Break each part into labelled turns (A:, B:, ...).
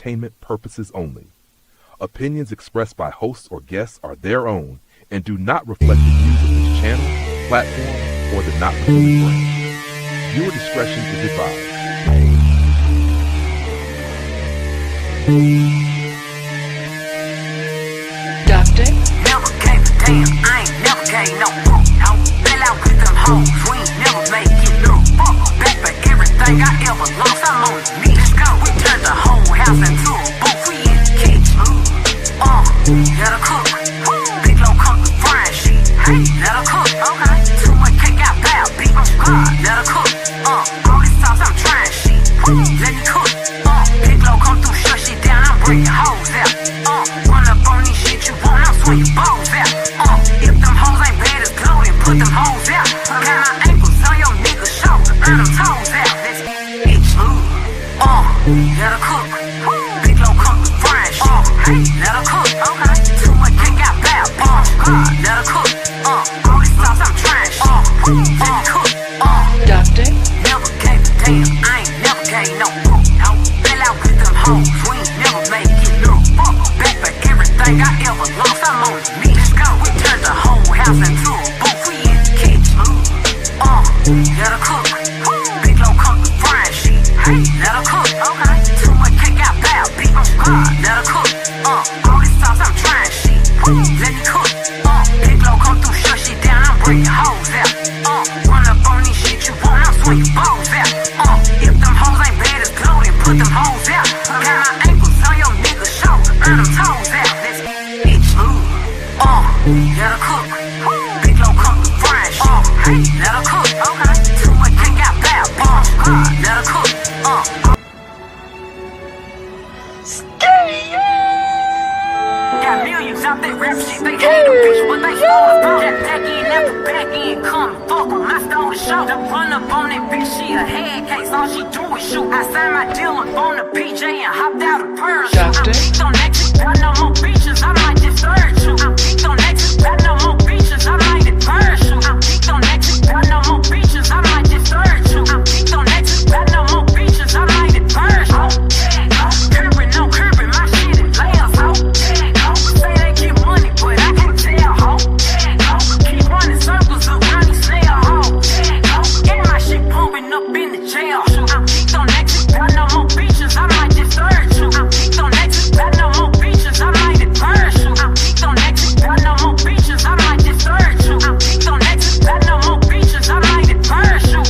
A: entertainment purposes only. Opinions expressed by hosts or guests are their own and do not reflect the views of this channel, platform, or the Not For Human brand. Viewer discretion is advised.
B: Doctor? Never gave a damn, I ain't never gave no fuck. I fell out with them hoes, we ain't never make it no fuck. Back for everything I ever lost, I'm on the meat. Let's go, we turned the whole house into a booth, we in the kitchen. Let her cook, big low cook the frying shit. Hey, let her cook, okay. Too much cake out bad, beat on God. Let her cook, all this sauce I'm trying shit. Let me cook, big low come through, shut shit down, I'm bringing hoes out. Run up on these shit you want, I'm swinging balls out. If them hoes ain't bad as glow, then put them hoes out. Got my ankles on your nigga's shoulder, earn them toes out. Let's get smooth, let her cook, big low come through frying shit. Hey, let her cook, okay. Too much cake out bad, God. Let her cook, all this sauce I'm trying shit. Let me cook, Doctor? Never gave a damn, I ain't never gave no fuck. I fell out with them hoes, we ain't never make it no fuck. Back for everything I ever lost, I'm on the meat. Let's go, we turned the whole house into a booth, we in the kitchen. Let her cook, big low come the frying shit. Hey, let her cook, okay. Too much cake out bad, beat on God. Let her cook, all this sauce I'm trying shit. Let me cook, big low come through, shut shit down, I'm bringing hoes out. Run up on these shit you want, I'm swinging balls out. If them hoes ain't bad as glow, then put them hoes out. Got my ankles on your nigga's shoulder, earn them toes out. Let's get smooth, let her cook, big low come through frying shit. Hey, let her cook, okay. Too much cake out bad, God. Let her cook, got millions out there rap shit, they hate a bitch, but they stole the ball. That back end, after back end, come fuck em, I stole the show. The run up on that bitch, she a head case, all she do is shoot. I signed my deal up on the PJ and hopped out of Pearl. I'm geeked on exit, got no more beaches, I might just third you. I'm geeked on exit, got no more beaches, I might just third you. I'm geeked on exit, got no more beaches, I might just third you. I'm geeked on exit, got no more beaches, I might just third you. Curbing, no curbing, my shit is layers, ho. Say they get money, but I can't tell, ho. Keep running circles around these snail, ho. And my shit pumping up in the jail. I'm geeked on exit, got no more beaches, I might just third you. I'm geeked on exit, got no more beaches, I might just third you. I'm geeked on exit, got no more beaches, I might just third you. I'm geeked on exit, got no more beaches, I might just third you.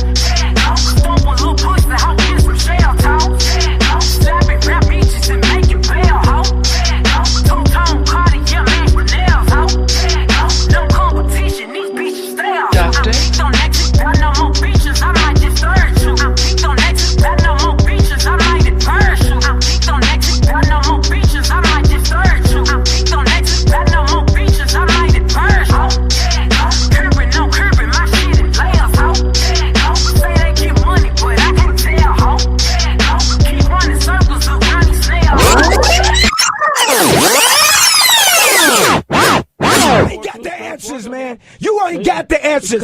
B: Stomp a little pussy, ho, get some shell toes. Slapping rap beaches and making bail, ho. Two-tone Cartier, man, for nails, ho. No competition, these bitches stale. I'm geeked on exit, got no more beaches, I might just third you. I'm geeked on exit, got no more beaches, I might just third you. I'm geeked on exit, got no more beaches, I might just third you. I'm geeked on exit, got no more beaches, I might just third you. Curbing, no curbing, my shit is layers, ho. Say they get money, but I can't tell, ho. Keep running circles around these snails.
C: You ain't got the answers, man. You ain't got the answers.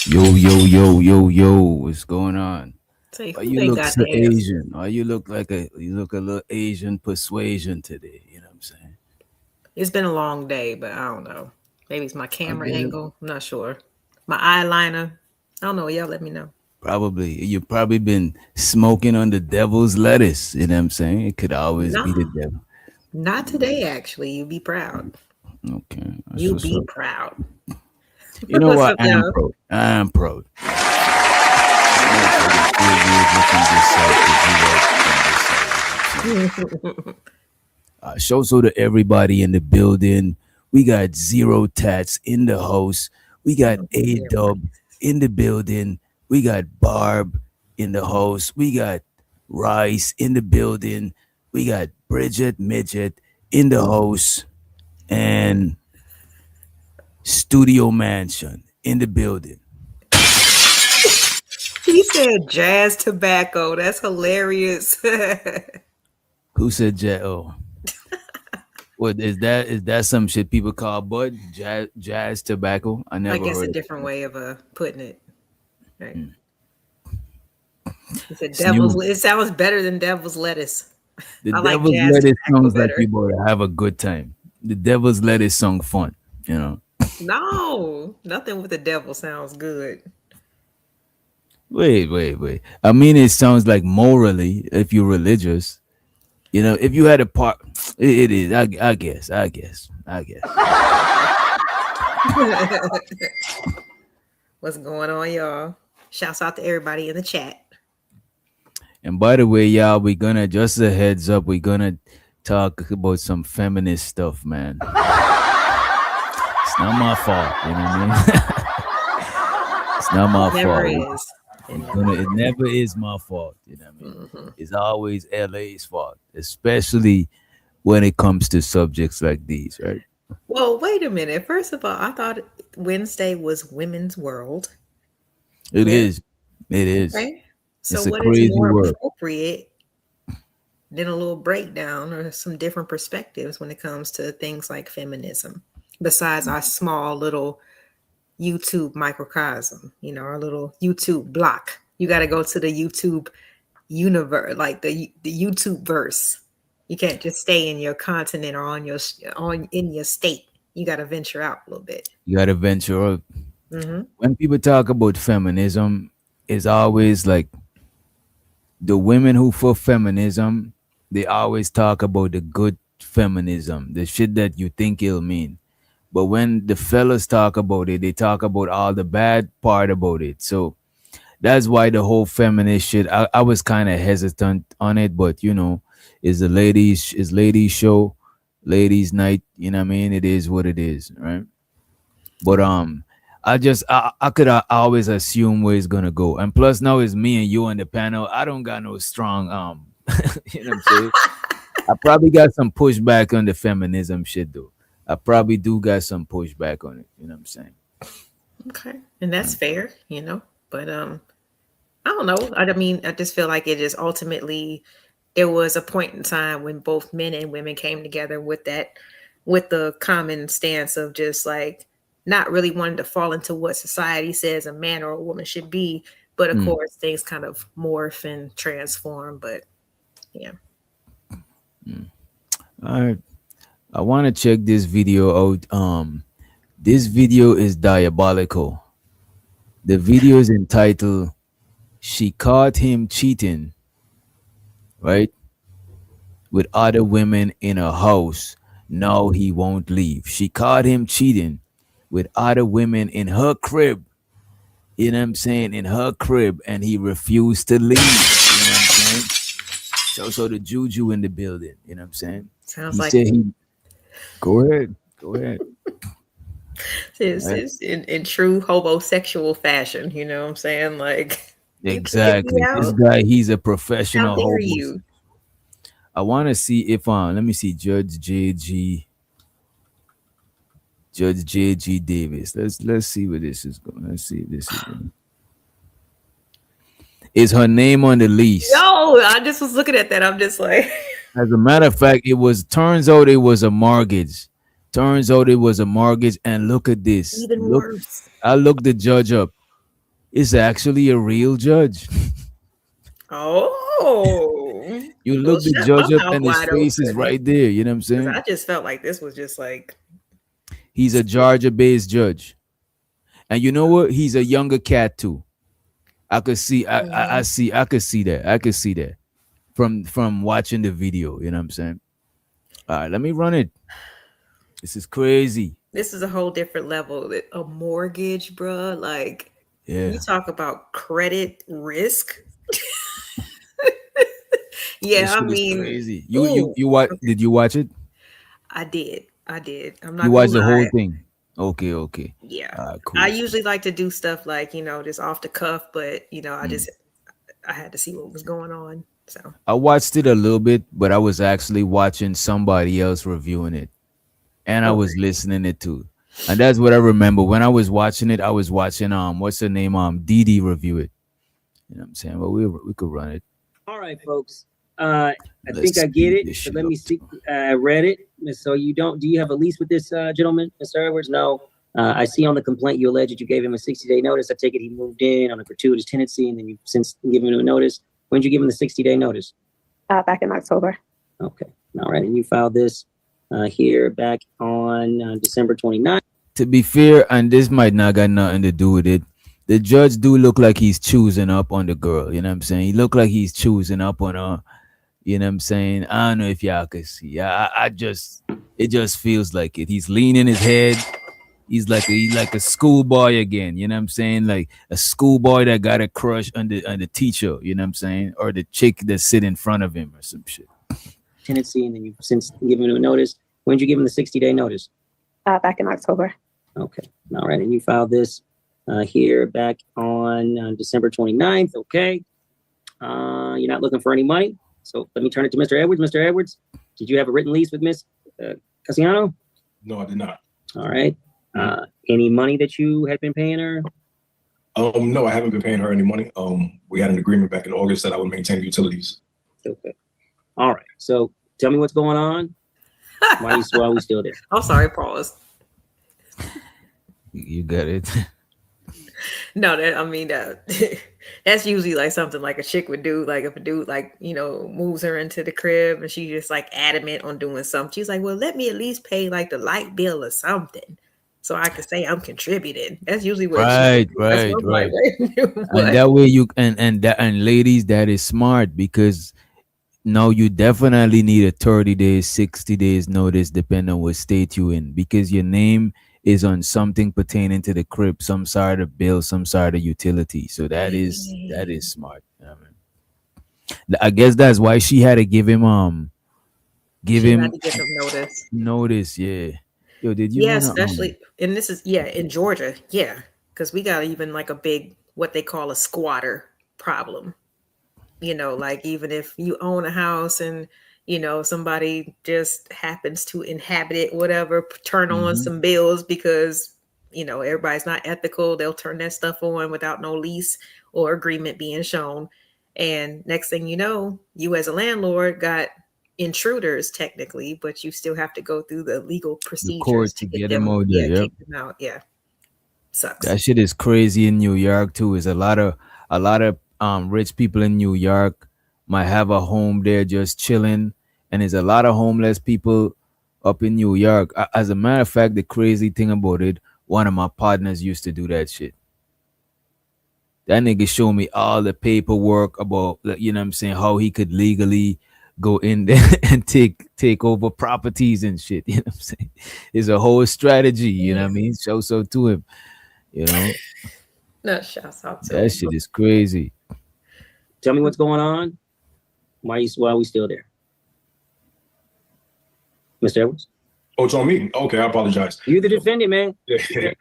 D: Yo, what's going on?
E: Say,
D: Why
E: who
D: you
E: ain't
D: look
E: got
D: so
E: the answer?
D: Asian? Why you look a little Asian persuasion today? You know what I'm saying?
E: It's been a long day, but I don't know. Maybe it's my camera
D: get it.
E: angle. I'm not sure. My eyeliner. I don't know. Y'all let me know.
D: Probably you've probably been smoking on the devil's lettuce. You know what I'm saying? It could always be the devil.
E: Not today, actually. You be proud.
D: Okay, that's
E: You
D: what's
E: be
D: up.
E: proud.
D: You know
E: What's
D: what?
E: up, y'all?
D: I'm proud. Shout out to everybody in the building. We got Zero Tats in the house. We got A-Dub in the building. We got Barb in the house. We got Rice in the building. We got Bridget Midget in the house. And Studio Mansion in the building.
E: He said jazz tobacco. That's hilarious.
D: Who said jazz? Oh. What is that? Is that some shit people call bud? Jazz tobacco? I never
E: I guess
D: heard
E: a
D: of
E: different way of putting it. Right. It's a devil's.
D: Snoop.
E: It sounds better than devil's lettuce.
D: The
E: I like
D: Devil's
E: jazz
D: Lettuce
E: tobacco
D: sounds like
E: better.
D: we about to have a good time. The Devil's Lettuce song fun, you know.
E: No, nothing with the devil sounds good.
D: Wait. I mean, it sounds like morally, if you're religious, you know, if you had a part, it is. I guess.
E: What's going on, y'all? Shouts out to everybody in the chat.
D: And by the way, y'all, we're gonna just a heads up. We're gonna talk about some feminist stuff, man. It's not my fault, you know what I mean? It's not my
E: Never
D: fault.
E: is. It never
D: It never is my fault, you know what I mean?
E: Mhm.
D: It's always LA's fault, especially when it comes to subjects like these, right?
E: Well, wait a minute. First of all, I thought Wednesday was Women's World.
D: It
E: Yeah.
D: is. It is.
E: Okay. So,
D: It's a
E: what is
D: crazy
E: more
D: word.
E: appropriate than a little breakdown or some different perspectives when it comes to things like feminism, besides our small little YouTube microcosm, our little YouTube block? You got to go to the YouTube universe, like the YouTube verse. You can't just stay in your continent or in your state. You got to venture out a little bit.
D: You gotta venture out.
E: Hmm.
D: When people talk about feminism, it's always like the women who for feminism, they always talk about the good feminism, the shit that you think it'll mean. But when the fellas talk about it, they talk about all the bad part about it. So that's why the whole feminist shit, I was kind of hesitant on it, but it's ladies show, ladies night, you know what I mean? It is what it is, right? But I could always assume where it's gonna go. And plus now it's me and you on the panel. I don't got no strong you know what I'm saying? I probably got some pushback on the feminism shit though. I probably do got some pushback on it, you know what I'm saying?
E: Okay, and that's fair, But I don't know. I mean, I just feel like it is ultimately there was a point in time when both men and women came together with the common stance of just like not really wanting to fall into what society says a man or a woman should be. But of course, things kind of morph and transform. But yeah.
D: All right. I want to check this video out. This video is diabolical. The video is entitled "She Caught Him Cheating," right? With other women in a house. No, he won't leave. She caught him cheating with other women in her crib. You know what I'm saying? In her crib, and he refused to leave. You know what I'm saying? So the juju in the building. You know what I'm saying?
E: Sounds
D: He
E: like
D: said he. Go ahead.
E: it's in true homosexual fashion. You know what I'm saying? Like, you kicked
D: Exactly.
E: me
D: This
E: out?
D: guy, he's a
E: How
D: professional
E: dare
D: homo.
E: you?
D: I want to see if let me see Judge JG Davis. Let's see where this is going. Let's see if this is going. Is her name on the lease?
E: No, I just was looking at that. I'm just like,
D: As a matter of fact, turns out it was a mortgage. And look at this.
E: even worse.
D: I looked the judge up. It's actually a real judge.
E: Oh,
D: You
E: well,
D: look the
E: shut
D: judge
E: my
D: up
E: mouth
D: and his
E: wide
D: face is
E: open.
D: right there. You know what I'm
E: 'Cause
D: saying?
E: I just felt like this was just like,
D: He's a Georgia-based judge. And you know what? He's a younger cat too. I could see I could see that from watching the video, you know what I'm saying? All right, let me run it. This is crazy.
E: this is a whole different level. A mortgage, bruh. Like,
D: Yeah.
E: you talk about credit risk.
D: This
E: Yeah, I
D: shit is
E: mean,
D: crazy.
E: ooh,
D: You what did you watch it?
E: I did. I'm
D: You
E: not gonna
D: watched the whole
E: lie.
D: thing. Okay.
E: Yeah.
D: All right,
E: I
D: cool.
E: usually like to do stuff like, just off the cuff, but
D: Mm.
E: I had to see what was going on. So
D: I watched it a little bit, but I was actually watching somebody else reviewing it. And I was listening it too. And that's what I remember. When I was watching it, I was watching what's her name? Dee review it. You know what I'm saying? Well, we could run it.
F: All right, folks. I
D: Let's
F: think I get
D: speed
F: it.
D: this
F: So
D: shit
F: let me
D: up.
F: see. I read it. So do you have a lease with this gentleman, Mr. Edwards? No. I see on the complaint you allege that you gave him a 60-day notice. I take it he moved in on a gratuitous tenancy, and then you've since given him a notice. When did you give him the 60-day notice?
G: Back in October.
F: Okay. All right. And you filed this here back on December 29th.
D: To be fair, and this might not got nothing to do with it, the judge do look like he's choosing up on the girl. You know what I'm saying? He look like he's choosing up on her. You know what I'm saying? I don't know if y'all can see. It just feels like it. He's leaning his head. He's like a schoolboy again. You know what I'm saying? Like a schoolboy that got a crush on the teacher. You know what I'm saying? Or the chick that sit in front of him or some shit.
F: Tenancy, and then you've since given him a notice. When did you give him the 60-day notice?
G: Back in October.
F: Okay. All right. And you filed this here back on December 29th. Okay. You're not looking for any money. So let me turn it to Mr. Edwards. Mr. Edwards, did you have a written lease with Miss Cassiano?
H: No, I did not.
F: All right. Any money that you had been paying her?
H: No, I haven't been paying her any money. We had an agreement back in August that I would maintain the utilities.
F: Okay. All right. So tell me what's going on. Why are we still there?
E: I'm sorry, pause.
D: You got it.
E: No, that's usually like something like a chick would do. Like if a dude moves her into the crib and she's just like adamant on doing something. She's like, well, let me at least pay like the light bill or something, so I can say I'm contributing. That's usually what.
D: Right.
E: Like,
D: and that way you and ladies, that is smart, because now you definitely need a 30 days, 60 days notice, depending on what state you in, because your name is on something pertaining to the crib, some sort of bill, some sort of utility. So that is smart. I mean, I guess that's why she had to give him notice. Yeah. Yo, did you?
E: Yeah, especially and this is in Georgia. Yeah, because we got even like a big what they call a squatter problem. Like even if you own a house and somebody just happens to inhabit it, whatever, turn on some bills because, everybody's not ethical. They'll turn that stuff on without no lease or agreement being shown. And next thing you know, you as a landlord got intruders technically, but you still have to go through the legal procedures
D: to get them out there.
E: Kick them out. Yeah. Sucks.
D: That shit is crazy in New York too. Is a lot of rich people in New York might have a home there just chilling, and there's a lot of homeless people up in New York. As a matter of fact, the crazy thing about it, one of my partners used to do that shit. That nigga showed me all the paperwork about, you know what I'm saying, how he could legally go in there and take over properties and shit. You know what I'm saying? It's a whole strategy, you know what I mean? So to him,
E: No, shouts out to
D: that shit is crazy.
F: Tell me what's going on. Why are we still there? Mr. Edwards?
H: Oh, it's on me. Okay, I apologize.
F: You're the defendant, man.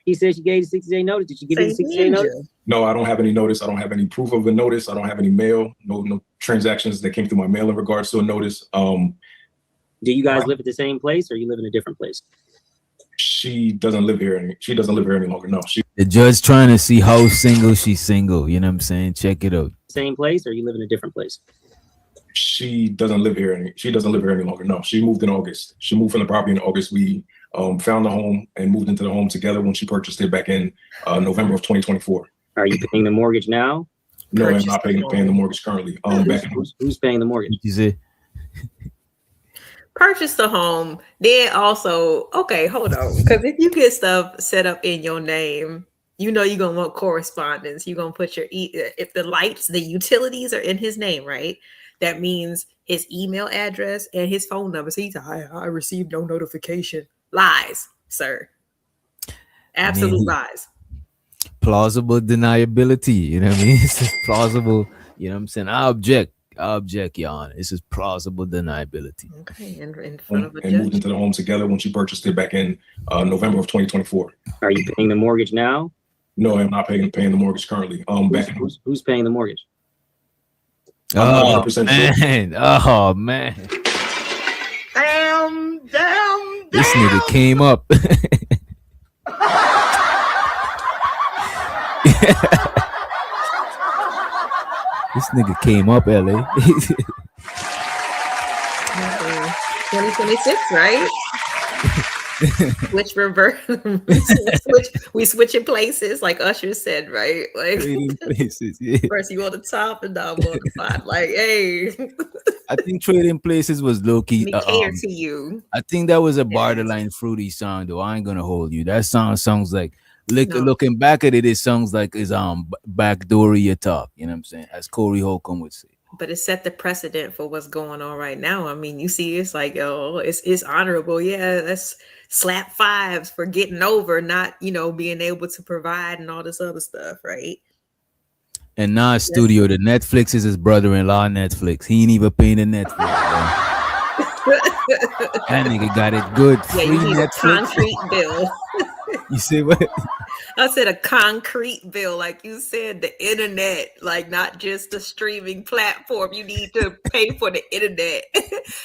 F: He said she gave you 60-day notice. Did she give you the 60-day notice?
H: No, I don't have any notice. I don't have any proof of a notice. I don't have any mail. No transactions that came through my mail in regards to a notice.
F: Do you guys live at the same place, or you live in a different place?
H: She doesn't live here. She doesn't live here any longer. No,
D: the judge trying to see how single she's single. You know what I'm saying? Check it out.
F: Same place, or you live in a different place?
H: She doesn't live here. She doesn't live here any longer. No, she moved in August. She moved from the property in August. We found the home and moved into the home together when she purchased it back in November of 2024.
F: Are you paying the mortgage now?
H: No, I'm not paying the mortgage currently.
F: Who's paying the mortgage?
D: You see?
E: Purchase the home. Then also, okay, hold on. Because if you get stuff set up in your name, you're gonna want correspondence. You're gonna put your if the lights, the utilities are in his name, right? That means his email address and his phone number. So he's like, I received no notification. Lies, sir. Absolute lies.
D: Plausible deniability. You know what I mean? It's just plausible. You know what I'm saying? I object, Your Honor. This is plausible deniability.
E: Okay, in front of a
H: judge. Moved into the home together when she purchased it back in November of 2024.
F: Are you paying the mortgage now?
H: No, I'm not paying the mortgage currently.
F: Who's paying the mortgage?
D: Oh man! Oh man!
C: Damn!
D: This nigga came up. This nigga came up, LA.
E: 2026, right? Switch reverse. we switching places, like Usher said, right? Like
D: Trading places. Yeah.
E: first you on the top and now I'm on the bottom. Like, hey,
D: I think Trading Places was low key.
E: me cater to you.
D: I think that was a
E: Yes.
D: borderline fruity song, though. I ain't gonna hold you. That song sounds like
E: No.
D: looking back at it, it sounds like it's backdoor your talk. You know what I'm saying? As Corey Holcomb would say.
E: But it set the precedent for what's going on right now. I mean, you see, it's like, oh, it's honorable. Yeah, let's slap fives for getting over, not being able to provide and all this other stuff, right?
D: And now studio, the Netflix is his brother-in-law. Netflix. He ain't even paying the Netflix. Bro. That nigga got it good.
E: Yeah,
D: Free
E: you need a
D: Netflix.
E: concrete bill.
D: You see what?
E: I said a concrete bill, like you said, the internet, like not just the streaming platform. You need to pay for the internet.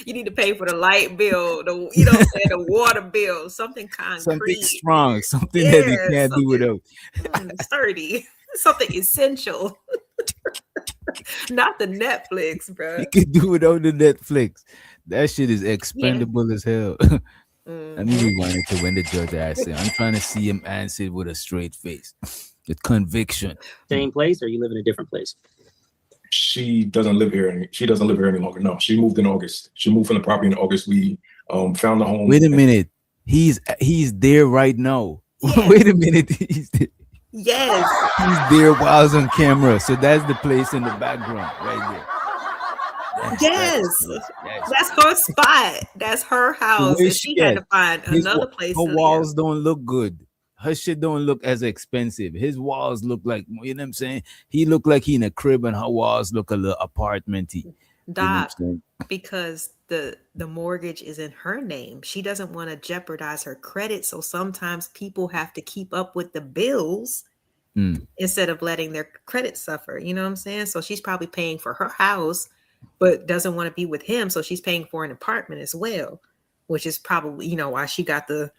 E: You need to pay for the light bill, the water bill, something concrete,
D: Something strong, something that you can't do without.
E: sturdy, something essential. Not the Netflix, bro.
D: You can do without the Netflix. That shit is expendable as hell. Let me rewind it to when the judge asked him. I'm trying to see him answer it with a straight face, with conviction.
F: Same place, or you live in a different place?
H: She doesn't live here. She doesn't live here any longer. No, she moved in August. She moved from the property in August. We found the home.
D: Wait a minute. He's there right now.
E: Yes.
D: Wait a minute. He's there.
E: Yes.
D: He's there while it's on camera. So that's the place in the background right there.
E: Yes, that's her spot. That's her house. And she had to find another place.
D: Her walls don't look good. Her shit don't look as expensive. His walls look like, you know what I'm saying? He look like he in a crib, and her walls look a little apartmenty.
E: Doc, because the mortgage is in her name. She doesn't want to jeopardize her credit. So sometimes people have to keep up with the bills instead of letting their credit suffer. You know what I'm saying? So she's probably paying for her house, but doesn't want to be with him. So she's paying for an apartment as well, which is probably, why she got the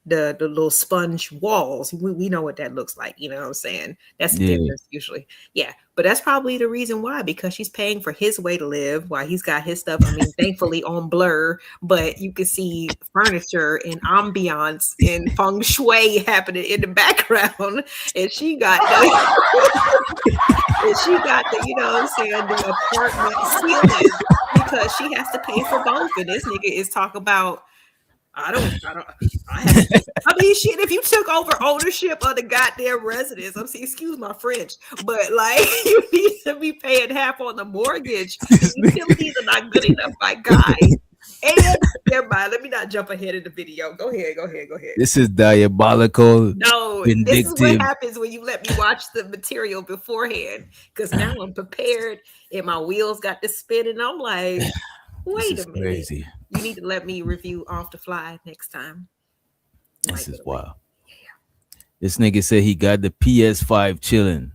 E: little sponge walls. We know what that looks like. You know what I'm saying? That's the difference usually. Yeah. But that's probably the reason why, because she's paying for his way to live while he's got his stuff. I mean, thankfully on blur, but you can see furniture and ambiance and feng shui happening in the background. And she got the, you know what I'm saying, the apartment ceiling, because she has to pay for both. And this nigga is talking about, I mean, shit, if you took over ownership of the goddamn residence, I'm saying, excuse my French, but like, you need to be paying half on the mortgage. Utilities are not good enough, my guy. And never mind, let me not jump ahead of the video. Go ahead.
D: This is diabolical.
E: No,
D: vindictive.
E: This is what happens when you let me watch the material beforehand, because now I'm prepared and my wheels got to spin, and I'm like, wait a minute.
D: Crazy.
E: You need to let me review off the fly next time.
D: This is wild. This nigga said he got the PS5 chilling.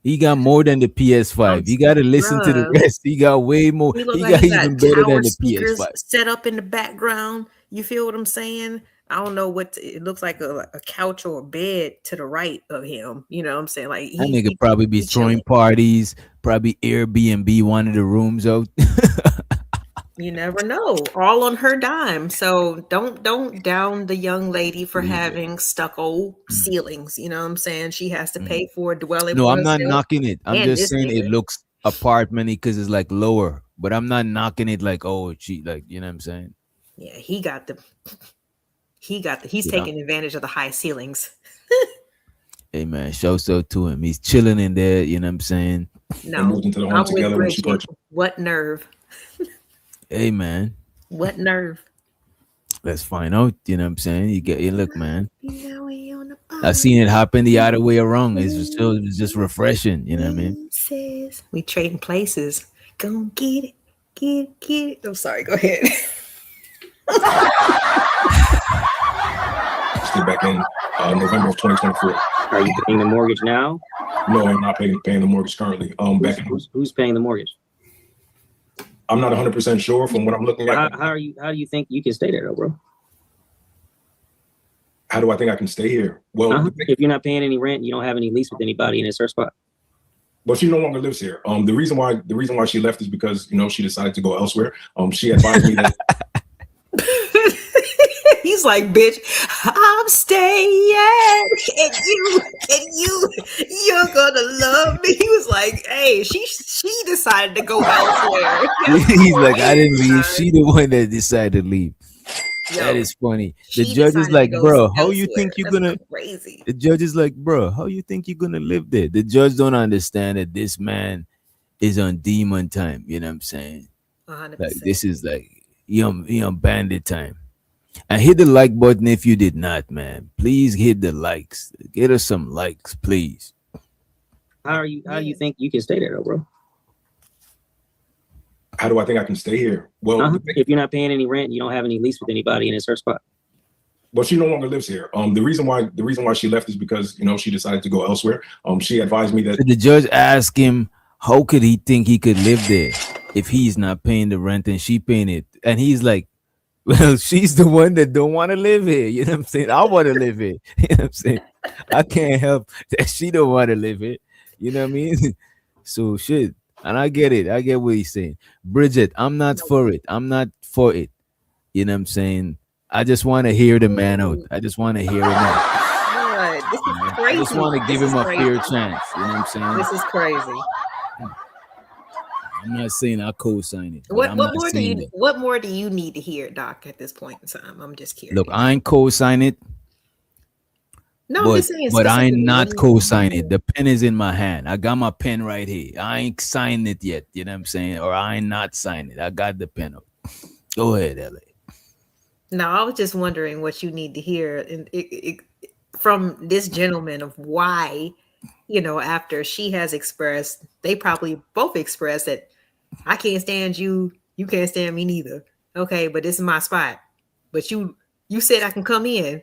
D: He got more than the PS5. You got to listen to the rest. He got way more. He got even better than the PS5.
E: Set up in the background. You feel what I'm saying? I don't know what it looks like, a couch or a bed to the right of him. You know what I'm saying? Like
D: that nigga probably be throwing parties, probably Airbnb one of the rooms out.
E: You never know. All on her dime. So don't down the young lady for having stucco ceilings. You know what I'm saying? She has to pay for a dwelling.
D: No, I'm not knocking it. I'm just saying it looks apartmenty because it's like lower. But I'm not knocking it like, oh, she, like, you know what I'm saying?
E: Yeah, he's taking advantage of the high ceilings.
D: Hey man, show so to him. He's chilling in there, you know what I'm saying?
H: No, moved into the home together when she purchased.
E: What nerve?
D: Hey man,
E: what nerve?
D: Let's find out. You know what I'm saying? You look, man. I've seen it happen the other way around. It's just refreshing. You know what I mean?
E: We trading places. Go get it. I'm sorry. Go ahead.
H: Stay back in November of 2024.
F: Are you paying the mortgage now?
H: No, I'm not paying the mortgage currently.
F: Who's paying the mortgage?
H: I'm not 100% sure from what I'm looking at.
F: How do you think you can stay there, though, bro?
H: How do I think I can stay here? Well,
F: if you're not paying any rent, you don't have any lease with anybody, and it's her spot.
H: But she no longer lives here. The reason why she left is because she decided to go elsewhere. She advised me that
E: He's like, bitch, I'm staying, you're gonna love me. He was like, hey, she decided to go elsewhere.
D: He's like, I didn't leave. She the one that decided to leave. That
E: Yo,
D: is funny. The
E: she
D: judge is
E: decided to
D: like,
E: go
D: bro, how you
E: elsewhere.
D: think you're
E: That's
D: gonna?
E: crazy.
D: The judge is like, bro, how you think you're gonna live there? The judge don't understand that this man is on demon time. You know what I'm saying?
E: 100%.
D: Like this is like you on bandit time. And hit the like button if you did not, man. Please hit the likes. Get us some likes, please.
F: How do you think you can stay there, though, bro?
H: How do I think I can stay here? Well,
F: If you're not paying any rent, you don't have any lease with anybody, and it's her spot.
H: well, she no longer lives here. The reason why she left is because she decided to go elsewhere. She advised me that
D: The judge asked him, how could he think he could live there if he's not paying the rent and she paying it? And he's like, well, she's the one that don't want to live here. You know what I'm saying? I want to live here. You know what I'm saying? I can't help that she don't want to live here. You know what I mean? So shit. And I get it. I get what he's saying. Bridget, I'm not for it. I'm not for it. You know what I'm saying? I just want to hear the man out. I just want to hear him out.
E: God, this is crazy.
D: I just want to give him a fair chance. You know what I'm saying?
E: This is crazy.
D: I'm not saying I co-sign it.
E: What more do you need to hear, Doc, at this point in time? I'm just curious.
D: Look, I ain't co-sign it.
E: No, I'm
D: but,
E: just saying
D: but I ain't
E: specifically, what
D: not
E: do you
D: co-sign
E: need?
D: it. The pen is in my hand. I got my pen right here. I ain't signed it yet. You know what I'm saying? Or I ain't not signed it. I got the pen up. Go ahead, LA.
E: No, I was just wondering what you need to hear from this gentleman of why, after she has expressed, they probably both expressed that I can't stand you, you can't stand me neither. Okay, but this is my spot. But you said I can come in,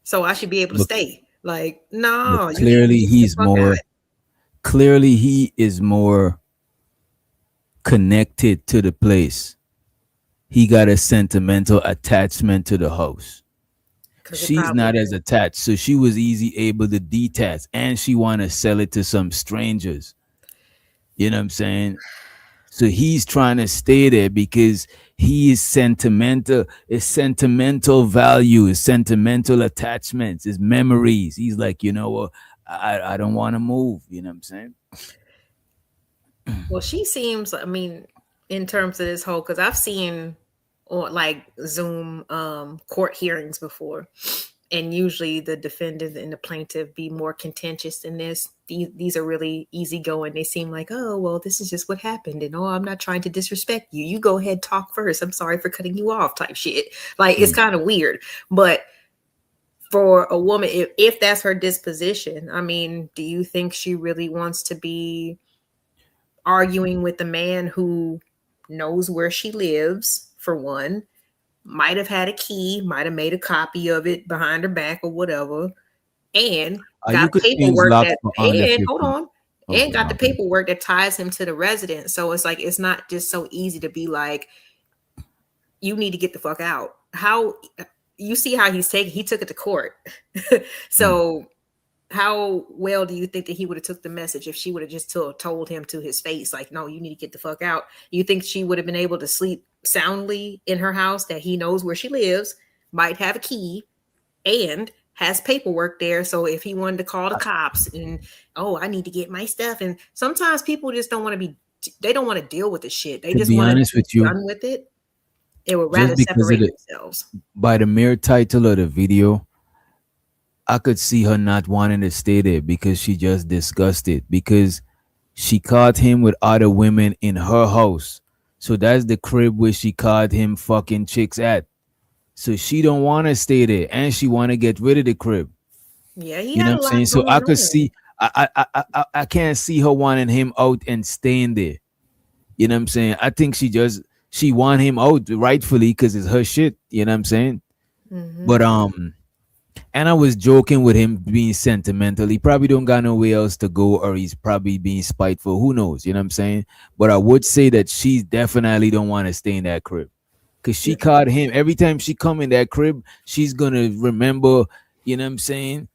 E: so I should be able to stay. Like, no,
D: Look, clearly he is more connected to the place. He got a sentimental attachment to the house. She's not as attached, so she was easy able to detach, and she want to sell it to some strangers. You know what I'm saying? So he's trying to stay there because he is sentimental. It's sentimental value, it's sentimental attachments, it's memories. He's like, you know what? I don't want to move. You know what I'm saying?
E: Well, she seems, I mean, in terms of this whole, because I've seen on like Zoom court hearings before, and usually the defendant and the plaintiff be more contentious than this. These are really easygoing. They seem like, oh, well, this is just what happened. And, oh, I'm not trying to disrespect you. You go ahead, talk first. I'm sorry for cutting you off type shit. Like, it's kind of weird. But for a woman, if that's her disposition, I mean, do you think she really wants to be arguing with a man who knows where she lives, for one, might have had a key, might have made a copy of it behind her back or whatever, and got paperwork that got the paperwork that ties him to the residence. So it's like, it's not just so easy to be like, you need to get the fuck out. How you see how he took it to court. So how well do you think that he would have took the message if she would have just told him to his face, like, no, you need to get the fuck out? You think she would have been able to sleep soundly in her house, that he knows where she lives, might have a key, and has paperwork there? So if he wanted to call the cops and, oh, I need to get my stuff. And sometimes people just don't want to they don't want to deal with the shit. They just want to be done with it. They would rather separate themselves.
D: By the mere title of the video, I could see her not wanting to stay there because she just discussed it, because she caught him with other women in her house. So that's the crib where she caught him fucking chicks at. So she don't want to stay there, and she want to get rid of the crib.
E: Yeah,
D: you know what I'm saying? So I could see, I can't see her wanting him out and staying there. You know what I'm saying? I think she want him out rightfully because it's her shit. You know what I'm saying? Mm-hmm. But and I was joking with him being sentimental. He probably don't got nowhere else to go, or he's probably being spiteful. Who knows? You know what I'm saying? But I would say that she definitely don't want to stay in that crib, because she caught him. Every time she come in that crib, she's gonna remember, you know what I'm saying?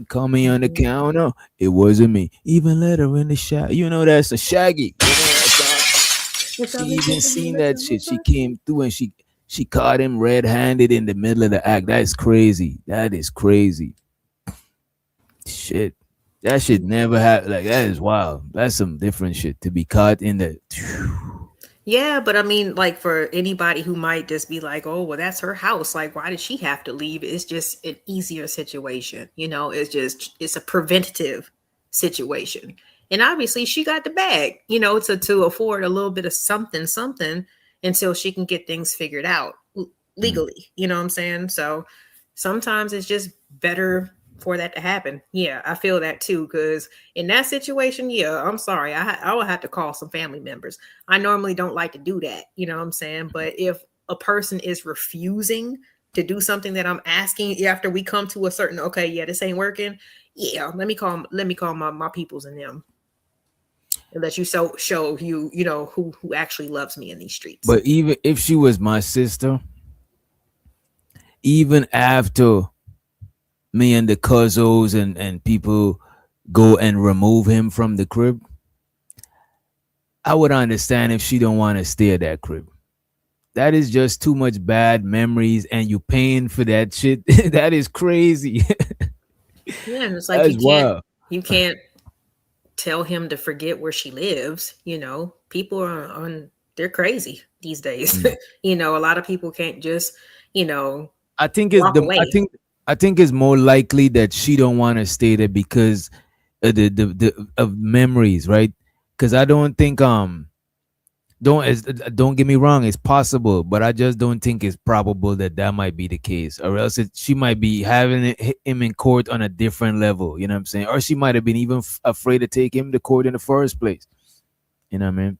D: Call me on the counter. It wasn't me. Even let her in the shower. You know, that's a Shaggy. You know that song? She even seen that shit. She came through and she She caught him red-handed in the middle of the act. That is crazy. That is crazy. Shit. That shit never happened. Like, that is wild. That's some different shit to be caught in the.
E: Yeah, but I mean, like for anybody who might just be like, oh, well, that's her house. Like, why did she have to leave? It's just an easier situation. It's a preventative situation. And obviously she got the bag, to afford a little bit of something until she can get things figured out legally. You know what I'm saying? So sometimes it's just better for that to happen. Yeah, I feel that too. Because in that situation, yeah, I'm sorry, I will have to call some family members. I normally don't like to do that. You know what I'm saying? But if a person is refusing to do something that I'm asking after we come to a certain, okay, yeah, this ain't working. Yeah, let me call my peoples and them. And let you show you who actually loves me in these streets.
D: But even if she was my sister, even after me and the cousins and people go and remove him from the crib, I would understand if she don't want to stay at that crib. That is just too much bad memories, and you paying for that shit. That is crazy.
E: Yeah, and it's like
D: That's wild.
E: You can't tell him to forget where she lives. People are they're crazy these days. A lot of people can't just
D: I think it's
E: walk away.
D: I think it's more likely that she don't want to stay there because of the of memories, right? Because I don't think don't get me wrong, it's possible, but I just don't think it's probable that might be the case, or else she might be having him in court on a different level. You know what I'm saying? Or she might have been even afraid to take him to court in the first place. You know what I mean?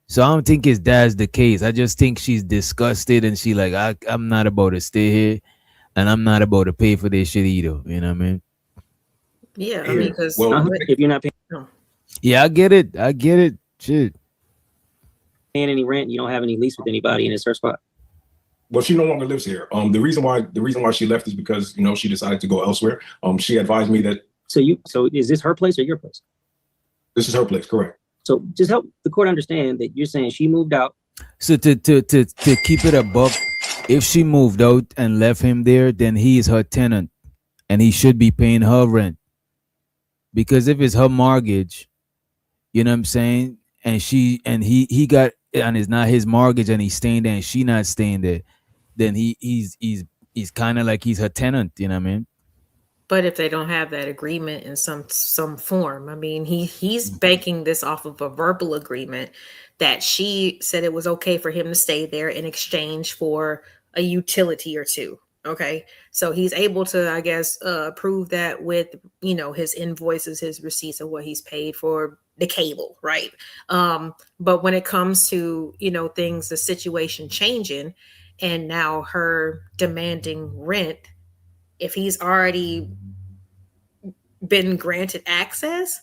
D: So I don't think that's the case. I just think she's disgusted and she like, I'm not about to stay here, and I'm not about to pay for this shit either. You know what I mean?
E: Yeah, I mean, because
F: if you're not paying,
D: yeah, I get it. Shit.
F: paying any rent, you don't have any lease with anybody, and it's her spot.
H: Well, she no longer lives here. The reason why she left is because she decided to go elsewhere. She advised me that.
F: So is this her place or your place?
H: This is her place, correct?
F: So just help the court understand that you're saying she moved out.
D: So to keep it above, if she moved out and left him there, then he is her tenant, and he should be paying her rent. Because if it's her mortgage, you know what I'm saying, and he got, and it's not his mortgage, and he's staying there and she not staying there, then he's kind of like he's her tenant. You know what I mean?
E: But if they don't have that agreement in some form, I mean, he's banking this off of a verbal agreement that she said it was okay for him to stay there in exchange for a utility or two. Okay, so he's able to, I guess, prove that with his invoices, his receipts, of what he's paid for the cable, right? But when it comes to things, the situation changing, and now her demanding rent, if he's already been granted access,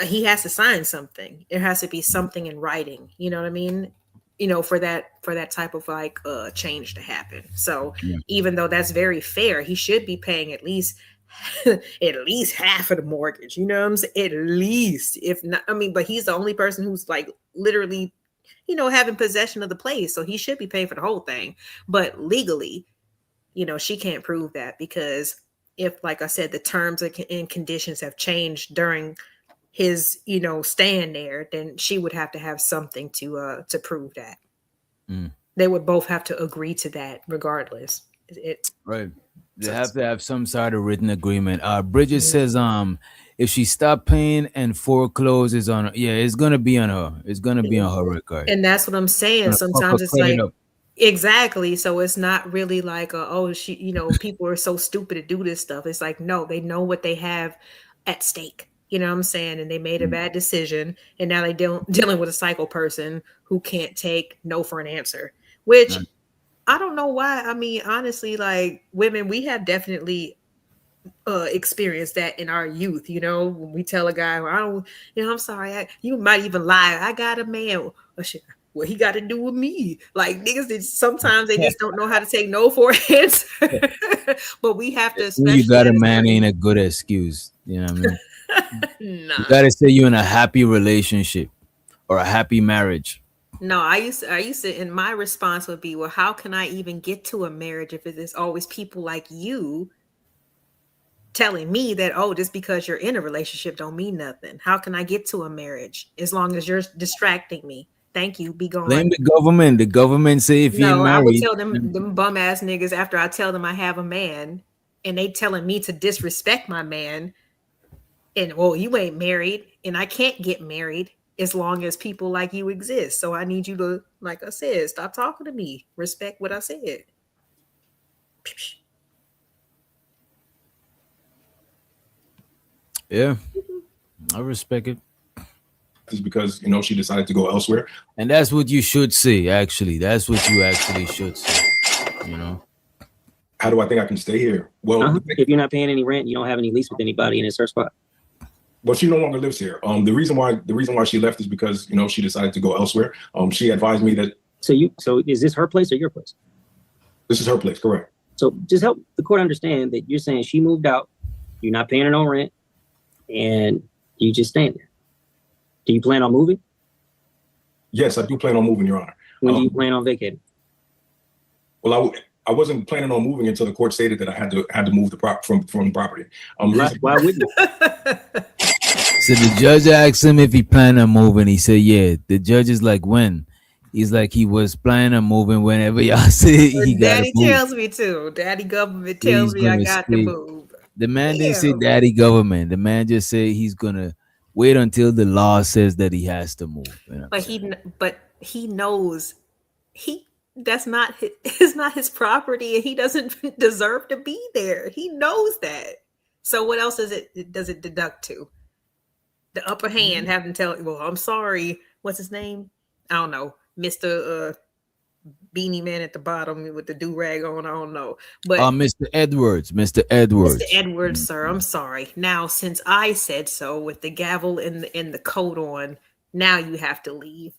E: he has to sign something. There has to be something in writing. You know what I mean? For that type of like change to happen. So even though that's very fair, he should be paying at least half of the mortgage. You know what I'm saying? At least, if not, I mean, but he's the only person who's like literally, having possession of the place. So he should be paying for the whole thing. But legally, she can't prove that, because if, like I said, the terms and conditions have changed during his, staying there, then she would have to have something to prove that. They would both have to agree to that regardless.
D: Right. They have to have some sort of written agreement. Bridget says, if she stopped paying and forecloses on her, it's gonna be on her. It's gonna be on her record.
E: And that's what I'm saying. Sometimes it's like, exactly. So it's not really like, she, people are so stupid to do this stuff. It's like, no, they know what they have at stake. You know what I'm saying? And they made a bad decision, and now they're dealing with a psycho person who can't take no for an answer, which I don't know why. I mean, honestly, like women, we have definitely experienced that in our youth. When we tell a guy, I don't, I'm sorry, you might even lie. I got a man. What he got to do with me? Like niggas, sometimes they just don't know how to take no for an answer. But we have to.
D: You got a man ain't a good excuse. You know what I mean?
E: Nah.
D: You gotta say you're in a happy relationship or a happy marriage.
E: No, I used to, and my response would be, well, how can I even get to a marriage if it is always people like you telling me that, oh, just because you're in a relationship don't mean nothing. How can I get to a marriage as long as you're distracting me? Thank you, be
D: Blame
E: gone.
D: the government. The government say if you ain't
E: No, I would
D: married,
E: tell them bum ass niggas after I tell them I have a man and they telling me to disrespect my man and well, you ain't married and I can't get married as long as people like you exist. So I need you to, like I said, stop talking to me. Respect what I said.
D: yeah, I respect it.
H: Is because she decided to go elsewhere.
D: And that's what you should say, actually. That's what you actually should say. You know?
H: How do I think I can stay here? Well,
F: If you're not paying any rent, you don't have any lease with anybody, and it's her spot.
H: well, she no longer lives here. The reason why she left is because she decided to go elsewhere. She advised me that
F: So is this her place or your place?
H: this is her place, correct?
F: So just help the court understand that you're saying she moved out, you're not paying her no rent, and you just staying there. Do you plan on moving?
H: Yes, I do plan on moving, Your Honor.
F: When do you plan on vacating?
H: Well, I wasn't planning on moving until the court stated that I had to move from the property.
F: Why wouldn't you?
D: So the judge asked him if he planned on moving. He said, yeah. The judge is like, when? He's like, he was planning on moving whenever y'all say he got to
E: Daddy
D: move.
E: tells me to. Daddy government tells
D: He's
E: me I
D: gonna
E: got to
D: stay.
E: move.
D: The man didn't say
E: Damn.
D: daddy government. The man just said he's going to wait until the law says that he has to move. You know what I'm saying?
E: But he knows that's not his, it's not his property and he doesn't deserve to be there. He knows that. So what else does it deduct to? The upper hand having to tell, well, I'm sorry. What's his name? I don't know. Mr. Beanie Man at the bottom with the do-rag on. I don't know. But
D: Mr. Edwards. Mr. Edwards.
E: Mr. Edwards, sir, I'm sorry. Now, since I said so with the gavel and the coat on, now you have to leave.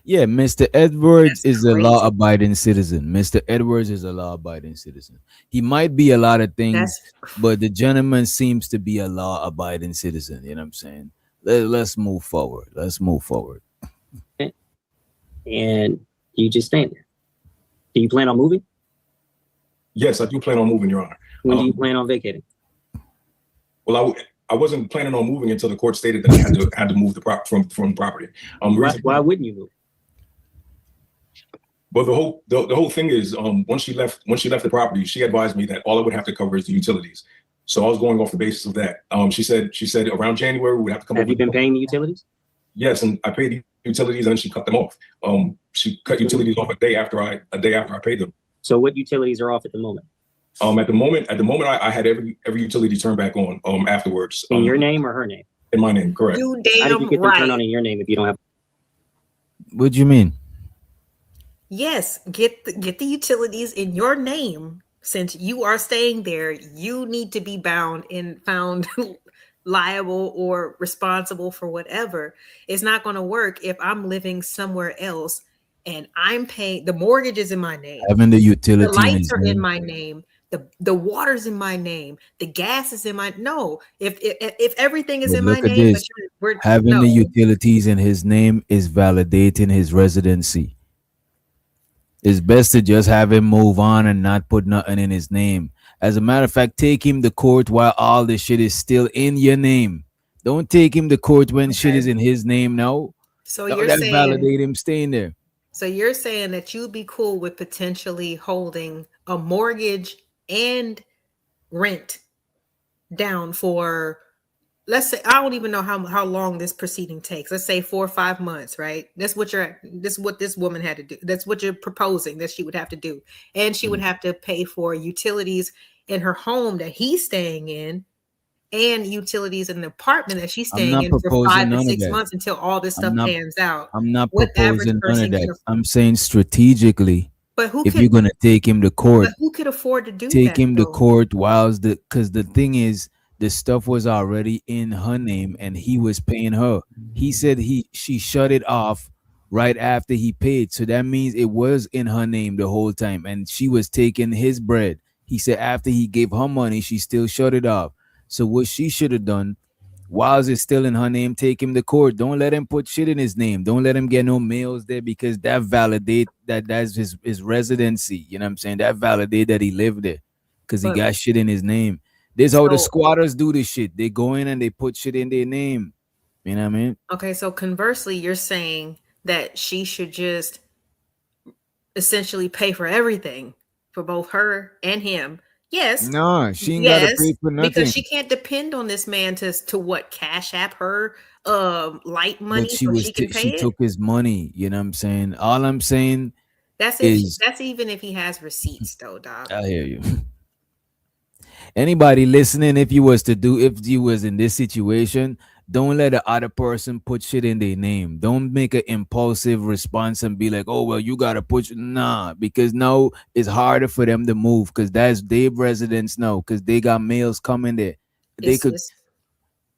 D: Yeah, Mr. Edwards
E: That's
D: is a
E: crazy.
D: law-abiding citizen. Mr. Edwards is a law-abiding citizen. He might be a lot of things, but the gentleman seems to be a law-abiding citizen. You know what I'm saying? Let's move forward. Let's move forward.
F: And you just staying there. Do you plan on moving?
H: Yes, I do plan on moving, Your Honor.
F: When do you plan on vacating?
H: Well, I wasn't planning on moving until the court stated that I had to move from the property.
F: Why wouldn't you move?
H: Well, the whole thing is, once she left the property, she advised me that all I would have to cover is the utilities. So I was going off the basis of that. She said around January we would have to come.
F: Have you been paying the utilities?
H: Yes, and I paid the utilities, and then she cut them off. She cut utilities off a day after I paid them.
F: So what utilities are off at the moment?
H: At the moment, I had every utility turned back on. Afterwards.
F: In your name or her name?
H: In my name, correct.
E: You
F: How did
E: damn
F: you get them turned on
E: right.
F: in your name if you don't have?
D: What do you mean?
E: Yes, get the utilities in your name. Since you are staying there, you need to be bound and found liable or responsible for whatever. It's not going to work if I'm living somewhere else and I'm paying. The mortgage is in my name.
D: Having the
E: The
D: utility
E: lights are in
D: name.
E: my name. The water's in my name. The gas is in my no. If everything is
D: But
E: in my
D: look at
E: name,
D: this.
E: but we're
D: Having
E: no.
D: the utilities in his name is validating his residency. It's best to just have him move on and not put nothing in his name. As a matter of fact, take him to court while all the shit is still in your name. Don't take him to court when shit is in his name now.
E: So
D: That
E: you're saying
D: validate him staying there.
E: So you're saying that you'd be cool with potentially holding a mortgage and rent down for, let's say, I don't even know how long this proceeding takes. Let's say 4 or 5 months, right? That's what this woman had to do. That's what you're proposing that she would have to do. And she would have to pay for utilities in her home that he's staying in and utilities in the apartment that she's
D: I'm
E: staying
D: not
E: in for
D: proposing
E: 5 to
D: none of
E: 6
D: that.
E: months until all this stuff pans out.
D: I'm not
E: What average
D: proposing none
E: person
D: of
E: can
D: that.
E: afford?
D: I'm saying strategically,
E: But who
D: if
E: could
D: you're gonna take him to court,
E: but who could afford to do
D: take
E: that
D: him to
E: though?
D: court whilst because the thing is the stuff was already in her name and he was paying her. He said she shut it off right after he paid. So that means it was in her name the whole time and she was taking his bread. He said after he gave her money, she still shut it off. So what she should have done While it's still in her name, take him to court. Don't let him put shit in his name. Don't let him get no mails there because that validate that's his residency. You know what I'm saying? That validate that he lived there because he
E: But
D: got shit in his name. This how the
E: so
D: squatters do this shit. They go in and they put shit in their name. You know what I mean?
E: okay, so conversely, you're saying that she should just essentially pay for everything for both her and him. Yes,
D: Nah, she ain't gotta
E: yes,
D: pay for
E: because
D: nothing.
E: she can't depend on this man to what cash app her light money
D: But
E: so she can
D: she
E: pay it.
D: took his money. You know what I'm saying? All I'm saying
E: That's if
D: is
E: that's even if he has receipts though, dog.
D: I hear you. Anybody listening, if you was in this situation, don't let the other person put shit in their name. Don't make an impulsive response and be like, oh well, you gotta nah, because now it's harder for them to move because that's their residence now, because they got mails coming there. They
E: It's
D: could
E: it's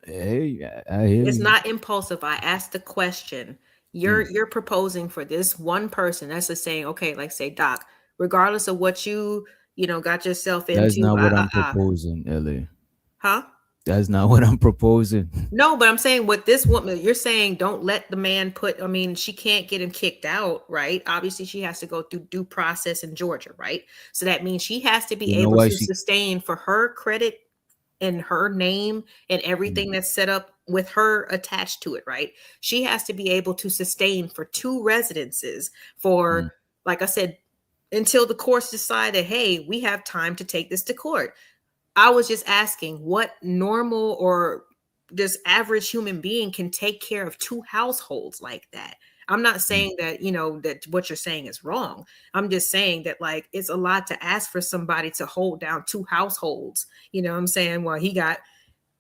D: hey, I hear
E: it's
D: you.
E: not impulsive. I asked the question. You're proposing for this one person. That's just saying, okay, like say Doc, regardless of what you got yourself
D: That's
E: into,
D: not what I'm proposing, LA.
E: huh?
D: That's not what I'm proposing.
E: No, but I'm saying with this woman, you're saying don't let the man I mean, she can't get him kicked out, right? Obviously, she has to go through due process in Georgia, right? So that means she has to be
D: You know
E: able
D: why
E: to
D: she
E: sustain for her credit and her name and everything that's set up with her attached to it, right? She has to be able to sustain for two residences
D: Mm.
E: for, like I said, until the courts decide that, hey, we have time to take this to court. I was just asking what normal or this average human being can take care of two households like that. I'm not saying that, that what you're saying is wrong. I'm just saying that like it's a lot to ask for somebody to hold down two households. You know what I'm saying? Well, he got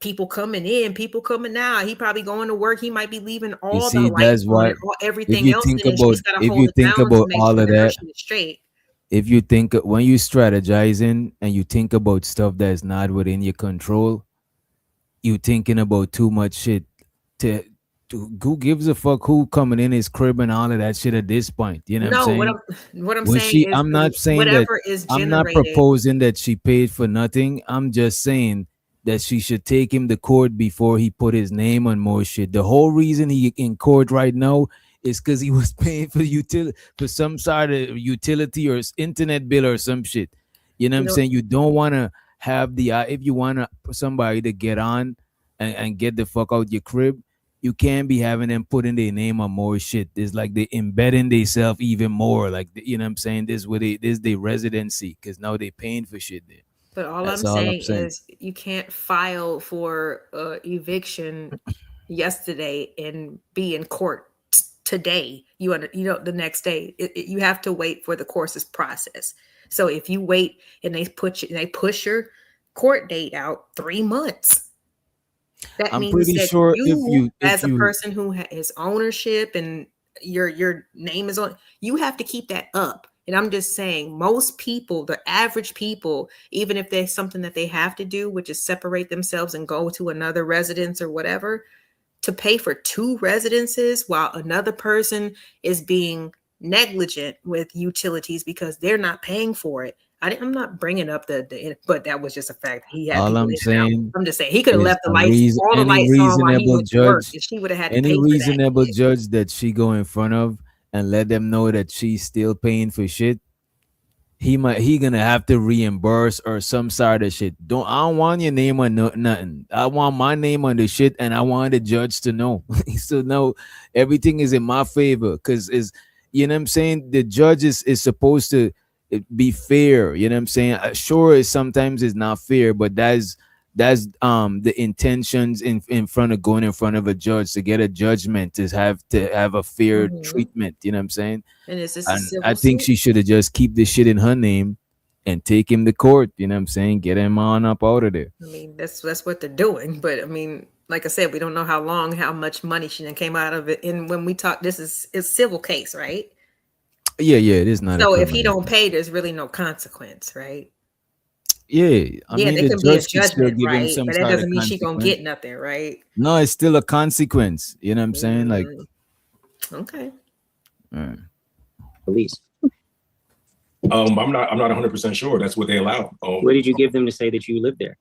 E: people coming in, people coming out. He probably going to work. He might be leaving
D: You
E: all the
D: see,
E: lights
D: that's
E: on
D: why
E: and everything else in, and she's got to
D: if
E: hold
D: you
E: it
D: think
E: down to
D: about
E: make
D: all
E: sure
D: of
E: that her
D: that,
E: shit is straight.
D: if you think when you strategizing and you think about stuff that's not within your control, you thinking about too much shit. To, who gives a fuck who coming in his crib and all of that shit at this point? You know what I'm
E: No,
D: saying?
E: what I'm
D: When
E: saying
D: she,
E: is
D: I'm not saying that.
E: whatever is
D: I'm not
E: generated.
D: proposing that she paid for nothing. I'm just saying that she should take him to court before he put his name on more shit. The whole reason he in court right now is because he was paying for some sort of utility or internet bill or some shit. You know what
E: You
D: I'm
E: know,
D: saying? You don't want to have the if you want to somebody to get on and get the fuck out your crib, you can't be having them putting their name on more shit. It's like they embedding themselves even more. Like you know what I'm saying? This their residency because now they paying for shit there.
E: but all I'm
D: That's all I'm
E: saying
D: saying.
E: is you can't file for eviction yesterday and be in court today. The next day. You have to wait for the court's process. So if you wait and they push your court date out 3 months, that
D: I'm
E: means
D: pretty
E: that
D: sure
E: you,
D: if
E: as a
D: you
E: person who has ownership and your name is on, you have to keep that up. And I'm just saying, most people, the average people, even if there's something that they have to do, which is separate themselves and go to another residence or whatever, to pay for two residences while another person is being negligent with utilities because they're not paying for it. I'm not bringing up but that was just a fact. He had
D: all
E: people
D: I'm
E: in and out.
D: saying
E: I'm just saying he could have
D: is
E: left all the
D: any
E: lights on while he
D: reasonable
E: went to work,
D: judge,
E: and she would have had to
D: any
E: pay for that.
D: reasonable judge that she go in front of and let them know that she's still paying for shit, he gonna have to reimburse or some sort of shit. I don't want your name on nothing. I want my name on the shit, and I want the judge to know. So no, everything is in my favor because is you know what I'm saying. The judge is supposed to be fair. You know what I'm saying. Sure, sometimes it's not fair, but that's the intentions in front of going in front of a judge to get a judgment to have a fair
E: Mhm.
D: treatment. You know what I'm saying.
E: And is this a
D: And I
E: civil
D: think
E: suit?
D: she should have just keep this shit in her name and take him to court. You know what I'm saying? Get him on up out of there.
E: I mean, that's what they're doing. But I mean, like I said, we don't know how much money she then came out of it. And when we talk, this is it's civil case, right?
D: Yeah, it is not a
E: So if he
D: criminal
E: don't
D: case.
E: pay, there's really no consequence, right?
D: Yeah, I
E: Yeah,
D: mean
E: there
D: the
E: can be a
D: judge could still
E: judgment,
D: give him
E: right?
D: some
E: But that
D: sort of
E: doesn't mean she gonna
D: consequence.
E: get nothing, right?
D: No, it's still a consequence. You know what I'm saying? Like,
E: Okay.
F: Police.
H: I'm not 100% sure. That's what they allow.
F: What did you give them to say that you lived there?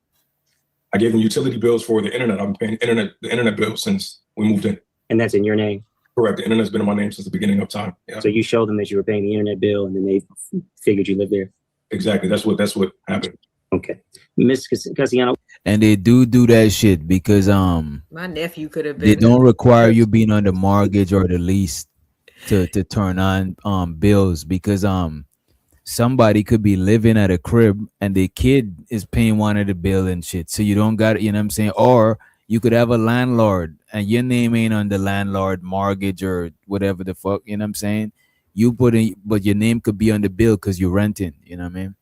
H: I gave him utility bills for the internet. I've been paying the internet bill since we moved in.
F: And that's in your name?
H: Correct. The internet's been in my name since the beginning of time. Yeah.
F: So you showed them that you were paying the internet bill, and then they figured you lived there?
H: Exactly. That's what happened.
F: Okay. Miss Cassiano.
D: And they do that shit because
E: My nephew could have been.
D: they don't require you being on the mortgage or the lease to turn on bills, because somebody could be living at a crib and the kid is paying one of the bill and shit. So you don't got, you know what I'm saying? Or you could have a landlord and your name ain't on the landlord mortgage or whatever the fuck, you know what I'm saying? You put in, but your name could be on the bill because you're renting, you know what I mean?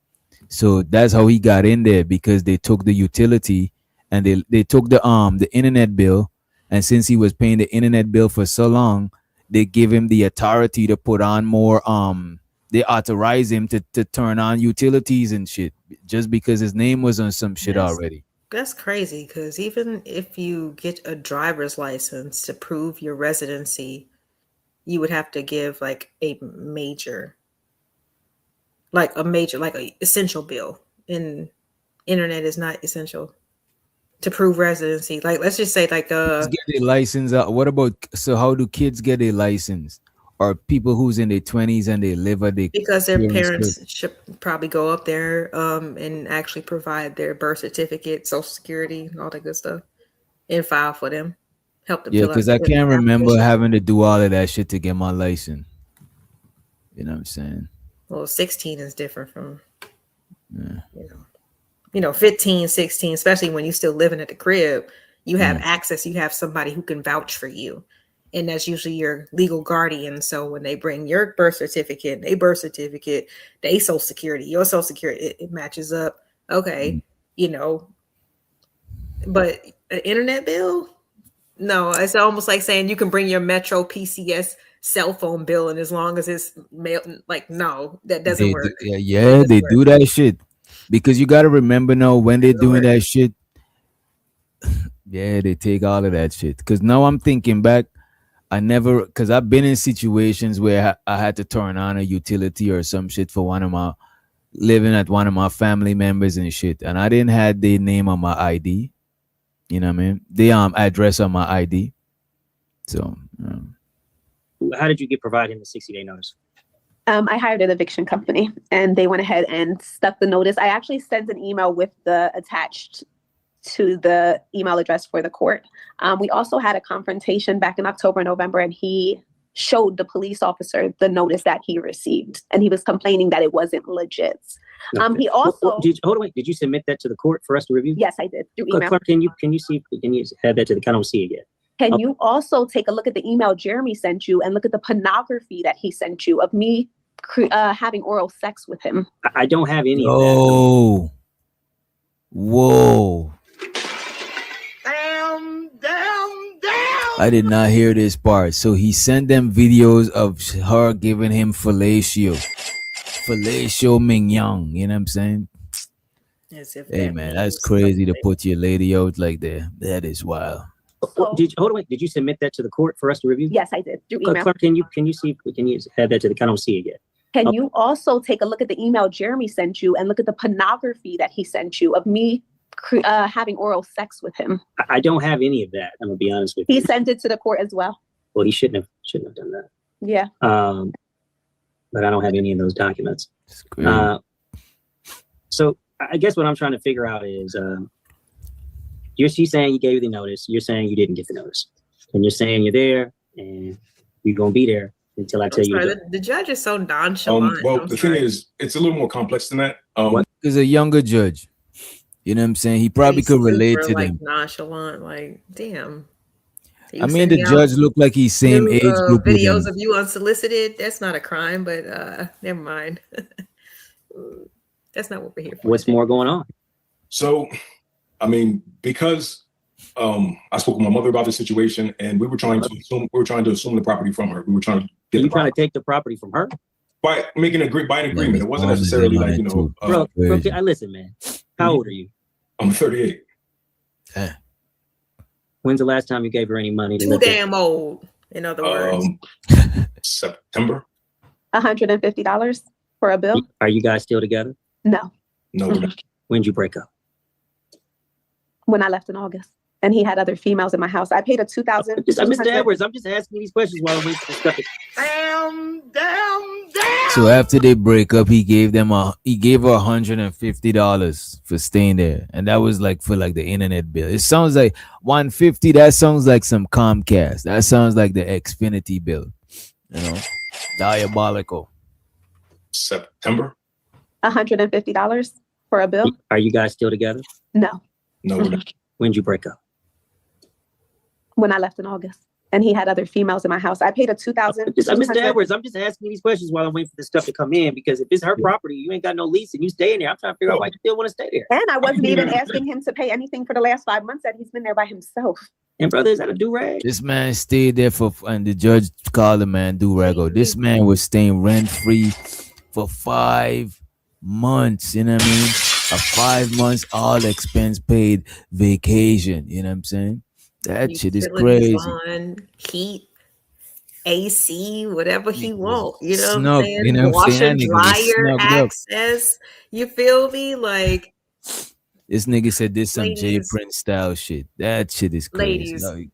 D: So that's how he got in there, because they took the utility and they took the internet bill, and since he was paying the internet bill for so long, they give him the authority to put on more they authorize him to turn on utilities and shit just because his name was on some shit already.
E: That's crazy, because even if you get a driver's license to prove your residency, you would have to give like a major like a essential bill, and internet is not essential to prove residency. Like, let's just say like
D: Kids get a license. What about, so how do kids get a license, or people who's in their 20s and they live at the
E: because their parents should probably go up there and actually provide their birth certificate, social security, and all that good stuff, and file for them, help them.
D: Yeah, because I can't remember having to do all of that shit to get my license. You know what I'm saying?
E: Well, 16 is different from, you know, 15, 16, especially when you're still living at the crib, you have access, you have somebody who can vouch for you. And that's usually your legal guardian. So when they bring your birth certificate, they social security, your social security, it matches up. Okay. You know, but an internet bill? No, it's almost like saying you can bring your Metro PCS cell phone bill, and as long as it's mail, like, no, that doesn't work.
D: They do that shit, because you got to remember now when they're doing that shit. Yeah, they take all of that shit. Because now I'm thinking back, because I've been in situations where I had to turn on a utility or some shit for living at one of my family members and shit, and I didn't have their name on my ID. You know what I mean? The address on my ID. So
F: how did you get provided the 60-day notice?
G: I hired an eviction company, and they went ahead and stuck the notice. I actually sent an email with the attached to the email address for the court. We also had a confrontation back in October, November, and he showed the police officer the notice that he received, and he was complaining that it wasn't legit.
F: Okay.
G: He also
F: did you submit that to the court for us to review?
G: Yes, I did, through email.
F: Clerk, can you have that to the? I don't see it yet.
G: Can you also take a look at the email Jeremy sent you and look at the pornography that he sent you of me having oral sex with him?
F: I don't have any of that.
D: Whoa. I did not hear this part. So he sent them videos of her giving him fellatio mignon. You know what I'm saying? Hey man, that's crazy to put your lady out like that. That is wild.
F: Did you submit that to the court for us to review?
G: Yes, I did, through email.
F: Clerk, can you have that to the? I don't see it yet.
G: Can you also take a look at the email Jeremy sent you and look at the pornography that he sent you of me having oral sex with him?
F: I don't have any of that. I'm gonna be honest with you.
G: He sent it to the court as well.
F: Well, he shouldn't have done that.
G: Yeah.
F: But I don't have any of those documents. So I guess what I'm trying to figure out is, she's saying you gave you the notice. You're saying you didn't get the notice, and you're saying you're there and you're gonna be there until I tell you.
E: The judge is so nonchalant.
H: Well, the thing is, it's a little more complex than that.
D: He's a younger judge. You know what I'm saying? He probably could relate to them.
E: Nonchalant, like, damn.
D: I mean, the judge looked like he's same age group.
E: Videos of you unsolicited. That's not a crime, but never mind. That's not what we're here for.
F: What's more going on?
H: So, I mean, because I spoke with my mother about the situation, and we were trying to assume the property from her. We were trying to
F: trying to take the property from her
H: by making by an agreement. It wasn't necessarily like, you know.
F: Bro, listen, man. How old are you?
H: I'm 38.
F: When's the last time you gave her any money?
E: Too damn old. In other words,
H: September.
G: $150 for a bill.
F: Are you guys still together?
G: No.
H: No.
F: When'd you break up?
G: when I left in August, and he had other females in my house. I paid a $2,000.
F: Mr. Edwards, I'm just asking these questions while I'm waiting for the stuff.
E: Damn.
D: So after they break up, he gave her $150 for staying there, and that was like for like the internet bill. It sounds like $150. That sounds like some Comcast. That sounds like the Xfinity bill. You know, diabolical.
H: September?
G: $150 for a bill?
F: Are you guys still together?
G: No.
H: No, we're not.
F: When did you break up?
G: When I left in August, and he had other females in my house. I paid a $2,000.
F: Mr. Edwards, I'm just asking these questions while I'm waiting for this stuff to come in, because if it's her property, you ain't got no lease and you stay in there. I'm trying to figure out why you still want to stay there.
G: And I wasn't even asking him to pay anything for the last 5 months that he's been there by himself.
F: And brother, is that a do-rag?
D: This man stayed there and the judge called the man do-rago. This man was staying rent-free for 5 months, you know what I mean? A 5 months, all expense paid vacation, you know what I'm saying? That shit is crazy.
E: On, heat, AC, whatever he want, you know
D: Snug,
E: what I'm saying?
D: you know what I'm
E: Washer,
D: saying?
E: dryer, access. You feel me? Like,
D: this nigga said this some J
E: ladies.
D: Prince style shit. That shit is crazy.
E: Ladies.
D: Like,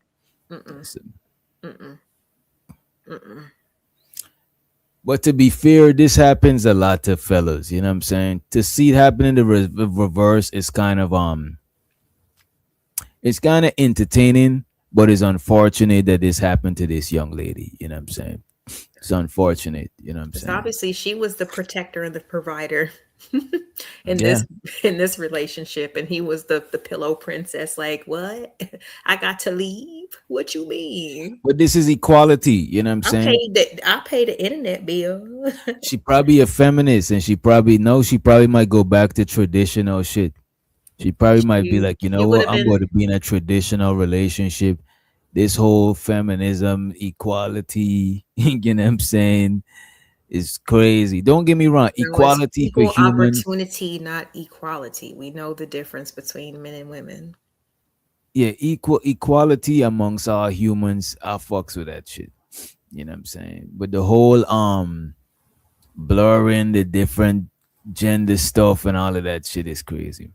D: but to be fair, this happens a lot to fellas. You know what I'm saying? To see it happen in the reverse is kind of it's kind of entertaining, but it's unfortunate that this happened to this young lady. You know what I'm saying? It's unfortunate. You know what I'm saying?
E: Obviously, she was the protector and the provider in this relationship, and he was the pillow princess. Like, what? I got to leave? What you mean?
D: But this is equality. You know what I'm saying?
E: I pay the internet bill.
D: She probably a feminist, and she probably might go back to traditional shit. She probably might be like, you know what? I'm going to be in a traditional relationship. This whole feminism, equality, you know what I'm saying, is crazy. Don't get me wrong. Equality for humans.
E: Opportunity, not equality. We know the difference between men and women.
D: Yeah, equality amongst all humans. I fucks with that shit. You know what I'm saying? But the whole blurring the different gender stuff and all of that shit is crazy.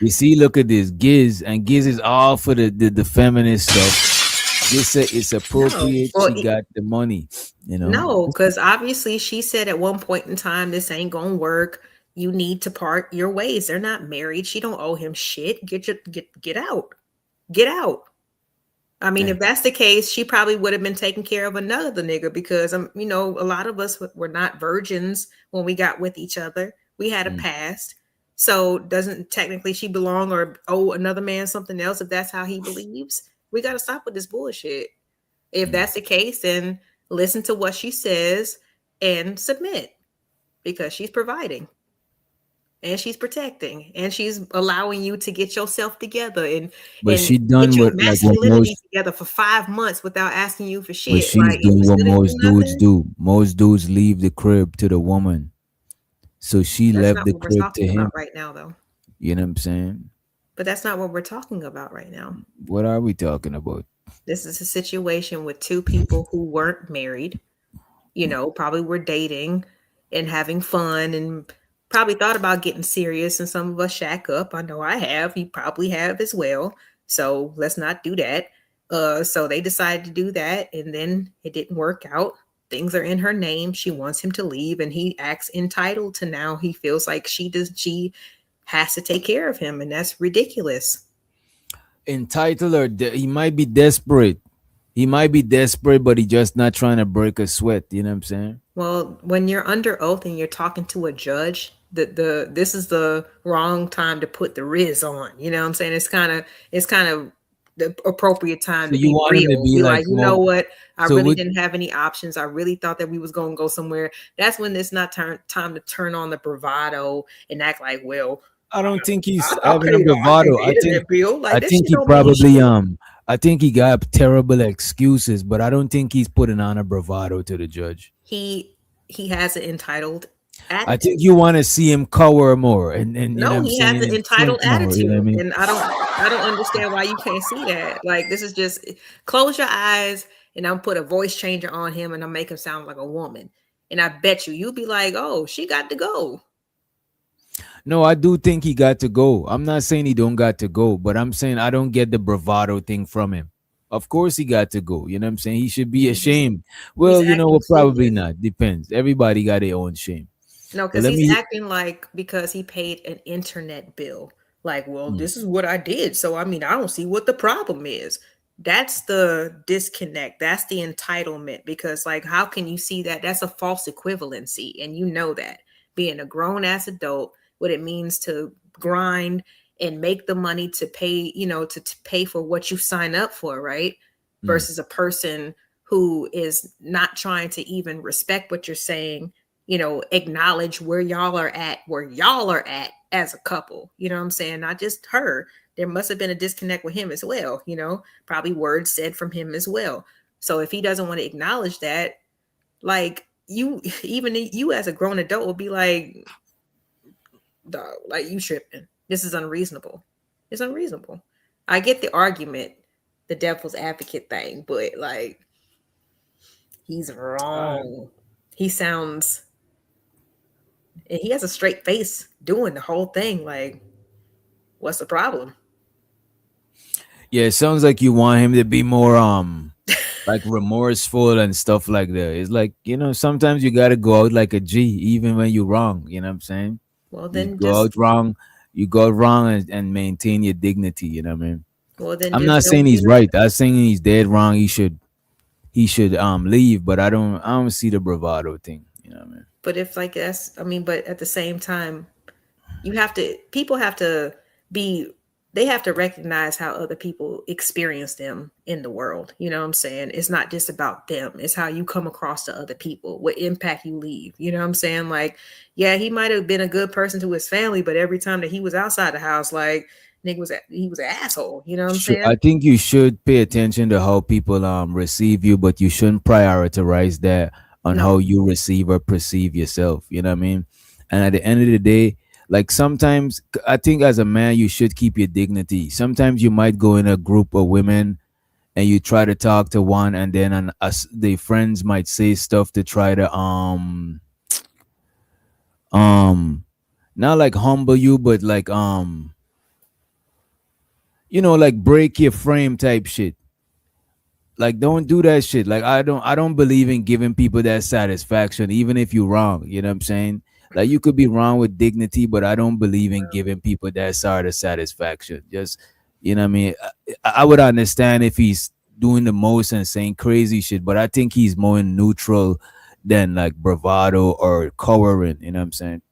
D: You see, look at this. Giz is all for the feminist stuff. This it's appropriate. She got the money, you know.
E: No, because obviously she said at one point in time, this ain't gonna work. You need to part your ways. They're not married. She don't owe him shit. Get out. Get out. I mean, if that's the case, she probably would have been taking care of another nigga, because a lot of us were not virgins when we got with each other. We had a past. So doesn't technically she belong or owe another man something else if that's how he believes? We got to stop with this bullshit. If that's the case, then listen to what she says and submit, because she's providing and she's protecting and she's allowing you to get yourself together and
D: she done
E: get your
D: what
E: masculinity together for 5 months without asking you for shit.
D: But she's doing what most dudes do. Most dudes leave the crib to the woman. So she left the crib to him
E: right now, though.
D: You know what I'm saying?
E: But that's not what we're talking about right now.
D: What are we talking about?
E: This is a situation with two people who weren't married, probably were dating and having fun and probably thought about getting serious. And some of us shack up. I know I have. You probably have as well. So let's not do that. So they decided to do that, and then it didn't work out. Things are in her name. She wants him to leave, and he acts entitled to now. He feels like she has to take care of him, and that's ridiculous.
D: Entitled, or he might be desperate. He might be desperate, but he's just not trying to break a sweat. You know what I'm saying?
E: Well, when you're under oath and you're talking to a judge, this is the wrong time to put the Riz on. You know what I'm saying? It's kind of the appropriate time to be real. To be like, you know what? I really didn't have any options. I really thought that we was going to go somewhere. That's when it's not time to turn on the bravado and act like, well,
D: I don't think he's having a bravado. I think he got terrible excuses, but I don't think he's putting on a bravado to the judge.
E: He has an entitled attitude.
D: I think you want to see him cower more, and
E: no, he has an entitled attitude, you know what I mean? And I don't understand why you can't see that. Like, this is just close your eyes, and I'll put a voice changer on him, and I'll make him sound like a woman, and I bet you'll be like, oh, she got to go.
D: No, I do think he got to go. I'm not saying he don't got to go, but I'm saying I don't get the bravado thing from him. Of course he got to go. You know what I'm saying? He should be ashamed.
E: He's
D: Well, you know
E: acting
D: what? Probably
E: foolish.
D: not. Depends. Everybody got their own shame.
E: No,
D: But
E: because
D: let
E: he's
D: me.
E: acting like because he paid an internet bill. Like, well,
D: Mm,
E: this is what I did. So, I mean, I don't see what the problem is. That's the disconnect. That's the entitlement. Because, like, how can you see that? That's a false equivalency. And you know that. Being a grown ass adult, what it means to grind and make the money to pay, to pay for what you sign up for, right?
D: mm.
E: Versus a person who is not trying to even respect what you're saying, acknowledge where y'all are at as a couple. You know what I'm saying? Not just her. There must have been a disconnect with him as well, probably words said from him as well. So if he doesn't want to acknowledge that, like you, even you as a grown adult will be like, dog, like you tripping. This is unreasonable. It's unreasonable. I get the argument, the devil's advocate thing, but like he's wrong. He sounds and he has a straight face doing the whole thing. Like, what's the problem?
D: Yeah, it sounds like you want him to be more like remorseful and stuff like that. It's like, sometimes you gotta go out like a G, even when you're wrong. You know what I'm saying?
E: Well,
D: You
E: then
D: go
E: just
D: out wrong, you go out wrong and maintain your dignity. You know what I mean?
E: well then
D: I'm
E: just
D: not
E: don't
D: saying
E: be
D: he's
E: like
D: right. I'm saying he's dead wrong. He should leave, but I don't see the bravado thing. You know what I mean?
E: but if like that's I mean, but at the same time, people have to be they have to recognize how other people experience them in the world. You know what I'm saying? It's not just about them. It's how you come across to other people, what impact you leave. You know what I'm saying? Like, yeah, he might have been a good person to his family, but every time that he was outside the house, like he was an asshole. You know what I'm
D: Sure, I
E: saying?
D: think you should pay attention to how people receive you, but you shouldn't prioritize that on
E: No.
D: how you receive or perceive yourself. You know what I mean? And at the end of the day, like sometimes I think as a man you should keep your dignity. Sometimes you might go in a group of women and you try to talk to one, and then the friends might say stuff to try to um not like humble you, but like like break your frame type shit. Like don't do that shit. Like I don't believe in giving people that satisfaction even if you're wrong. You know what I'm saying? Like you could be wrong with dignity, but I don't believe in giving people that sort of satisfaction. Just what I mean? I would understand if he's doing the most and saying crazy shit, but I think he's more neutral than like bravado or cowering. You know what I'm saying?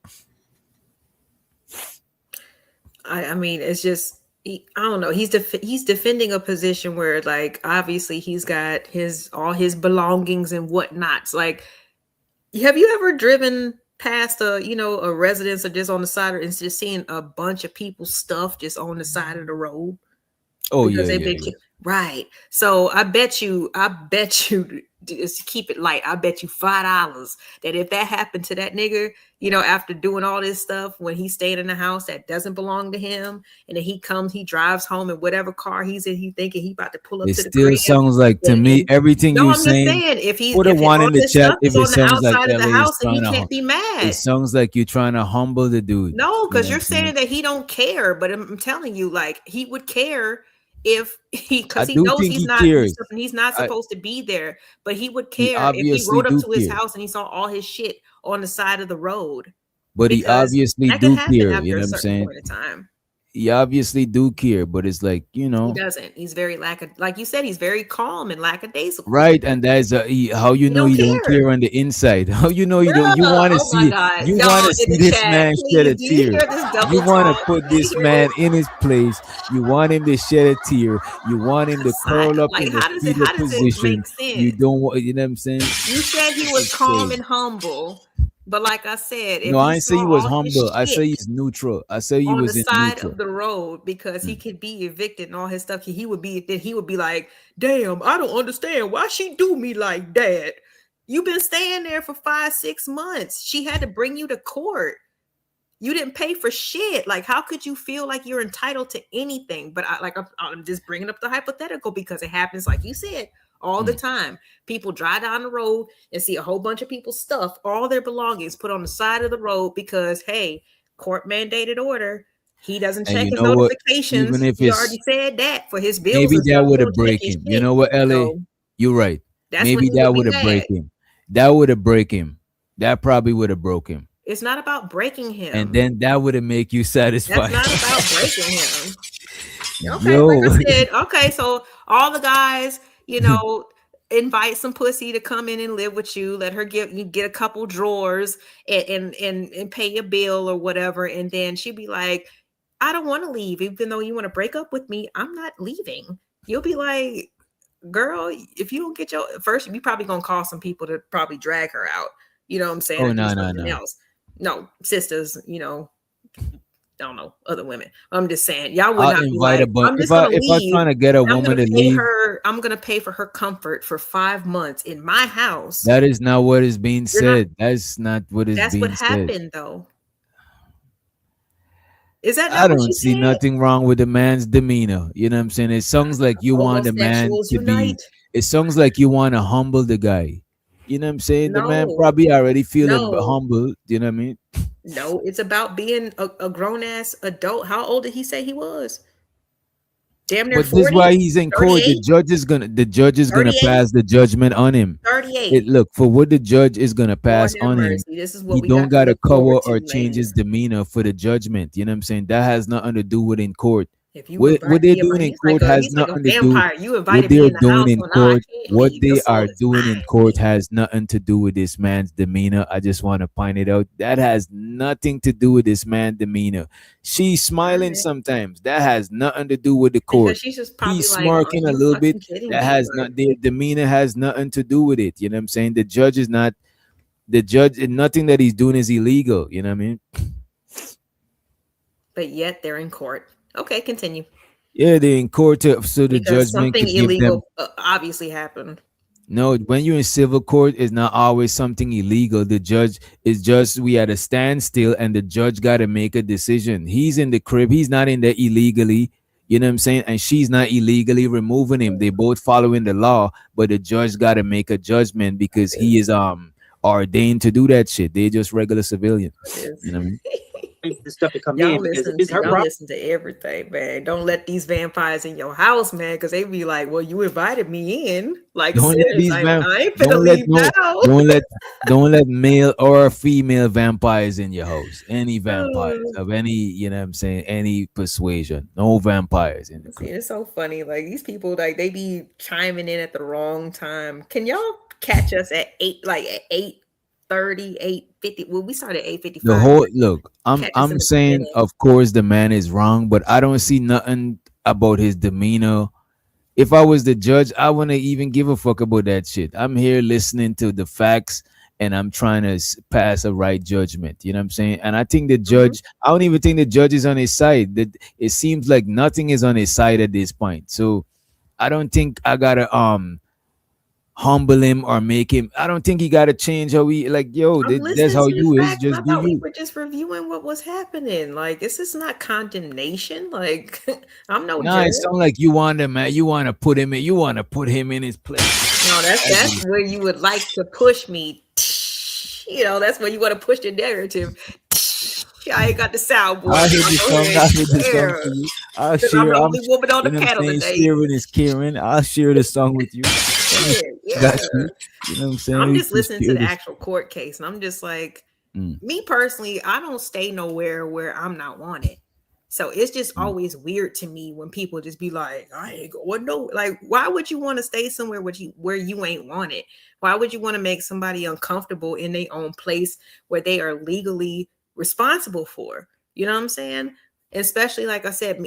E: I mean, it's just I don't know. He's defending a position where, like, obviously he's got his all his belongings and whatnots. Like, have you ever driven past a residence or just on the side and just seeing a bunch of people's stuff just on the side of the road?
D: Oh
E: Because
D: yeah,
E: they've
D: yeah,
E: been
D: yeah.
E: right. So I bet you just to keep it light. I bet you $5 that if that happened to that nigga, after doing all this stuff, when he stayed in the house that doesn't belong to him, and then he drives home in whatever car he's in, he thinking he about to pull up
D: It
E: to the
D: still
E: crib.
D: sounds like to me
E: And
D: everything
E: no,
D: you
E: I'm just
D: saying.
E: saying
D: Put a one
E: all
D: in the
E: his
D: chat
E: stuff
D: if
E: is
D: it
E: on the
D: sounds like
E: outside of the
D: LA is
E: house and
D: trying
E: he
D: to.
E: can't be
D: It
E: mad.
D: sounds like you're trying to humble the dude.
E: No,
D: You know
E: because
D: what I'm
E: you're
D: saying?
E: saying that he don't care, but I'm telling you, like he would care if
D: I
E: because he
D: do
E: knows
D: think he cares.
E: he's not
D: I
E: supposed to be there, but he would
D: He
E: care if he
D: obviously
E: rode up
D: do
E: to his
D: care,
E: house and he saw all his shit on the side of the road
D: but he
E: because
D: obviously
E: that could
D: do
E: happen
D: care. You
E: after
D: know
E: a
D: what I'm
E: certain
D: saying?
E: point of time.
D: He obviously do care, but it's like
E: He doesn't. He's very like you said, he's very calm and lackadaisical.
D: right, and that's how you
E: He
D: know
E: don't
D: you don't
E: care.
D: care on the inside. How you know you don't?
E: Bruh,
D: You want to
E: oh my
D: see
E: God.
D: you want
E: Y'all
D: to
E: in
D: see
E: the
D: this
E: chat,
D: man shed
E: please.
D: a
E: Do you
D: tear.
E: hear this
D: You
E: double
D: want to
E: talk?
D: put
E: Do you
D: this
E: hear
D: man
E: this?
D: in his place. You want him to shed a tear. You want him to curl up
E: Like
D: in the fetal
E: how does it
D: position.
E: make
D: You
E: sense?
D: don't want. You know what I'm saying?
E: You said he was
D: It's
E: calm
D: crazy.
E: and humble, but like I said, if
D: No,
E: he
D: I ain't say he
E: saw
D: was
E: all his
D: humble. I say
E: shit
D: he's neutral. I say he
E: on the
D: was in
E: side of
D: neutral.
E: the road because he
D: Mm.
E: could be evicted and all his stuff, he would be like, "Damn, I don't understand why she do me like that." You've been staying there for 5, 6 months. She had to bring you to court. You didn't pay for shit. Like, how could you feel like you're entitled to anything? But I'm just bringing up the hypothetical because it happens, like you said, all the
D: Mm.
E: time. People drive down the road and see a whole bunch of people's stuff, all their belongings put on the side of the road because, hey, court mandated order. He doesn't
D: And
E: check
D: you
E: his
D: know what?
E: notifications.
D: Even if
E: He
D: it's
E: already said that for his bills
D: maybe
E: and
D: that
E: stuff. He
D: would have
E: don't check
D: break
E: his
D: him. You
E: shit.
D: know what, LA?
E: So
D: You're right.
E: that's when
D: Maybe
E: he
D: that
E: would
D: would
E: be
D: have break
E: mad.
D: him. That would have break him. That probably would have broke him.
E: It's not about breaking him.
D: And then that would have make you
E: That's
D: satisfied.
E: not about breaking him. Okay,
D: Yo.
E: like I said, okay, so all the guys, you know, invite some pussy to come in and live with you. Let her get a couple drawers and pay your bill or whatever, and then she'd be like, "I don't want to leave, even though you want to break up with me. I'm not leaving." You'll be like, "Girl, if you don't get your first, you probably gonna call some people to probably drag her out. You know what I'm saying?
D: Oh,
E: Or do
D: no,
E: something else. No, sisters, you know." I don't know, other women. I'm just saying, y'all would
D: I'll
E: not be
D: invite
E: like,
D: a bunch.
E: I'm
D: If
E: just gonna
D: I'm
E: leave.
D: trying to get a
E: I'm
D: woman
E: gonna
D: to
E: pay
D: leave,
E: her. I'm gonna pay for her comfort for 5 months in my house.
D: that is not what is being
E: You're not-
D: said. That's not what is
E: That's what
D: being said.
E: happened, though. Is that
D: I
E: not what
D: don't
E: you
D: see
E: said?
D: nothing wrong with the man's demeanor. You know what I'm saying? It sounds like you want the man
E: Homosexuals
D: to be.
E: unite.
D: It sounds like you want to humble the guy. You know what I'm saying? The man
E: No,
D: probably already feeling
E: no,
D: humble. You know what I mean?
E: no. It's about being a grown ass adult. How old did he say he was? Damn near
D: But this is
E: 40,
D: why he's in court.
E: 38,
D: The judge is gonna
E: 38,
D: pass the judgment on him.
E: 38.
D: Look, for what the judge is gonna
E: Lord
D: pass
E: have
D: on him,
E: mercy. This is
D: he
E: what we
D: don't
E: got to
D: gotta
E: look
D: cover
E: forward
D: or
E: to,
D: change his
E: ladies.
D: demeanor for the judgment. You know what I'm saying? That has nothing to do with in court.
E: If you
D: What
E: invite
D: they're
E: me,
D: doing in
E: he's like
D: court has
E: a
D: nothing to do.
E: vampire. You
D: What
E: invited me
D: they're
E: in the
D: doing
E: house,
D: in
E: so now I
D: court,
E: can't
D: what
E: leave. Your
D: they
E: soul
D: are
E: is
D: doing in court
E: mine.
D: has nothing to do with this man's demeanor. I just want to point it out. That has nothing to do with this man's demeanor. She's smiling
E: Alright.
D: sometimes. That has nothing to do with the court.
E: Because she's just probably
D: He's
E: like, "Are
D: smirking a
E: you
D: little bit.
E: fucking kidding
D: That
E: me?"
D: has
E: Like,
D: not their demeanor has nothing to do with it. You know what I'm saying? The judge is not the judge, and nothing that he's doing is illegal. You know what I mean?
E: but yet they're in court. Okay, continue.
D: Yeah, they're in court so the
E: Because
D: judgment
E: something
D: could give them.
E: illegal obviously happened.
D: No, when you're in civil court, it's not always something illegal. The judge is just we at a standstill, and the judge got to make a decision. He's in the crib. He's not in there illegally. You know what I'm saying? And she's not illegally removing him. They both following the law, but the judge got to make a judgment because he is ordained to do that shit. They just regular civilian. You know what I mean?
F: This stuff to come
E: Y'all
F: in because
E: listen
F: it's
E: to
F: her
E: y'all
F: problem.
E: listen to everything, man. Don't let these vampires in your house, man, because they be like, "Well, you invited me in." Like,
D: Don't let
E: sis,
D: these
E: I ain't finna leave now.
D: don't let male or female vampires in your house. Any vampires of any, you know what I'm saying, any persuasion. No vampires in the
E: See,
D: crib.
E: it's so funny. Like these people, like they be chiming in at the wrong time. Can y'all catch us at 8:30, 8:50? Well, we started at 8:55.
D: The whole look,
E: Catch us in
D: I'm
E: a
D: saying
E: minute.
D: of course the man is wrong, but I don't see nothing about his demeanor. If I was the judge, I wouldn't even give a fuck about that shit. I'm here listening to the facts and I'm trying to pass a right judgment. You know what I'm saying? And I think the judge, I don't even think the judge is on his side. That it seems like nothing is on his side at this point. So I don't think I gotta humble him or make him. I don't think he gotta change how he like. Yo,
E: I'm
D: that's
E: listening
D: how
E: to
D: you
E: the
D: is.
E: facts, and I
D: Just do
E: thought we
D: you.
E: were just reviewing what was happening. Like, this is not condemnation. Like, I'm no
D: Nah,
E: judge.
D: it sounds like you want to, man. You want to put him in. You want to put him in his place.
E: No, that's where you would like to push me. You know, that's where you want to push the narrative. I ain't got the soundboard.
D: I'll hear the
E: I'll go
D: song.
E: ahead
D: I'll
E: and
D: hear the song
E: share.
D: for you. I'll
E: 'Cause I'm
D: share.
E: the
D: I'm,
E: only woman on
D: you
E: the
D: know what I'm
E: panel
D: saying?
E: today.
D: Sharing is Karen. I'll share the song with you.
E: Yeah.
D: Got you. You know what I'm saying?
E: I'm
D: We
E: just
D: can
E: listening to
D: share
E: the
D: this.
E: actual court case, and I'm just like,
D: Mm.
E: me personally, I don't stay nowhere where I'm not wanted. So it's just always weird to me when people just be like, I ain't going no. Like, why would you want to stay somewhere where you ain't wanted? Why would you want to make somebody uncomfortable in their own place where they are legally responsible for? You know what I'm saying? Especially like I said,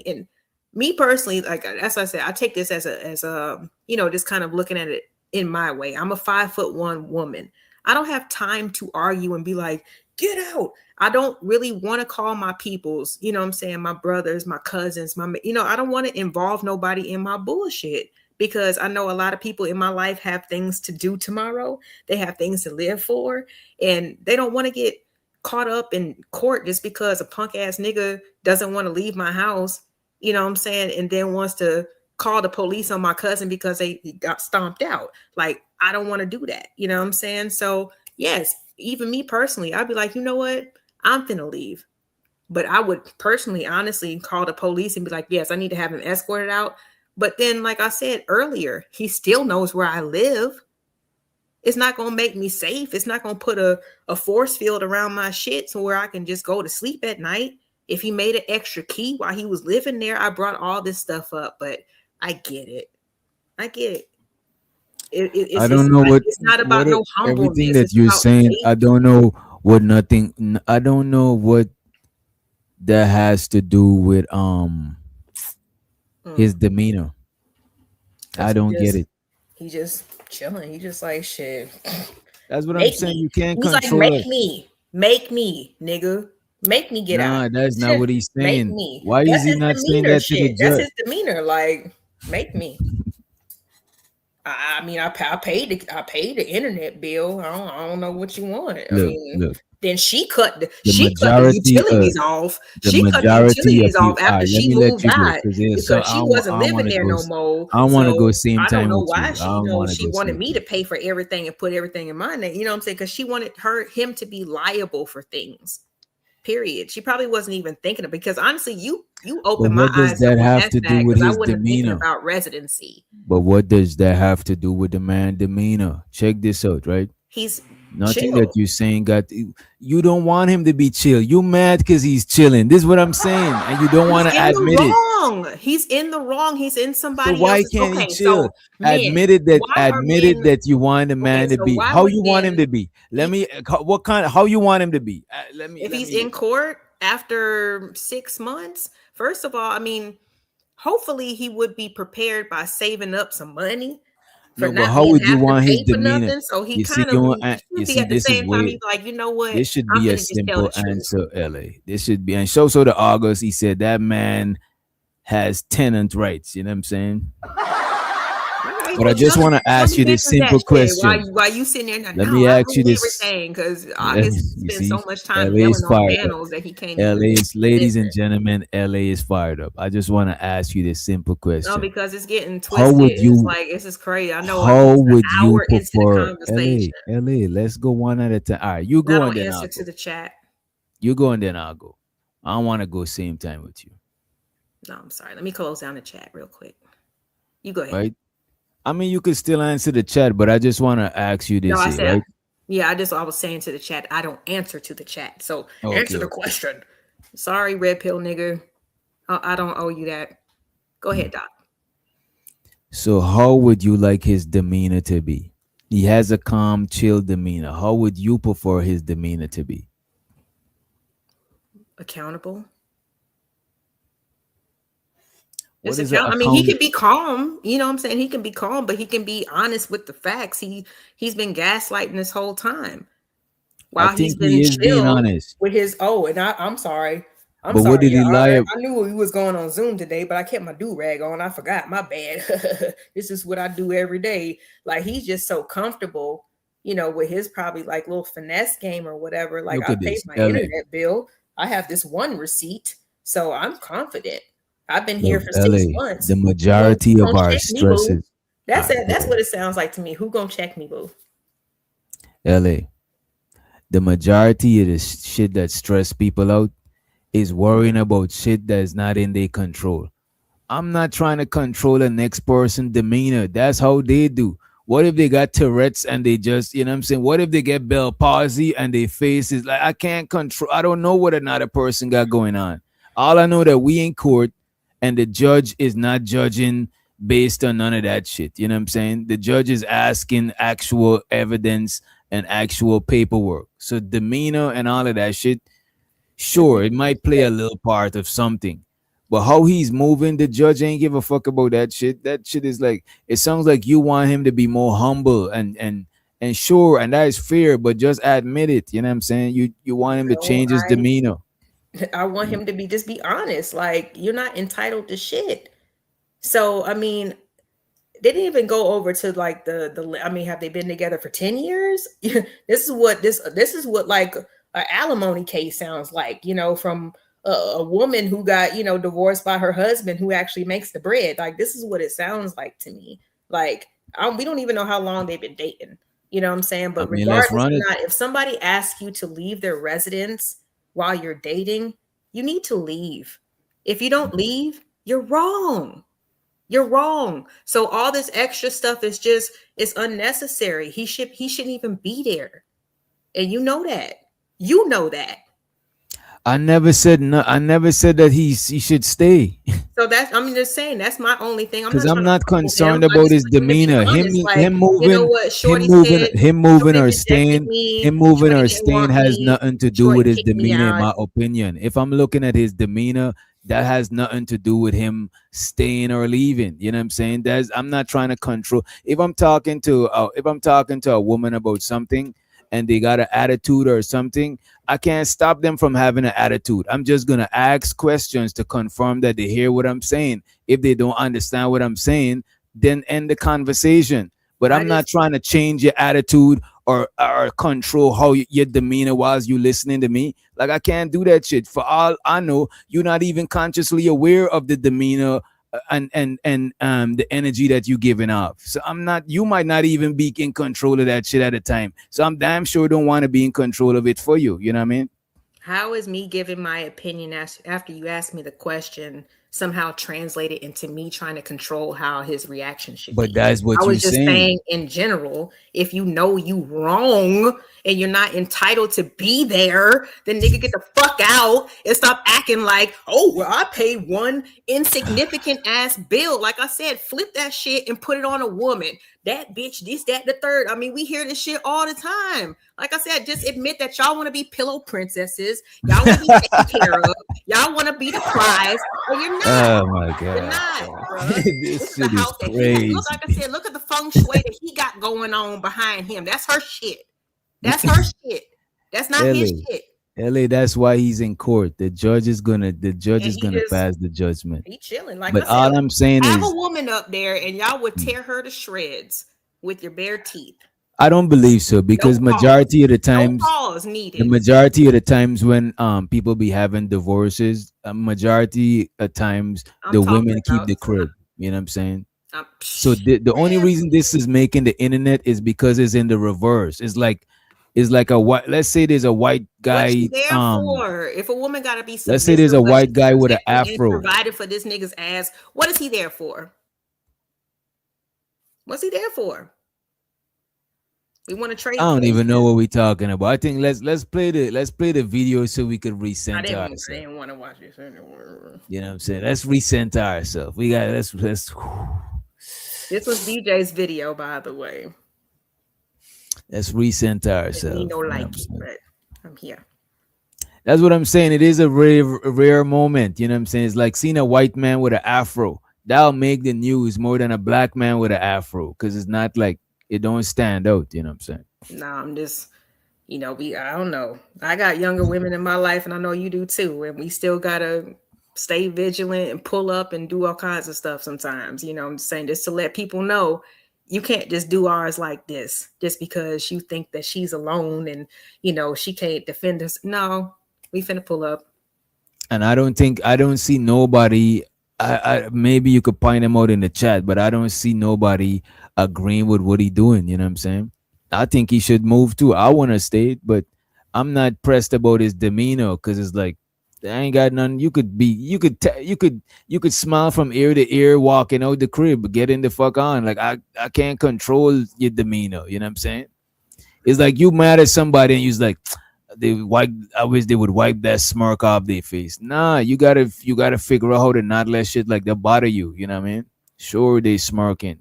E: me personally, like as I said, I take this as a just kind of looking at it in my way. I'm a 5'1" woman. I don't have time to argue and be like, get out. I don't really want to call my peoples, you know what I'm saying, my brothers, my cousins, I don't want to involve nobody in my bullshit because I know a lot of people in my life have things to do tomorrow. They have things to live for, and they don't want to get caught up in court just because a punk ass nigga doesn't want to leave my house, you know what I'm saying, and then wants to call the police on my cousin because he got stomped out. Like, I don't want to do that, you know what I'm saying? So yes, even me personally, I'd be like, you know what? I'm finna leave. But I would personally, honestly, call the police and be like, yes, I need to have him escorted out. But then, like I said earlier, he still knows where I live. It's not going to make me safe. It's not going to put a force field around my shit so where I can just go to sleep at night. If he made an extra key while he was living there, I brought all this stuff up, but I get it. I get it.
D: I don't know
E: it's not about no humbleness.
D: everything that
E: It's
D: you're
E: about
D: saying.
E: safety.
D: I don't know what nothing. I don't know what that has to do with his demeanor. I don't get it.
E: He just chilling. He just like shit.
D: That's what I'm
E: Make
D: saying.
E: me.
D: You can't
E: He's like,
D: control it.
E: make me, nigga. Make me get out.
D: Nah, that's not what he's
E: Make
D: saying.
E: me.
D: Why
E: That's
D: is he
E: his
D: not saying
E: demeanor
D: that to the
E: shit. That's
D: judge?
E: his demeanor. Like, make me. I mean, I paid the internet bill. I don't know what you want.
D: Look.
E: Then she cut the
D: majority
E: utilities off.
D: the
E: She cut the
D: majority of
E: utilities off
D: people. All
E: after
D: right, let
E: she
D: me let
E: moved
D: you go
E: out
D: because
E: she wasn't living there no more.
D: I want to
E: So
D: go same
E: I don't
D: time
E: know
D: with
E: why
D: you. I don't want to
E: she
D: go
E: wanted
D: same
E: me
D: time.
E: to pay for everything and put everything in my name. You know what I'm saying? Because she wanted him to be liable for things. Period. She probably wasn't even thinking of because honestly, you opened my
D: what does
E: eyes
D: that
E: up on
D: have
E: that
D: to do
E: fact
D: with
E: because I
D: his
E: wasn't thinking
D: demeanor?
E: about residency.
D: But what does that have to do with the man demeanor? Check this out, right?
E: He's
D: Nothing
E: chill.
D: that you're saying you don't want him to be chill. You mad because he's chilling. This is what I'm saying, and you don't want to admit it.
E: He's in the wrong. He's in
D: So
E: somebody
D: why
E: else's.
D: can't he
E: Okay,
D: chill?
E: so men,
D: Admitted
E: why are men?
D: that you want the man
E: Okay,
D: to
E: so
D: be.
E: why
D: How
E: would
D: you want him
E: men?
D: to be? How you want him to be?
E: If he's in court after 6 months, first of all, I mean, hopefully he would be prepared by saving up some money for
D: No, but
E: not
D: how
E: being
D: would you
E: have to
D: want his
E: pay for
D: demeanor?
E: nothing. So he
D: You see,
E: kind of
D: you
E: be
D: see,
E: at the
D: this is
E: same time.
D: weird.
E: He's like, you know what?
D: This should
E: I'm
D: be a
E: gonna just tell the
D: simple
E: truth.
D: answer, LA. This should be, and so to August, he said that man has tenant rights. You know what I'm saying? But I just want to ask you this simple question.
E: Why you sitting there?
D: Let
E: No,
D: me
E: I
D: ask you
E: believe
D: this.
E: everything because
D: Let me-
E: August
D: you
E: spends
D: see,
E: so much time
D: LA is
E: yelling on
D: fired up.
E: panels that he can't
D: LA
E: even
D: is, ladies and
E: listen.
D: gentlemen, LA is fired up. I just want to ask you this simple
E: No,
D: question.
E: because it's getting
D: How
E: twisted.
D: would
E: It's
D: you?
E: like this is crazy. I know
D: How
E: it's
D: would
E: an
D: you
E: hour into the
D: prefer
E: conversation.
D: LA? Let's go one at a time. All right, you
E: I
D: go
E: don't
D: and then
E: answer
D: I'll
E: to
D: go.
E: the chat.
D: You go and then I'll go. I want to go same time with you.
E: No, I'm sorry. Let me close down the chat real quick. You go ahead.
D: Right? I mean, you could still answer the chat, but I just want to ask you this,
E: No, I said,
D: right?
E: yeah, I was saying to the chat, I don't answer to the chat. So
D: Okay,
E: answer the question. Sorry, red pill nigga. I don't owe you that. Go ahead, Doc.
D: So how would you like his demeanor to be? He has a calm, chill demeanor. How would you prefer his demeanor to be?
E: Accountable.
D: What is
E: I mean, he can be calm. You know what I'm saying? He can be calm, but he can be honest with the facts. He's been gaslighting this whole time. While
D: I think
E: he's been
D: he is being
E: chill
D: honest.
E: with his I'm sorry.
D: But what did he lie?
E: I knew he was going on Zoom today, but I kept my do-rag on. I forgot. My bad. This is what I do every day. Like he's just so comfortable, you know, with his probably like little finesse game or whatever. Like
D: Look
E: I
D: at
E: paid
D: this,
E: my
D: LA.
E: internet bill. I have this one receipt, so I'm confident. I've been here for
D: LA,
E: 6 months.
D: the majority
E: Who
D: of
E: gonna
D: our
E: check me, boo?
D: stresses.
E: That's it. That's what it sounds like to me. Who gonna check me, boo?
D: LA, the majority of the shit that stress people out is worrying about shit that's not in their control. I'm not trying to control the next person's demeanor. That's how they do. What if they got Tourette's and they just, you know what I'm saying? What if they get Bell palsy and their face is like, I can't control. I don't know what another person got going on. All I know that we in court and the judge is not judging based on none of that shit. You know what I'm saying? The judge is asking actual evidence and actual paperwork. So demeanor and all of that shit, sure, it might play a little part of something. But how he's moving, the judge ain't give a fuck about that shit. That shit is like, it sounds like you want him to be more humble and sure, and that is fair, but just admit it. You know what I'm saying? You want him to change his demeanor.
E: I want him to be honest. Like you're not entitled to shit. So I mean, they didn't even go over to like the. I mean, have they been together for 10 years? This is what like an alimony case sounds like. You know, from a woman who got divorced by her husband who actually makes the bread. Like this is what it sounds like to me. Like we don't even know how long they've been dating. You know what I'm saying? But
D: I mean, let's
E: regardless
D: run
E: or
D: it.
E: not, if somebody asks you to leave their residence while you're dating, you need to leave. If you don't leave, you're wrong. You're wrong. So all this extra stuff is just, it's unnecessary. He shouldn't even be there. And you know that. You know that.
D: I never said no. I never said that he should stay.
E: So that's, I'm just saying, that's my only thing.
D: Because I'm
E: trying
D: not
E: to pull
D: concerned
E: him. I
D: about
E: just
D: his
E: want him to be
D: demeanor. Him
E: honest. Like,
D: him moving,
E: you know what Shorty said?
D: him moving
E: Shorty
D: or
E: rejected
D: staying,
E: me.
D: him moving
E: Shorty
D: or
E: didn't
D: staying
E: want
D: has
E: me.
D: nothing to do
E: Shorty
D: with his
E: kicked me
D: demeanor, in
E: out.
D: my opinion. If I'm looking at his demeanor, that has nothing to do with him staying or leaving. You know what I'm saying? I'm not trying to control. If I'm talking to a woman about something and they got an attitude or something, I can't stop them from having an attitude. I'm just gonna ask questions to confirm that they hear what I'm saying. If they don't understand what I'm saying, then end the conversation. But I'm not trying to change your attitude or control how your demeanor while you listening to me. Like, I can't do that shit. For all I know, you're not even consciously aware of the demeanor and the energy that you giving off. So I'm not. You might not even be in control of that shit at the time. So I'm damn sure don't want to be in control of it for you. You know what I mean?
E: How is me giving my opinion after you asked me the question somehow translated into me trying to control how his reaction should be?
D: But that's what
E: I
D: you're
E: was just saying in general, if you know you wrong and you're not entitled to be there, then nigga get the fuck out and stop acting like, oh, well, I paid one insignificant ass bill. Like I said, flip that shit and put it on a woman. That bitch, this, that, the third. I mean, we hear this shit all the time. Like I said, just admit that y'all want to be pillow princesses. Y'all want to be taken care of. Y'all want to be the prize. But you're not.
D: Oh my god.
E: You're not, bro.
D: This
E: is the
D: shit is
E: house that
D: crazy.
E: look, like I said, look at the feng shui that he got going on behind him. That's her shit. That's her shit. That's not his shit.
D: LA, that's why he's in court. The judge is gonna pass the judgment.
E: He chilling. Like
D: But
E: I said,
D: all I'm saying
E: have
D: is,
E: a woman up there and y'all would tear her to shreds with your bare teeth.
D: I don't believe so, because majority of the times,
E: needed.
D: the majority of the times when people be having divorces, majority of times the women keep the crib. You know what I'm saying? So the only reason this is making the internet is because it's in the reverse. It's like a white. Let's say there's a white guy.
E: What's he there for? If a woman gotta be submissive,
D: let's say there's a white guy with an afro
E: provided for this nigga's ass. What is he there for? What's he there for? We want to trade.
D: I don't even know what we're talking about. I think let's play the video so we could recenter ourselves.
E: I didn't want to watch this anymore.
D: You know what I'm saying? Let's recenter ourselves. We got let's.
E: This was DJ's video, by the way.
D: Let's recenter ourselves.
E: You know, like it, but I'm here.
D: That's what I'm saying. It is a rare moment. You know what I'm saying? It's like seeing a white man with an afro. That'll make the news more than a black man with an afro, because it's not like it don't stand out. You know what I'm saying?
E: No, I'm just, I don't know. I got younger women in my life, and I know you do too. And we still gotta stay vigilant and pull up and do all kinds of stuff sometimes. You know, I'm saying, just to let people know, you can't just do ours like this just because you think that she's alone and she can't defend us. No, we finna pull up.
D: And I don't see nobody. I maybe you could point him out in the chat, but I don't see nobody agreeing with what he doing. You know what I'm saying? I think he should move too. I want to stay, but I'm not pressed about his demeanor, because it's like, I ain't got none. You could smile from ear to ear walking out the crib, but getting the fuck on. Like, I can't control your demeanor. You know what I'm saying? It's like you mad at somebody and you're like, I wish they would wipe that smirk off their face. Nah, you gotta figure out how to not let shit like that bother you. You know what I mean? Sure, they smirking.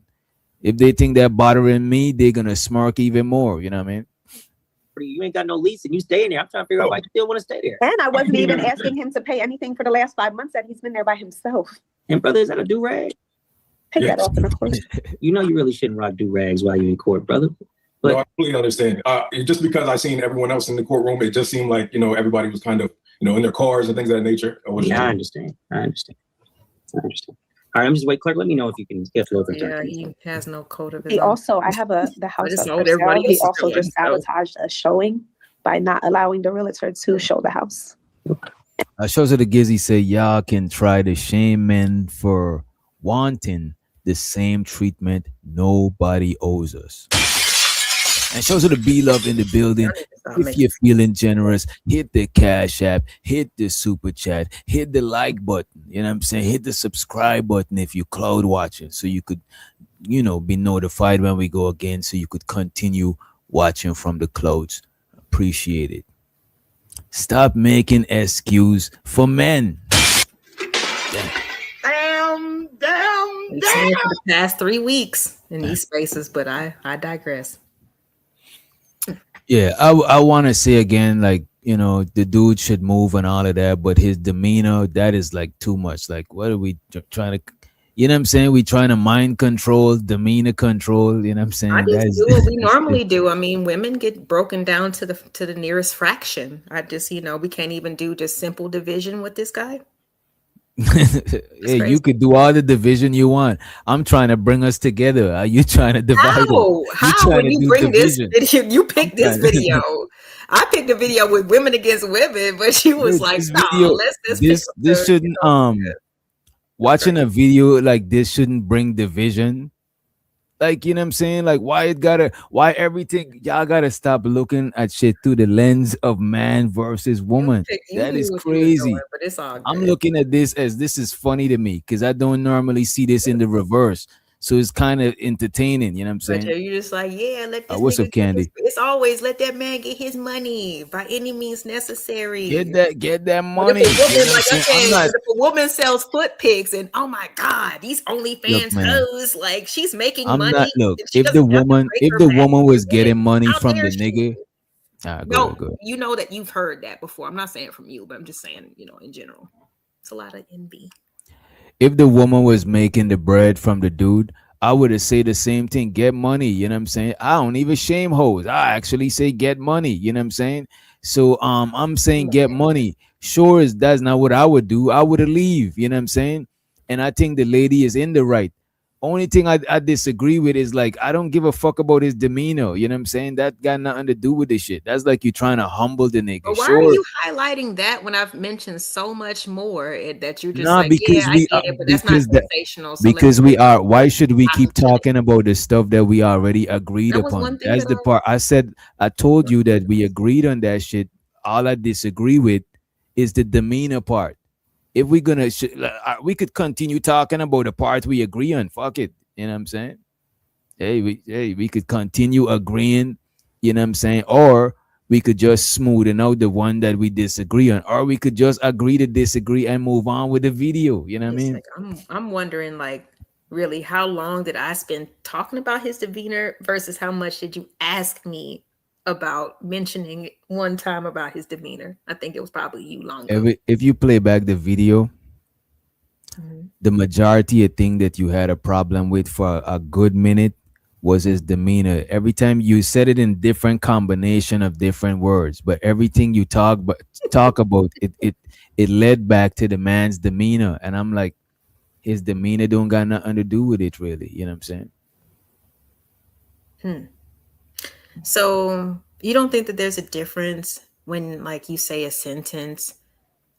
D: If they think they're bothering me, they're gonna smirk even more. You know what I mean?
F: You ain't got no lease and you staying there. I'm trying to figure out why you still want to stay there.
G: And I wasn't even asking him to pay anything for the last 5 months that he's been there by himself.
F: And brother, is that a do-rag?
G: Take that off in the court.
F: You know you really shouldn't rock do-rags while you're in court, brother. But
H: no, I completely understand. Just because I seen everyone else in the courtroom, it just seemed like, everybody was kind of, in their cars and things of that nature.
F: I understand. All right, I'm just waiting. Clerk, let me know if you can get over.
E: Yeah, he has no code of his
G: He
E: own.
G: also, I have the house up for sale. He also just sabotaged a showing by not allowing the realtor to show the house.
D: Shows of the Gizzy say y'all can try to shame men for wanting the same treatment nobody owes us. And shows to the B Love in the building.
E: Y'all need to stop
D: If
E: making
D: you're feeling generous, hit the Cash App, hit the Super Chat, hit the like button. You know what I'm saying? Hit the subscribe button if you're cloud watching, so you could, be notified when we go again, so you could continue watching from the clouds. Appreciate it. Stop making excuse for men.
E: We've seen it for the past 3 weeks in these spaces, but I digress.
D: Yeah, I want to say again, like, the dude should move and all of that, but his demeanor, that is like too much. Like, what are we trying to, you know what I'm saying? We trying to mind control, demeanor control, you know what I'm saying?
E: I just
D: That is,
E: do what we normally do. I mean, women get broken down to the nearest fraction. I just, we can't even do just simple division with this guy.
D: hey,
E: crazy.
D: you could do all the division you want. I'm trying to bring us together. Are you trying to divide us?
E: How
D: trying
E: when
D: to
E: you
D: do
E: bring
D: division.
E: this video, you picked this
D: trying to-
E: video. I picked a video with women against women, but she was
D: Look,
E: like,
D: this
E: "No,
D: video-
E: let's just
D: this
E: pick up
D: this
E: the,
D: shouldn't watching a video like this shouldn't bring division. Like, you know what I'm saying? Like, why everything, y'all gotta stop looking at shit through the lens of man versus woman.
E: You
D: That
E: knew
D: is
E: what you were
D: crazy.
E: doing, but it's all good.
D: I'm looking at this as this is funny to me because I don't normally see this in the reverse. So it's kind of entertaining, you know what I'm
E: But
D: saying?
E: you're just like, yeah, let this
D: What's
E: nigga
D: up, Candy?
E: get his, it's always let that man get his money by any means necessary.
D: Get that
E: But
D: money.
E: if a woman,
D: You know what I'm
E: like I
D: saying?
E: said,
D: I'm not,
E: but if a woman sells foot pics and oh my god, these
D: look,
E: OnlyFans
D: man.
E: hoes, like she's making
D: I'm
E: money.
D: not look.
E: And she
D: If the
E: doesn't have to
D: woman,
E: break
D: if
E: her
D: the
E: back
D: woman
E: to
D: was
E: get it.
D: getting money
E: How
D: from
E: dare
D: the
E: she?
D: nigga,
E: No,
D: go ahead.
E: you know that you've heard that before. I'm not saying from you, but I'm just saying, in general, it's a lot of envy.
D: If the woman was making the bread from the dude, I would have said the same thing. Get money. You know what I'm saying? I don't even shame hoes. I actually say get money. You know what I'm saying? So I'm saying get money. Sure as that's not what I would do. I would have leave. You know what I'm saying? And I think the lady is in the right. Only thing I disagree with is like I don't give a fuck about his demeanor. You know what I'm saying? That got nothing to do with this shit. That's like you trying to humble the nigga.
E: But why
D: Sure.
E: are you highlighting that when I've mentioned so much more that you're just
D: Nah,
E: like,
D: because
E: yeah, I
D: we
E: get it, but that's not
D: because that
E: sensational. So let me
D: because we are. Why should we
E: I'm
D: keep
E: finished.
D: talking about the stuff that we already agreed
E: That was
D: upon?
E: one thing
D: That's
E: that
D: the part I said. I told you that we agreed on that shit. All I disagree with is the demeanor part. If we're gonna, we could continue talking about the part we agree on. Fuck it. You know what I'm saying? Hey, we could continue agreeing. You know what I'm saying? Or we could just smoothen out the one that we disagree on, or we could just agree to disagree and move on with the video. You know what I
E: It's
D: mean?
E: like, I'm wondering, like, really, how long did I spend talking about his demeanor versus how much did you ask me about mentioning one time about his demeanor? I think it was probably you longer.
D: If you play back the video,
E: Mhm.
D: the majority of thing that you had a problem with for a good minute was his demeanor. Every time you said it in different combination of different words, but everything you talk about it led back to the man's demeanor, and I'm like, his demeanor don't got nothing to do with it, really. You know what I'm saying?
E: So you don't think that there's a difference when, like, you say a sentence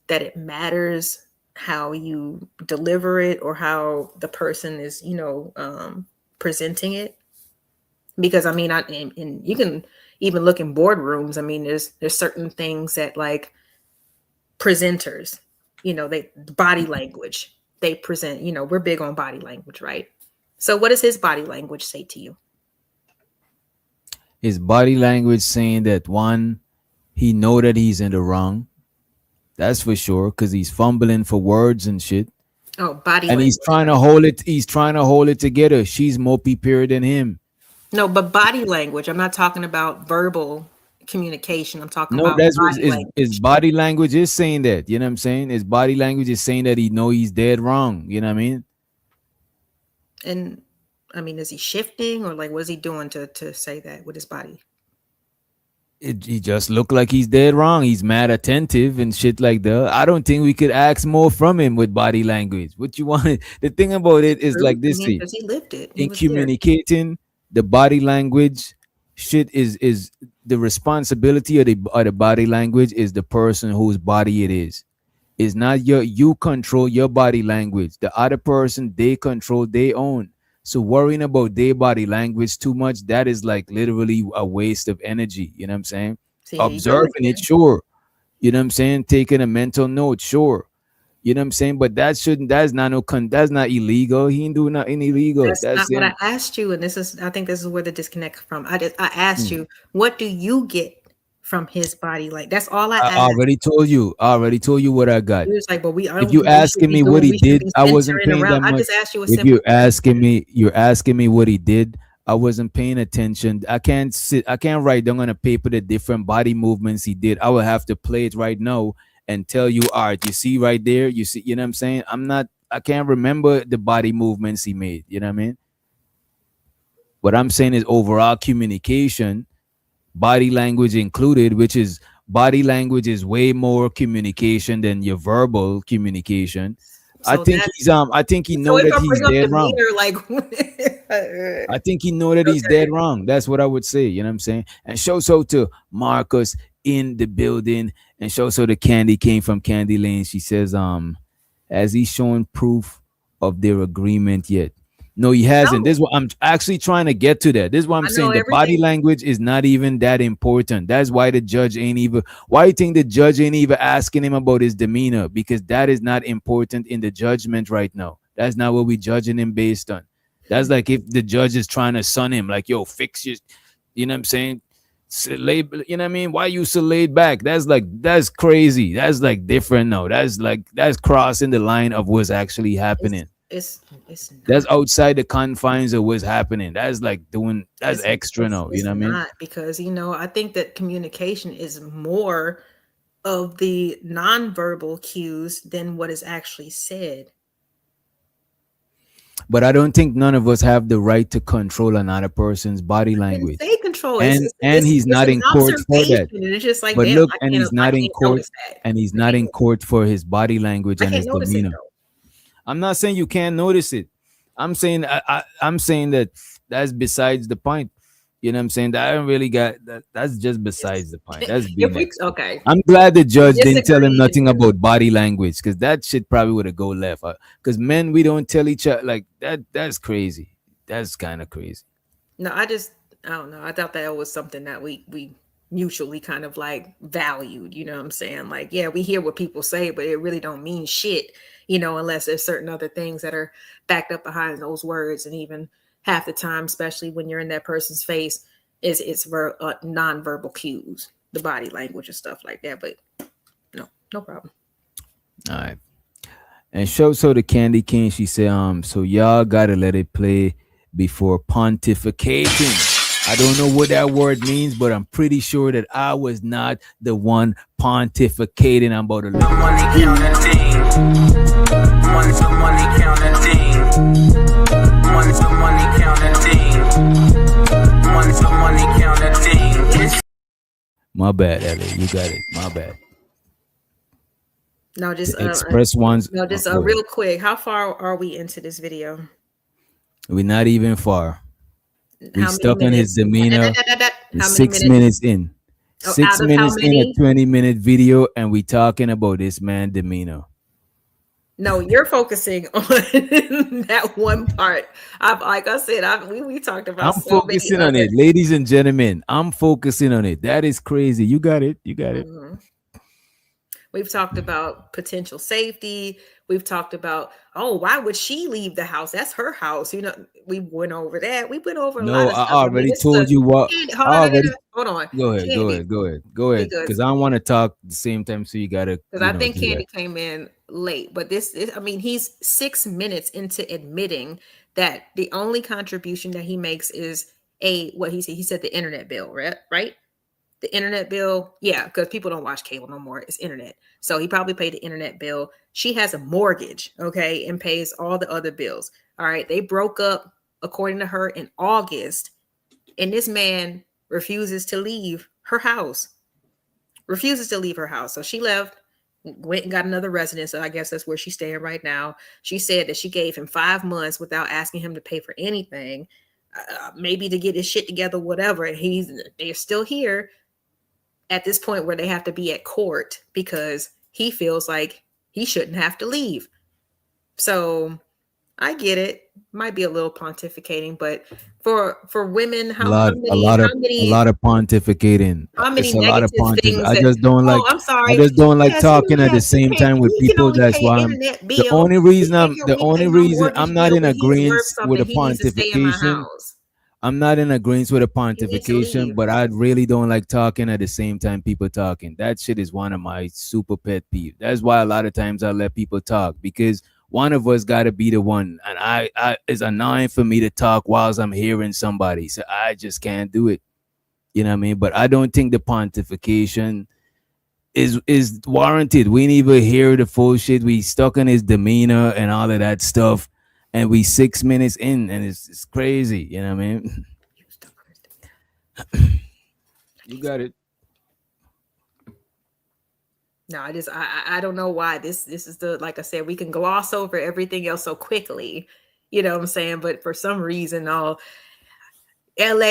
E: that it matters how you deliver it or how the person is, presenting it? Because I mean, and you can even look in boardrooms. I mean, there's certain things that, like, presenters, they body language they present. We're big on body language, right? So what does his body language say to you?
D: His body language saying that, one, he know that he's in the wrong. That's for sure, because he's fumbling for words and shit.
E: Oh, body
D: And
E: language.
D: he's trying to hold it. He's trying to hold it together. She's more prepared than him.
E: No, but body language. I'm not talking about verbal communication. I'm talking
D: No,
E: about
D: that's what
E: body
D: his
E: language.
D: body language is saying that. You know what I'm saying? His body language is saying that he know he's dead wrong. You know what I mean?
E: And I mean, is he shifting or, like, what is he doing to say that with his body?
D: He just looked like he's dead wrong. He's mad attentive and shit like that. I don't think we could ask more from him with body language. What you want? The thing about it is
E: True.
D: like this:
E: Because he lived it. He
D: in
E: was there.
D: communicating, the body language shit is the responsibility of the body language is the person whose body it is. It's not you control your body language. The other person, they control their own. So worrying about their body language too much, that is like literally a waste of energy. You know what I'm saying?
E: See, here you go
D: Observing it,
E: again.
D: sure. You know what I'm saying? Taking a mental note, sure. You know what I'm saying? But that shouldn't. That's not that's not illegal. He ain't doing nothing illegal.
E: That's not
D: That's
E: what I
D: him.
E: asked you, and I think this is where the disconnect from. I asked
D: Hmm.
E: you, what do you get from his body? Like that's all I
D: I
E: asked.
D: already told you. I already told you what I got.
E: You was like, but I
D: If
E: don't
D: you
E: think we should
D: asking
E: be
D: me what
E: doing.
D: he
E: We should
D: did,
E: be
D: I wasn't
E: centering
D: paying
E: around.
D: that
E: I
D: much.
E: just asked you a
D: If
E: simple question.
D: you're asking me what he did, I wasn't paying attention. I can't write down on a paper the different body movements he did. I would have to play it right now and tell you, all right, you see right there, you see, you know what I'm saying? I can't remember the body movements he made. You know what I mean? What I'm saying is overall communication, body language included, which is body language is way more communication than your verbal communication.
E: So that
D: I think he
E: so
D: know
E: if
D: that
E: I
D: he's
E: bring up
D: dead wrong.
E: demeanor, like
D: I think he know that he's
E: okay,
D: dead wrong. That's what I would say. You know what I'm saying? And show so to Marcus in the building, and show so the Candy came from Candy Lane. She says, has he shown proof of their agreement yet? No, he hasn't. This
E: no,
D: is what I'm actually trying to get to. That this is what I'm
E: I know
D: saying. The body
E: everything.
D: language is not even that important. That's why the judge ain't even. Why you think the judge ain't even asking him about his demeanor? Because that is not important in the judgment right now. That's not what we judging him based on. That's like if the judge is trying to son him, like, yo, fix your, you know what I'm saying? You know what I mean? Why you so laid back? That's crazy. That's like different now. That's crossing the line of what's actually
E: It's
D: happening.
E: it's
D: That's
E: not.
D: outside the confines of what's happening. That's like doing that's
E: It's
D: extra now. You
E: it's
D: know what I mean?
E: not because I think that communication is more of the nonverbal cues than what is actually said.
D: But I don't think none of us have the right to control another person's body
E: I didn't
D: language.
E: say control.
D: And he's
E: It's
D: not
E: an
D: in court for
E: observation,
D: that.
E: and it's just like,
D: But
E: damn,
D: look, and he's
E: I
D: not in
E: can't
D: court,
E: notice that.
D: and he's
E: I
D: not in
E: can't.
D: court for his body language
E: I
D: and
E: can't
D: his
E: notice it
D: demeanor.
E: though.
D: I'm not saying you can't notice it. I'm saying that that's besides the point. You know what I'm saying? That I don't really got that. That's just besides the point. That's
E: If
D: being
E: we
D: extra.
E: okay,
D: I'm glad the
E: we
D: judge didn't tell him
E: disagreed.
D: nothing about body language because that shit probably would have go left. Because men, we don't tell each other like that. That's crazy. That's kind of crazy.
E: No, I don't know. I thought that was something that we mutually kind of like valued. You know what I'm saying? Like, yeah, we hear what people say, but it really don't mean shit. Unless there's certain other things that are backed up behind those words, and even half the time, especially when you're in that person's face, it's nonverbal cues, the body language and stuff like that. But no problem.
D: All right. And show so the Candy King, she said, so y'all gotta let it play before pontificating. I don't know what that word means, but I'm pretty sure that I was not the one pontificating. I'm about to look.
B: Money counting thing. Money counting thing. Money counting thing. Money counting thing.
D: My bad, Ellie. You got it. My bad.
E: No, just
D: The express ones.
E: no, just
D: Go ahead.
E: real quick. How far are we into this video?
D: We're not even far. We
E: How many
D: stuck on his
E: minutes?
D: demeanor. We're
E: How many
D: 6
E: minutes?
D: minutes in.
E: Oh,
D: Six
E: out of how
D: minutes in a
E: many?
D: 20-minute video, and we talking about this man demeanor.
E: No, you're focusing on that one part. Like I said, we talked about
D: I'm
E: so many
D: focusing on
E: other.
D: it, ladies and gentlemen. I'm focusing on it. That is crazy. You got it. You got it.
E: Mhm. We've talked about potential safety. We've talked about, why would she leave the house? That's her house. We went over that. We went over a lot
D: No,
E: of
D: I
E: stuff. I mean,
D: already
E: this is a
D: told you what.
E: Candy.
D: I already
E: Hold on,
D: go ahead. Go
E: Candy,
D: ahead. Go ahead. Go ahead.
E: because
D: Because I don't want to talk at the same time, so you gotta,
E: I think
D: do
E: Candy
D: that.
E: came in late. But I mean, he's 6 minutes into admitting that the only contribution that he makes is what he said. He said the internet bill, right? The internet bill, yeah, because people don't watch cable no more. It's internet. So he probably paid the internet bill. She has a mortgage, okay, and pays all the other bills. All right. They broke up, according to her, in August. And this man refuses to leave her house. Refuses to leave her house. So she left, went and got another residence. So I guess that's where she's staying right now. She said that she gave him 5 months without asking him to pay for anything, maybe to get his shit together, whatever. And they're still here at this point where they have to be at court because he feels like he shouldn't have to leave. So I get it. might be a little pontificating, but for women,
D: A lot of pontificating.
E: how many
D: It's a lot of
E: negative things
D: I
E: that,
D: just don't like.
E: I'm sorry.
D: I just don't like
E: Yes,
D: talking
E: he
D: at the
E: has to
D: same
E: pay.
D: time with
E: He can
D: people.
E: only
D: That's
E: pay
D: why
E: an
D: I'm.
E: internet
D: The
E: bill.
D: only
E: He
D: reason
E: can't only pay my mortgage
D: I'm not
E: bill,
D: in
E: but he's
D: agreement
E: worth
D: with
E: something.
D: a
E: He needs to stay in my
D: pontification.
E: house.
D: I'm not in agreement with a
E: He needs to
D: pontification,
E: leave.
D: but I really don't like talking at the same time people talking. That shit is one of my super pet peeves. That's why a lot of times I let people talk, because one of us got to be the one, and I it's annoying for me to talk whilst I'm hearing somebody, so I just can't do it. You know what I mean? But I don't think the pontification is warranted. We didn't even hear the full shit. We stuck in his demeanor and all of that stuff, and we 6 minutes in, and it's crazy. You know what I mean? You got it.
E: No, I don't know why this is the, like I said, we can gloss over everything else so quickly, you know what I'm saying? But for some reason, LA,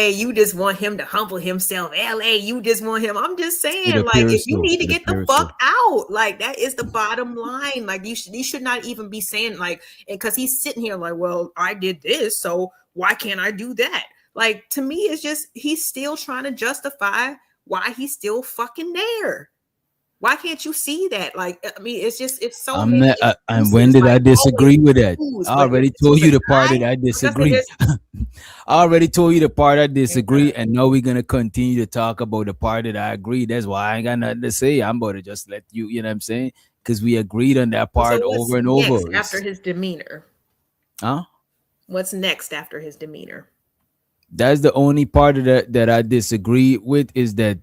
E: you just want him to humble himself. LA, you just want him. I'm just saying, like, if you need to get the fuck out, like, that is the bottom line. Like, you should not even be saying, like, because he's sitting here like, well, I did this, so why can't I do that? Like, to me, it's just he's still trying to justify why he's still fucking there. Why can't you see that? Like, I mean, it's so.
D: I'm not. And when did I disagree with that? I already told you the part that I disagree. I already told you the part I disagree, and now we're gonna continue to talk about the part that I agree. That's why I ain't got nothing to say. I'm about to just let you. You know what I'm saying? Because we agreed on that part over and over.
E: After his demeanor, what's next after his demeanor?
D: That's the only part of that I disagree with, is that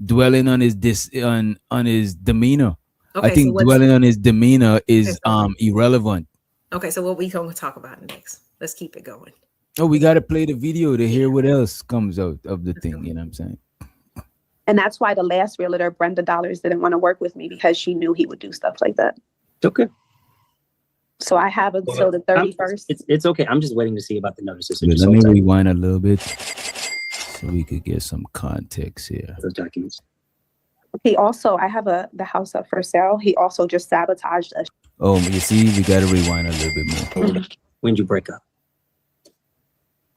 D: dwelling on his his demeanor. Okay, I think dwelling on his demeanor is irrelevant.
E: Okay, so what we gonna talk about next? Let's keep it going.
D: Oh, we gotta play the video to hear what else comes out of the thing. You know what I'm saying?
G: And that's why the last realtor, Brenda Dollars, didn't want to work with me, because she knew he would do stuff like that.
F: Okay.
G: So I have until the 31st.
F: It's okay. I'm just waiting to see about the notices.
D: Let me rewind a little bit so we could get some context here.
F: Those documents.
G: He also, I have the house up for sale. He also just sabotaged us.
D: Oh, you see, we got to rewind a little bit more.
F: When did you break up?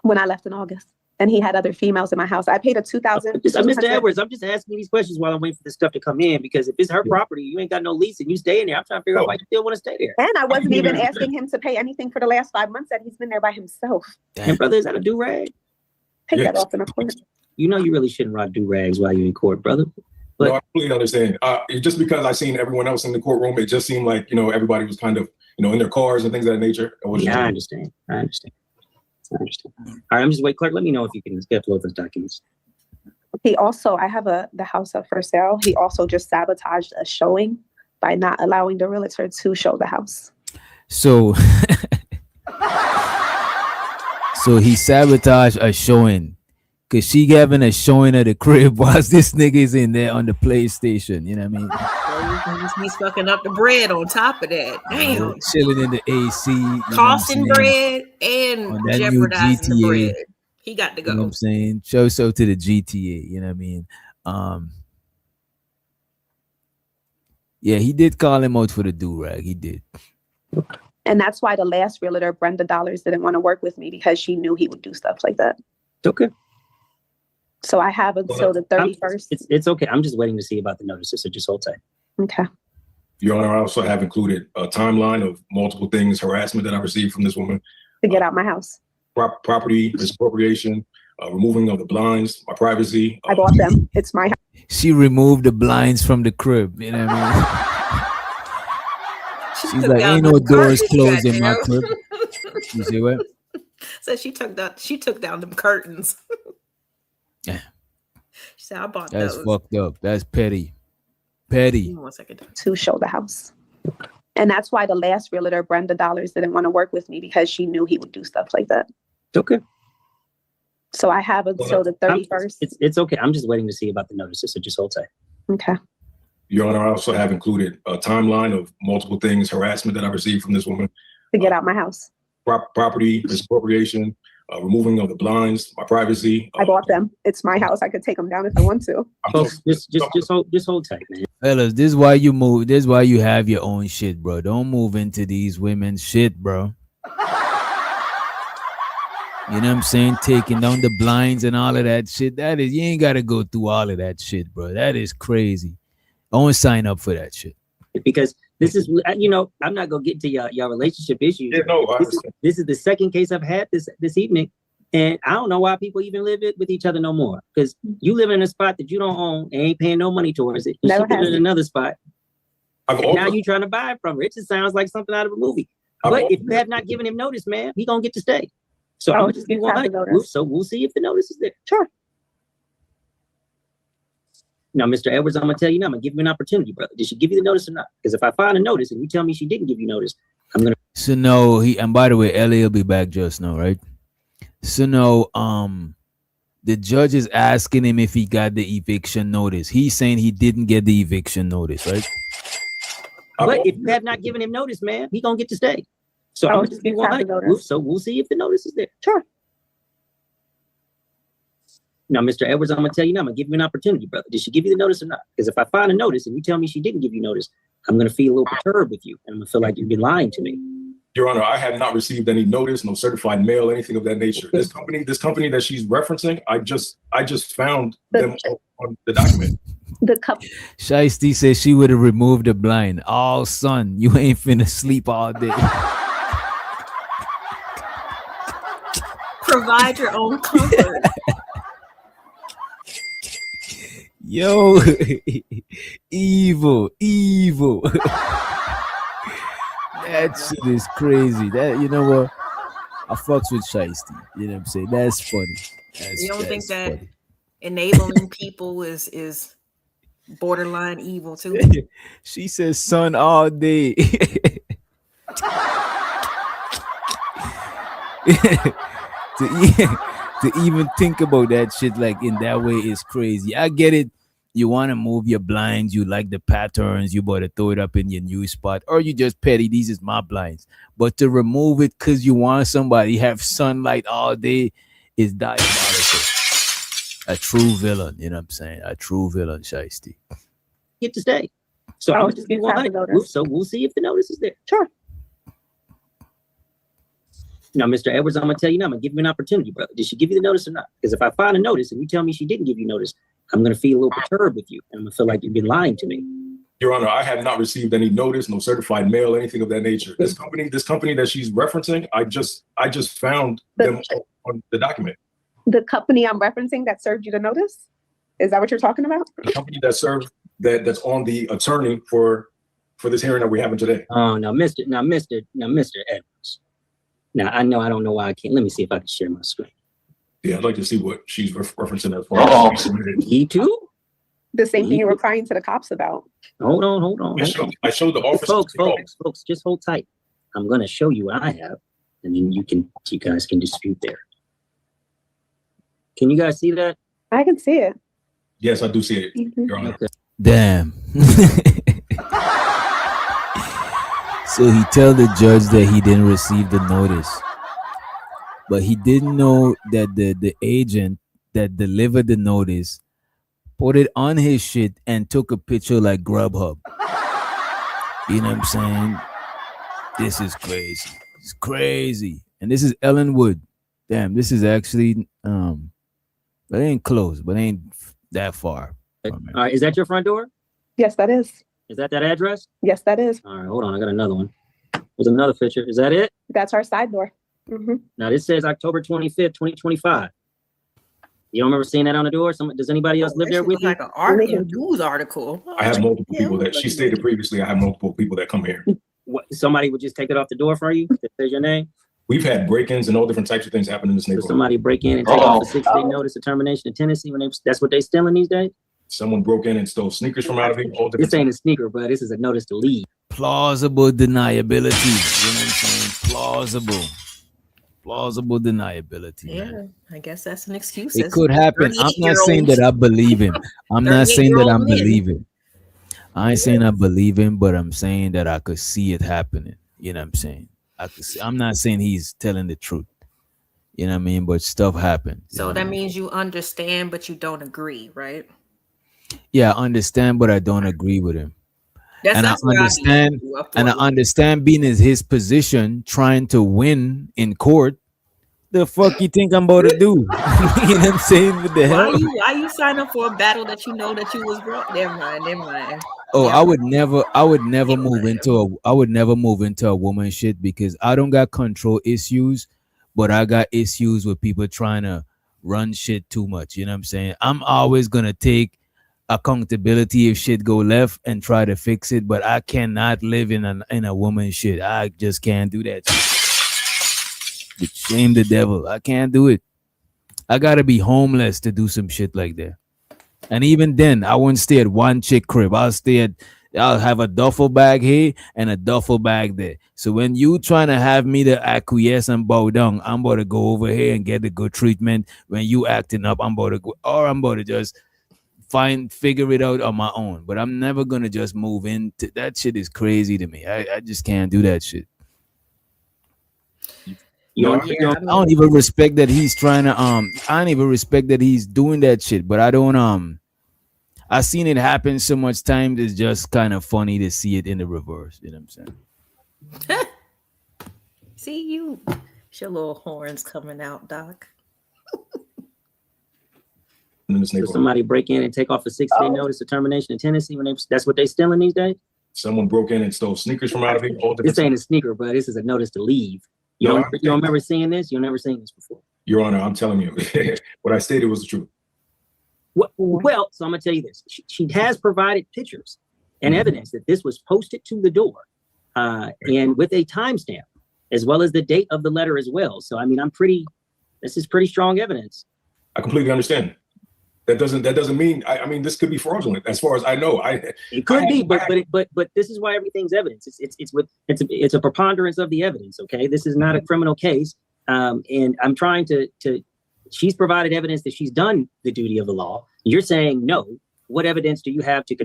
G: When I left in August. And he had other females in my house. I paid a $2,000.
F: Mr. Edwards, I'm just asking these questions while I'm waiting for this stuff to come in, because if it's her property, you ain't got no lease and you stay in there. I'm trying to figure out why you still want to stay there.
G: And I wasn't even asking him to pay anything for the last 5 months that he's been there by himself.
F: And brother, is that a do-rag?
G: Take that off in a court.
F: You know you really shouldn't rock do-rags while you're in court, brother. But
H: no, I completely understand. Just because I seen everyone else in the courtroom, it just seemed like, everybody was kind of, in their cars and things of that nature.
F: I understand. All right, I'm just waiting. Clark, let me know if you can upload those documents.
G: He also, I have the house up for sale. He also just sabotaged a showing by not allowing the realtor to show the house.
D: So, so he sabotaged a showing because she having a showing at the crib whilst this nigga is in there on the PlayStation. You know what I mean?
E: He's fucking up the bread on top of that. Damn.
D: Chilling in the AC.
E: Costing bread and jeopardizing the bread. He got to go.
D: You know what I'm saying? Show so to the GTA. You know what I mean? Yeah, he did call him out for the do-rag. He did.
G: And that's why the last realtor, Brenda Dollars, didn't want to work with me, because she knew he would do stuff like that.
F: Okay.
G: So I have until the 31st.
F: It's okay. I'm just waiting to see about the notices, so just hold tight.
G: Okay.
H: Your Honor, I also have included a timeline of multiple things, harassment that I received from this woman.
G: To get out my house.
H: Property misappropriation, removing of the blinds, my privacy.
G: I bought them. It's my house.
D: She removed the blinds from the crib. You know what I mean? She's like, ain't no doors closed in my crib. You see what?
E: So she took down them curtains.
D: Yeah.
E: She said, I bought
D: That's
E: those.
D: fucked up. That's petty. Petty.
E: 1 second.
G: To show the house. And that's why the last realtor, Brenda Dollars, didn't want to work with me, because she knew he would do stuff like that.
F: Okay.
G: So I have until the 31st.
F: It's okay. I'm just waiting to see about the notices, so just hold tight.
G: Okay.
H: Your Honor, I also have included a timeline of multiple things, harassment that I received from this woman.
G: To get out my house.
H: Property misappropriation, removing of the blinds, my privacy.
G: I bought them. It's my house. I could take them down if I want to.
F: Folks, just hold tight, man.
D: Fellas, this is why you move. This is why you have your own shit, bro. Don't move into these women's shit, bro. You know what I'm saying? Taking down the blinds and all of that shit. That is, you ain't got to go through all of that shit, bro. That is crazy. I won't sign up for that shit.
F: Because this is, I'm not gonna get into your relationship issues.
H: Yeah, no, I understand.
F: This is the second case I've had this evening, and I don't know why people even live it with each other no more. Because you live in a spot that you don't own and ain't paying no money towards it. And she live in another spot. Now you trying to buy from her. It just sounds like something out of a movie. But if you have not given him notice, man, he gonna get to stay. So I'm just be 100. So we'll see if the notice is there.
G: Sure.
F: Now, Mr. Edwards, I'm gonna tell you now. I'm gonna give you an opportunity, brother. Did she give you the notice or not? Because if I find a notice and you tell me she didn't give you notice, I'm gonna.
D: So no, and by the way, Ellie will be back just now, right? So no, the judge is asking him if he got the eviction notice. He's saying he didn't get the eviction notice, right?
F: But if you have not given him notice, man, he gonna get to stay. So I'm just be 100. So we'll see if the notice is there.
G: Sure.
F: Now, Mr. Edwards, I'm gonna tell you now. I'm gonna give you an opportunity, brother. Did she give you the notice or not? Because if I find a notice and you tell me she didn't give you notice, I'm gonna feel a little perturbed with you, and I'm gonna feel like you've been lying to me.
H: Your Honor, I have not received any notice, no certified mail, anything of that nature. This company that she's referencing, I just found them on the document.
G: The couple.
D: Shiesty says she would have removed the blind. Oh, son, you ain't finna sleep all day.
E: Provide your own comfort.
D: Yo, evil. That shit is crazy. That, you know what? I fucks with Shiesty. You know what I'm saying? That's funny.
E: You don't think that
D: funny.
E: Enabling people is borderline evil too?
D: She says son all day. To even think about that shit like in that way is crazy. I get it. You want to move your blinds, you like the patterns, you better throw it up in your new spot, or you just petty, these is my blinds. But to remove it because you want somebody have sunlight all day is diabolical. A true villain, you know what I'm saying? A true villain, Shiesty.
F: Get to stay. So I'll just be 100. So we'll see if the notice is there.
G: Sure.
F: Now, Mr. Edwards, I'm gonna tell you now. I'm gonna give you an opportunity, brother. Did she give you the notice or not? Because if I find a notice and you tell me she didn't give you notice, I'm gonna feel a little perturbed with you, and I'm gonna feel like you've been lying to me.
H: Your Honor, I have not received any notice, no certified mail, anything of that nature. This company that she's referencing, I just found them on the document.
G: The company I'm referencing that served you the notice? Is that what you're talking about?
H: The company that served that's on the attorney for this hearing that we're having today.
F: Oh, now, Mr. Edwards. Now, I don't know why I can't. Let me see if I can share my screen.
H: Yeah, I'd like to see what she's referencing as far as she submitted.
F: Me too?
G: The same thing you were crying to the cops about.
F: Hold on.
H: I showed the officer.
F: Folks, just hold tight. I'm going to show you what I have, and then you guys can dispute there. Can you guys see that?
G: I can see it.
H: Yes, I do see it, Your Honor.
F: Okay.
D: Damn. So he tell the judge that he didn't receive the notice, but he didn't know that the agent that delivered the notice put it on his shit and took a picture like Grubhub. You know what I'm saying? This is crazy. It's crazy. And this is Ellenwood. Damn, this is actually it ain't close, but ain't that far.
F: All right, is that your front door?
G: Yes, that is.
F: Is that address?
G: Yes, that is.
F: All right, hold on. I got another one. There's another picture. Is that it?
G: That's our side door. Mm-hmm.
F: Now, this says October 25th, 2025. You don't remember seeing that on the door? Does anybody else live there with you?
E: Like a news article.
H: I have multiple people that she stated previously. I have multiple people that come here.
F: What, somebody would just take it off the door for you? That says your name?
H: We've had break-ins and all different types of things happen in this
F: So
H: neighborhood.
F: somebody break in and take off a 6-day notice of termination of tenancy when that's what they stealing these days?
H: Someone broke in and stole sneakers from out of here. All different
F: This ain't a sneaker, bro. This is a notice to leave.
D: Plausible deniability. You know what I'm saying? Plausible deniability.
E: Yeah,
D: Man.
E: I guess that's an excuse.
D: It could happen. I'm not saying that I believe him. I'm not saying that I'm believing. I ain't saying I believe him, but I'm saying that I could see it happening. You know what I'm saying? I could see. I'm not saying he's telling the truth. You know what I mean? But stuff happens.
E: So that means you understand, but you don't agree, right?
D: Yeah, I understand, but I don't agree with him. And I understand being in his position, trying to win in court, The fuck you think I'm about to do? You know what I'm saying? What the hell?
E: Why you sign up for a battle that you know that you was wrong? Never mind.
D: Oh,
E: Yeah.
D: I would never move into a woman shit because I don't got control issues, but I got issues with people trying to run shit too much. You know what I'm saying? I'm always gonna take accountability if shit go left and try to fix it, but I cannot live in a woman shit. I just can't do that shit. Shame the devil. I can't do it. I gotta be homeless to do some shit like that. And even then, I wouldn't stay at one chick crib. I'll have a duffel bag here and a duffel bag there. So when you trying to have me to acquiesce and bow down, I'm about to go over here and get the good treatment. When you acting up, I'm about to go, or I'm about to just figure it out on my own. But I'm never gonna just move into that shit. Is crazy to me. I just can't do that shit. I don't even respect that he's trying to I don't even respect that he's doing that shit, but I don't I seen it happen so much times. It's just kind of funny to see it in the reverse. You know what I'm saying?
E: See you, your little horns coming out, Doc.
F: So somebody break in and take off a 60-day notice of termination of tenancy when that's what they stealing these days?
H: Someone broke in and stole sneakers from out of here.
F: This ain't a sneaker, but this is a notice to leave. You don't remember seeing this? You've never seen this before.
H: Your Honor, I'm telling you, what I stated was the truth.
F: Well, so I'm gonna tell you this. She has provided pictures and evidence that this was posted to the door, and with a timestamp, as well as the date of the letter as well. So I mean, this is pretty strong evidence.
H: I completely understand. That doesn't mean I mean this could be fraudulent as far as I know.
F: It could be, but this is why everything's evidence. It's a preponderance of the evidence. Okay, this is not a criminal case, and I'm trying to. She's provided evidence that she's done the duty of the law. You're saying no. What evidence do you have to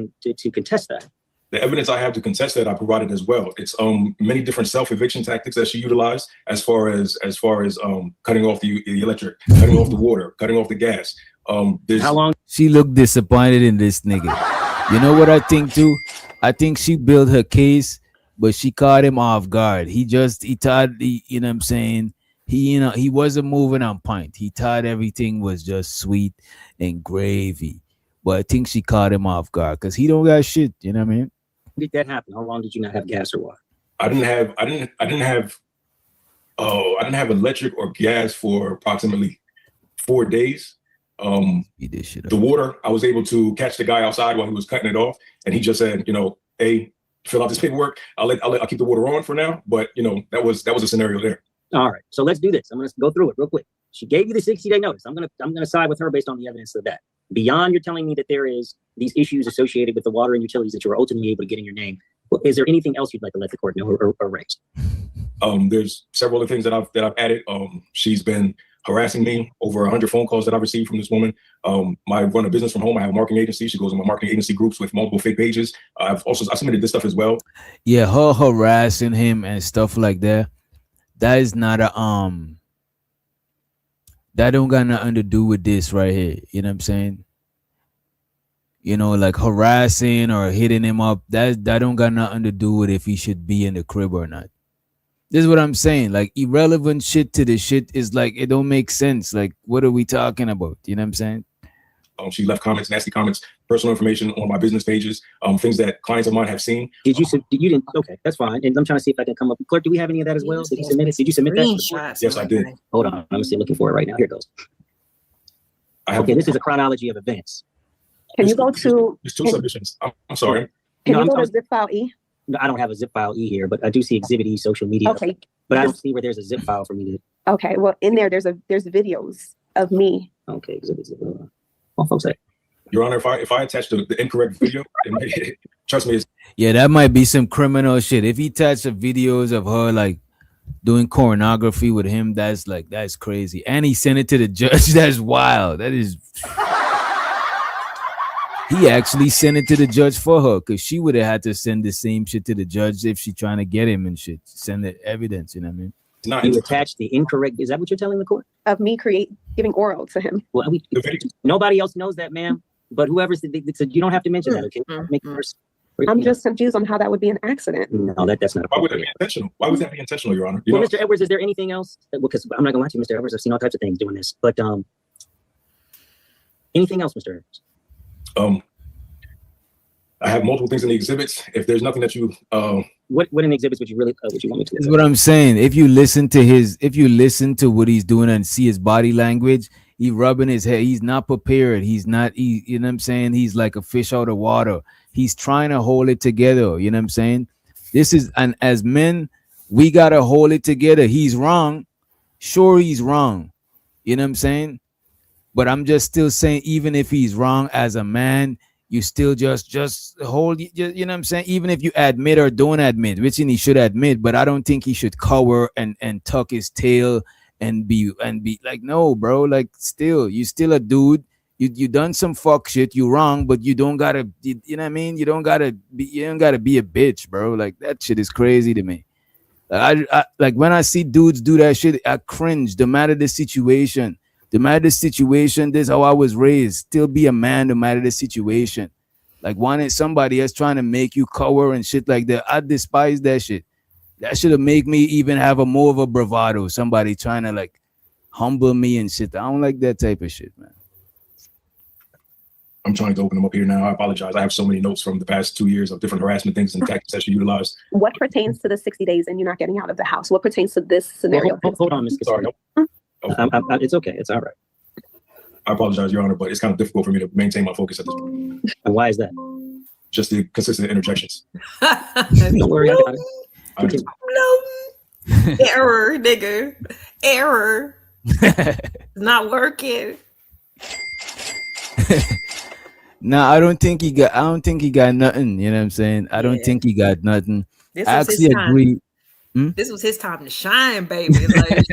F: contest that?
H: The evidence I have to contest that I provided as well. It's many different self-eviction tactics that she utilized as far as cutting off the electric, cutting off the water, cutting off the gas.
F: How long?
D: She looked disappointed in this nigga. You know what I think too? I think she built her case, but she caught him off guard. He thought, you know what I'm saying? He wasn't moving on point. He thought everything was just sweet and gravy. But I think she caught him off guard because he don't got shit. You know what I mean?
F: Did that happen? How long did you not have gas or water?
H: I didn't have electric or gas for approximately 4 days. The water, I was able to catch the guy outside while he was cutting it off, and he just said, hey, fill out this paperwork. I'll keep the water on for now. But that was a scenario there.
F: All right, so let's do this. I'm going to go through it real quick. She gave you the 60-day notice. I'm going to side with her based on the evidence of that. Beyond you're telling me that there is these issues associated with the water and utilities that you were ultimately able to get in your name. Is there anything else you'd like to let the court know or raise?
H: There's several other things that I've added. She's been harassing me. Over 100 phone calls that I've received from this woman. I run a business from home. I have a marketing agency. She goes in my marketing agency groups with multiple fake pages. I submitted this stuff as well.
D: Yeah, her harassing him and stuff like that. That is not that don't got nothing to do with this right here. You know what I'm saying? Like harassing or hitting him up. That don't got nothing to do with if he should be in the crib or not. This is what I'm saying. Like irrelevant shit to the shit is like it don't make sense. Like what are we talking about? You know what I'm saying?
H: She left comments, nasty comments, personal information on my business pages, things that clients of mine have seen.
F: You didn't? Okay, that's fine. And I'm trying to see if I can come up. Clerk, do we have any of that as well? Did you submit it? Did you submit that?
H: Yes, I did.
F: Hold on. I'm looking for it right now. Here it goes. Okay, this is a chronology of events.
G: Can you go to?
H: There's two submissions. I'm sorry.
G: Can you go to zip file E?
F: No, I don't have a zip file E here, but I do see Exhibit E social media.
G: Okay.
F: But I don't see where there's a zip file for me to.
G: Okay, well, in there's videos of me.
F: Okay, Exhibit E. What folks say?
H: Your Honor, if I attach the incorrect video, trust me.
D: Yeah, that might be some criminal shit. If he attached the videos of her like doing pornography with him, that's crazy. And he sent it to the judge. That's wild. That is. He actually sent it to the judge for her because she would have had to send the same shit to the judge if she trying to get him and shit. Send the evidence, you know what I mean?
F: You attached the incorrect. Is that what you're telling the court?
G: Of me giving oral to him.
F: Well, nobody else knows that, ma'am. But whoever said, you don't have to mention that. Okay, make it worse.
G: I'm just confused on how that would be an accident.
F: No, that's not.
H: Why would that be intentional? Why would that be intentional, Your Honor?
F: Well, Mr. Edwards, is there anything else? Because I'm not gonna lie to you, Mr. Edwards. I've seen all types of things doing this, but anything else, Mr. Edwards?
H: I have multiple things in the exhibits. If there's nothing that you
F: what in the exhibits would you really would you want me to?
D: This is what I'm saying. If you listen to what he's doing and see his body language, he rubbing his head. He's not prepared. He's not. You know what I'm saying? He's like a fish out of water. He's trying to hold it together. You know what I'm saying? This is, and as men, we gotta hold it together. He's wrong. Sure, he's wrong. You know what I'm saying? But I'm just still saying, even if he's wrong as a man, you still just hold, you know what I'm saying? Even if you admit or don't admit, which he should admit, but I don't think he should cower and tuck his tail and be like, no, bro, like still, you still a dude. You done some fuck shit, you wrong, but you don't gotta, you know what I mean? You don't gotta be a bitch, bro. Like that shit is crazy to me. I like when I see dudes do that shit, I cringe. No matter the situation. This is how I was raised. Still be a man no matter the situation. Like wanting somebody else trying to make you cower and shit like that. I despise that shit. That should have made me even have a more of a bravado. Somebody trying to like humble me and shit. I don't like that type of shit, man.
H: I'm trying to open them up here now. I apologize. I have so many notes from the past 2 years of different harassment things and tactics that you utilized.
G: What pertains to the 60 days and you're not getting out of the house? What pertains to this scenario?
F: Hold on, Ms.
H: Sorry.
F: It's okay. It's all right.
H: I apologize, Your Honor, but it's kind of difficult for me to maintain my focus at this point.
F: And why is that?
H: Just the consistent interjections.
F: Don't worry, I got it.
E: No. Error, nigga. Error. It's not working.
D: Nah, I don't think he got nothing. You know what I'm saying? I don't think he got nothing. I actually agree.
E: This was his time to shine, baby. Like,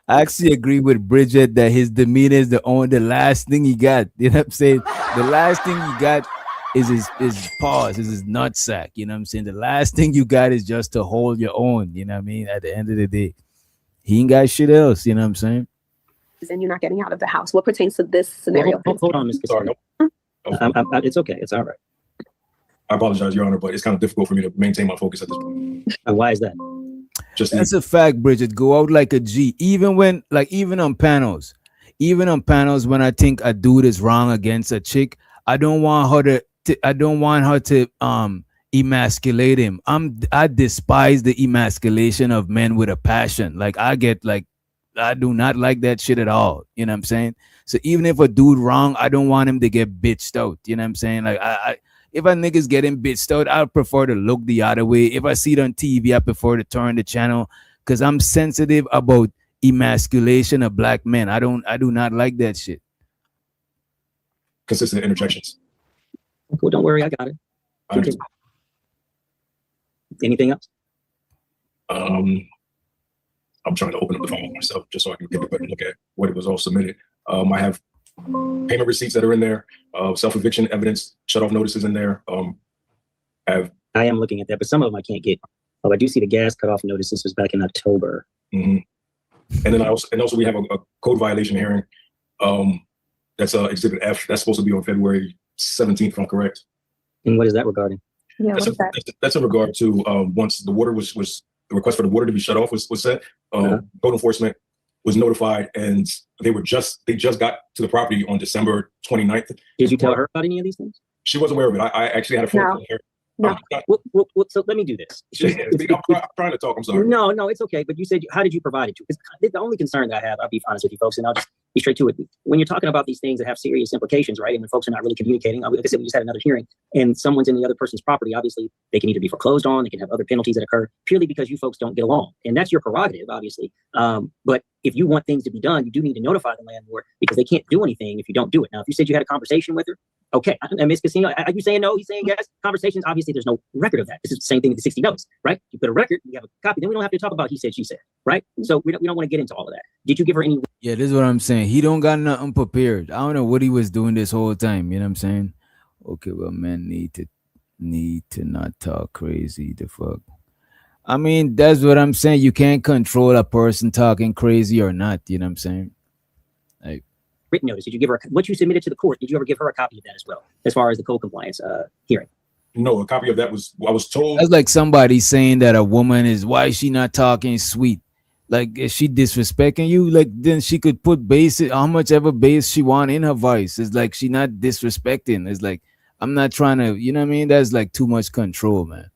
D: I actually agree with Bridget that his demeanor is the last thing he got. You know what I'm saying? The last thing he got is his paws, is his nutsack. You know what I'm saying? The last thing you got is just to hold your own. You know what I mean? At the end of the day, he ain't got shit else. You know what I'm saying?
G: And you're not getting out of the house. What pertains to this scenario?
F: Hold on, Ms. Sorry. It's okay. It's all right.
H: I apologize, Your Honor, but it's kind of difficult for me to maintain my focus at this point.
F: And why is that?
D: That's a fact, Bridget. Go out like a G. Even on panels, when I think a dude is wrong against a chick, I don't want her to emasculate him. I despise the emasculation of men with a passion. Like I do not like that shit at all. You know what I'm saying? So even if a dude wrong, I don't want him to get bitched out. You know what I'm saying? Like if a nigga's getting bitched out, I prefer to look the other way. If I see it on TV, I prefer to turn the channel because I'm sensitive about emasculation of black men. I do not like that shit.
H: Consistent interjections.
F: Well, don't worry, I got it. Anything else?
H: I'm trying to open up the file myself just so I can get a better look at what it was all submitted. I have payment receipts that are in there, self-eviction evidence, shut-off notices in there. I
F: am looking at that, but some of them I can't get. Oh, I do see the gas cutoff notice. This was back in October.
H: Mm-hmm. And then also we have a code violation hearing. That's Exhibit F. That's supposed to be on February 17th, if I'm correct.
F: And what is that regarding?
G: Yeah,
H: that's in regard to once the water was the request for the water to be shut off was set. Code enforcement was notified, and they just got to the property on December 29th.
F: Did you tell her about any of these things?
H: She wasn't aware of it. I actually had a phone call with her.
G: No.
F: Well, so let me do this.
H: I'm trying to talk. I'm sorry.
F: No, it's okay. But you said, how did you provide it to? Because the only concern that I have, I'll be honest with you folks, and I'll just be straight to it. When you're talking about these things that have serious implications, right? And when folks are not really communicating, like I said, we just had another hearing and someone's in the other person's property, obviously they can either be foreclosed on, they can have other penalties that occur purely because you folks don't get along. And that's your prerogative, obviously. But if you want things to be done, you do need to notify the landlord because they can't do anything if you don't do it. Now, if you said you had a conversation with her, okay. And Ms. Casino, are you saying no? He's saying yes? Conversations, obviously, there's no record of that. This is the same thing with the 60 notes, right? You put a record, you have a copy, then we don't have to talk about he said, she said, right? So we don't want to get into all of that. Did you give her any?
D: Yeah, this is what I'm saying. He don't got nothing prepared. I don't know what he was doing this whole time. You know what I'm saying? Okay, well, men need to not talk crazy. The fuck. I mean, that's what I'm saying. You can't control a person talking crazy or not. You know what I'm saying? Like,
F: written notice. Did you give her what you submitted to the court? Did you ever give her a copy of that as well, as far as the code compliance hearing?
H: No, a copy of that was I was told.
D: That's like somebody saying that a woman is, why is she not talking sweet? Like, is she disrespecting you? Like, then she could put bass, how much ever bass she want in her voice. It's like she not disrespecting. It's like, I'm not trying to, you know what I mean? That's like too much control, man.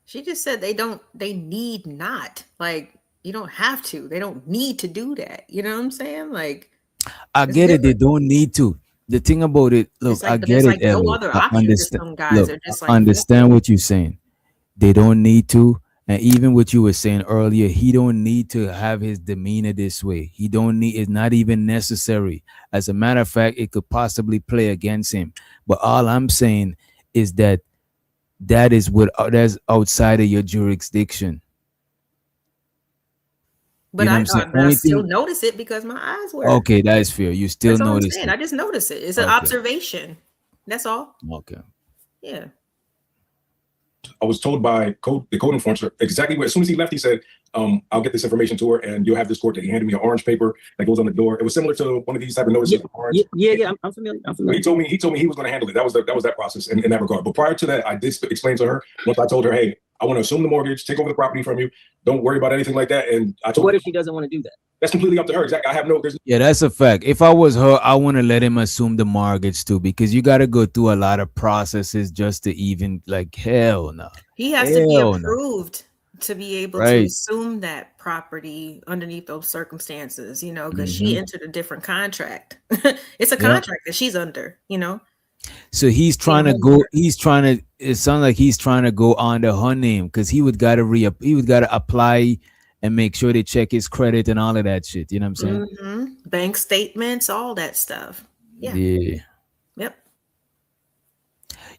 E: She just said they need not. Like, you don't have to. They don't need to do that. You know what I'm saying? Like,
D: I get it. They don't need to. The thing about it, look,
E: like,
D: I get
E: like
D: it,
E: no
D: Elwood.
E: other
D: I
E: option.
D: understand.
E: Some guys
D: Look,
E: are just
D: I
E: like,
D: understand what you're saying. They don't need to. And even what you were saying earlier, he don't need to have his demeanor this way. He don't need. It's not even necessary. As a matter of fact, it could possibly play against him. But all I'm saying is that is what that's outside of your jurisdiction.
E: but
D: You know
E: I,
D: what I'm saying?
E: but I
D: Only
E: still
D: thing.
E: notice it because my eyes were.
D: Okay, that is fair. You still
E: That's all I'm
D: notice
E: saying.
D: it.
E: I just notice it. It's an
D: Okay.
E: observation. That's all.
D: Okay.
E: Yeah.
H: I was told by the code enforcer exactly what. As soon as he left, he said, "I'll get this information to her, and you'll have this court." That he handed me an orange paper that goes on the door. It was similar to one of these type of notices.
F: Yeah. I'm familiar.
H: He told me he was going to handle it. That was that process in that regard. But prior to that, I did explain to her once I told her, "Hey, I want to assume the mortgage, take over the property from you. Don't worry about anything like that." And I told
F: What
H: her,
F: if she doesn't want to do that?
H: that's completely up to her. Exactly. I have no.
D: Yeah, that's a fact. If I was her, I want to let him assume the mortgage too, because you got to go through a lot of processes just to even like hell no.
E: He has to be approved to be able to assume that property underneath those circumstances, you know, because she entered a different contract. It's a contract that she's under, you know.
D: So he's trying to go. It sounds like he's trying to go under her name because he would gotta apply and make sure they check his credit and all of that shit. You know what I'm saying?
E: Bank statements, all that stuff. Yeah. Yep.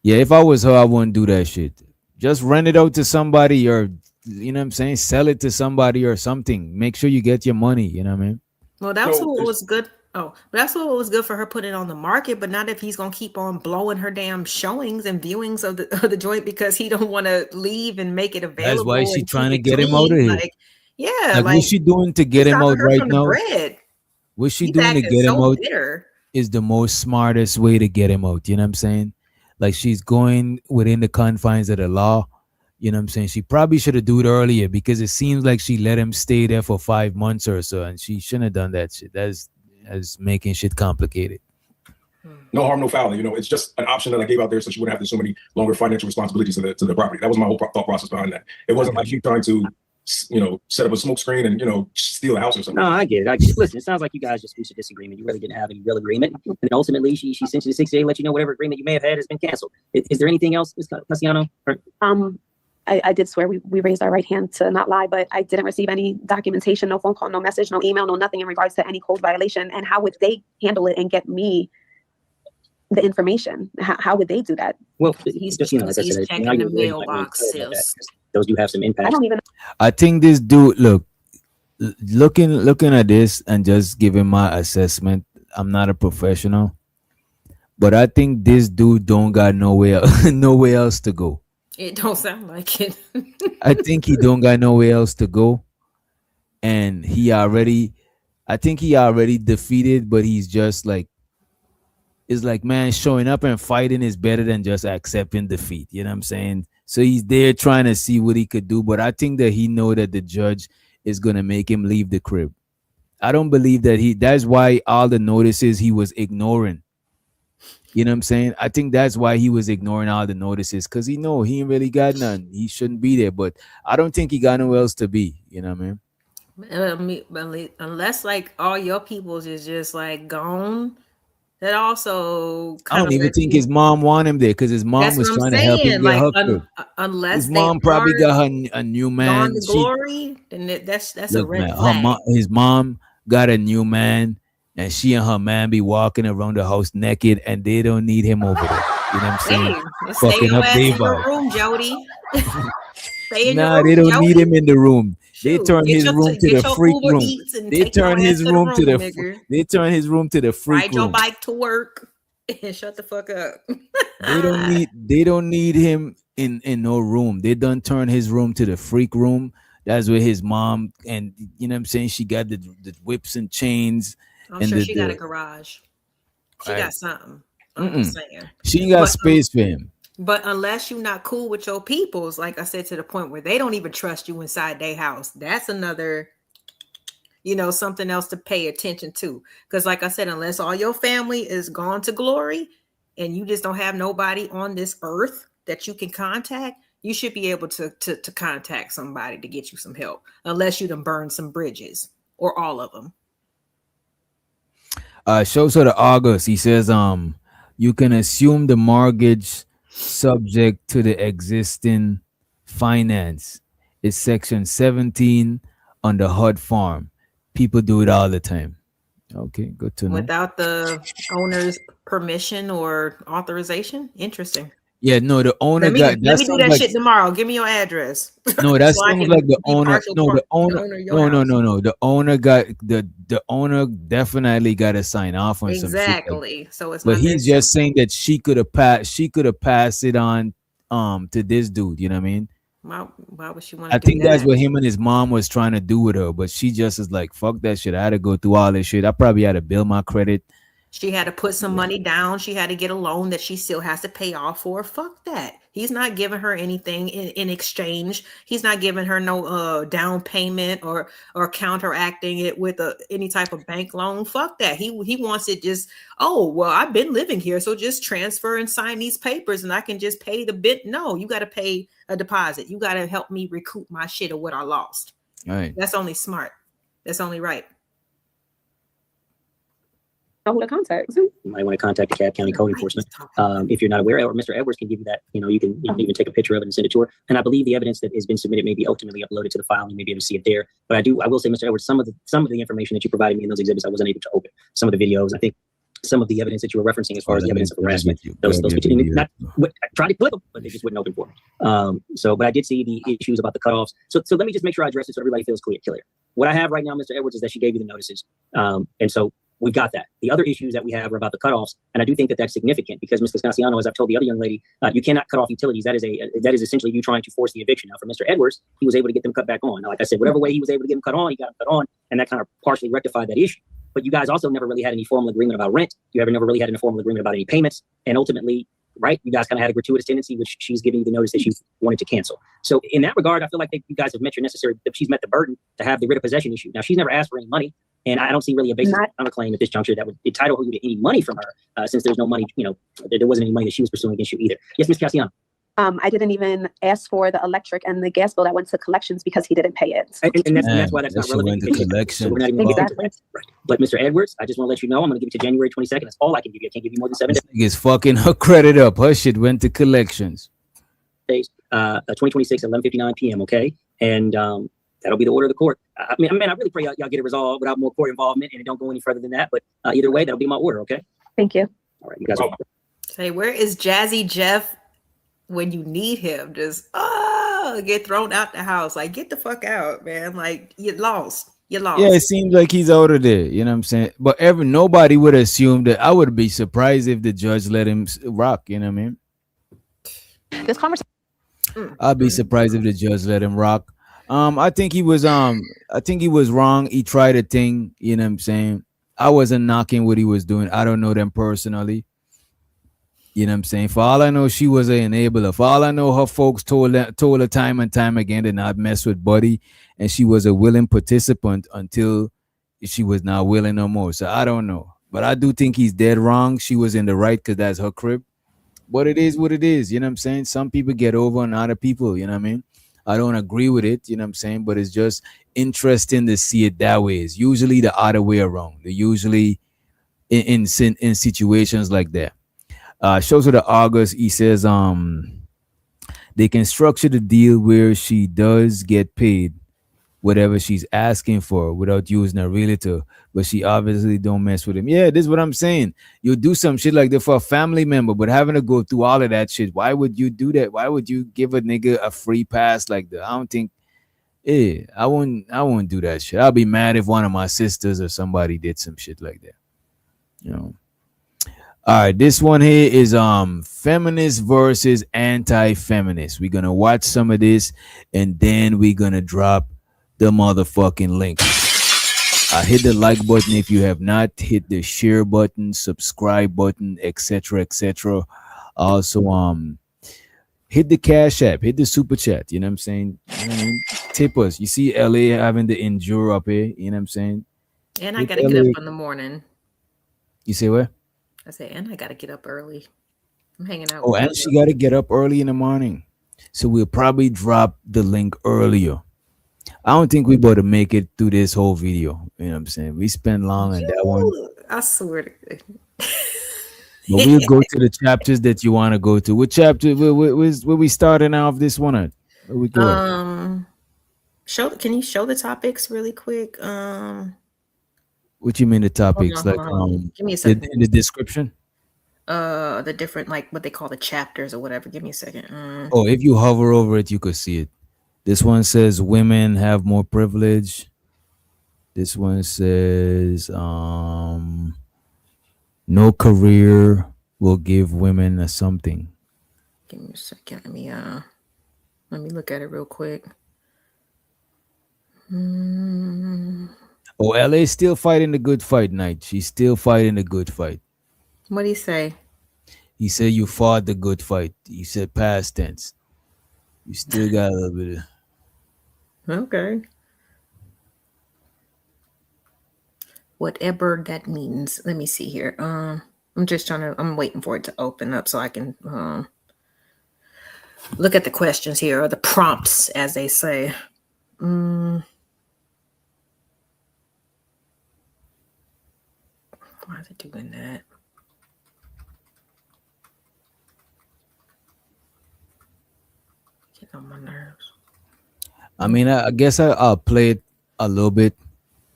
D: Yeah. If I was her, I wouldn't do that shit. Just rent it out to somebody, or you know what I'm saying, sell it to somebody or something. Make sure you get your money. You know what I mean?
E: Well, that's what was good. Oh, that's what was good for her putting it on the market, but not if he's gonna keep on blowing her damn showings and viewings of the joint because he don't want to leave and make it available.
D: That's why she's trying to get him out of here.
E: Like,
D: what's she doing to get him out right now? What she doing to get him out is the most smartest way to get him out. You know what I'm saying? Like, she's going within the confines of the law. You know what I'm saying? She probably should have do it earlier because it seems like she let him stay there for 5 months or so, and she shouldn't have done that shit. That's making shit complicated.
H: No harm, no foul. You know, it's just an option that I gave out there so she wouldn't have to assume any longer financial responsibilities to the property. That was my whole thought process behind that. It wasn't like she trying to, you know, set up a smoke screen and, you know, steal a house or something.
F: No, I get it. Listen, it sounds like you guys just reached a disagreement. You really didn't have any real agreement. And ultimately, she sent you the 6A, let you know whatever agreement you may have had has been canceled. Is there anything else, Ms. Cassiano?
G: I did swear we raised our right hand to not lie, but I didn't receive any documentation, no phone call, no message, no email, no nothing in regards to any code violation. And how would they handle it and get me the information? How would they do that?
F: Well,
E: he's checking the mailbox.
F: Those do have some impact.
G: I don't even.
D: I think this dude, looking at this and just giving my assessment. I'm not a professional, but I think this dude don't got nowhere else to go.
E: It don't sound like it.
D: I think he don't got nowhere else to go, and I think he already defeated, but he's just like, it's like, man, showing up and fighting is better than just accepting defeat. You know what I'm saying? So he's there trying to see what he could do, but I think that he know that the judge is gonna make him leave the crib. I don't believe that that's why all the notices he was ignoring. You know what I'm saying? I think that's why he was ignoring all the notices, because he know he ain't really got none. He shouldn't be there, but I don't think he got nowhere else to be. You know what I mean?
E: Unless like all your peoples is just like gone. That also
D: I don't even think his mom want him there because his mom was trying to help him get her crib.
E: Unless
D: his mom probably got her a new man.
E: Gone to glory, then that's a red flag.
D: His mom got a new man, and she and her man be walking around the house naked, and they don't need him over there. You know what I'm saying?
E: Fucking up their room, Jody.
D: Nah, they don't need him in the room. They turn his room to the freak room. They turn his room to the. They turn his room to the freak room.
E: Ride your bike to work and shut the fuck up.
D: They don't need him in no room. They done turn his room to the freak room. That's where his mom, and you know what I'm saying, she got the whips and chains.
E: I'm sure she got a garage. She got something. I'm saying
D: she ain't got space for him.
E: But unless you're not cool with your peoples, like I said, to the point where they don't even trust you inside their house, that's another, something else to pay attention to. Because like I said, unless all your family is gone to glory and you just don't have nobody on this earth that you can contact, you should be able to contact somebody to get you some help, unless you done burn some bridges or all of them.
D: Shows her to August. He says, you can assume the mortgage subject to the existing finance. It's section 17 on the HUD form. People do it all the time. Okay, good to know.
E: Without the owner's permission or authorization? Interesting.
D: Yeah, no, the owner
E: let me do that shit tomorrow. Give me your address.
D: No, that sounds like the owner. No, the owner. No. The owner definitely got to sign off on some shit.
E: Exactly. So it's.
D: But he's just saying that she could have passed it on to this dude. You know what I mean?
E: Why would she want?
D: I think that's what him and his mom was trying to do with her, but she just is like, fuck that shit. I had to go through all this shit. I probably had to build my credit.
E: She had to put some money down. She had to get a loan that she still has to pay off for. Fuck that. He's not giving her anything in exchange. He's not giving her no down payment or counteracting it with any type of bank loan. Fuck that. He wants it just, oh, well, I've been living here, so just transfer and sign these papers and I can just pay the bit. No, you got to pay a deposit. You got to help me recoup my shit of what I lost.
D: All right.
E: That's only smart. That's only right.
G: Who to contact.
F: You might want to contact the Cobb County Code Enforcement. If you're not aware, or Mr. Edwards can give you that. You can even take a picture of it and send it to her. And I believe the evidence that has been submitted may be ultimately uploaded to the file, and you may be able to see it there. But I will say, Mr. Edwards, some of the information that you provided me in those exhibits, I wasn't able to open. Some of the videos, I think, some of the evidence that you were referencing as far as the evidence of harassment, those not I tried to clip them, but they just wouldn't open for me. But I did see the issues about the cutoffs. So let me just make sure I address it so everybody feels clear. What I have right now, Mr. Edwards, is that she gave you the notices, and so we've got that. The other issues that we have are about the cutoffs, and I do think that that's significant because Ms. Cascassiano, as I've told the other young lady, you cannot cut off utilities. That is essentially you trying to force the eviction. Now, for Mr. Edwards, he was able to get them cut back on. Now, like I said, whatever way he was able to get them cut on, he got them cut on, and that kind of partially rectified that issue. But you guys also never really had any formal agreement about rent. You never really had any formal agreement about any payments, and ultimately, right, you guys kind of had a gratuitous tendency, which she's giving you the notice that she wanted to cancel. So in that regard, I feel like you guys have met she's met the burden to have the writ of possession issue. Now, she's never asked for any money. And I don't see really a basis on a claim at this juncture that would entitle you to any money from her, since there's no money, there wasn't any money that she was pursuing against you either. Yes, Ms. Cassiano.
G: I didn't even ask for the electric and the gas bill that went to collections because he didn't pay it.
F: And that's why that's not relevant. So we're not even
G: exactly.
F: Right. But Mr. Edwards, I just want to let you know, I'm going to give you to January 22nd. That's all I can give you. I can't give you more than 7 days.
D: Is fucking her credit up. Her shit went to collections.
F: 2026 at 11:59 p.m. Okay, and that'll be the order of the court. I really pray y'all get it resolved without more court involvement and it don't go any further than that. But either way, that'll be my order. Okay.
G: Thank you.
F: All right, you guys.
E: Say, where is Jazzy Jeff when you need him? Just get thrown out the house. Like, get the fuck out, man. Like, you lost. Yeah,
D: it seems like he's out of there. You know what I'm saying? But nobody would assume that. I would be surprised if the judge let him rock. You know what I mean?
G: This conversation.
D: I'd be surprised if the judge let him rock. I think he was wrong. He tried a thing, you know what I'm saying? I wasn't knocking what he was doing. I don't know them personally. You know what I'm saying? For all I know, she was an enabler. For all I know, her folks told her time and time again to not mess with Buddy, and she was a willing participant until she was not willing no more. So I don't know. But I do think he's dead wrong. She was in the right because that's her crib. But it is what it is, you know what I'm saying? Some people get over on other people, you know what I mean? I don't agree with it, you know what I'm saying? But it's just interesting to see it that way. It's usually the other way around. They're usually in situations like that. Shows her to August. He says they can structure the deal where she does get paid whatever she's asking for without using a realtor, but she obviously don't mess with him. Yeah, this is what I'm saying. You'll do some shit like that for a family member, but having to go through all of that shit, why would you do that? Why would you give a nigga a free pass like that? I don't think, I won't do that shit. I'll be mad if one of my sisters or somebody did some shit like that. You know. All right, this one here is feminist versus anti-feminist. We're gonna watch some of this and then we're gonna drop the motherfucking link. Hit the like button if you have not. Hit the share button, subscribe button, etc. Also hit the Cash App, hit the Super Chat. You know what I'm saying? You know what I mean? Tip us. You see LA having the Endure up here. You know what I'm saying?
E: And I
D: Hit
E: got to get
D: LA.
E: up in the morning.
D: You say what?
E: I say, and I got to get up early. I'm hanging out.
D: Oh,
E: with
D: and
E: my
D: she got to get up early in the morning. So we'll probably drop the link earlier. I don't think we about to make it through this whole video. You know what I'm saying? We spend long on that one.
E: I swear to God.
D: But we'll go to the chapters that you want to go to. What chapter? Where we starting off this one at? Where we going?
E: Can you show the topics really quick?
D: What you mean the topics?
E: Hold on. Give me a second.
D: In the description?
E: The different, like what they call the chapters or whatever. Give me a second.
D: Oh, if you hover over it, you could see it. This one says women have more privilege. This one says no career will give women a something.
E: Give me a second. Let me look at it real quick.
D: Oh, LA's still fighting the good fight, Knight. She's still fighting the good fight.
E: What do you say?
D: He said you fought the good fight. You said past tense. You still got a little bit of...
E: Okay. Whatever that means. Let me see here. I'm waiting for it to open up so I can look at the questions here, or the prompts, as they say. Why is it doing that? Get on my nerves.
D: I mean, I guess I'll play it a little bit.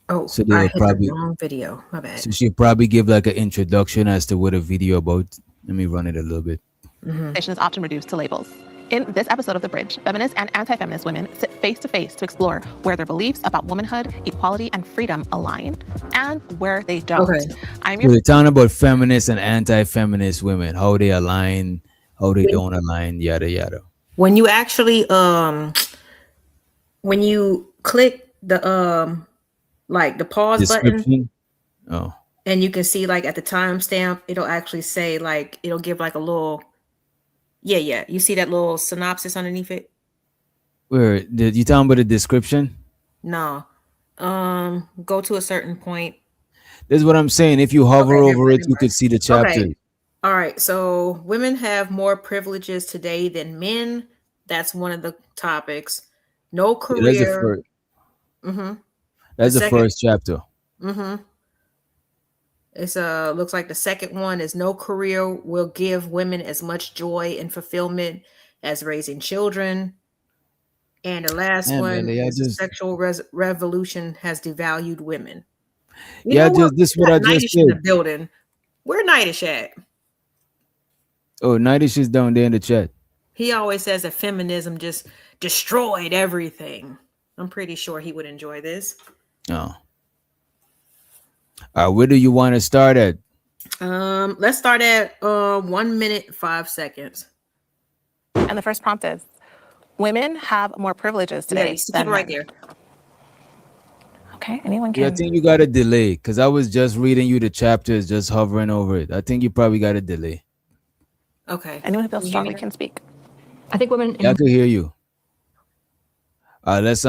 E: Oh,
D: so
E: I hit the wrong video. My bad.
D: So she'll probably give like an introduction as to what a video about. Let me run it a little bit.
I: Is often reduced to labels. In this episode of The Bridge, feminist and anti-feminist women sit face to face to explore where their beliefs about womanhood, equality, and freedom align, and where they don't.
E: Okay.
D: We're talking about feminist and anti-feminist women, how they align, how they don't align, yada yada.
E: When you actually when you click the like the pause button, and you can see like at the timestamp, it'll actually say like it'll give like a little. Yeah. You see that little synopsis underneath it?
D: Where did you talking about the description?
E: No. Go to a certain point.
D: This is what I'm saying. If you hover over it, you could see the chapter.
E: Okay. All right. So women have more privileges today than men. That's one of the topics. No career.
D: That's the first chapter.
E: It's looks like the second one is no career will give women as much joy and fulfillment as raising children. And the last one is sexual revolution has devalued women.
D: This what I just said.
E: In the building. Where Nightish at?
D: Oh, Nightish is down there in the chat.
E: He always says that feminism just destroyed everything. I'm pretty sure he would enjoy this.
D: Oh. Where do you want to start at?
E: Let's start at 1 minute 5 seconds.
I: And the first prompt is: women have more privileges today.
E: Keep it right there.
I: Okay, anyone can.
D: I think you got a delay because I was just reading you the chapters, just hovering over it. I think you probably got a delay.
E: Okay.
I: Anyone who feels strongly can speak.
J: I think women.
D: I can hear you. Let's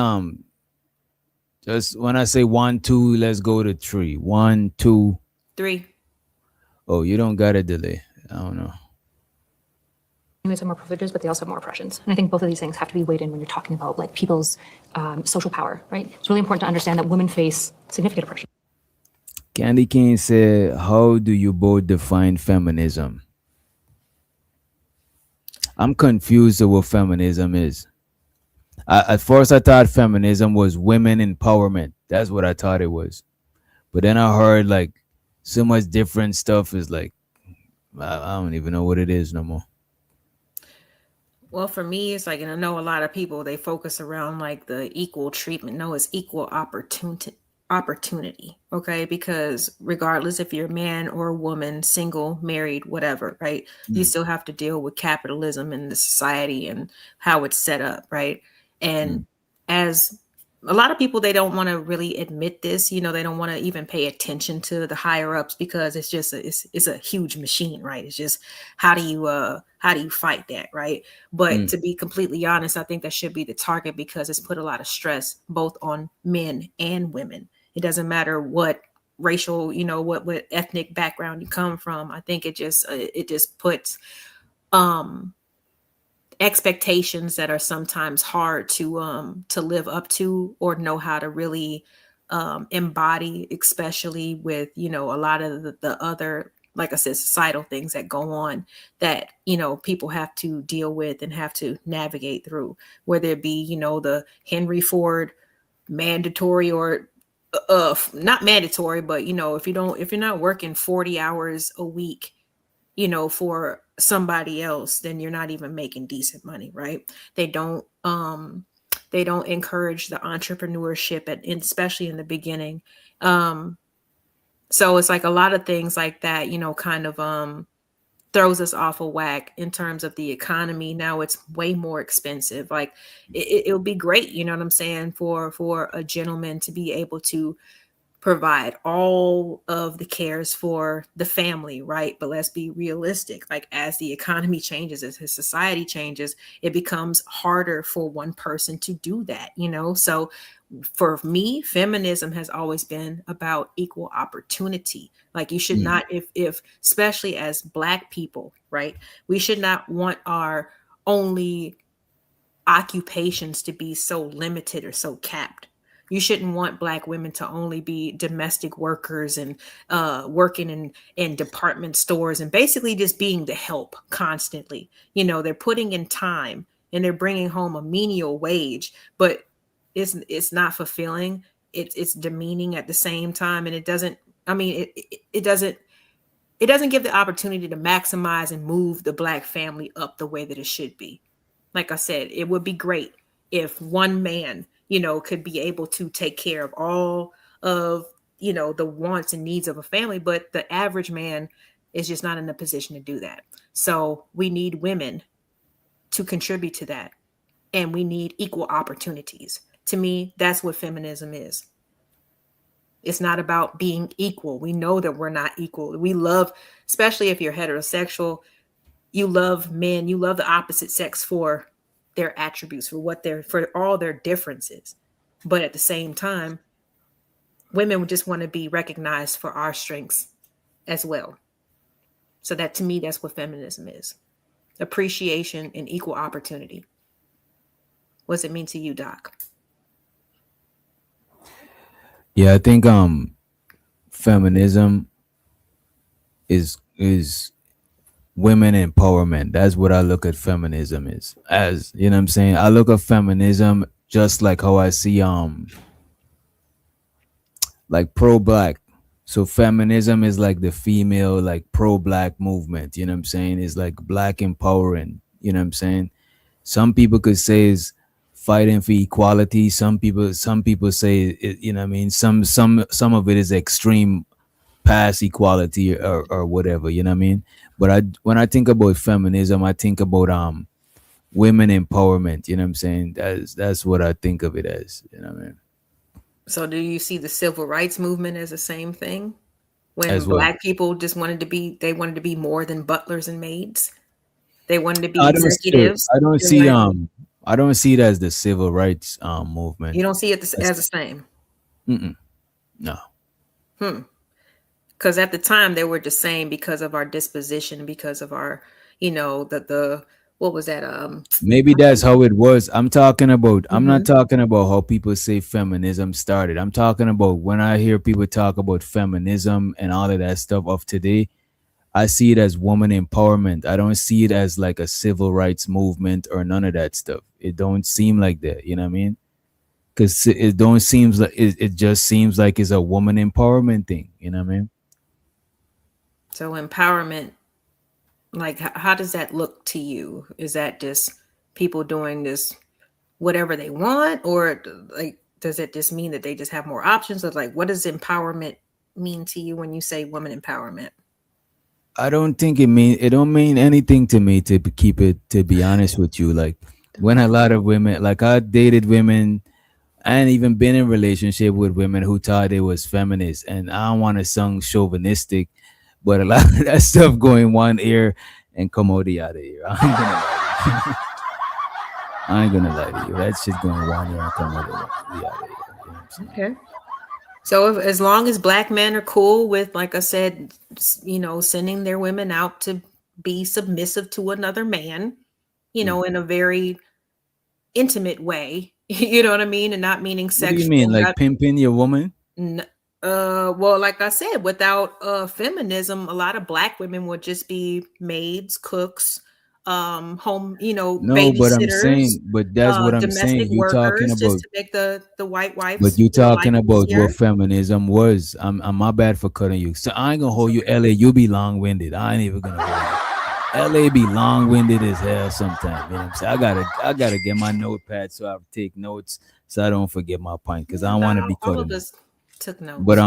D: just when I say 1, 2, let's go to 3. 1, 2,
E: 3.
D: Oh, you don't got a delay. I don't know.
J: Women have more privileges, but they also have more oppressions. And I think both of these things have to be weighed in when you're talking about like people's social power, right? It's really important to understand that women face significant oppression.
D: Candy King said, how do you both define feminism? I'm confused of what feminism is. At first, I thought feminism was women empowerment. That's what I thought it was. But then I heard like so much different stuff is like, I don't even know what it is no more.
E: Well, for me, it's like, and I know a lot of people, they focus around like the equal treatment. No, it's equal opportunity. Okay. Because regardless if you're a man or a woman, single, married, whatever, right? You still have to deal with capitalism and the society and how it's set up. Right. And as a lot of people, they don't want to really admit this. You know, they don't want to even pay attention to the higher ups because it's just it's a huge machine, right? It's just how do you fight that, right? But to be completely honest, I think that should be the target because it's put a lot of stress both on men and women. It doesn't matter what racial, you know, what ethnic background you come from. I think it just puts expectations that are sometimes hard to live up to or know how to really embody, especially with, you know, a lot of the other, like I said, societal things that go on that, you know, people have to deal with and have to navigate through, whether it be, you know, the Henry Ford mandatory or not mandatory, but, you know, if you're not working 40 hours a week, you know, for somebody else, then you're not even making decent money, right? They don't encourage the entrepreneurship especially in the beginning. So it's like a lot of things like that, you know, kind of throws us off a whack in terms of the economy. Now it's way more expensive. Like it'll be great, you know what I'm saying, for a gentleman to be able to provide all of the cares for the family, right? But let's be realistic. Like as the economy changes, as his society changes, it becomes harder for one person to do that, you know? So for me, feminism has always been about equal opportunity. Like you should not, if especially as Black people, right? We should not want our only occupations to be so limited or so capped. You shouldn't want Black women to only be domestic workers and working in department stores and basically just being the help constantly. You know, they're putting in time and they're bringing home a menial wage, but it's not fulfilling. It's demeaning at the same time, and it doesn't. I mean, it doesn't give the opportunity to maximize and move the Black family up the way that it should be. Like I said, it would be great if one man, you know, could be able to take care of all of, you know, the wants and needs of a family, but the average man is just not in a position to do that. So we need women to contribute to that, and we need equal opportunities. To me, that's what feminism is. It's not about being equal. We know that we're not equal. We love, especially if you're heterosexual, you love men, you love the opposite sex for their attributes, for all their differences. But at the same time, women would just want to be recognized for our strengths as well. So that, to me, that's what feminism is. Appreciation and equal opportunity. What does it mean to you, Doc?
D: Yeah, I think feminism is women empowerment. That's what I look at feminism is as, you know what I'm saying? I look at feminism just like how I see like pro-Black. So feminism is like the female, like pro-Black movement, you know what I'm saying? It's like Black empowering, you know what I'm saying? Some people could say is fighting for equality. Some people say it, you know what I mean? Some of it is extreme past equality or whatever, you know what I mean? But when I think about feminism, I think about women empowerment, you know what I'm saying? That's what I think of it as, you know what I mean?
E: So do you see the civil rights movement as the same thing? When
D: As well.
E: Black people just wanted to be more than butlers and maids. They wanted to be
D: I don't
E: executives.
D: I don't see it as the civil rights movement.
E: You don't see it as the same.
D: No.
E: Because at the time they were the same because of our disposition, because of our, you know, the what was that?
D: Maybe that's how it was. I'm not talking about how people say feminism started. I'm talking about when I hear people talk about feminism and all of that stuff of today, I see it as woman empowerment. I don't see it as like a civil rights movement or none of that stuff. It don't seem like that, you know what I mean? Because it don't seems like it just seems like it's a woman empowerment thing, you know what I mean?
E: So empowerment, like how does that look to you? Is that just people doing this whatever they want, or like does it just mean that they just have more options? Or like what does empowerment mean to you when you say woman empowerment?
D: I don't think it don't mean anything to me, to be honest with you. Like when a lot of women, like I dated women I ain't even been in relationship with women who thought they was feminist, and I don't want to sound chauvinistic, but a lot of that stuff go in one ear and come out the other ear. I ain't gonna lie to you. That shit going one ear and come out the other ear. You know what I'm saying?
E: Okay. So as long as black men are cool with, like I said, sending their women out to be submissive to another man, in a very intimate way, you know what I mean? And not meaning
D: What do you
E: sexual.
D: mean, like pimping your woman?
E: Well, like I said, without feminism, a lot of black women would just be maids, cooks, home,
D: No, but I'm
E: babysitters,
D: saying, but that's what I'm
E: domestic
D: saying. You talking
E: workers, just
D: about,
E: to make the white
D: but
E: wife's
D: you
E: life
D: talking about
E: easier.
D: what feminism was. I'm my bad for cutting you. So I ain't gonna hold you, LA. You be long winded. I ain't even gonna hold you. LA be long winded as hell sometimes. You know what I'm saying? I gotta get my notepad so I take notes so I don't forget my point because I don't want to be
E: All
D: cutting.
E: of us took notes.
D: But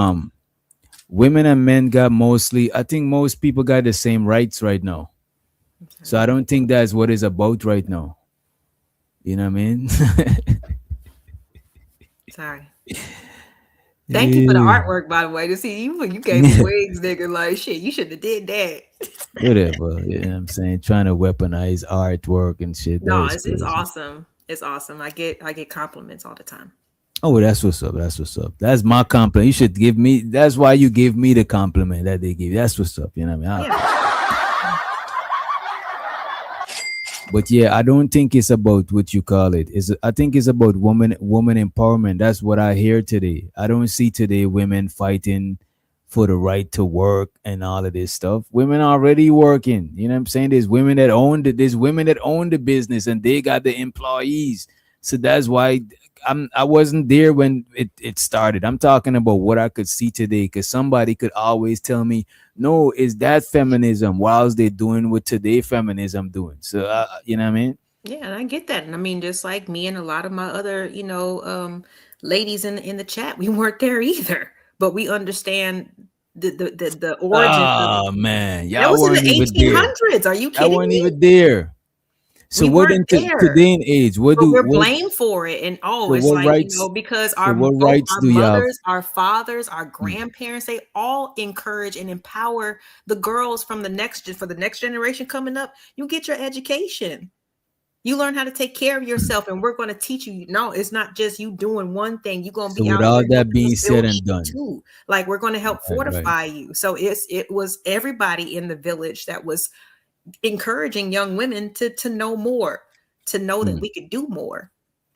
D: women and men got I think most people got the same rights right now. So I don't think that's what it's about right now. You know what I mean?
E: Sorry. Thank you for the artwork, by the way. To see you gave me wigs, nigga. Like shit, you should have did that.
D: Whatever. You know what I'm saying? Trying to weaponize artwork and shit.
E: No,
D: That is
E: it's
D: crazy.
E: awesome. It's awesome. I get compliments all the time.
D: Oh, that's what's up. That's what's up. That's my compliment. You should give me. That's why you give me the compliment that they give you. That's what's up. You know what I mean? But yeah, I don't think it's about what you call it. I think it's about woman empowerment. That's what I hear today. I don't see today women fighting for the right to work and all of this stuff. Women already working. You know what I'm saying? There's women that own the business and they got the employees. So that's why I wasn't there when it started. I'm talking about what I could see today, because somebody could always tell me, no, is that feminism whilst they're doing what today feminism doing. So you know what I mean?
E: Yeah, and I get that. And I mean, just like me and a lot of my other, ladies in the chat, we weren't there either. But we understand the origins of it.
D: Oh man,
E: That
D: y'all
E: was in
D: weren't
E: the
D: even there.
E: 1800s. Are you
D: I
E: kidding
D: weren't
E: me?
D: even there. So
E: We
D: what
E: weren't
D: in
E: there.
D: today and age? What
E: But
D: do
E: we're
D: what?
E: blamed for it. And
D: So
E: it's
D: what
E: like,
D: rights?
E: because
D: So what
E: both
D: rights
E: our
D: do you have?
E: mothers, our fathers, our grandparents, they all encourage and empower the girls for the next generation coming up. You get your education. You learn how to take care of yourself, and we're going to teach you. No, it's not just you doing one thing. You're going to
D: So
E: be
D: with
E: out
D: all
E: here
D: that
E: helping
D: being
E: us build
D: said and
E: shit
D: done,
E: too. Like, we're going to help
D: right.
E: fortify you. So it was everybody in the village that was encouraging young women to know more, to know that we could do more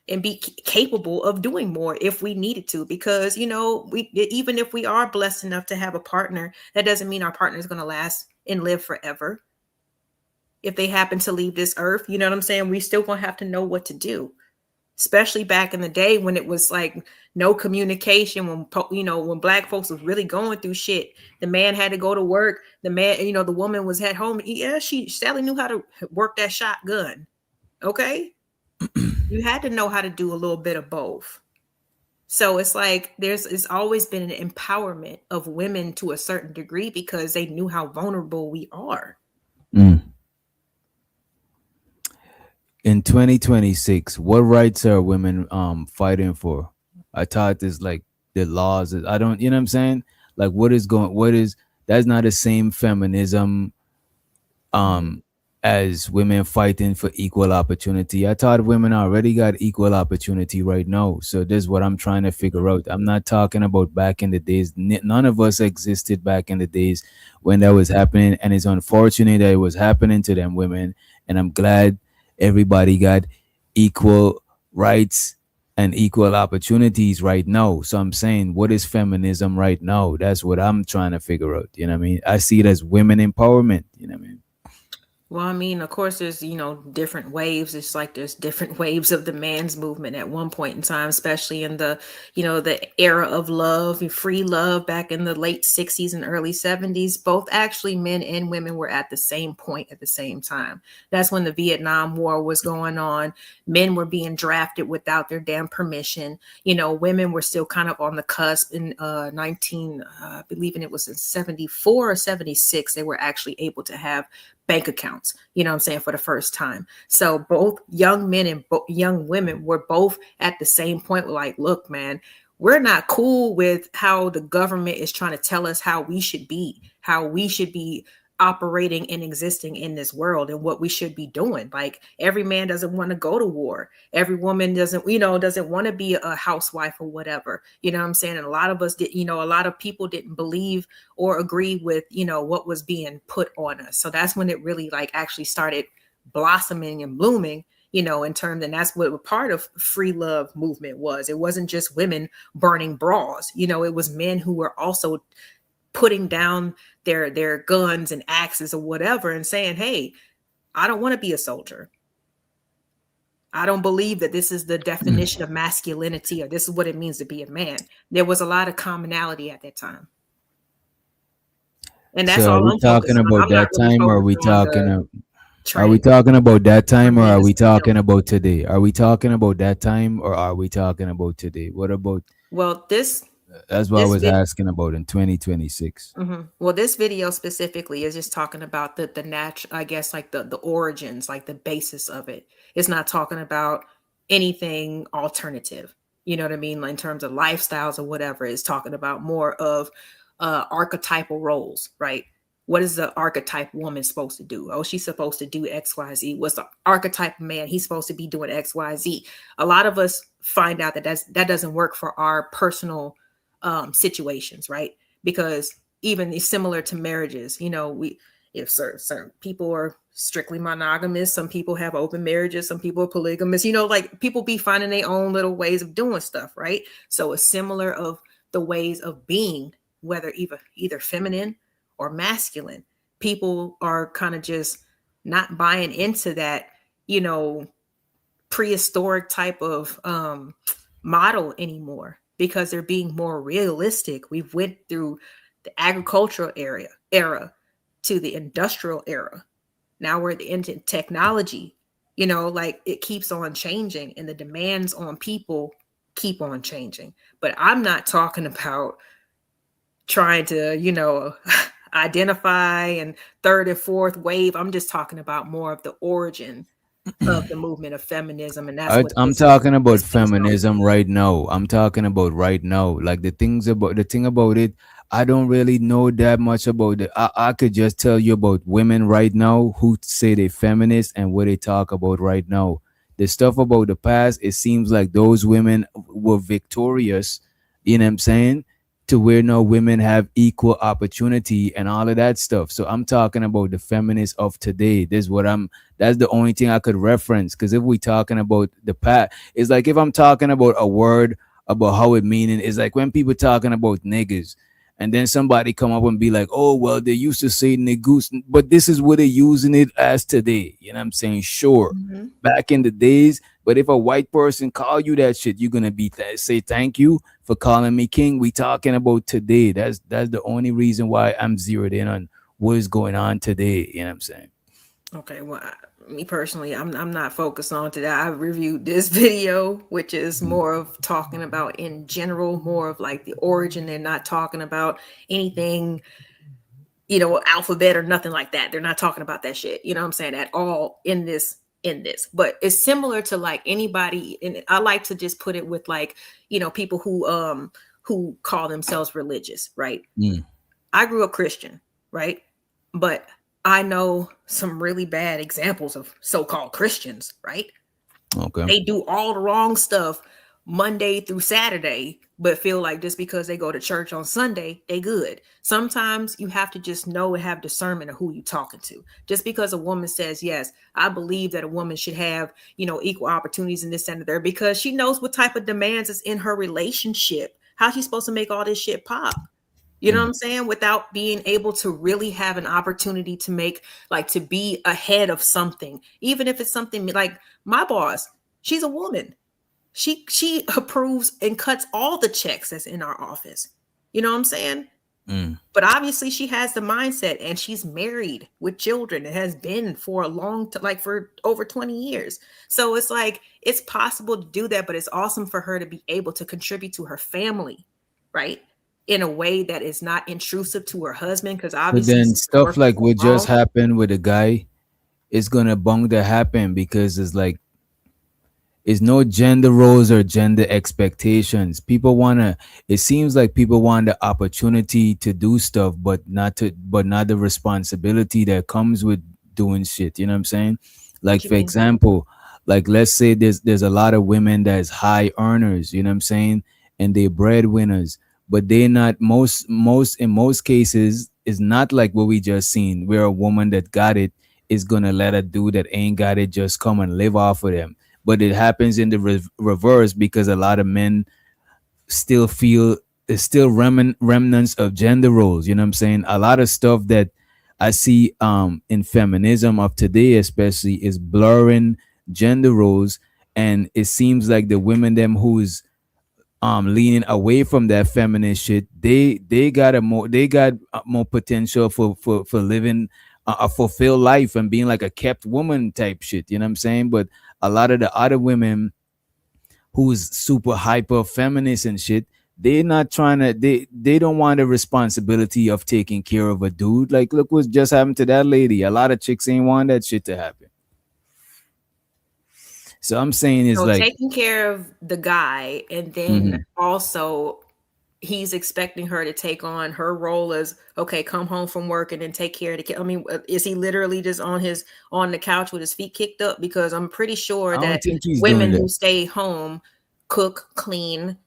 E: and be capable of doing more if we needed to, because even if we are blessed enough to have a partner, that doesn't mean our partner is going to last and live forever. If they happen to leave this earth, you know what I'm saying, we still gonna have to know what to do, especially back in the day when it was like no communication, when black folks was really going through shit. The man had to go to work, the woman was at home. Yeah, Sally knew how to work that shotgun. Okay. You had to know how to do a little bit of both. So it's like it's always been an empowerment of women to a certain degree, because they knew how vulnerable we are.
D: In 2026, what rights are women fighting for? I thought this like the laws. I don't, you know what I'm saying? Like that's not the same feminism as women fighting for equal opportunity. I thought women already got equal opportunity right now. So this is what I'm trying to figure out. I'm not talking about back in the days. None of us existed back in the days when that was happening, and it's unfortunate that it was happening to them women. And I'm glad everybody got equal rights and equal opportunities right now. So I'm saying, what is feminism right now? That's what I'm trying to figure out. You know what I mean? I see it as women empowerment. You know what I mean?
E: Well, I mean, of course, there's, different waves. It's like there's different waves of the man's movement at one point in time, especially in the era of love, free love back in the late 60s and early 70s. Both actually men and women were at the same point at the same time. That's when the Vietnam War was going on. Men were being drafted without their damn permission. Women were still kind of on the cusp in believing it was in 74 or 76. They were actually able to have bank accounts, you know what I'm saying, for the first time. So both young men and young women were both at the same point, like, look, man, we're not cool with how the government is trying to tell us how we should be operating and existing in this world and what we should be doing. Like, every man doesn't want to go to war. Every woman doesn't want to be a housewife or whatever. You know what I'm saying? And a lot of us did, a lot of people didn't believe or agree with, what was being put on us. So that's when it really like actually started blossoming and blooming, in terms, and that's what part of free love movement was. It wasn't just women burning bras, it was men who were also putting down their guns and axes or whatever and saying, hey, I don't want to be a soldier. I don't believe that this is the definition of masculinity or this is what it means to be a man. There was a lot of commonality at that time. And that's
D: so
E: all
D: are we
E: I'm
D: talking about that time, or are we talking about that time, or are we talking about today? Are we talking about that time, or are we talking about today? What about?
E: Well,
D: that's what I was asking about in 2026.
E: Mm-hmm. Well, this video specifically is just talking about the natural, I guess, like the origins, like the basis of it. It's not talking about anything alternative. You know what I mean? Like in terms of lifestyles or whatever, it's talking about more of archetypal roles, right? What is the archetype woman supposed to do? Oh, she's supposed to do X, Y, Z. What's the archetype man? He's supposed to be doing X, Y, Z. A lot of us find out that that doesn't work for our personal situations, right? Because even it's similar to marriages, if certain people are strictly monogamous, some people have open marriages, some people are polygamous, like people be finding their own little ways of doing stuff, right? So it's similar of the ways of being, whether either feminine or masculine. People are kind of just not buying into that, prehistoric type of model anymore, because they're being more realistic. We've went through the agricultural era to the industrial era. Now we're into technology, like it keeps on changing and the demands on people keep on changing. But I'm not talking about trying to, identify and third and fourth wave. I'm just talking about more of the origin of the movement of feminism. And that's
D: I'm talking about feminism right now. I'm talking about right now. Like the thing about it, I don't really know that much about it. I could just tell you about women right now who say they're feminists and what they talk about right now. The stuff about the past, it seems like those women were victorious, you know what I'm saying? To where now women have equal opportunity and all of that stuff. So I'm talking about the feminists of today. That's the only thing I could reference. Because if we talking about the past, it's like if I'm talking about a word about how it meaning, it's like when people talking about niggas and then somebody come up and be like, oh, well, they used to say niggas, but this is what they're using it as today. You know what I'm saying? Sure. Mm-hmm. Back in the days, but if a white person call you that shit, you're gonna say thank you for calling me king. We talking about today. That's the only reason why I'm zeroed in on what is going on today. You know what I'm saying?
E: Okay, well, me personally, I'm not focused on today. I reviewed this video, which is more of talking about in general, more of like the origin. They're not talking about anything, alphabet or nothing like that. They're not talking about that shit. You know what I'm saying? At all in this. But it's similar to like anybody, and I like to just put it with like, people who call themselves religious, right? I grew up Christian, right? But I know some really bad examples of so-called Christians, right?
D: Okay.
E: They do all the wrong stuff Monday through Saturday, but feel like just because they go to church on Sunday, they good. Sometimes you have to just know and have discernment of who you're talking to. Just because a woman says, yes, I believe that a woman should have, equal opportunities in this and there, because she knows what type of demands is in her relationship. How's she supposed to make all this shit pop? You know what I'm saying? Without being able to really have an opportunity to make, like, to be ahead of something, even if it's something like my boss, she's a woman. She approves and cuts all the checks that's in our office. You know what I'm saying? But obviously she has the mindset, and she's married with children. It has been for a long time, like for over 20 years. So it's like, it's possible to do that, but it's awesome for her to be able to contribute to her family, right? in a way that is not intrusive to her husband, because
D: But
E: obviously
D: then
E: she's
D: stuff
E: working
D: like
E: from
D: what just
E: home.
D: happened with a guy is gonna bound to happen because it's like it's no gender roles or gender expectations. People wanna. It seems like people want the opportunity to do stuff, but not the responsibility that comes with doing shit. You know what I'm saying?
E: What
D: Like
E: you
D: for
E: mean?
D: example, like let's say there's a lot of women that's high earners. You know what I'm saying? And they breadwinners, but they're not in most cases it's not like what we just seen where a woman that got it is gonna let a dude that ain't got it just come and live off of them. But it happens in the reverse because a lot of men still feel there's still remnants of gender roles. You know what I'm saying? A lot of stuff that I see in feminism of today especially is blurring gender roles, and it seems like the women them who's leaning away from that feminist shit, they got more potential for living a fulfilled life and being like a kept woman type shit. You know what I'm saying? But a lot of the other women who's super hyper feminist and shit, they're not trying to they don't want the responsibility of taking care of a dude. Like look what just happened to that lady. A lot of chicks ain't want that shit to happen. So I'm saying it's
E: So
D: like
E: taking care of the guy, and then also he's expecting her to take on her role as, okay, come home from work and then take care of the kid. I mean, is he literally just on the couch with his feet kicked up? Because I'm pretty sure
D: I don't
E: that
D: think he's
E: women
D: doing
E: who
D: that.
E: stay home cook, clean,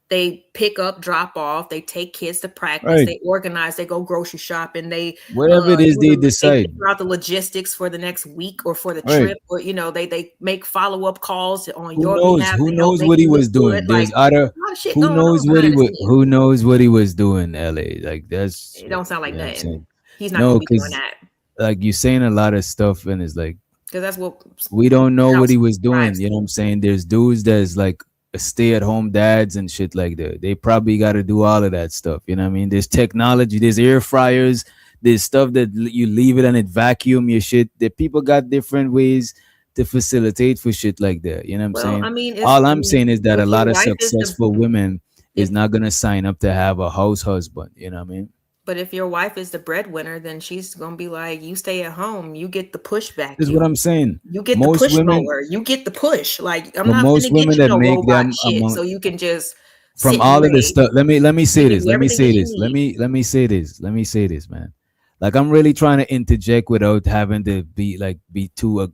E: they pick up, drop off, they take kids to practice,
D: Right.
E: they organize, they go grocery shopping, they
D: Whatever it is they
E: they
D: decide.
E: figure out the logistics for the next week or for the
D: Right.
E: trip, or they make follow-up calls on
D: Who
E: your
D: knows?
E: behalf
D: Who
E: to help
D: knows
E: make
D: what he
E: you look
D: was
E: good.
D: doing?
E: Like,
D: There's other
E: a lot of shit
D: who
E: going
D: knows
E: on
D: what he
E: behind the
D: was
E: scenes.
D: who knows what he was doing, LA. Like that's
E: It don't sound like
D: you know what I'm
E: nothing.
D: saying?
E: He's not
D: No,
E: gonna be doing
D: because
E: that,
D: like you're saying a lot of stuff and it's like
E: because that's what
D: we don't know what
E: house
D: he was doing.
E: wives
D: You know what
E: do.
D: I'm saying? There's dudes that's like stay-at-home dads and shit like that. They probably got to do all of that stuff. You know what I mean? There's technology, there's air fryers, there's stuff that you leave it and it vacuum your shit. That people got different ways to facilitate for shit like that. You know what I'm
E: Well, I
D: saying?
E: mean,
D: All I'm saying is that a
E: if your
D: lot of
E: wife is the
D: successful women is
E: if
D: not gonna sign up to have a house husband. You know what I mean?
E: but if your wife is the breadwinner, then she's gonna be like, you stay at home, you get the push
D: This is what
E: vacuum,
D: I'm saying.
E: you get the
D: Most
E: push
D: women,
E: mower, you get the push. Like, I'm
D: but
E: not
D: most
E: gonna get
D: women
E: you
D: that
E: no
D: make
E: robot
D: them
E: shit,
D: among
E: so you can just
D: from
E: sit and
D: all of this
E: lay.
D: stuff. Let me say
E: They give
D: this.
E: you
D: Let me
E: everything
D: say
E: that you
D: this.
E: need.
D: Let me say this. Let me say this, man. Like I'm really trying to interject without having to be too.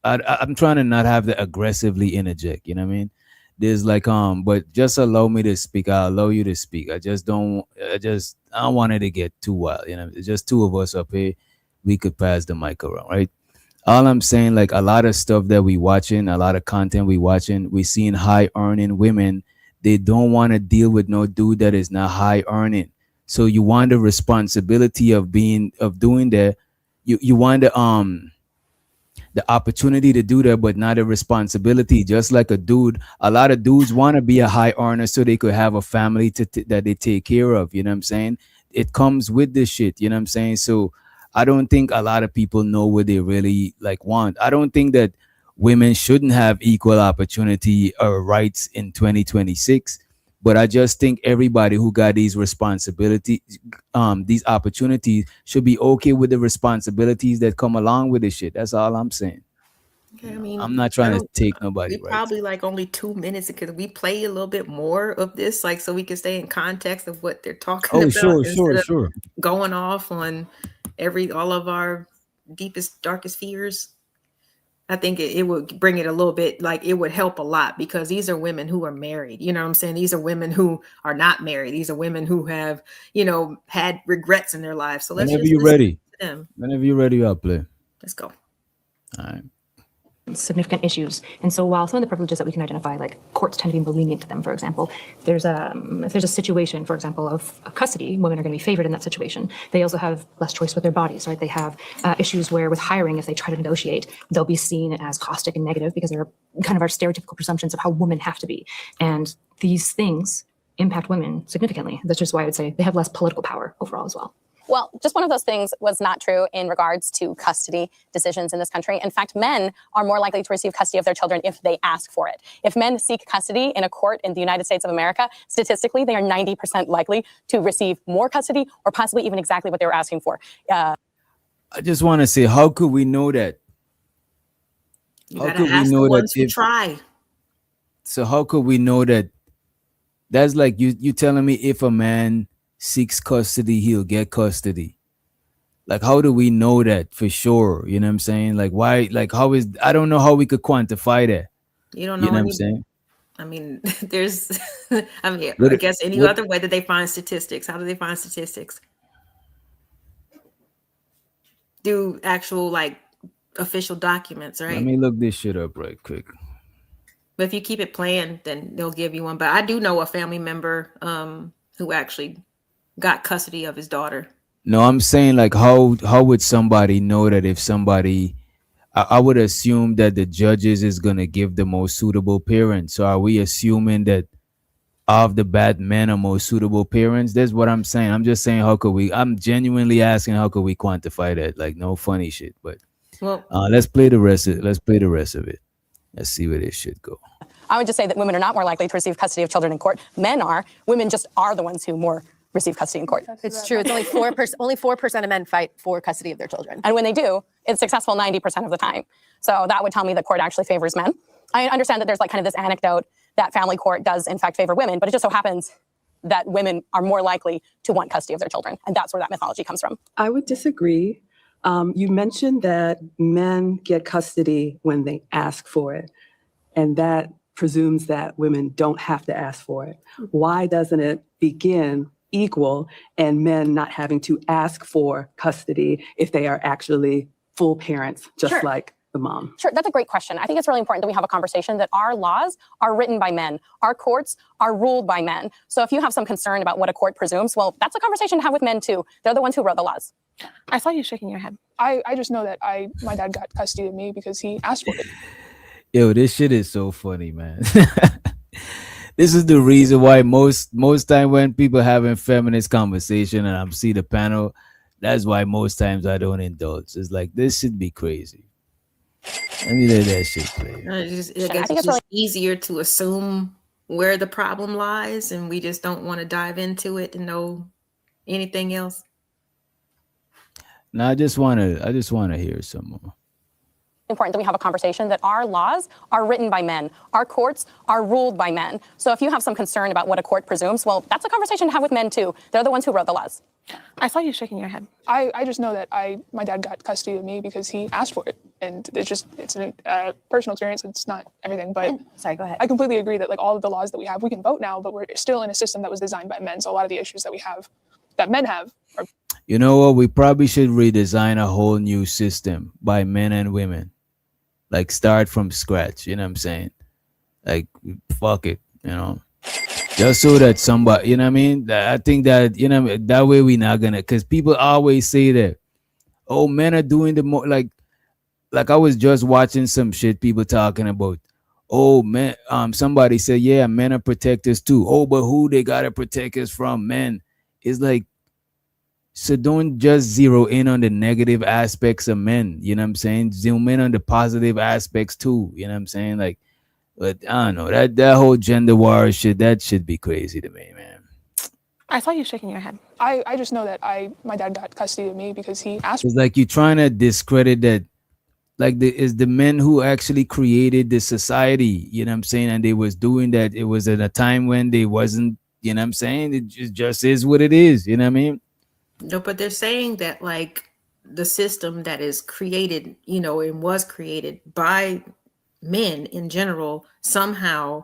D: I'm trying to not have to aggressively interject. You know what I mean? There's like but just allow me to speak. I'll allow you to speak. I don't want it to get too wild. You know, it's just two of us up here. We could pass the mic around, right? All I'm saying, like a lot of stuff that we watching, a lot of content we watching, we seeing high earning women. They don't want to deal with no dude that is not high earning. So you want the responsibility of doing that. You want the opportunity to do that, but not a responsibility. Just like a dude, a lot of dudes want to be a high earner so they could have a family that they take care of. You know what I'm saying? It comes with this shit. You know what I'm saying? So I don't think a lot of people know what they really like want. I don't think that women shouldn't have equal opportunity or rights in 2026. But I just think everybody who got these responsibilities, these opportunities, should be okay with the responsibilities that come along with this shit. That's all I'm saying.
E: Okay, I
D: I'm
E: mean,
D: not
E: I
D: trying to
E: don't.
D: take nobody
E: We
D: rights.
E: probably like only 2 minutes because we play a little bit more of this, like so we can stay in context of what they're talking
D: Oh,
E: about
D: sure,
E: instead
D: sure,
E: of
D: sure.
E: going off on all of our deepest, darkest fears. I think it would bring it a little bit, like it would help a lot because these are women who are married. You know what I'm saying? These are women who are not married. These are women who have, had regrets in their lives. So let's
D: Whenever
E: just
D: you're
E: listen
D: ready.
E: to them.
D: Whenever you're ready, I'll play.
E: Let's go.
D: All right.
J: Significant issues. And so while some of the privileges that we can identify, like courts tend to be more lenient to them, for example, if there's a situation, for example, of custody, women are going to be favored in that situation. They also have less choice with their bodies, right? They have issues where with hiring, if they try to negotiate, they'll be seen as caustic and negative because they're kind of our stereotypical presumptions of how women have to be. And these things impact women significantly. That's just why I would say they have less political power overall as well.
K: Well, just one of those things was not true in regards to custody decisions in this country. In fact, men are more likely to receive custody of their children if they ask for it. If men seek custody in a court in the United States of America, statistically, they are 90% likely to receive more custody or possibly even exactly what they were asking for.
D: I just want to say, how could we know that?
E: You
D: How
E: gotta
D: could we
E: ask the
D: know that
E: ones who
D: if,
E: try.
D: so how could we know that? That's like you telling me if a man seeks custody, he'll get custody. Like, how do we know that for sure? You know what I'm saying? Like, why? Like, how is? I don't know how we could quantify that.
E: You don't
D: You
E: know
D: know what
E: any.
D: I'm saying?
E: I mean, there's. I mean,
D: What
E: I
D: it-
E: guess any
D: what-
E: other way that they find statistics. How do they find statistics? Do actual like official documents,
D: Let
E: right?
D: me look this shit up right quick.
E: But if you keep it planned, then they'll give you one. But I do know a family member who actually got custody of his daughter.
D: No, I'm saying like how would somebody know that if somebody I would assume that the judges is gonna give the most suitable parents. So are we assuming that of the bad men are most suitable parents? That's what I'm saying. I'm just saying how could we I'm genuinely asking how could we quantify that? Like no funny shit. But
E: Well,
D: let's play the rest of it. Let's see where this shit go.
K: I would just say that women are not more likely to receive custody of children in court. Men are. Women just are the ones who more receive custody in court.
L: It's true. It's only 4%. Only 4% of men fight for custody of their children.
K: And when they do, it's successful 90% of the time. So that would tell me that court actually favors men. I understand that there's like kind of this anecdote that family court does in fact favor women, but it just so happens that women are more likely to want custody of their children. And that's where that mythology comes from.
M: I would disagree. You mentioned that men get custody when they ask for it, and that presumes that women don't have to ask for it. Why doesn't it begin equal and men not having to ask for custody if they are actually full parents, just
K: Sure.
M: like the mom?
K: Sure, that's a great question. I think it's really important that we have a conversation that our laws are written by men. Our courts are ruled by men. So if you have some concern about what a court presumes, well, that's a conversation to have with men too. They're the ones who wrote the laws.
I: I saw you shaking your head.
N: I just know that my dad got custody of me because he asked for it.
D: Yo, this shit is so funny, man. This is the reason why most time when people having feminist conversation and I see the panel, that's why most times I don't indulge. It's like this should be crazy. Let me let that shit play.
E: I guess it's just easier to assume where the problem lies, and we just don't want to dive into it and know anything else.
D: No, I just wanna hear some more.
K: Important that we have a conversation that our laws are written by men. Our courts are ruled by men. So if you have some concern about what a court presumes, well, that's a conversation to have with men too. They're the ones who wrote the laws.
I: I saw you shaking your head.
N: I just know that my dad got custody of me because he asked for it, and it's a personal experience. It's not everything, but
L: sorry, go ahead.
N: I completely agree that like all of the laws that we have, we can vote now, but we're still in a system that was designed by men. So a lot of the issues that we have, that men have, are.
D: You know what? We probably should redesign a whole new system by men and women. Like start from scratch, you know what I'm saying? Like fuck it, you know. Just so that somebody, you know what I mean? I think that, you know, that way we're not gonna, because people always say that, oh, men are doing the more, like I was just watching some shit people talking about, oh, men, somebody said, yeah, men are protectors too. Oh, but who they gotta protect us from? Men. It's like, so don't just zero in on the negative aspects of men, you know what I'm saying? Zoom in on the positive aspects too, you know what I'm saying? Like, but I don't know, that whole gender war shit, that should be crazy to me, man.
I: I saw you shaking your head.
N: I just know that my dad got custody of me because he asked.
D: It's like you're trying to discredit that, like is the men who actually created the society, you know what I'm saying? And they was doing that. It was at a time when they wasn't, you know what I'm saying? It just is what it is, you know what I mean?
E: No, but they're saying that like the system that is created, you know, and was created by men in general somehow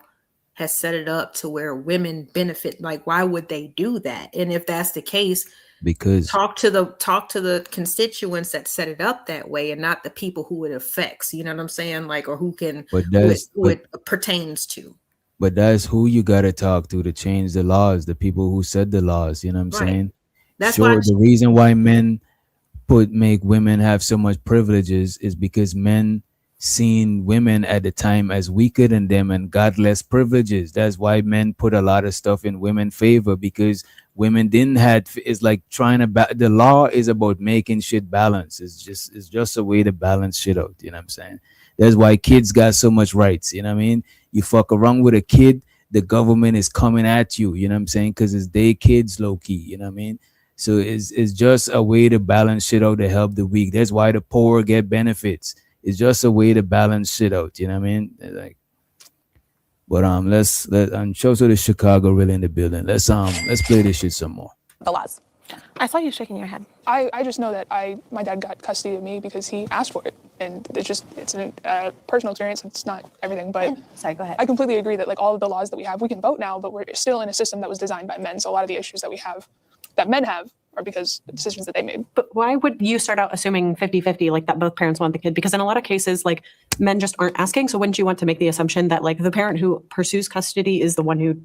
E: has set it up to where women benefit. Like, why would they do that? And if that's the case,
D: because
E: talk to the constituents that set it up that way, and not the people who it affects. You know what I'm saying? Like, or who it pertains to.
D: But that's who you gotta talk to change the laws. The people who set the laws. You know what I'm saying?
E: That's
D: sure.
E: why
D: The reason why men make women have so much privileges is because men seen women at the time as weaker than them and got less privileges. That's why men put a lot of stuff in women's favor, because women didn't had. It's like trying to the law is about making shit balance. It's just a way to balance shit out. You know what I'm saying? That's why kids got so much rights. You know what I mean? You fuck around with a kid, the government is coming at you. You know what I'm saying? Because it's their kids, low key. You know what I mean? So it's just a way to balance shit out to help the weak. That's why the poor get benefits. It's just a way to balance shit out. You know what I mean? Like, but let show to the Chicago really in the building. Let's play this shit some more.
K: The laws.
I: I saw you shaking your head.
N: I just know that my dad got custody of me because he asked for it, and it's a personal experience. It's not everything, but
L: sorry, go ahead.
N: I completely agree that like all of the laws that we have, we can vote now, but we're still in a system that was designed by men. So a lot of the issues that we have, that men have, are because of decisions that they made.
L: But why would you start out assuming 50-50, like that both parents want the kid? Because in a lot of cases, like men just aren't asking. So wouldn't you want to make the assumption that like the parent who pursues custody is the one who,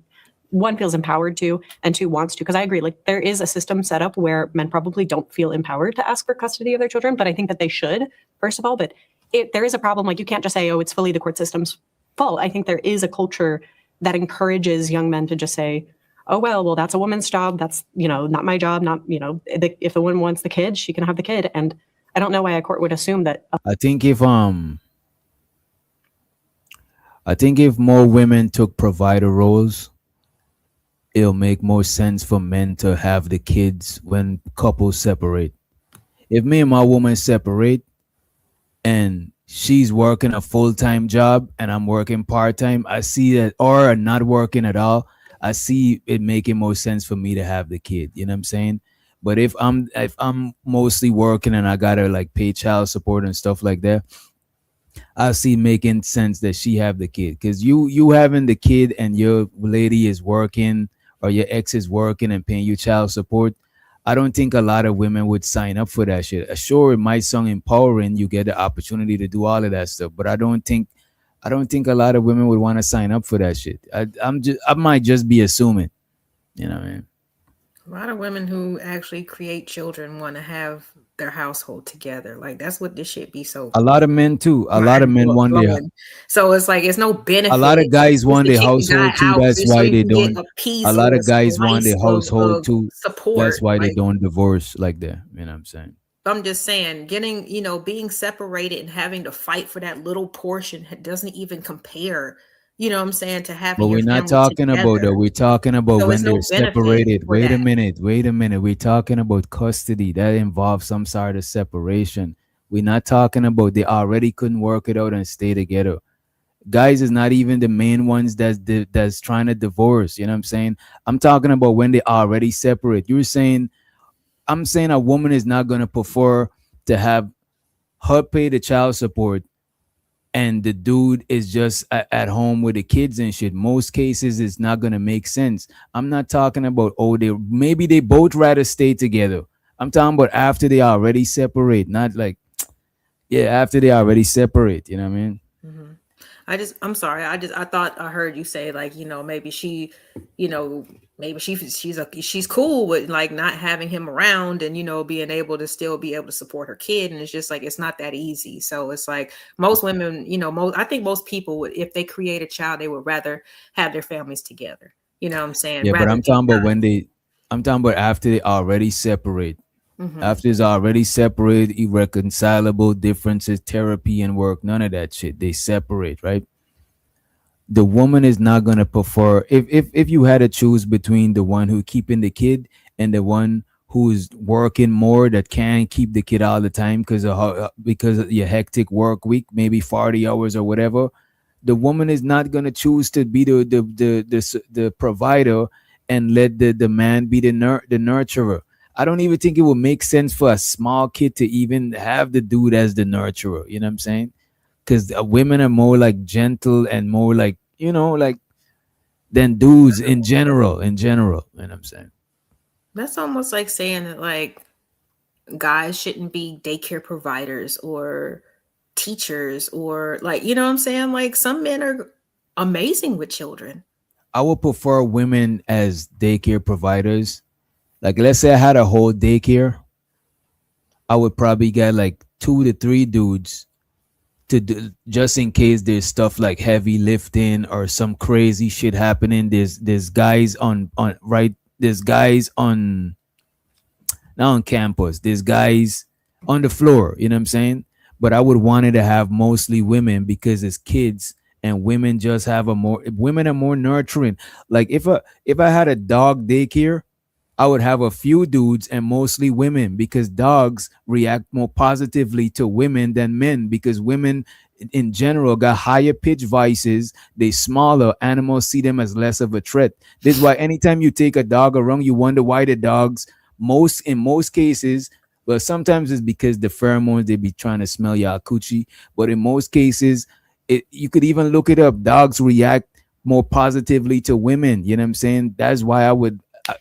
L: one, feels empowered to, and two, wants to? Because I agree, like there is a system set up where men probably don't feel empowered to ask for custody of their children, but I think that they should, first of all. But there is a problem. Like you can't just say, oh, it's fully the court system's fault. I think there is a culture that encourages young men to just say, oh, well, that's a woman's job. That's, not my job. Not, if the woman wants the kid, she can have the kid. And I don't know why a court would assume that.
D: I think if more women took provider roles, it'll make more sense for men to have the kids when couples separate. If me and my woman separate and she's working a full-time job and I'm working part-time, I see that, or not working at all, I see it making more sense for me to have the kid. You know what I'm saying? But if I'm mostly working and I gotta like pay child support and stuff like that, I see making sense that she have the kid. Because you having the kid and your lady is working or your ex is working and paying you child support, I don't think a lot of women would sign up for that shit. Sure, it might sound empowering. You get the opportunity to do all of that stuff, but I don't think a lot of women would want to sign up for that shit. I might just be assuming, you know what I mean?
E: A lot of women who actually create children want to have their household together. Like that's what this shit be so.
D: A lot of men too. A lot of men want their.
E: So it's like it's no benefit.
D: A lot of guys want their household too. That's why they don't. A lot of guys want their household too.
E: Support.
D: That's why they don't divorce like that. You know what I'm saying?
E: I'm just saying, getting, being separated and having to fight for that little portion doesn't even compare, you know what I'm saying, to having.
D: But we're not talking about that. We're talking about when they're separated. Wait a minute. We're talking about custody. That involves some sort of separation. We're not talking about they already couldn't work it out and stay together. Guys is not even the main ones that's trying to divorce. You know what I'm saying? I'm talking about when they already separate. I'm saying a woman is not going to prefer to have her pay the child support and the dude is just at home with the kids and shit. Most cases, it's not going to make sense. I'm not talking about, maybe they both rather stay together. I'm talking about after they already separate, not like, after they already separate. You know what I mean?
E: Mm-hmm. I'm sorry. I thought I heard you say like, maybe she, maybe she's cool with like not having him around and, being able to still be able to support her kid. And it's just like, it's not that easy. So it's like most women, I think most people would, if they create a child, they would rather have their families together. You know what I'm saying?
D: Yeah, but I'm talking about after they already separate. Mm-hmm. After it's already separate, irreconcilable differences, therapy and work, none of that shit. They separate, right? The woman is not gonna prefer if you had to choose between the one who keeping the kid and the one who's working more that can't keep the kid all the time because of your hectic work week, maybe 40 hours or whatever. The woman is not gonna choose to be the provider and let the man be the nurturer. I don't even think it would make sense for a small kid to even have the dude as the nurturer. You know what I'm saying? Because women are more like gentle and more like, than dudes in general. You know what I'm saying?
E: That's almost like saying that like guys shouldn't be daycare providers or teachers or like, you know what I'm saying? Like some men are amazing with children.
D: I would prefer women as daycare providers. Like, let's say I had a whole daycare, I would probably get like 2 to 3 dudes to do, just in case there's stuff like heavy lifting or some crazy shit happening. There's guys on right. There's guys on not on campus. There's guys on the floor. You know what I'm saying? But I would want it to have mostly women because it's kids and women just have a more women are more nurturing. Like if I had a dog daycare, I would have a few dudes and mostly women because dogs react more positively to women than men because women in general got higher pitch voices. They smaller. Animals see them as less of a threat. This is why anytime you take a dog around, you wonder why the dogs in most cases, well, sometimes it's because the pheromones they be trying to smell your coochie, but in most cases, you could even look it up. Dogs react more positively to women. You know what I'm saying? That's why I would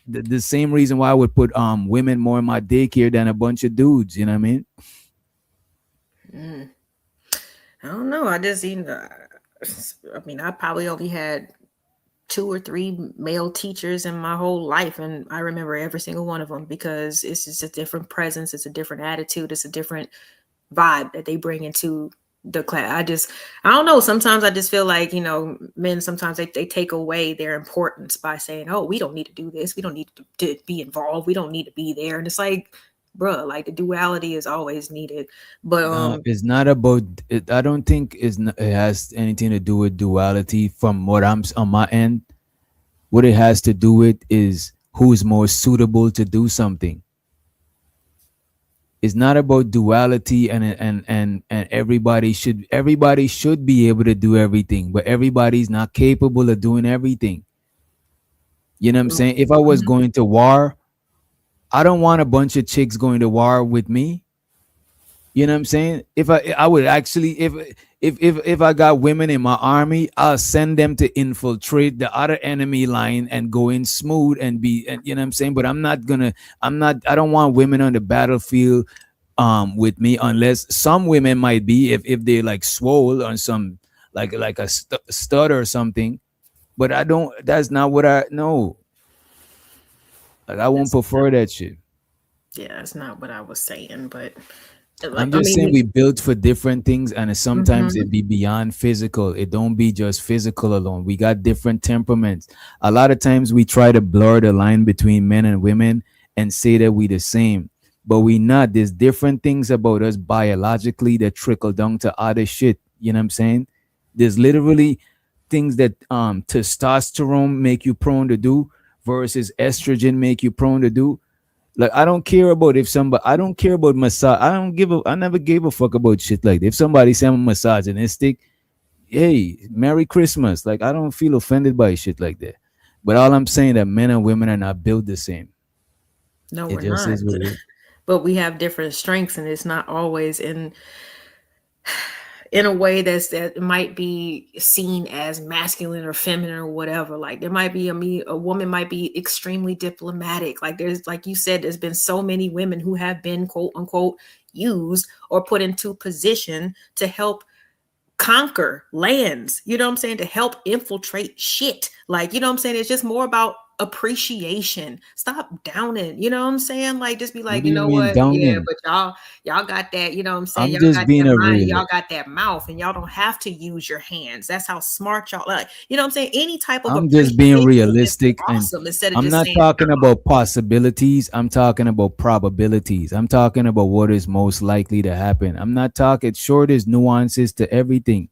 D: the same reason why I would put women more in my daycare than a bunch of dudes. You know what I mean?
E: I don't know. I just I probably only had 2 or 3 male teachers in my whole life, and I remember every single one of them because it's just a different presence, it's a different attitude, it's a different vibe that they bring into the class. I don't know. Sometimes I just feel like, men sometimes they take away their importance by saying, "Oh, we don't need to do this. We don't need to be involved. We don't need to be there." And it's like, bruh, like the duality is always needed. But
D: It's not about it. I don't think it has anything to do with duality from what I'm on my end. What it has to do with is who's more suitable to do something. It's not about duality and everybody should be able to do everything, but everybody's not capable of doing everything. You know what I'm saying? If I was going to war, I don't want a bunch of chicks going to war with me. You know what I'm saying? If I would actually if I got women in my army, I'll send them to infiltrate the other enemy line and go in smooth and you know what I'm saying? But I don't want women on the battlefield with me unless some women might be if they're like swole on some like a stud or something. But that's not what I know. Like I won't prefer that shit.
E: yeah, that's not what I was saying. But
D: I'm just saying we built for different things, and sometimes it be beyond physical. It don't be just physical alone. We got different temperaments. A lot of times we try to blur the line between men and women and say that we the same, but we not. There's different things about us biologically that trickle down to other shit. You know what I'm saying? There's literally things that testosterone make you prone to do versus estrogen make you prone to do. Like I don't care about I don't care about massage. I never gave a fuck about shit like that. If somebody say I'm misogynistic, hey, Merry Christmas. Like I don't feel offended by shit like that. But all I'm saying that men and women are not built the same.
E: No,
D: It
E: we're
D: just
E: not.
D: is what it is.
E: But we have different strengths, and it's not always in a way that might be seen as masculine or feminine or whatever. Like there might be a woman might be extremely diplomatic. Like there's, like you said, there's been so many women who have been quote unquote used or put into position to help conquer lands, you know what I'm saying, to help infiltrate shit. Like, you know what I'm saying? It's just more about appreciation. Stop downing, you know what I'm saying? Like just be
D: What
E: like,
D: do
E: you
D: you
E: know
D: mean
E: what? Yeah,
D: downing?
E: but y'all got that, you know what I'm saying?
D: I'm
E: Y'all
D: just
E: got
D: being
E: that
D: a
E: mind,
D: realist.
E: y'all got that mouth, and y'all don't have to use your hands. That's how smart y'all like, you know what I'm saying? Any type of
D: I'm just being
E: appreciation is
D: realistic, and
E: awesome instead of
D: I'm
E: just
D: not
E: saying,
D: talking about possibilities. I'm talking about probabilities. I'm talking about what is most likely to happen. I'm not talking sure there's nuances to everything.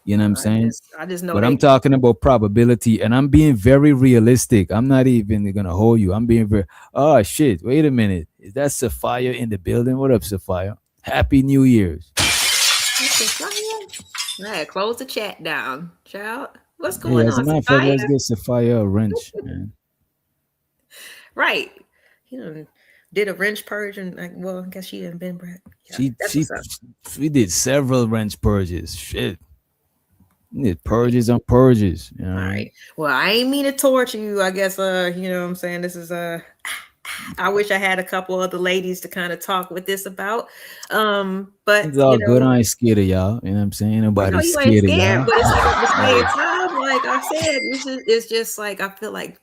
D: You know what I'm saying?
E: I just know
D: But
E: they
D: I'm talking about probability, and I'm being very realistic. I'm not even gonna hold you. I'm being very. Oh shit! Wait a minute. Is that Sophia in the building? What up, Sophia? Happy New Year's.
E: all right, close the chat down, child. What's
D: Hey,
E: going
D: as a
E: on,
D: matter of fact,
E: Sophia?
D: let's get Sophia a wrench, man.
E: Right. You know, did a wrench purge and like, well, I guess she didn't been Brett. Yeah, that's what's up.
D: We did several wrench purges. Shit. We did purges on purges. You know what I
E: All
D: mean?
E: right. Well, I ain't mean to torture you. I guess you know what I'm saying? This is I wish I had a couple other ladies to kind of talk with this about. But
D: It's all good. I ain't scared of y'all. You know what I'm saying?
E: I know
D: Nobody's
E: you ain't
D: scared of
E: scared,
D: y'all.
E: but it's like at the same time, like I said, it's just like I feel like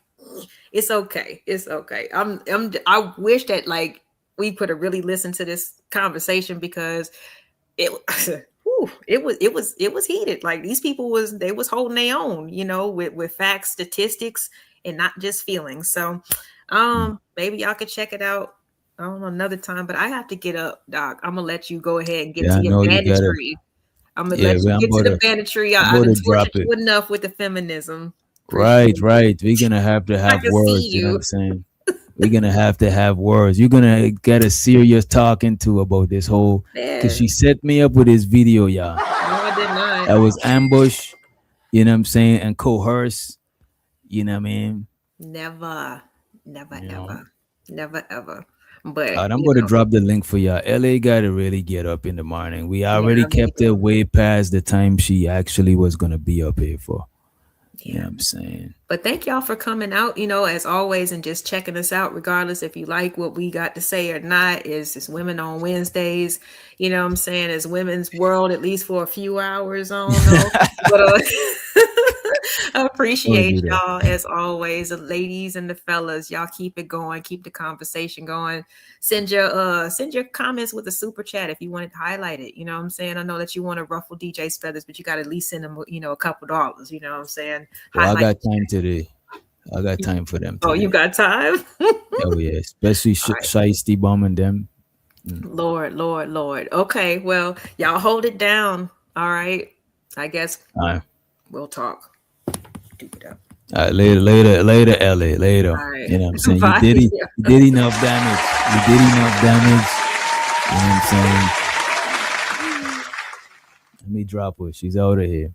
E: it's okay. It's okay. I wish that like we could have really listened to this conversation because it it was heated. Like these people was holding their own, with facts, statistics, and not just feelings. So maybe y'all could check it out. I don't know, another time, but I have to get up, Doc. I'm gonna let you go ahead and get
D: Yeah,
E: to
D: I
E: your
D: know you gotta.
E: banditry. I'm gonna
D: Yeah,
E: let you
D: I'm
E: get to
D: about
E: the
D: to.
E: banditry.
D: I'm
E: I
D: about
E: done
D: to drop
E: tortured
D: it.
E: you enough with the feminism.
D: Right,
E: Appreciate it.
D: right. We're gonna have to
E: I
D: have
E: can see
D: words. You know what
E: you.
D: I'm saying? We're gonna have to have words. You're gonna get a serious talking to about this whole, because
E: Yeah.
D: she set me up with this video, y'all.
E: No, I did not.
D: That was ambush. You know what I'm saying? And coerce. You know what I mean?
E: Never, never,
D: You know.
E: ever, never, ever. But
D: I'm going to drop the link for y'all. LA got to really get up in the morning. We already
E: yeah, they
D: kept it
E: do.
D: way past the time she actually was going to be up here for. You know what I'm saying?
E: But thank y'all for coming out, as always, and just checking us out, regardless if you like what we got to say or not. It's Women on Wednesdays, you know what I'm saying? It's Women's World, at least for a few hours. I don't know. But I
D: Don't
E: appreciate
D: do that.
E: y'all as always, the ladies and the fellas. Y'all keep it going, keep the conversation going. Send your comments with a super chat if you wanted to highlight it. You know what I'm saying? I know that you want to ruffle DJ's feathers, but you got to at least send them, a couple dollars. You know what I'm saying?
D: Well, I
E: Highlight.
D: got time today. I got time for them
E: Oh,
D: today.
E: you got time?
D: Oh, yeah. Especially Shiesty Bum and them.
E: Lord. Okay, well, y'all hold it down. All right. I guess
D: All right.
E: we'll talk.
D: All right, later, LA, later.
E: All right.
D: You know what I'm saying?
E: Bye.
D: You did enough damage. You did enough damage. You know what I'm saying? Let me drop her. She's out of here.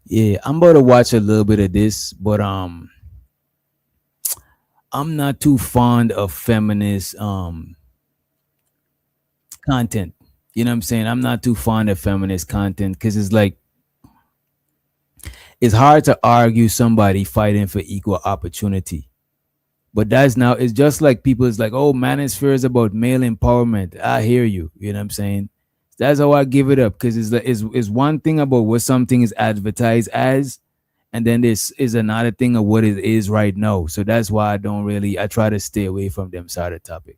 D: Yeah, I'm about to watch a little bit of this, but I'm not too fond of feminist content. You know what I'm saying? I'm not too fond of feminist content because it's like it's hard to argue somebody fighting for equal opportunity. But it's just like people is like, oh, manosphere is about male empowerment. I hear you. You know what I'm saying? That's how I give it up, because it's one thing about what something is advertised as, and then this is another thing of what it is right now. So that's why I try to stay away from them side of the topic.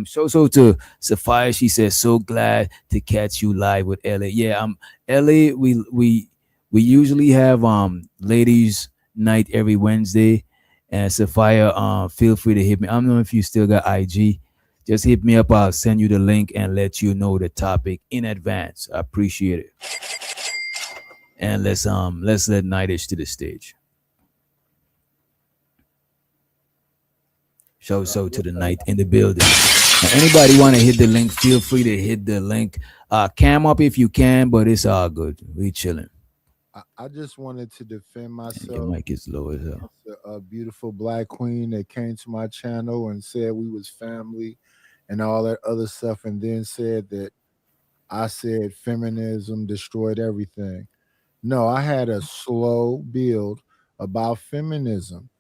D: So to Sophia, she says, so glad to catch you live with LA. Yeah, LA, we usually have ladies night every Wednesday. And Sophia, feel free to hit me. I don't know if you still got IG. Just hit me up. I'll send you the link and let you know the topic in advance. I appreciate it. And let's let Nightish to the stage. So to the night in the building. Now, anybody want to hit the link? Feel free to hit the link. Cam up if you can, but it's all good. We chilling.
O: I just wanted to defend myself.
D: Your mic is low as hell.
O: A beautiful black queen that came to my channel and said we was family and all that other stuff, and then said that I said feminism destroyed everything. No, I had a slow build about feminism.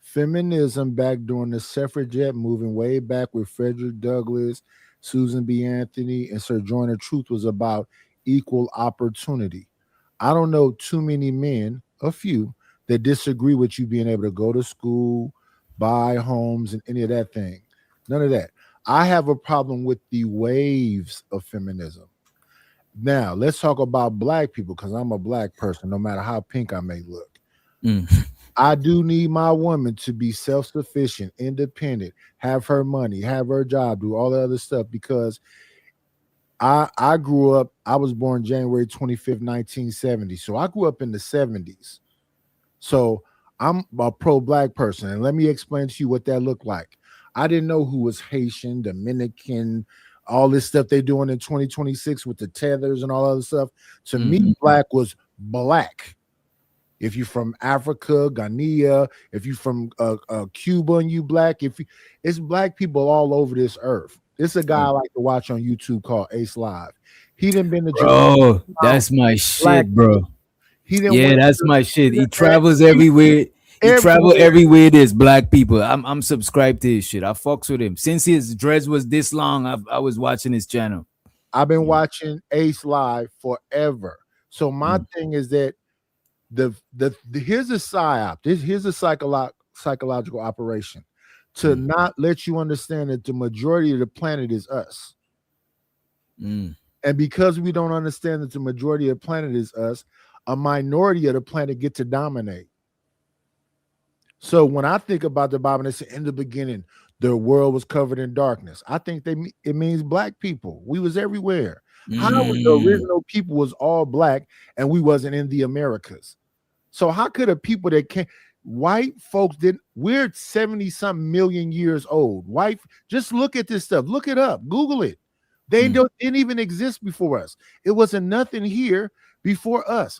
O: Feminism back during the suffragette movement, way back with Frederick Douglass, Susan B. Anthony, and Sojourner Truth, was about equal opportunity. I don't know too many men, a few, that disagree with you being able to go to school, buy homes, and any of that thing. None of that. I have a problem with the waves of feminism. Now, let's talk about black people, because I'm a black person, no matter how pink I may look. I do need my woman to be self-sufficient, independent, have her money, have her job, do all the other stuff, because I grew up, I was born January 25th, 1970. So I grew up in the 70s. So I'm a pro-black person. And let me explain to you what that looked like. I didn't know who was Haitian, Dominican, all this stuff they're doing in 2026 with the tethers and all other stuff. To me, black was black. If you're from Africa, Ghanaian, if you're from Cuba and you black, it's black people all over this earth. It's a guy I like to watch on YouTube called Ace Live. He done been to
D: Bro, that's my shit, bro.
O: Yeah,
D: that's my shit. He travels everywhere. He travel everywhere. There's black people. I'm subscribed to his shit. I fucks with him. Since his dreads was this long, I was watching his channel.
O: I've been watching Ace Live forever. So my thing is that here's a psyop. Here's a psychological operation to not let you understand that the majority of the planet is us. And because we don't understand that the majority of the planet is us, a minority of the planet get to dominate. So when I think about the Bible, they say in the beginning, the world was covered in darkness. I think it means black people. We was everywhere. How was the original people was all black and we wasn't in the Americas? So how could a people that can't white folks didn't? We're 70-something million years old. White, just look at this stuff. Look it up. Google it. They didn't even exist before us. It wasn't nothing here before us.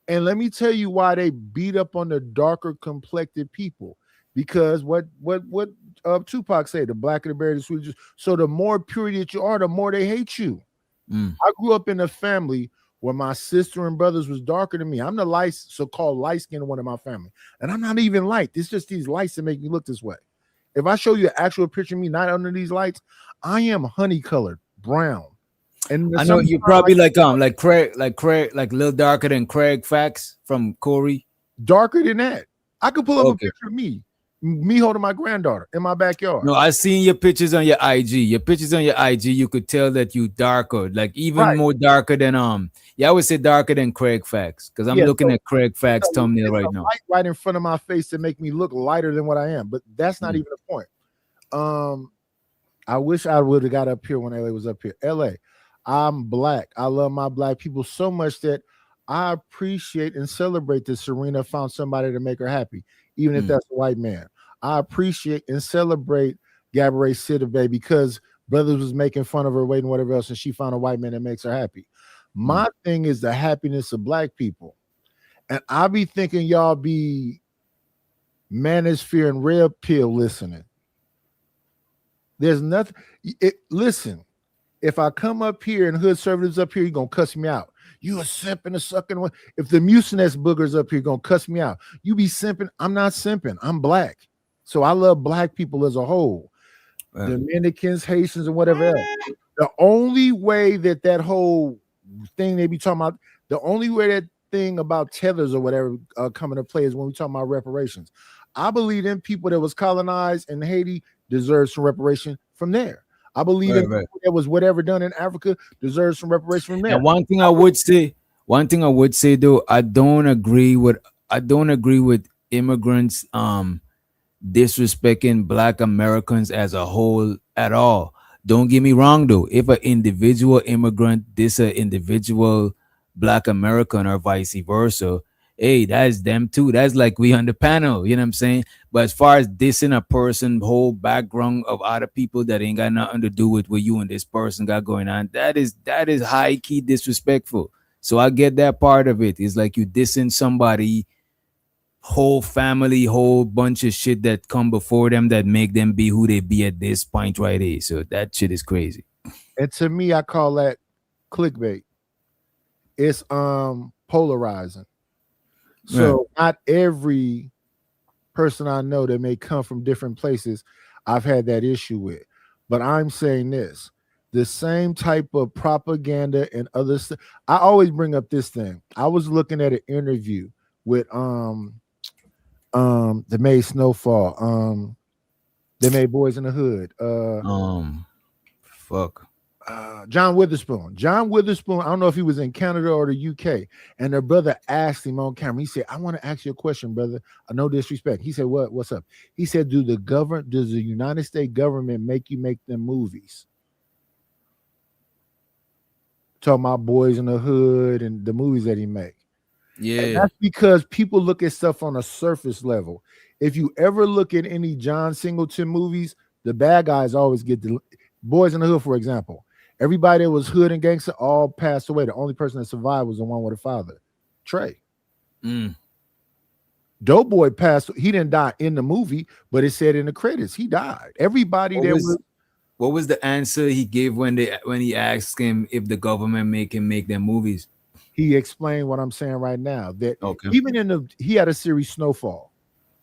O: And let me tell you why they beat up on the darker complected people. Because what Tupac said, the blacker the berry, the sweeter. So the more pure that you are, the more they hate you. I grew up in a family where my sister and brothers was darker than me. I'm the so-called light-skinned one in my family. And I'm not even light. It's just these lights that make me look this way. If I show you an actual picture of me not under these lights, I am honey-colored, brown. And
D: I know you're probably like Craig, a little darker than Craig Fax from Corey.
O: Darker than that. I could pull up a picture of me holding my granddaughter in my backyard.
D: No, I seen your pictures on your IG. Your pictures on your IG, you could tell that you darker, like even more darker than I would say darker than Craig Fax, because I'm looking at Craig Fax thumbnail right now.
O: Light right in front of my face to make me look lighter than what I am, but that's not even the point. I wish I would have got up here when LA was up here. LA, I'm black. I love my black people so much that I appreciate and celebrate that Serena found somebody to make her happy, even if that's a white man. I appreciate and celebrate Gabourey Sidibe because brothers was making fun of her, waiting, whatever else, and she found a white man that makes her happy. My thing is the happiness of black people. And I be thinking y'all be manosphere and red pill listening. There's nothing. Listen, if I come up here and hood servers up here, you're going to cuss me out. You a simping, a sucking one. If the Mucinex boogers up here going to cuss me out, you be simping. I'm not simping. I'm black. So I love black people as a whole. Dominicans, Haitians, and whatever else. The only way that whole thing they be talking about, the only way that thing about tethers or whatever come into play is when we talk about reparations. I believe in people that was colonized in Haiti deserve some reparation from there. I believe in people that was whatever done in Africa deserves some reparation from there.
D: And one thing I would say though, I don't agree with immigrants disrespecting Black Americans as a whole at all. Don't get me wrong though. If an individual immigrant diss an individual Black American or vice versa, hey, that's them too. That's like we on the panel, you know what I'm saying? But as far as dissing a person, whole background of other people that ain't got nothing to do with what you and this person got going on, that is high key disrespectful. So I get that part of it. It's like you dissing somebody, whole family, whole bunch of shit that come before them that make them be who they be at this point right here. So that shit is crazy.
O: And to me, I call that clickbait. It's polarizing. So not every person I know that may come from different places I've had that issue with. But I'm saying this, the same type of propaganda and other stuff. I always bring up this thing. I was looking at an interview with the Made Snowfall. They made Boys in the Hood. John Witherspoon. John Witherspoon, I don't know if he was in Canada or the UK, and their brother asked him on camera. He said, I want to ask you a question, brother. No disrespect. He said, what's up? He said, does the United States government make you make them movies? Talking about Boys in the Hood and the movies that he made.
D: Yeah.
O: And that's because people look at stuff on a surface level. If you ever look at any John Singleton movies, the bad guys always get the Boys in the Hood, for example. Everybody that was hood and gangster all passed away. The only person that survived was the one with a father, Trey. Dope Boy passed. He didn't die in the movie, but it said in the credits he died. Everybody
D: what was the answer he gave when he asked him if the government make him make their movies?
O: He explained what I'm saying right now. That even he had a series Snowfall,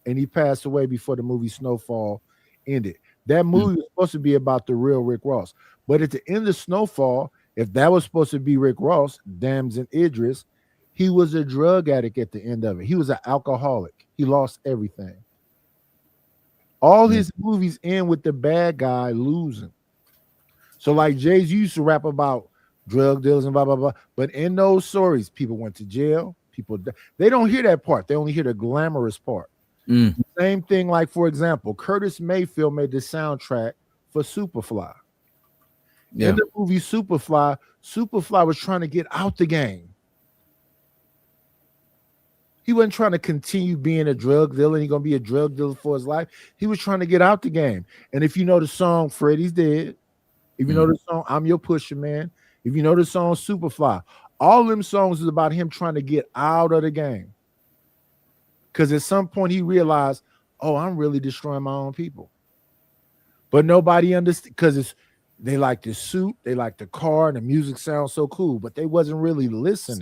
O: and he passed away before the movie Snowfall ended. That movie was supposed to be about the real Rick Ross. But at the end of Snowfall, if that was supposed to be Rick Ross, Dams and Idris, he was a drug addict at the end of it. He was an alcoholic. He lost everything. All his movies end with the bad guy losing. So like Jay-Z used to rap about drug dealers and blah blah blah. But in those stories, people went to jail. They don't hear that part. They only hear the glamorous part. Same thing, like for example, Curtis Mayfield made the soundtrack for Superfly.
D: Yeah.
O: In the movie Superfly was trying to get out the game. He wasn't trying to continue being a drug dealer. He's gonna be a drug dealer for his life. He was trying to get out the game. And if you know the song "Freddie's Dead," if you know the song "I'm Your Pusher Man," if you know the song "Superfly," all them songs is about him trying to get out of the game. Because at some point he realized, oh, I'm really destroying my own people. But nobody understands, because they like the suit, they like the car, and the music sounds so cool, but they wasn't really listening.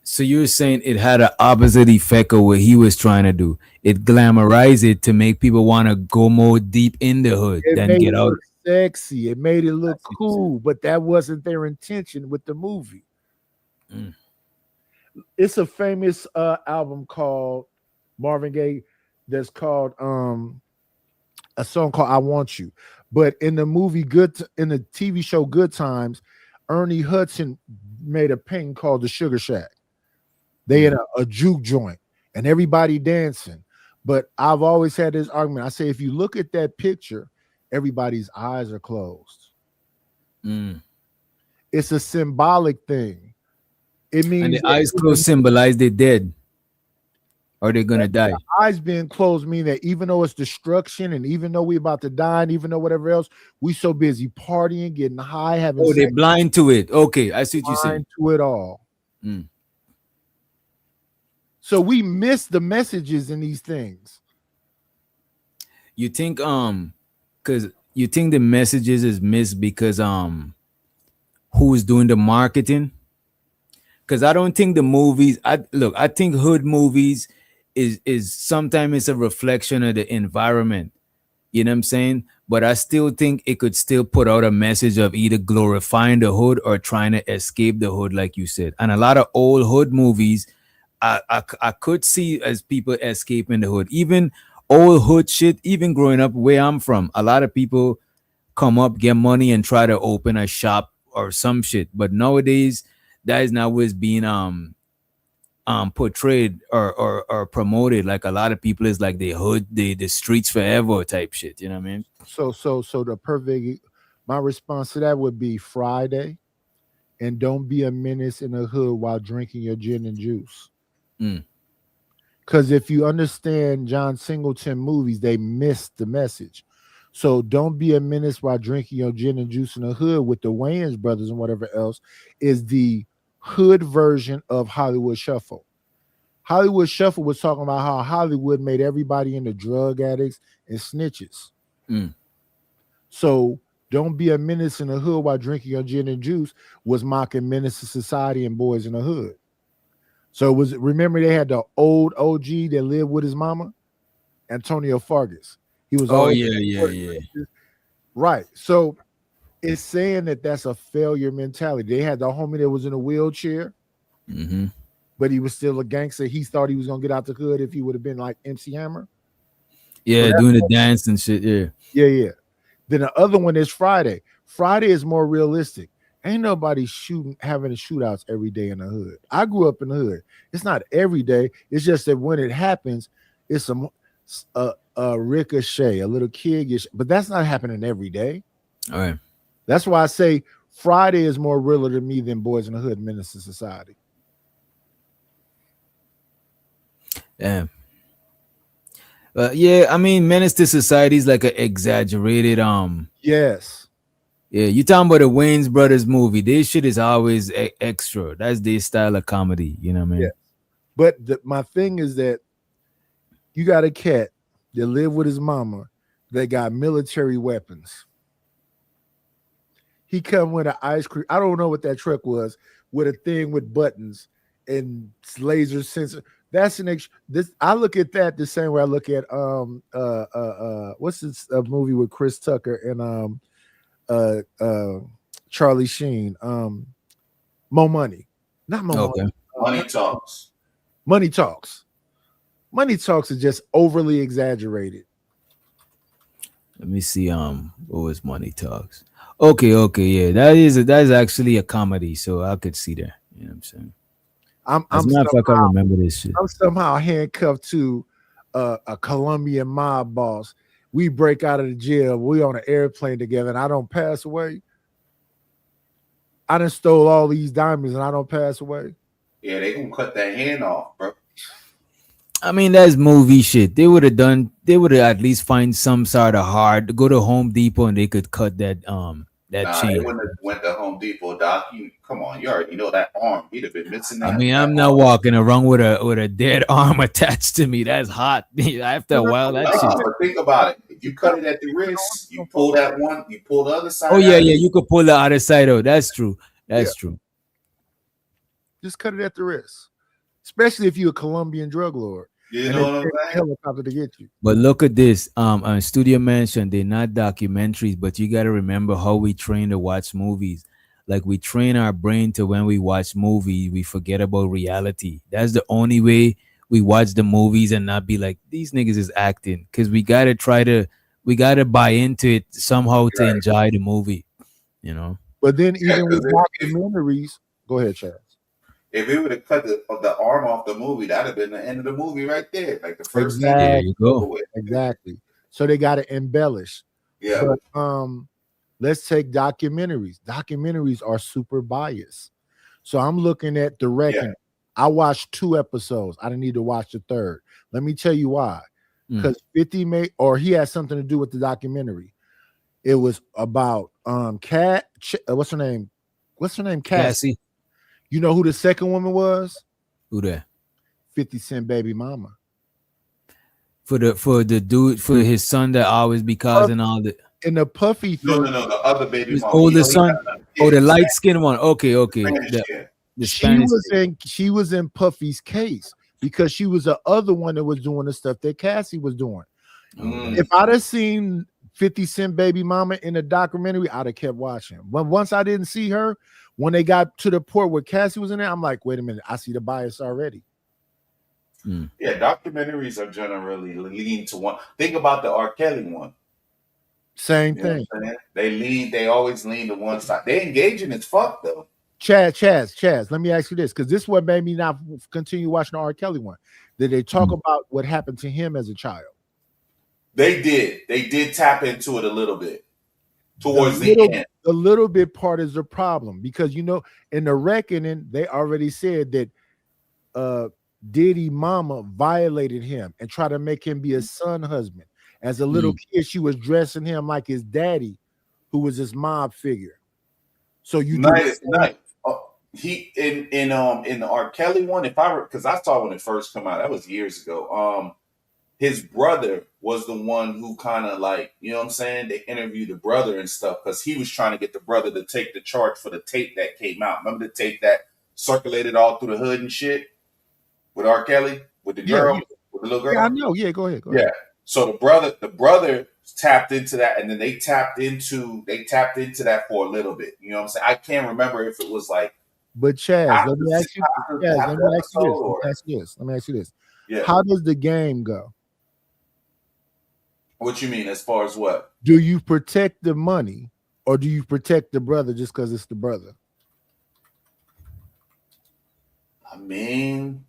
D: So you're saying it had an opposite effect of what he was trying to do. It glamorized it to make people want to go more deep in the hood than get out.
O: Sexy. It made it look cool, but that wasn't their intention with the movie. It's a famous album called Marvin Gaye that's called a song called "I Want You." But in the movie in the TV show Good Times, Ernie Hudson made a painting called The Sugar Shack. They had a juke joint and everybody dancing. But I've always had this argument. I say, if you look at that picture, everybody's eyes are closed. It's a symbolic thing. It means,
D: and the eyes closed symbolize they're dead. Or they're gonna die.
O: The eyes being closed mean that even though it's destruction, and even though we're about to die, and even though whatever else, we so busy partying, getting high, having.
D: Oh, they're blind to it. Okay, I see what you're saying.
O: Blind to it all. So we miss the messages in these things.
D: You think because you think the messages is missed because who's doing the marketing? Because I don't think the movies. I think hood movies is sometimes it's a reflection of the environment. You know what I'm saying? But I still think it could still put out a message of either glorifying the hood or trying to escape the hood, like you said. And a lot of old hood movies, I could see as people escaping the hood. Even old hood shit, even growing up where I'm from, a lot of people come up, get money, and try to open a shop or some shit. But nowadays, that is not what's being portrayed or promoted. Like a lot of people is like the hood, the streets forever type shit. You know what I mean?
O: So the perfect. My response to that would be Friday, and don't be a menace in the hood while drinking your gin and juice. Because if you understand John Singleton movies, they missed the message. So don't be a menace while drinking your gin and juice in the hood with the Wayans brothers and whatever else is the hood version of Hollywood Shuffle. Hollywood Shuffle was talking about how Hollywood made everybody into drug addicts and snitches. So don't be a menace in the hood while drinking your gin and juice was mocking Menace to Society and Boys in the Hood. So remember they had the old OG that lived with his mama, Antonio Fargas. He was
D: yeah.
O: Right. So it's saying that that's a failure mentality. They had the homie that was in a wheelchair, but he was still a gangster. He thought he was gonna get out the hood if he would have been like MC Hammer.
D: Yeah, doing the dance and shit.
O: Yeah. Then the other one is Friday. Friday is more realistic. Ain't nobody having shootouts every day in the hood. I grew up in the hood. It's not every day. It's just that when it happens, it's a ricochet, a little kid, but that's not happening every day.
D: All right.
O: That's why I say Friday is more realer to me than Boys in the Hood, Menace to Society.
D: Yeah. Yeah, I mean, Menace to Society is like an exaggerated.
O: Yes.
D: Yeah, you talking about the Wayans Brothers movie? This shit is always extra. That's their style of comedy. You know what I mean?
O: Yeah. But my thing is that you got a cat that lived with his mama that got military weapons. He come with an ice cream. I don't know what that truck was, with a thing with buttons and laser sensor. That's I look at that the same way I look at what's this movie with Chris Tucker and Charlie Sheen, Mo Money. Not Mo Money.
P: Money Talks.
O: Money Talks. Money Talks is just overly exaggerated.
D: Let me see. What was Money Talks? Okay, yeah. That is actually a comedy, so I could see that. You know what I'm saying?
O: I'm
D: As a
O: I'm
D: matter of fact, I
O: somehow
D: remember this shit.
O: I'm somehow handcuffed to a Colombian mob boss. We break out of the jail. We on an airplane together, and I don't pass away. I done stole all these diamonds, and I don't pass away.
P: Yeah, they gonna cut that hand off, bro.
D: I mean, that's movie shit. They would have at least find some sort of hard, go to Home Depot and they could cut that
P: Nah, they
D: chain.
P: wouldn't have went to Home Depot, Doc. You come on, you already know that arm. He'd have been missing
D: I
P: that.
D: mean,
P: that
D: I'm not
P: arm.
D: walking around with a dead arm attached to me. That's hot. After a while, that shit.
P: But think about it. If you cut it at the wrist, you pull that one, you pull the other side.
D: Oh yeah,
P: out.
D: yeah. You could pull the other side out. That's true. That's
O: Yeah.
D: true.
O: Just cut it at the wrist, especially if you're a Colombian drug lord.
P: You
O: and
P: know
O: they
P: what I'm
O: take a
P: saying?
O: helicopter to get you.
D: But look at this. Studio mentioned they're not documentaries, but you got to remember how we train to watch movies. Like we train our brain to when we watch movies, we forget about reality. That's the only way we watch the movies and not be like these niggas is acting. Because we gotta buy into it somehow to enjoy the movie. You know.
O: But then
P: Yeah,
O: even with
P: 'cause
O: documentaries, go ahead, Chad.
P: if it would have cut the arm off the movie, that'd have been the end of the movie right there. Like the first thing.
D: There
O: Exactly.
D: you go.
P: with.
O: Exactly. So they got to embellish.
P: Yeah.
O: But let's take documentaries. Documentaries are super biased. So I'm looking at The Reckoning. I watched 2 episodes. I didn't need to watch the third. Let me tell you why. Because 50 made, or he had something to do with the documentary. It was about what's her name? What's her name?
D: Cassie.
O: You know who the second woman was?
D: Who that?
O: 50 Cent baby mama.
D: For the dude, for his son that always be causing all the
O: In the Puffy thing.
P: No, the other baby
D: his
P: mama.
D: older son. Oh, the light skinned one. Okay.
P: Spanish
D: The,
P: kid.
D: the
O: She
D: Spanish.
O: was in Puffy's case because she was the other one that was doing the stuff that Cassie was doing. If I'd have seen 50 Cent baby mama in a documentary, I'd have kept watching. But once I didn't see her, when they got to the point where Cassie was in there, I'm like, wait a minute, I see the bias already.
P: Yeah, documentaries are generally lean to one. Think about the R. Kelly one.
O: Same
P: You know
O: thing.
P: what I'm saying? They always lean to one side. They engaging as fuck though.
O: Chaz, let me ask you this, because this is what made me not continue watching the R. Kelly one. Did they talk about what happened to him as a child?
P: They did tap into it a little bit towards the end.
O: The little bit part is the problem because in The Reckoning, they already said that Diddy mama violated him and tried to make him be a son husband. As a little kid, she was dressing him like his daddy, who was his mob figure. So you
P: He in the R. Kelly one, because I saw when it first come out, that was years ago. His brother was the one who kind of like, you know what I'm saying? They interviewed the brother and stuff because he was trying to get the brother to take the charge for the tape that came out. Remember the tape that circulated all through the hood and shit with R. Kelly, with the girl, with the little girl?
O: Yeah, I know. Yeah, go ahead.
P: Yeah. So the brother tapped into that, and then they tapped into that for a little bit. You know what I'm saying? I can't remember if it was like.
O: But Chaz, let me ask you this.
P: Yeah.
O: How does the game go?
P: What you mean as far as what?
O: Do you protect the money or do you protect the brother just because it's the brother?
P: I mean,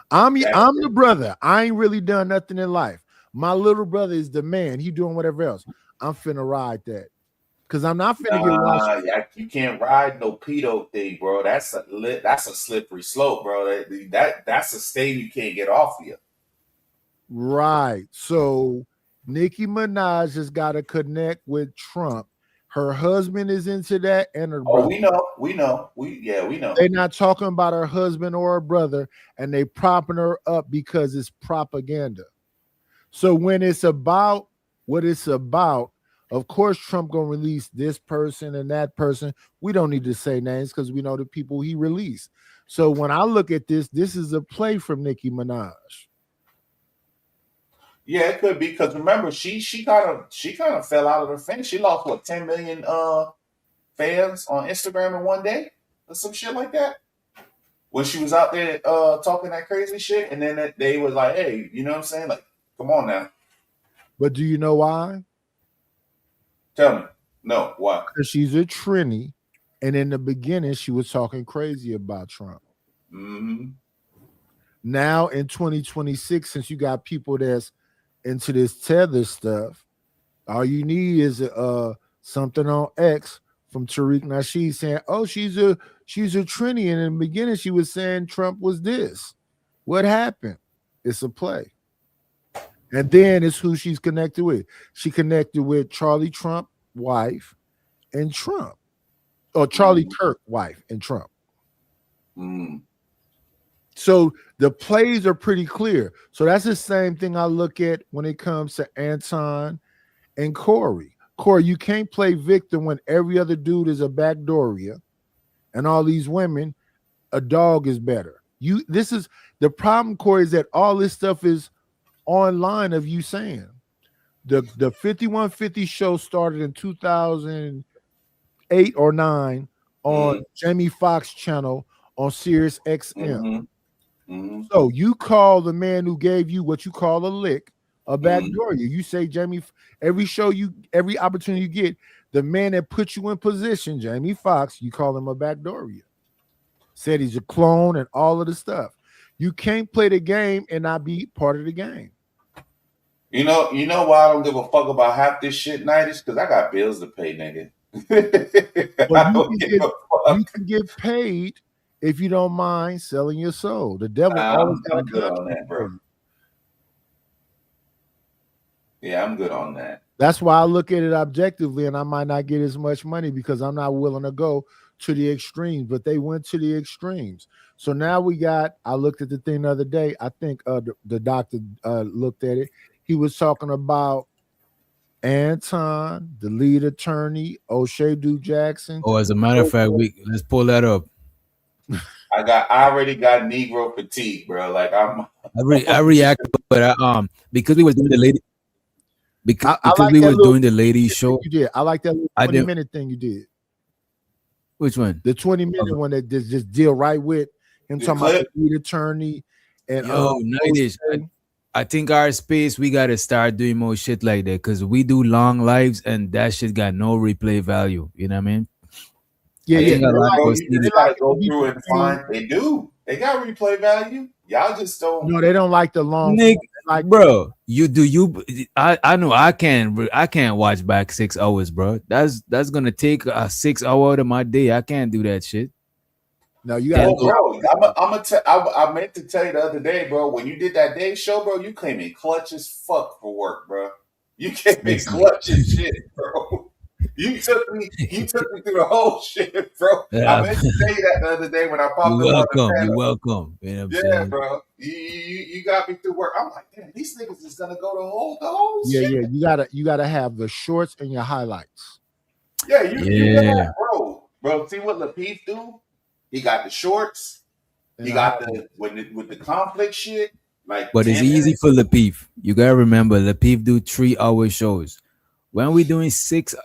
O: I'm the brother. I ain't really done nothing in life. My little brother is the man. He doing whatever else. I'm finna ride that. Because I'm not finna get washed.
P: Yeah, you can't ride no pedo thing, bro. That's a slippery slope, bro. That's a stain you can't get off of you.
O: Right. So Nicki Minaj has got to connect with Trump. Her husband is into that, and her brother.
P: We know.
O: They're not talking about her husband or her brother, and they propping her up because it's propaganda. So when it's about what it's about, of course Trump gonna release this person and that person. We don't need to say names because we know the people he released. So when I look at this is a play from Nicki Minaj.
P: Yeah, it could be because remember she kind of fell out of the fence. She lost 10 million fans on Instagram in one day or some shit like that. When she was out there talking that crazy shit, and then they was like, "Hey, you know what I'm saying? Like, come on now."
O: But do you know why?
P: Tell me. No, why?
O: Because she's a Trini, and in the beginning she was talking crazy about Trump.
P: Mm-hmm.
O: Now in 2026, since you got people that's into this tether stuff, all you need is something on X from Tariq Nasheed saying, "Oh, she's a Trini," and in the beginning she was saying Trump was this. What happened? It's a play. And then it's who she's connected with. She connected with Charlie Trump wife and Trump, or Charlie Kirk wife and Trump. So the plays are pretty clear. So that's the same thing I look at when it comes to Anton and Corey. Corey, you can't play victim when every other dude is a backdooria, and all these women, a dog is better. This is the problem, Corey, is that all this stuff is online of you saying. The 5150 show started in 2008 or 9 on Jamie Foxx channel on Sirius XM. So you call the man who gave you what you call a lick a backdoor you say Jamie, every opportunity you get, the man that put you in position, Jamie Foxx, you call him a backdoor. Said he's a clone and all of the stuff. You can't play the game and not be part of the game.
P: You know why I don't give a fuck about half this shit, Nightish? Because I got bills to pay, nigga.
O: Well, you can get paid if you don't mind selling your soul. The devil always got
P: I'm good on that, bro. Yeah, I'm good on that.
O: That's why I look at it objectively, and I might not get as much money because I'm not willing to go to the extremes, but they went to the extremes. So now I looked at the thing the other day. I think the doctor looked at it. He was talking about Anton, the lead attorney, O'Shea Duke Jackson.
D: Oh, as a matter of fact, let's pull that up.
P: I already got Negro fatigue, bro. Like I
D: reacted, but because we were doing the lady, because we were doing the lady show.
O: You did. I like that 20-minute thing you did.
D: Which one?
O: The 20-minute one that just deal right with him talking about the lead attorney and
D: Nightish. I think our space, we gotta start doing more shit like that because we do long lives and that shit got no replay value. You know what I mean?
P: Yeah. They gotta go through and find. They do. They got replay value. Y'all just don't.
O: No, they don't like the long.
D: Nick, bro, I know I can't watch back 6 hours, bro. That's gonna take 6 hours out of my day. I can't do that shit.
O: No, you got.
P: I meant to tell you the other day, bro. When you did that day show, bro, you came in clutch as fuck for work, bro. You came in clutch as shit, bro. You took me through the whole shit, bro.
D: Yeah.
P: I meant to tell you that the other day when I popped
D: You're
P: up
D: welcome.
P: on the panel.
D: You're welcome. You know what I'm saying?
P: Bro. You got me through work. I'm like, damn, these niggas is gonna go the whole shit.
O: Yeah. You gotta have the shorts and your highlights.
P: Yeah, you got, bro. See what Lapeef do? He got the shorts. He got with the conflict shit.
D: But it's easy for Lapeef. You gotta remember, Lapeef do 3-hour shows. When we doing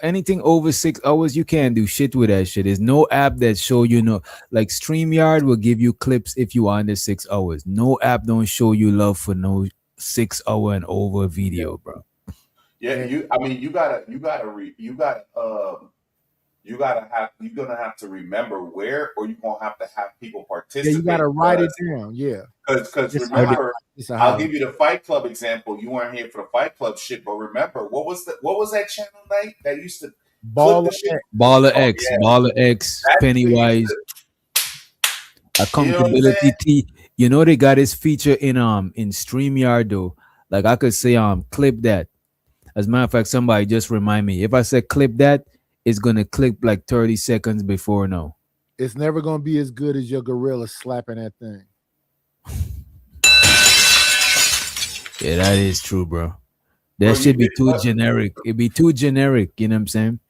D: anything over 6 hours, you can't do shit with that shit. There's no app that show like StreamYard will give you clips if you are under 6 hours. No app don't show you love for no 6 hour and over video, bro.
P: Yeah, you're gonna have to remember where, or you're gonna have to have people participate.
O: Yeah, you gotta write it down. Yeah,
P: because remember, I'll give you the Fight Club example. You weren't here for the Fight Club shit, but remember, what was that channel night that used to
D: Baller X, Pennywise, Accountability T. You know they got this feature in StreamYard though. Like I could say clip that. As a matter of fact, somebody just remind me. If I say clip that, it's gonna clip like 30 seconds before now.
O: It's never gonna be as good as your gorilla slapping that thing.
D: Yeah, that is true, bro. That should be too generic. It'd be too generic, you know what I'm saying?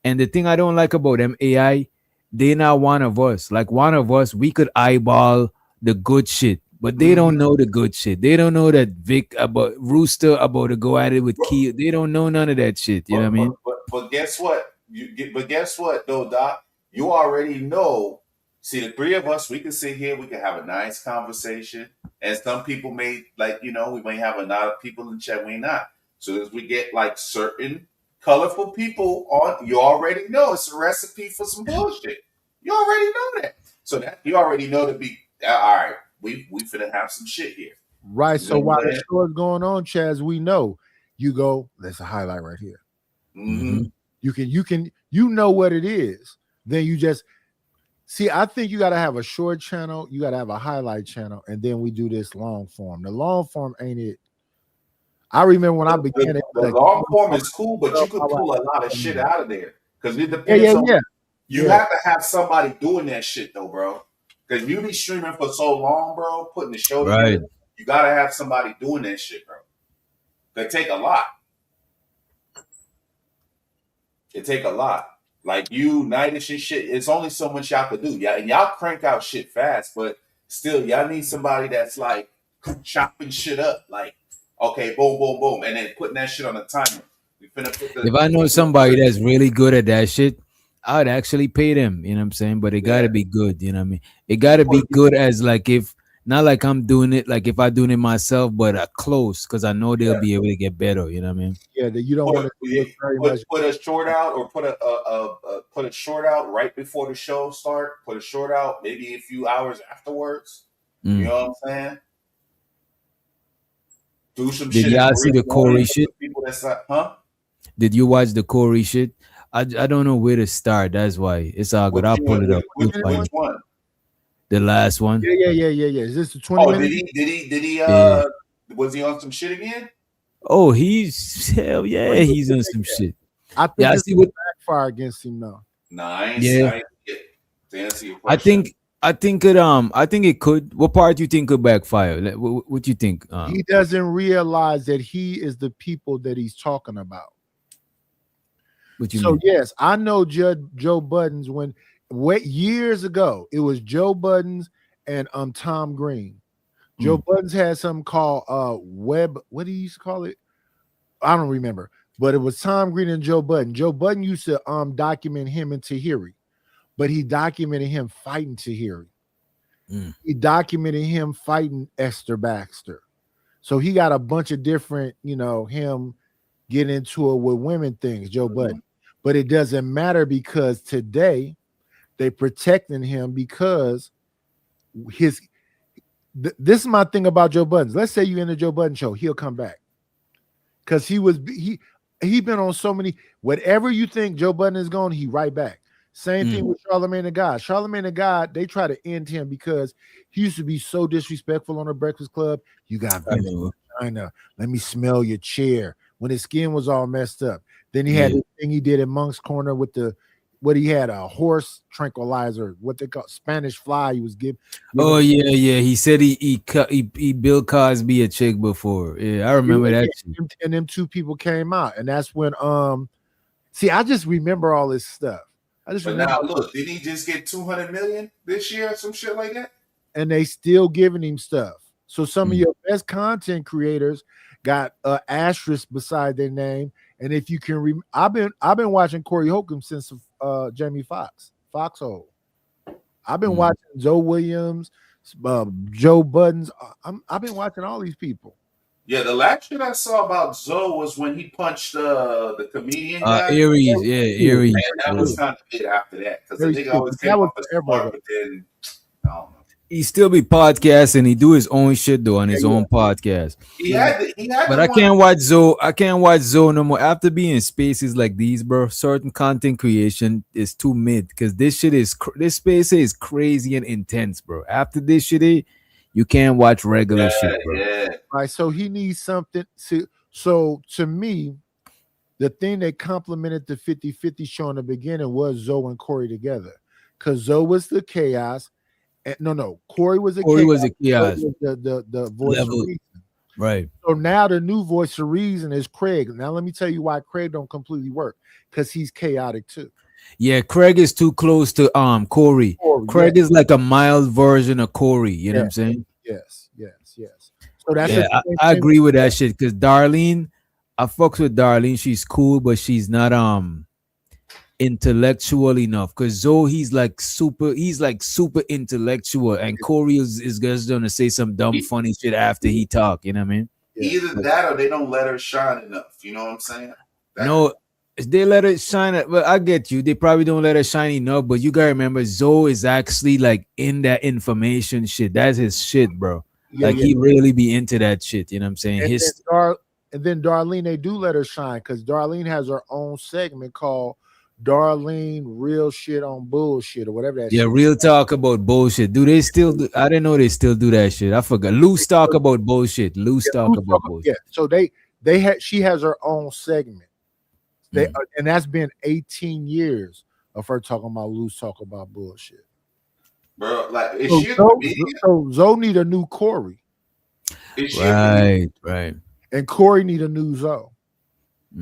D: And the thing I don't like about them AI, they not one of us. Like one of us, we could eyeball the good shit, but they don't know the good shit. They don't know that Vic about Rooster about to go at it with Key. They don't know none of that shit. You know what I mean?
P: But guess what? Guess what, though, Doc? You already know. See, the three of us, we can sit here, we can have a nice conversation. And some people may, we may have a lot of people in chat, we not. So as we get like certain colorful people on, you already know it's a recipe for some bullshit. You already know that. So that you already know to be all right. We finna have some shit here.
O: Right.
P: You
O: So
P: know what
O: while
P: I'm
O: the
P: saying?
O: show is going on, Chaz, we know you go. There's a highlight right here.
P: Mm-hmm.
O: You know what it is. Then you just see. I think you got to have a short channel. You got to have a highlight channel, and then we do this long form. The long form ain't it. I remember when I began it.
P: The long form is cool, but you could pull a lot of shit out of there because it depends on. You have to have somebody doing that shit though, bro. Because you be streaming for so long, bro, putting the show together. You gotta have somebody doing that shit, bro. They take a lot. It take a lot. Like you, Nightish and shit. It's only so much y'all could do. Yeah, and y'all crank out shit fast, but still, y'all need somebody that's like chopping shit up. Like, okay, boom, boom, boom, and then putting that shit on the timer.
D: If I know somebody that's really good at that shit, I'd actually pay them. You know what I'm saying? But it gotta be good. You know what I mean? It gotta be good as like if not like I'm doing it like if I doing it myself, but close because I know they'll be able to get better. You know what I mean?
O: Yeah, that you don't want to
P: put a short out or put a short out right before the show start. Put a short out maybe a few hours afterwards. You know what I'm saying? Do some shit.
D: Did y'all see the Corey shit?
P: People that's like, huh?
D: Did you watch the Corey shit? I don't know where to start. That's why it's all good. I'll pull it up.
P: Which one?
D: The last one.
O: Yeah. Is this the 20 minutes?
P: Did he was he on some shit again?
D: Oh, hell yeah, he's on some shit.
O: I think this will backfire against him now.
P: Nah, I ain't see it. To answer your
D: I
P: question.
D: think it could. What part do you think could backfire? What do you think?
O: He doesn't realize that he is the people that he's talking about.
D: What you mean?
O: Yes, I know Joe Buttons years ago. It was Joe Buttons and Tom Green. Joe Buttons had something called web. What do you used to call it? I don't remember. But it was Tom Green and Joe Budden. Joe Budden used to document him and Tahiri, but he documented him fighting Tahiri. He documented him fighting Esther Baxter. So he got a bunch of different, him getting into it with women things, Joe Budden. But it doesn't matter because today they protecting him because this is my thing about Joe Budden. Let's say you're in the Joe Budden show, he'll come back. Because he been on so many, whatever you think Joe Budden is going, he right back. Same thing with Charlamagne the God. Charlamagne the God, they try to end him because he used to be so disrespectful on the Breakfast Club. You got China. Let me smell your chair. When his skin was all messed up. Then he had this thing he did in Monk's Corner with he had a horse tranquilizer, what they call Spanish fly. He was giving.
D: Oh yeah. He said he Bill Cosby a chick before. Yeah, I remember that.
O: And them two people came out, and that's when see, I just remember all this stuff.
P: Now look, did he just get 200 million this year or some shit like that?
O: And they still giving him stuff. So some of your best content creators got an asterisk beside their name. And if you can, I've been watching Corey Holcomb since Jamie Foxhole. I've been watching Zoe Williams, Joe Buttons. I've been watching all these people.
P: Yeah, the last shit I saw about Zoe was when he punched the comedian guy.
D: Aries, Aries.
P: And that was kind of it after that because the nigga always came off as smart, but then I don't know.
D: He still be podcasting. He do his own shit though on his own podcast.
P: He had
D: but I can't watch Zoe. I can't watch Zoe no more. After being in spaces like these, bro, certain content creation is too mid because this space is crazy and intense, bro. After this shit, you can't watch regular shit, bro.
P: Yeah.
O: Right. So he needs something so to me, the thing that complemented the 50-50 show in the beginning was Zoe and Corey together. Because Zoe was the chaos. No. Corey was a chaos. The voice of reason.
D: Right.
O: So now the new voice of reason is Craig. Now let me tell you why Craig don't completely work. Because he's chaotic too.
D: Yeah, Craig is too close to Corey. Craig is like a mild version of Corey. You know what I'm saying?
O: Yes. So that's
D: I agree with that shit. Because Darlene, I fucks with Darlene. She's cool, but she's not intellectual enough because Zoe he's like super intellectual and Corey is just gonna say some dumb funny shit after he talk, you know what I mean?
P: Either that or they don't let her shine enough, you know what I'm saying?
D: They let it shine. Well, I get you. They probably don't let it shine enough, but you gotta remember, Zoe is actually like in that information shit. That's his shit, bro.
O: Yeah,
D: Like
O: yeah.
D: he really be into that shit. You know what I'm saying?
O: And
D: His
O: then Darlene, they do let her shine because Darlene has her own segment called Darlene Real Shit on Bullshit or whatever that
D: yeah,
O: shit.
D: real talk about bullshit. Do they still do? I didn't know they still do that shit. I forgot. Loose talk about bullshit. Loose talk about bullshit.
O: Yeah, so she has her own segment. And that's been 18 years of her talking about loose talk about bullshit.
P: Bro, like, is
O: So
P: she a comedian?
O: So Zoe need a new Corey.
P: Is she a comedian?
D: Right.
O: And Corey need a new Zoe.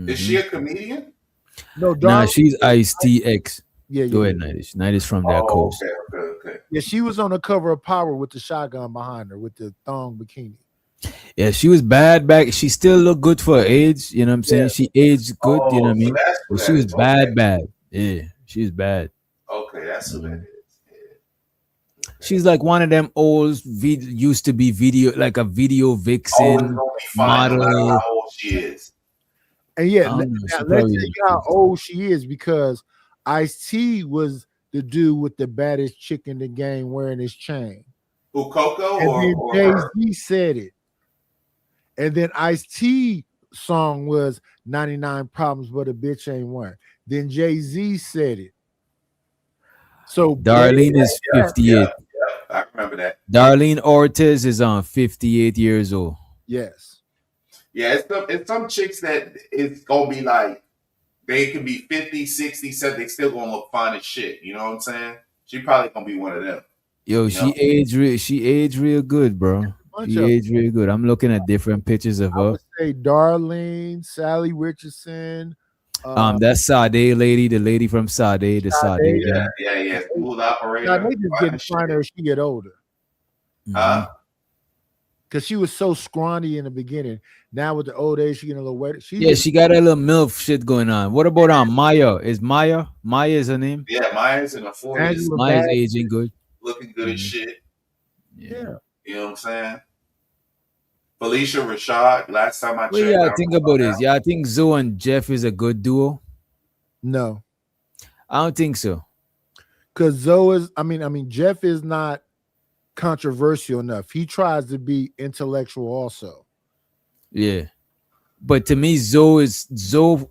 P: Is she a comedian?
O: No,
D: Nah,
O: Darlene,
D: she's Ice TX.
O: Yeah,
D: Go
O: yeah,
D: ahead, Nightish. Nightish from that coast.
P: Okay.
O: Yeah, she was on the cover of Power with the shotgun behind her with the thong bikini.
D: Yeah, she was bad back. She still looked good for her age. You know what I'm saying?
O: Yeah.
D: She aged good. You know what I mean?
P: that's
D: But
P: what
D: she
P: that
D: was
P: is.
D: bad. Yeah, she was bad.
P: Okay, that's who that is.
D: She's like one of them old used to be video, like a video vixen
P: Gonna be fine no matter
D: model.
P: how old she is.
O: And yeah,
D: I don't know, she
O: let's
D: probably
O: tell you how old she is because Ice-T was the dude with the baddest chick in the game wearing his chain.
P: Who, Coco
O: And then
P: or her?
O: Jay-Z said it. And then Ice-T song was 99 Problems, but a bitch ain't one. Then Jay-Z said it. So
D: Darlene is 58.
P: Yeah, I remember that.
D: Darlene Ortiz is on 58 years old.
O: Yes.
P: Yeah, it's some chicks that it's gonna be like they can be 50, 60, 70, they still gonna look fine as shit. You know what I'm saying? She probably gonna be one of them.
D: Yo, she aged real good, bro. She aged real good. I'm looking at different pictures of
O: I
D: her.
O: would say Darlene, Sally Richardson.
D: That's Sade lady, the lady from Sade, the Sade.
P: Yeah. Smooth operator.
O: Now, they just getting finer as she get older.
P: Huh?
O: Because she was so scrawny in the beginning. Now with the old age, she getting a little wetter.
D: She got a little MILF shit going on. What about Maya? Is Maya? Maya is her name?
P: Yeah, Maya's in her 40s.
D: Maya's aging good.
P: Looking good as shit.
O: Yeah.
P: You know what I'm saying? Felicia Rashad, last time I checked.
D: Well, yeah, think about this. Yeah, I think Zoe and Jeff is a good duo.
O: No.
D: I don't think so.
O: Because Zoe is, I mean, Jeff is not controversial enough. He tries to be intellectual also.
D: Yeah. But to me, Zoe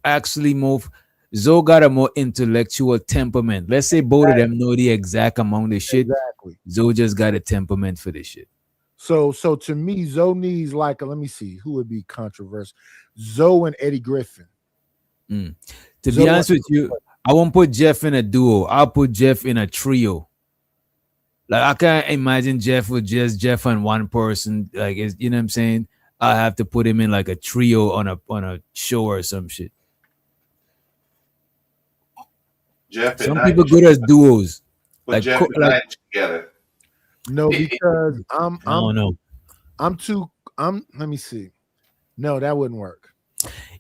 D: got a more intellectual temperament. Let's say both of them know the exact amount of shit.
O: Exactly.
D: Zoe just got a temperament for this shit.
O: So to me, Zoe needs like let me see who would be controversial. Zoe and Eddie Griffin.
D: To be honest with you, I won't put Jeff in a duo. I'll put Jeff in a trio. Like I can't imagine Jeff with just Jeff and one person. Like you know what I'm saying? I have to put him in like a trio on a show or some shit.
P: Jeff
D: Some people good as duos.
P: Put Jeff and Knight together.
O: No, because I'm
D: don't know.
O: Let me see. No, that wouldn't work.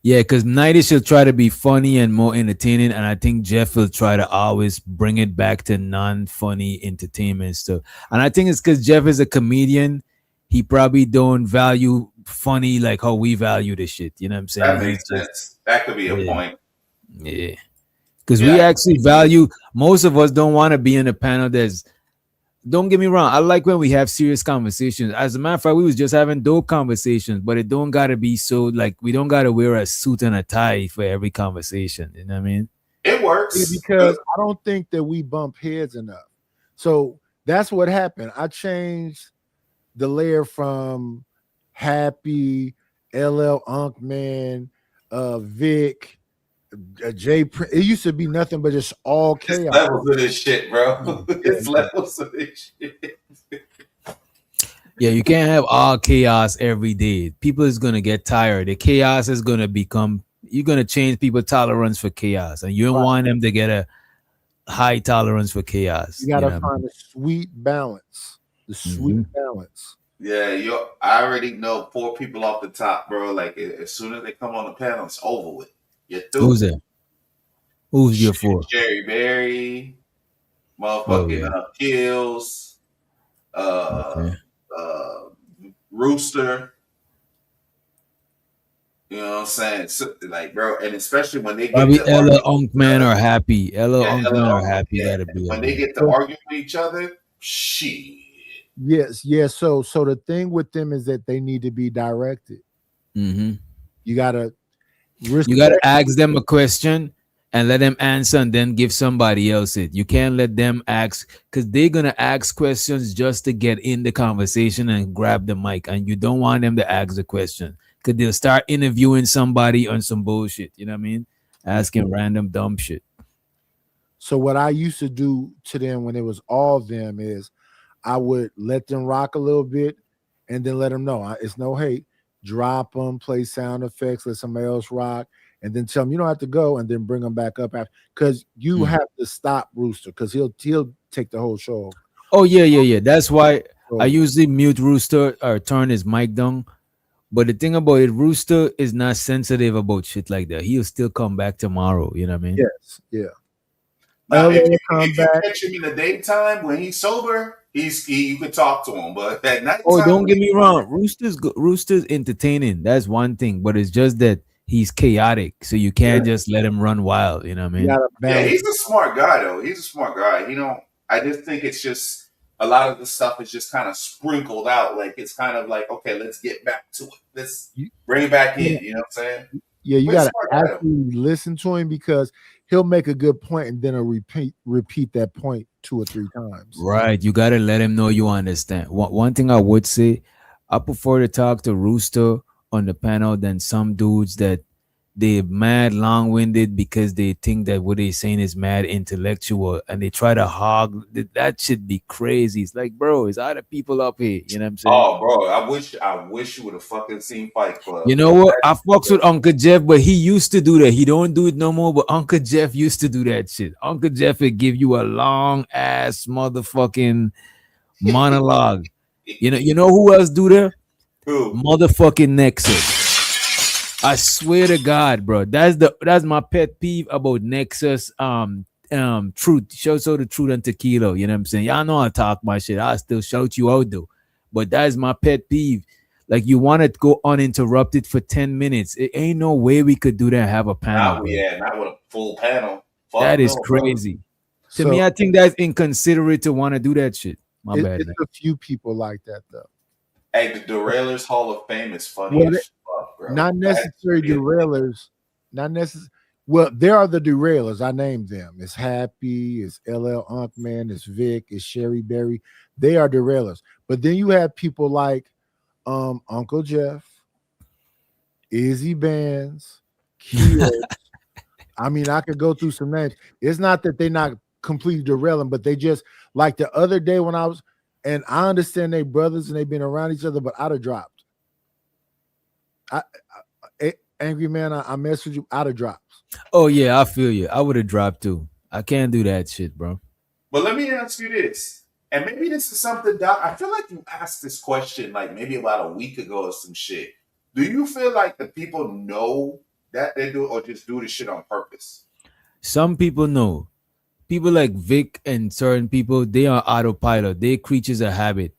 D: Yeah, because Nighty will try to be funny and more entertaining, and I think Jeff will try to always bring it back to non-funny entertainment stuff. And I think it's because Jeff is a comedian. He probably don't value funny like how we value this shit. You know what I'm saying?
P: That makes sense. That could be a point.
D: Yeah. Because we actually value, most of us don't want to be in a panel don't get me wrong. I like when we have serious conversations. As a matter of fact, we was just having dope conversations, but it don't got to be so like we don't got to wear a suit and a tie for every conversation. You know what I mean?
P: It works.
O: Yeah, because I don't think that we bump heads enough. So that's what happened. I changed the layer from Happy, LL Unkman, Vic, Jay. It used to be nothing but just all chaos.
P: It's levels of this shit, bro. It's levels of this shit.
D: Yeah, you can't have all chaos every day. People is gonna get tired. The chaos is gonna you're gonna change people's tolerance for chaos, and you don't want them to get a high tolerance for chaos.
O: You gotta find a sweet balance. The sweet balance.
P: Yeah, I already know 4 people off the top, bro. Like as soon as they come on the panel, it's over with. You're through.
D: Who's that? Who's your 4?
P: Jerry Berry, motherfucking Kills, Rooster. You know what I'm saying? So, like, bro, and especially when they get
D: Probably
P: to
D: Ella
P: argue with
D: Unk
P: each
D: man
P: other.
D: are happy. Ella
P: Yeah,
D: Unk man are happy. Gotta be
P: when
D: up
P: they
D: there.
P: get to argue with each other, shit.
O: Yes, yes. So the thing with them is that they need to be directed.
D: Mm-hmm.
O: You gotta
D: You gotta
O: respect.
D: ask them a question and let them answer and then give somebody else it. You can't let them ask because they're gonna ask questions just to get in the conversation and grab the mic. And you don't want them to ask the question because they'll start interviewing somebody on some bullshit. You know what I mean? Asking random dumb shit.
O: So what I used to do to them when it was all them is I would let them rock a little bit and then let them know it's no hate. Drop them, play sound effects, let somebody else rock, and then tell them you don't have to go, and then bring them back up after because you have to stop Rooster because he'll take the whole show.
D: Oh yeah. That's why I usually mute Rooster or turn his mic down. But the thing about it, Rooster is not sensitive about shit like that. He'll still come back tomorrow. You know what I mean?
O: Yes, yeah.
P: Now,
O: LA come
P: if you
O: back.
P: catch him in the daytime when he's sober, you can talk to him. But at nighttime,
D: Oh, don't
P: when
D: get me wrong. Rooster's entertaining. That's one thing. But it's just that he's chaotic. So you can't just let him run wild. You know what I mean?
P: yeah, he's a smart guy though. He's a smart guy. You know, I just think it's just a lot of the stuff is just kind of sprinkled out. Like it's kind of like, okay, let's get back to it. Let's bring it back in. You know what I'm saying?
O: Yeah, you
P: But he's
O: got
P: a
O: to
P: smart guy, though.
O: actually listen to him because he'll make a good point and then he'll repeat that point 2 or 3 times.
D: Right. You got to let him know you understand. One thing I would say, I prefer to talk to Rooster on the panel than some dudes that they mad long-winded because they think that what they're saying is mad intellectual and they try to hog that should be crazy. It's like, bro, it's other people up here. You know what I'm saying?
P: Oh, bro, I wish you would have fucking seen Fight Club.
D: You know what? I fucks with Uncle Jeff, but he used to do that. He don't do it no more, but Uncle Jeff used to do that shit. Uncle Jeff would give you a long ass motherfucking monologue. You know who else do that?
P: Who?
D: Motherfucking Nexus. I swear to God, bro. That's my pet peeve about Nexus. Truth. Show the truth and tequila. You know what I'm saying? Y'all know I talk my shit. I still shout you out though. But that's my pet peeve. Like you want to go uninterrupted for 10 minutes. It ain't no way we could do that and have a panel.
P: Not with a full panel. Fuck
D: That is
P: no,
D: crazy.
O: So-
D: To me, I think that's inconsiderate to want to do that shit. My bad.
O: It's a few people like that though.
P: Hey, the Derailers Hall of Fame is funny
O: Well,
P: as fuck, bro.
O: not necessary derailers. Not necessary. Well, there are the derailers. I named them. It's Happy, it's LL Unkman, it's Vic, it's Sherry Berry. They are derailers. But then you have people like Uncle Jeff, Izzy Bands, Kids. I mean, I could go through some names. It's not that they're not completely derailing, but they just like the other day when I was, and I understand they brothers and they've been around each other, but I'd have dropped. Angry man, I mess with you, I'd have dropped.
D: Oh yeah, I feel you. I would have dropped too. I can't do that shit, bro.
P: But let me ask you this, and maybe this is something, Doc. I feel like you asked this question like maybe about a week ago or some shit. Do you feel like the people know that they do, or just do this shit on purpose?
D: Some people know. People like Vic and certain people, they are autopilot. They're creatures of habit.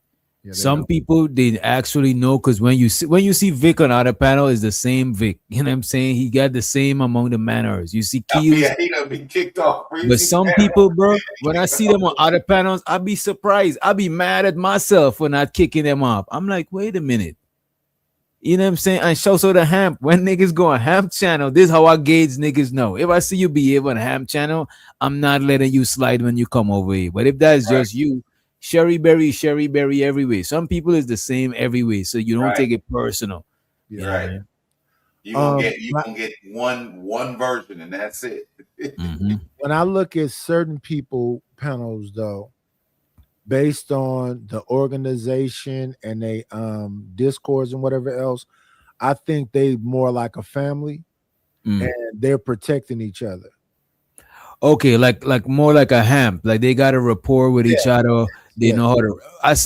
D: Some people they actually know because when you see Vic on other panel, is the same Vic. You know what I'm saying? He got the same among the manners. You see Keys.
P: Yeah, he done been kicked off.
D: But some people, bro, when I see them on other panels, I be surprised. I be mad at myself for not kicking them off. I'm like, wait a minute. You know what I'm saying? And show so the Hamp. When niggas go on Hamp channel, this is how I gauge niggas know. If I see you behave on Hamp channel, I'm not letting you slide when you come over here. But if that's just you, Sherry Berry every way. Some people is the same every way, so you don't take it personal.
P: Yeah, right. You gonna get one version, and that's it.
O: When I look at certain people panels, though, based on the organization and they discourse and whatever else, I think they more like a family, and they're protecting each other.
D: Okay, like more like a Hamp. Like they got a rapport with each other. They know how to.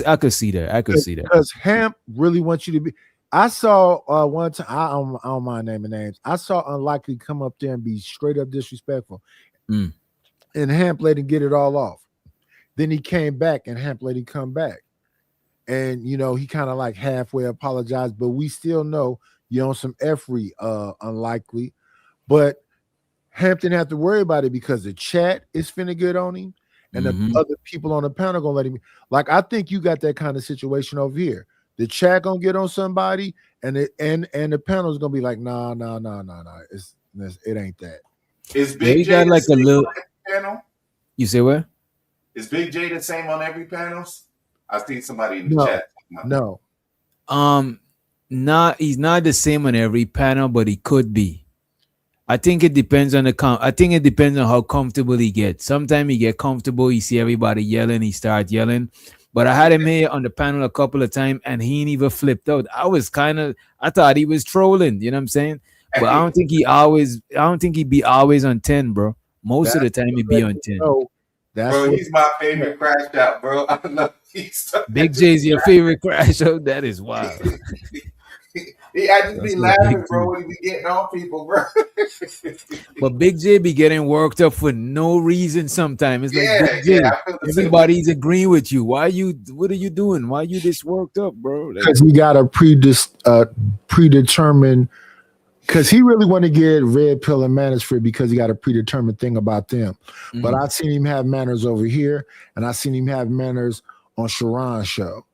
D: I could see that. I could see that
O: because Hamp really wants you to be. I saw one time. I don't mind naming names. I saw Unlikely come up there and be straight up disrespectful, and Hamp let him get it all off. Then he came back, and Hamp let him come back, and he kind of like halfway apologized. But we still know You're on some Effery, unlikely. But Hampton have to worry about it because the chat is finna get on him, and the other people on the panel gonna let him. Like, I think you got that kind of situation over here. The chat gonna get on somebody, and the panel's gonna be like, nah. It ain't that.
P: Is
D: Yeah,
P: Big
D: we
P: J
D: got
P: the
D: like a
P: same
D: little.
P: on every panel?
D: You say what?
P: Is Big J the same on every panels? I see somebody in the
O: No,
P: chat.
O: no.
D: He's not the same on every panel, but he could be. I think it depends on I think it depends on how comfortable he gets. Sometimes he get comfortable, he see everybody yelling, he start yelling. But I had him here on the panel a couple of times, and he ain't even flipped out. I thought he was trolling. You know what I'm saying? But I don't think he be always on 10, bro. Most of the time he be on 10.
P: Bro, he's my favorite crash out, bro. I love
D: Big J's your favorite crash out. That is wild.
P: I just be laughing, bro, when he be getting on people, bro.
D: But Big J be getting worked up for no reason sometimes. It's like, Big J,
P: I feel the same
D: everybody's agreeing with you. What are you doing? Why you this worked up, bro? Like,
O: Because he got a predetermined. Because he really want to get Red Pill and Manosphere because he got a predetermined thing about them. But I've seen him have manners over here, and I've seen him have manners on Sharon's show.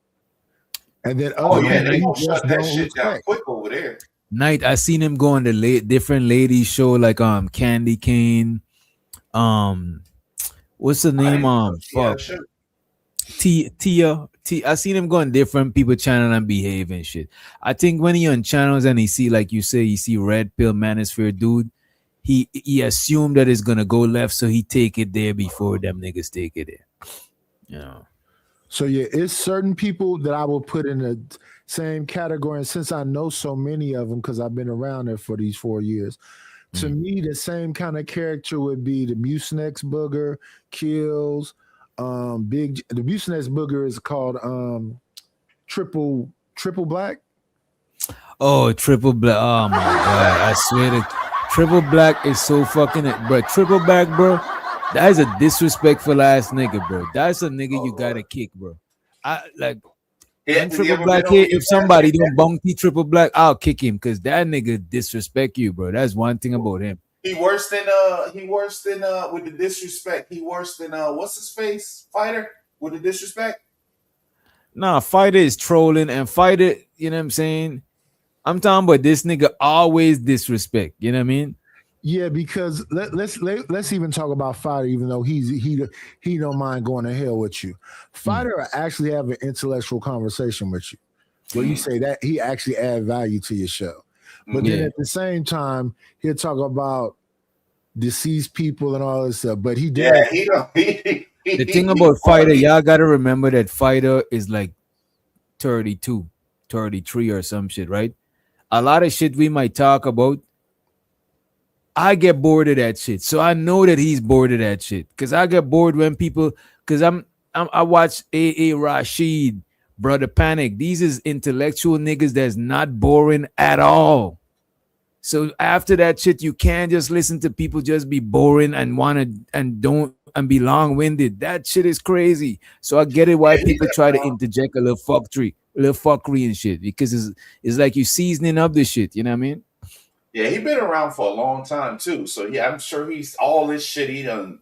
O: And then
P: they gonna shut that shit down quick over there.
D: Night, I seen him go on the different ladies show like Candy Cane, what's the name? Tia. I seen him go on different people channel and behave and shit. I think when he on channels and he see, like you say, he see Red Pill Manosphere dude, he assumed that it's gonna go left, so he take it there before them niggas take it there. You know.
O: So yeah, it's certain people that I will put in the same category. And since I know so many of them, because I've been around there for these 4 years, to me, the same kind of character would be the Mucinex Booger, Kills, the Mucinex Booger is called Triple Black.
D: Oh, Triple Black. Oh my god. I swear to Triple Black is so fucking bro. Triple Black, bro. That is a disrespectful ass nigga, bro. That's a nigga you gotta kick, bro. I like Triple Black here. If somebody don't bunky Triple Black, I'll kick him because that nigga disrespect you, bro. That's one thing about him.
P: He worse than with the disrespect. He worse than what's his face? Fighter with the disrespect.
D: Nah, Fighter is trolling, and Fighter, you know what I'm saying? I'm talking about this nigga always disrespect. You know what I mean?
O: Yeah, because let's even talk about Fighter, even though he don't mind going to hell with you. Fighter will actually have an intellectual conversation with you, where you say that he actually add value to your show. But then at the same time, he'll talk about deceased people and all this stuff. But he did.
P: Yeah,
D: the thing about Fighter, y'all gotta remember that Fighter is like 32, 33 or some shit, right? A lot of shit we might talk about, I get bored of that shit. So I know that he's bored of that shit. Cause I get bored when people, cause I watch A.A. Rashid, Brother Panic. These is intellectual niggas that's not boring at all. So after that shit, you can't just listen to people just be boring and be long-winded. That shit is crazy. So I get it why people try to interject a little fuckery and shit, because it's like you seasoning up the shit. You know what I mean?
P: Yeah, he been around for a long time too. So yeah, I'm sure he's all this shit he done.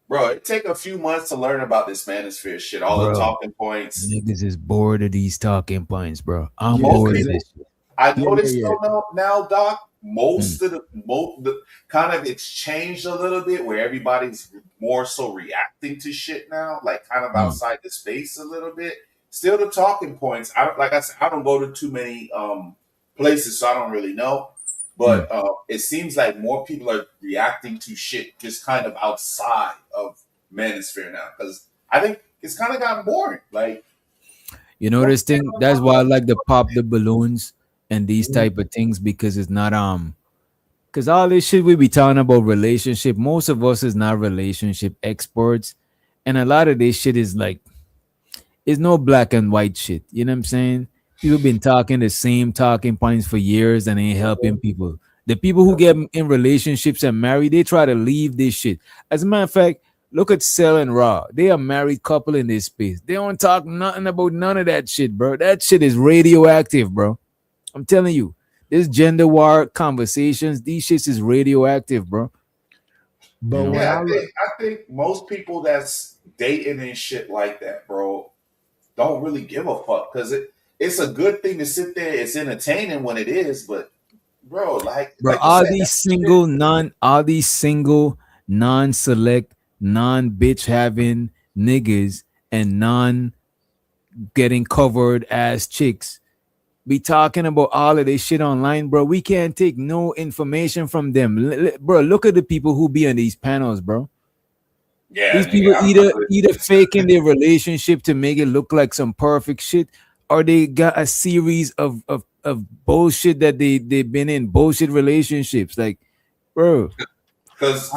P: Bro, it take a few months to learn about this Manosphere shit. All the talking points.
D: Niggas is bored of these talking points, bro. I'm bored of this shit.
P: I noticed now, Doc, most of the kind of it's changed a little bit where everybody's more so reacting to shit now, like kind of outside the space a little bit. Still the talking points. Like I said, I don't go to too many places, so I don't really know. But it seems like more people are reacting to shit just kind of outside of Manosphere now, because I think it's kind of gotten boring. Like,
D: you know, this thing, that's why I like to pop the balloons and these type of things, because it's not because all this shit we be talking about relationship, most of us is not relationship experts, and a lot of this shit is like, it's no black and white shit. You know what I'm saying? People been talking the same talking points for years and ain't helping people. The people who get in relationships and married, they try to leave this shit. As a matter of fact, look at Cell and Raw. They are married couple in this space. They don't talk nothing about none of that shit, bro. That shit is radioactive, bro. I'm telling you. This gender war conversations, these shits is radioactive, bro.
O: But
P: yeah, I think most people that's dating and shit like that, bro, don't really give a fuck because it's a good thing to sit there. It's entertaining when it is, but bro, like you
D: all
P: said,
D: these single, non-select, non-bitch having niggas and non getting covered ass chicks be talking about all of this shit online, bro. We can't take no information from them. Bro, look at the people who be on these panels, bro.
P: Yeah,
D: these people either faking their relationship to make it look like some perfect shit, or they got a series of bullshit that they've been in bullshit relationships. Like, bro.
P: Because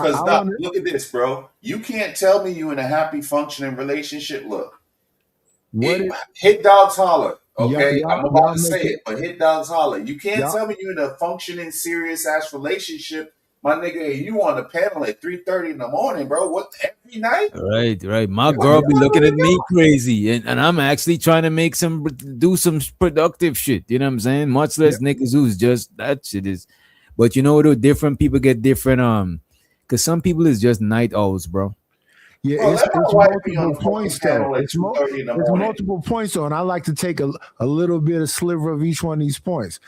P: look at this, bro. You can't tell me you in a happy, functioning relationship. Look, hit dogs holler. Okay, I'm about to say it, but hit dogs holler. You can't tell me you in a functioning, serious ass relationship, my nigga. And you on the panel at 3:30 in the morning, bro. What, every night?
D: Right. My girl be looking at me crazy, and I'm actually trying to do some productive shit. You know what I'm saying? Much less niggas who's just that shit is. But you know what? Different people get different. Because some people is just night owls, bro.
O: Yeah, it's multiple points though. It's multiple points though, and I like to take a little bit of sliver of each one of these points.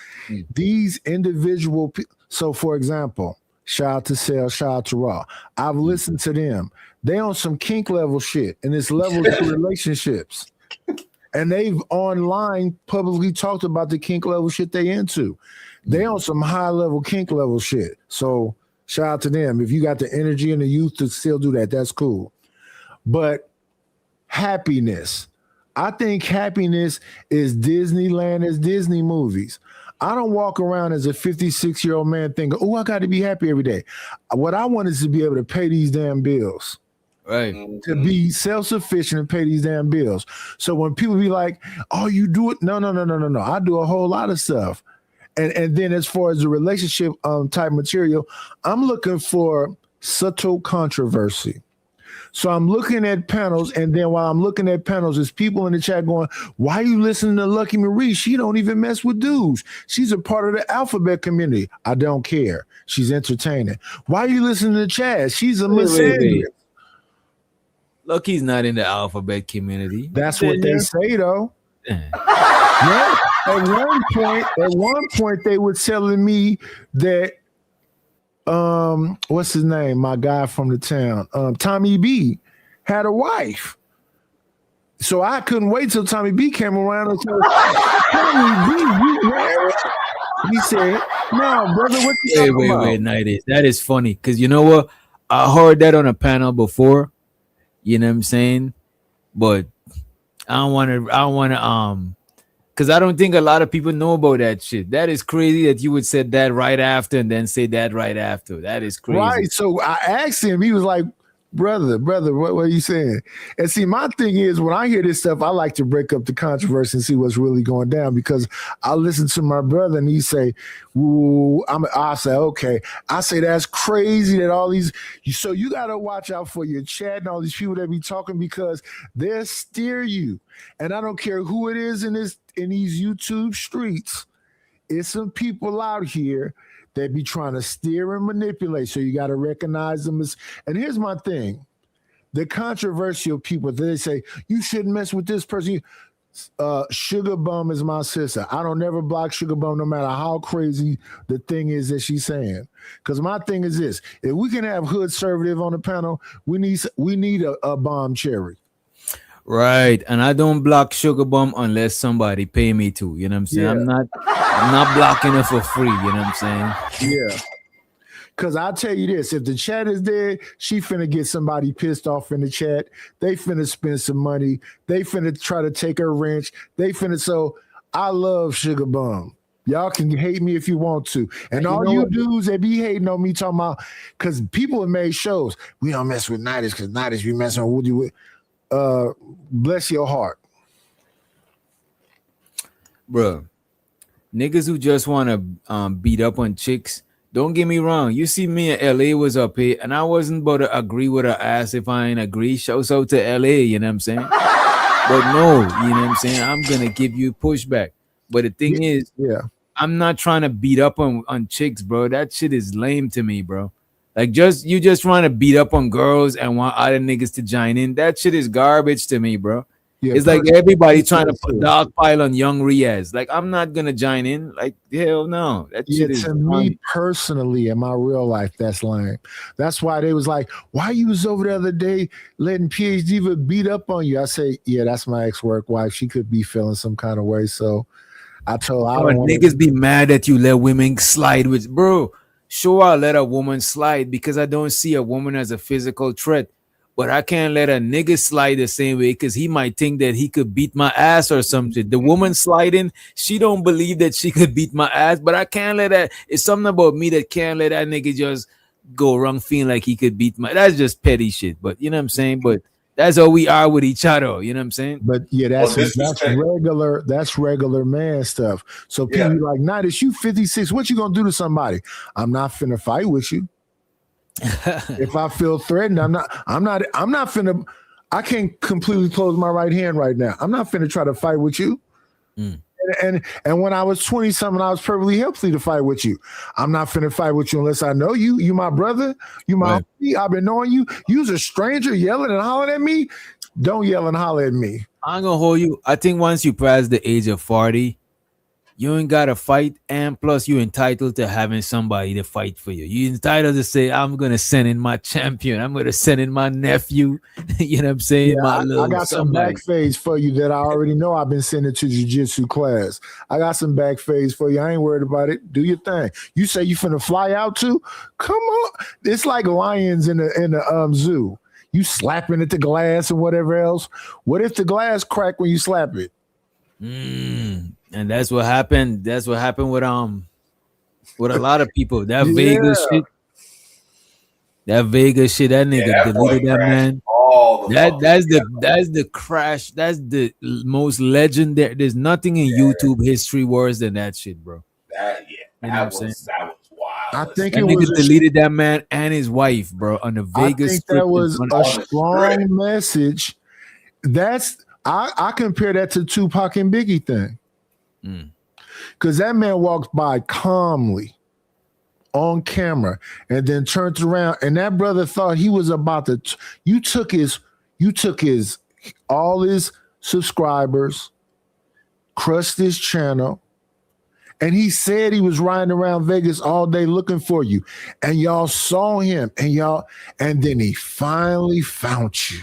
O: These individual, so for example, shout out to Sale, shout out to Raw. I've listened to them. They on some kink level shit, and it's levels to relationships. And they've online publicly talked about the kink level shit they into. They on some high level kink level shit. So shout out to them. If you got the energy and the youth to still do that, that's cool. But happiness. I think happiness is Disneyland, is Disney movies. I don't walk around as a 56-year-old man thinking, oh, I got to be happy every day. What I want is to be able to pay these damn bills.
D: Right.
O: To be self-sufficient and pay these damn bills. So when people be like, oh, you do it? No. I do a whole lot of stuff. And then as far as the relationship type material, I'm looking for subtle controversy. So I'm looking at panels, and then while I'm looking at panels, there's people in the chat going, why are you listening to Lucky Marie? She don't even mess with dudes. She's a part of the alphabet community. I don't care. She's entertaining. Why are you listening to Chaz? She's a misandrist.
D: Lucky's not in the alphabet community.
O: That's what they say, though. Yeah. At one point, they were telling me that what's his name? My guy from the town, Tommy B, had a wife. So I couldn't wait till Tommy B came around and said, Tommy B, you married? He said, no, brother, what you talking about?
D: Wait, Nighties. That is funny. Because you know what? I heard that on a panel before. You know what I'm saying? But I don't want to because I don't think a lot of people know about that shit. That is crazy that you would say that right after and then say that right after. That is crazy.
O: Right. So I asked him, he was like, brother, what are you saying? And see, my thing is, when I hear this stuff, I like to break up the controversy and see what's really going down, because I listen to my brother and he say, ooh, I say, okay. I say, that's crazy that all these, so you got to watch out for your chat and all these people that be talking, because they'll steer you. And I don't care who it is in these YouTube streets. It's some people out here they be trying to steer and manipulate. So you got to recognize them as, and here's my thing. The controversial people, they say, you shouldn't mess with this person. Sugar Bum is my sister. I don't never block Sugar Bum no matter how crazy the thing is that she's saying. Because my thing is this. If we can have hood conservative on the panel, we need a bomb cherry.
D: Right. And I don't block Sugar Bum unless somebody pay me to. You know what I'm saying?
O: Yeah.
D: I'm not blocking her for free. You know what I'm saying?
O: Yeah. Because I'll tell you this, if the chat is there, she finna get somebody pissed off in the chat. They finna spend some money. They finna try to take her wrench. So I love Sugar Bum. Y'all can hate me if you want to. And all you dudes that be hating on me talking about, because people have made shows, we don't mess with Nighties because Nighties be messing with Woody. Bless your heart.
D: Bro, niggas who just want to beat up on chicks, don't get me wrong. You see me in LA was up here, and I wasn't about to agree with her ass if I ain't agree. Shouts out to LA, you know what I'm saying? But no, you know what I'm saying? I'm going to give you pushback. But the thing is, I'm not trying to beat up on chicks, bro. That shit is lame to me, bro. Like you just trying to beat up on girls and want other niggas to join in. That shit is garbage to me, bro.
O: Yeah,
D: It's like everybody trying to put dogpile on young Riaz. Like, I'm not gonna join in. Like, hell no. That
O: Yeah,
D: shit is
O: to me personally, in my real life, that's lame. That's why they was like, "Why you was over the other day letting PhD beat up on you?" I say, "Yeah, that's my ex-work wife. She could be feeling some kind of way." So I told her, "I don't want
D: niggas be mad that you let women slide with, bro. Sure, I'll let a woman slide because I don't see a woman as a physical threat. But I can't let a nigga slide the same way because he might think that he could beat my ass or something. The woman sliding, she don't believe that she could beat my ass, but I can't let that. It's something about me that can't let that nigga just go around feeling like he could beat my. That's just petty shit. But you know what I'm saying? But that's how we are with each other. You know what I'm saying?
O: But yeah, that's regular. That's regular man stuff. So people be like, "Nah, this you 56. What you gonna do to somebody?" I'm not finna fight with you. If I feel threatened, I'm not finna. I can't completely close my right hand right now. I'm not finna try to fight with you. And when I was 20 something, I was perfectly healthy to fight with you. I'm not finna fight with you unless I know you. You my brother. You my homie. I've been knowing you. You's a stranger yelling and hollering at me. Don't yell and holler at me.
D: I'm gonna hold you. I think once you pass the age of 40, you ain't gotta fight, and plus you're entitled to having somebody to fight for you. You're entitled to say, I'm gonna send in my champion, I'm gonna send in my nephew. You know what I'm saying?
O: Yeah, I got some back phase for you that I already know. I've been sending to jiu-jitsu class. I got some back phase for you. I ain't worried about it. Do your thing. You say you finna fly out too? Come on. It's like lions in the zoo. You slapping at the glass and whatever else. What if the glass crack when you slap it?
D: And that's what happened. That's what happened with a lot of people. That Vegas shit. That Vegas shit. That nigga deleted that man. That's the crash. That's the most legendary. There's nothing in YouTube history worse than that shit, bro.
P: That was wild.
O: I think
D: that
O: it
D: nigga
O: was
D: deleted that man and his wife, bro, on the Vegas.
O: I think that was a strong message. I compare that to Tupac and Biggie thing. Because that man walked by calmly on camera and then turned around, and that brother thought he was about to. You took all his subscribers, crushed his channel, and he said he was riding around Vegas all day looking for you, and y'all saw him, and then he finally found you.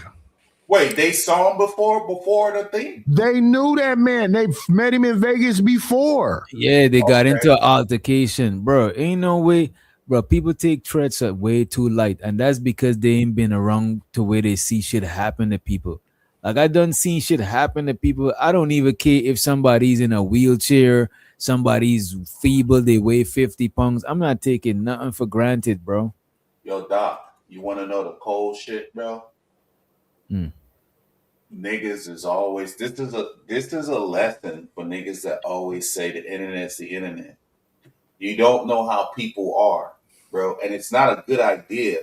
P: Wait, they saw him before the thing?
O: They knew that man. They met him in Vegas before.
D: Yeah, they got into an altercation, bro. Ain't no way, bro. People take threats way too light, and that's because they ain't been around to where they see shit happen to people. Like, I done seen shit happen to people. I don't even care if somebody's in a wheelchair, somebody's feeble, they weigh 50 pounds. I'm not taking nothing for granted, bro.
P: Yo, Doc, you want to know the cold shit, bro? Niggas is always this is a lesson for niggas that always say the internet's the internet. You don't know how people are, bro, and it's not a good idea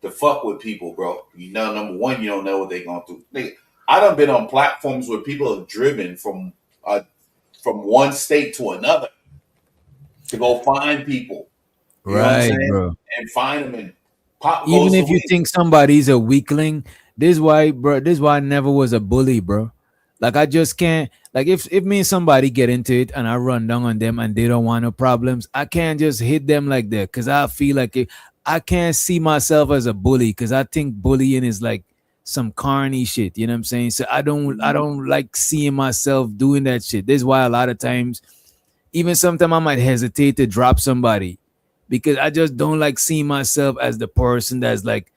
P: to fuck with people, bro. You know, number one, you don't know what they're going through. Nigga, I done been on platforms where people are driven from one state to another to go find people, you know what I'm saying?
D: Bro.
P: And find them and pop.
D: Even if you think somebody's a weakling, this is why I never was a bully, bro. Like, I just can't. Like, if me and somebody get into it and I run down on them and they don't want no problems, I can't just hit them like that because I feel like I can't see myself as a bully because I think bullying is like some carny shit. You know what I'm saying? So I don't like seeing myself doing that shit. This is why a lot of times, even sometimes I might hesitate to drop somebody because I just don't like seeing myself as the person that's like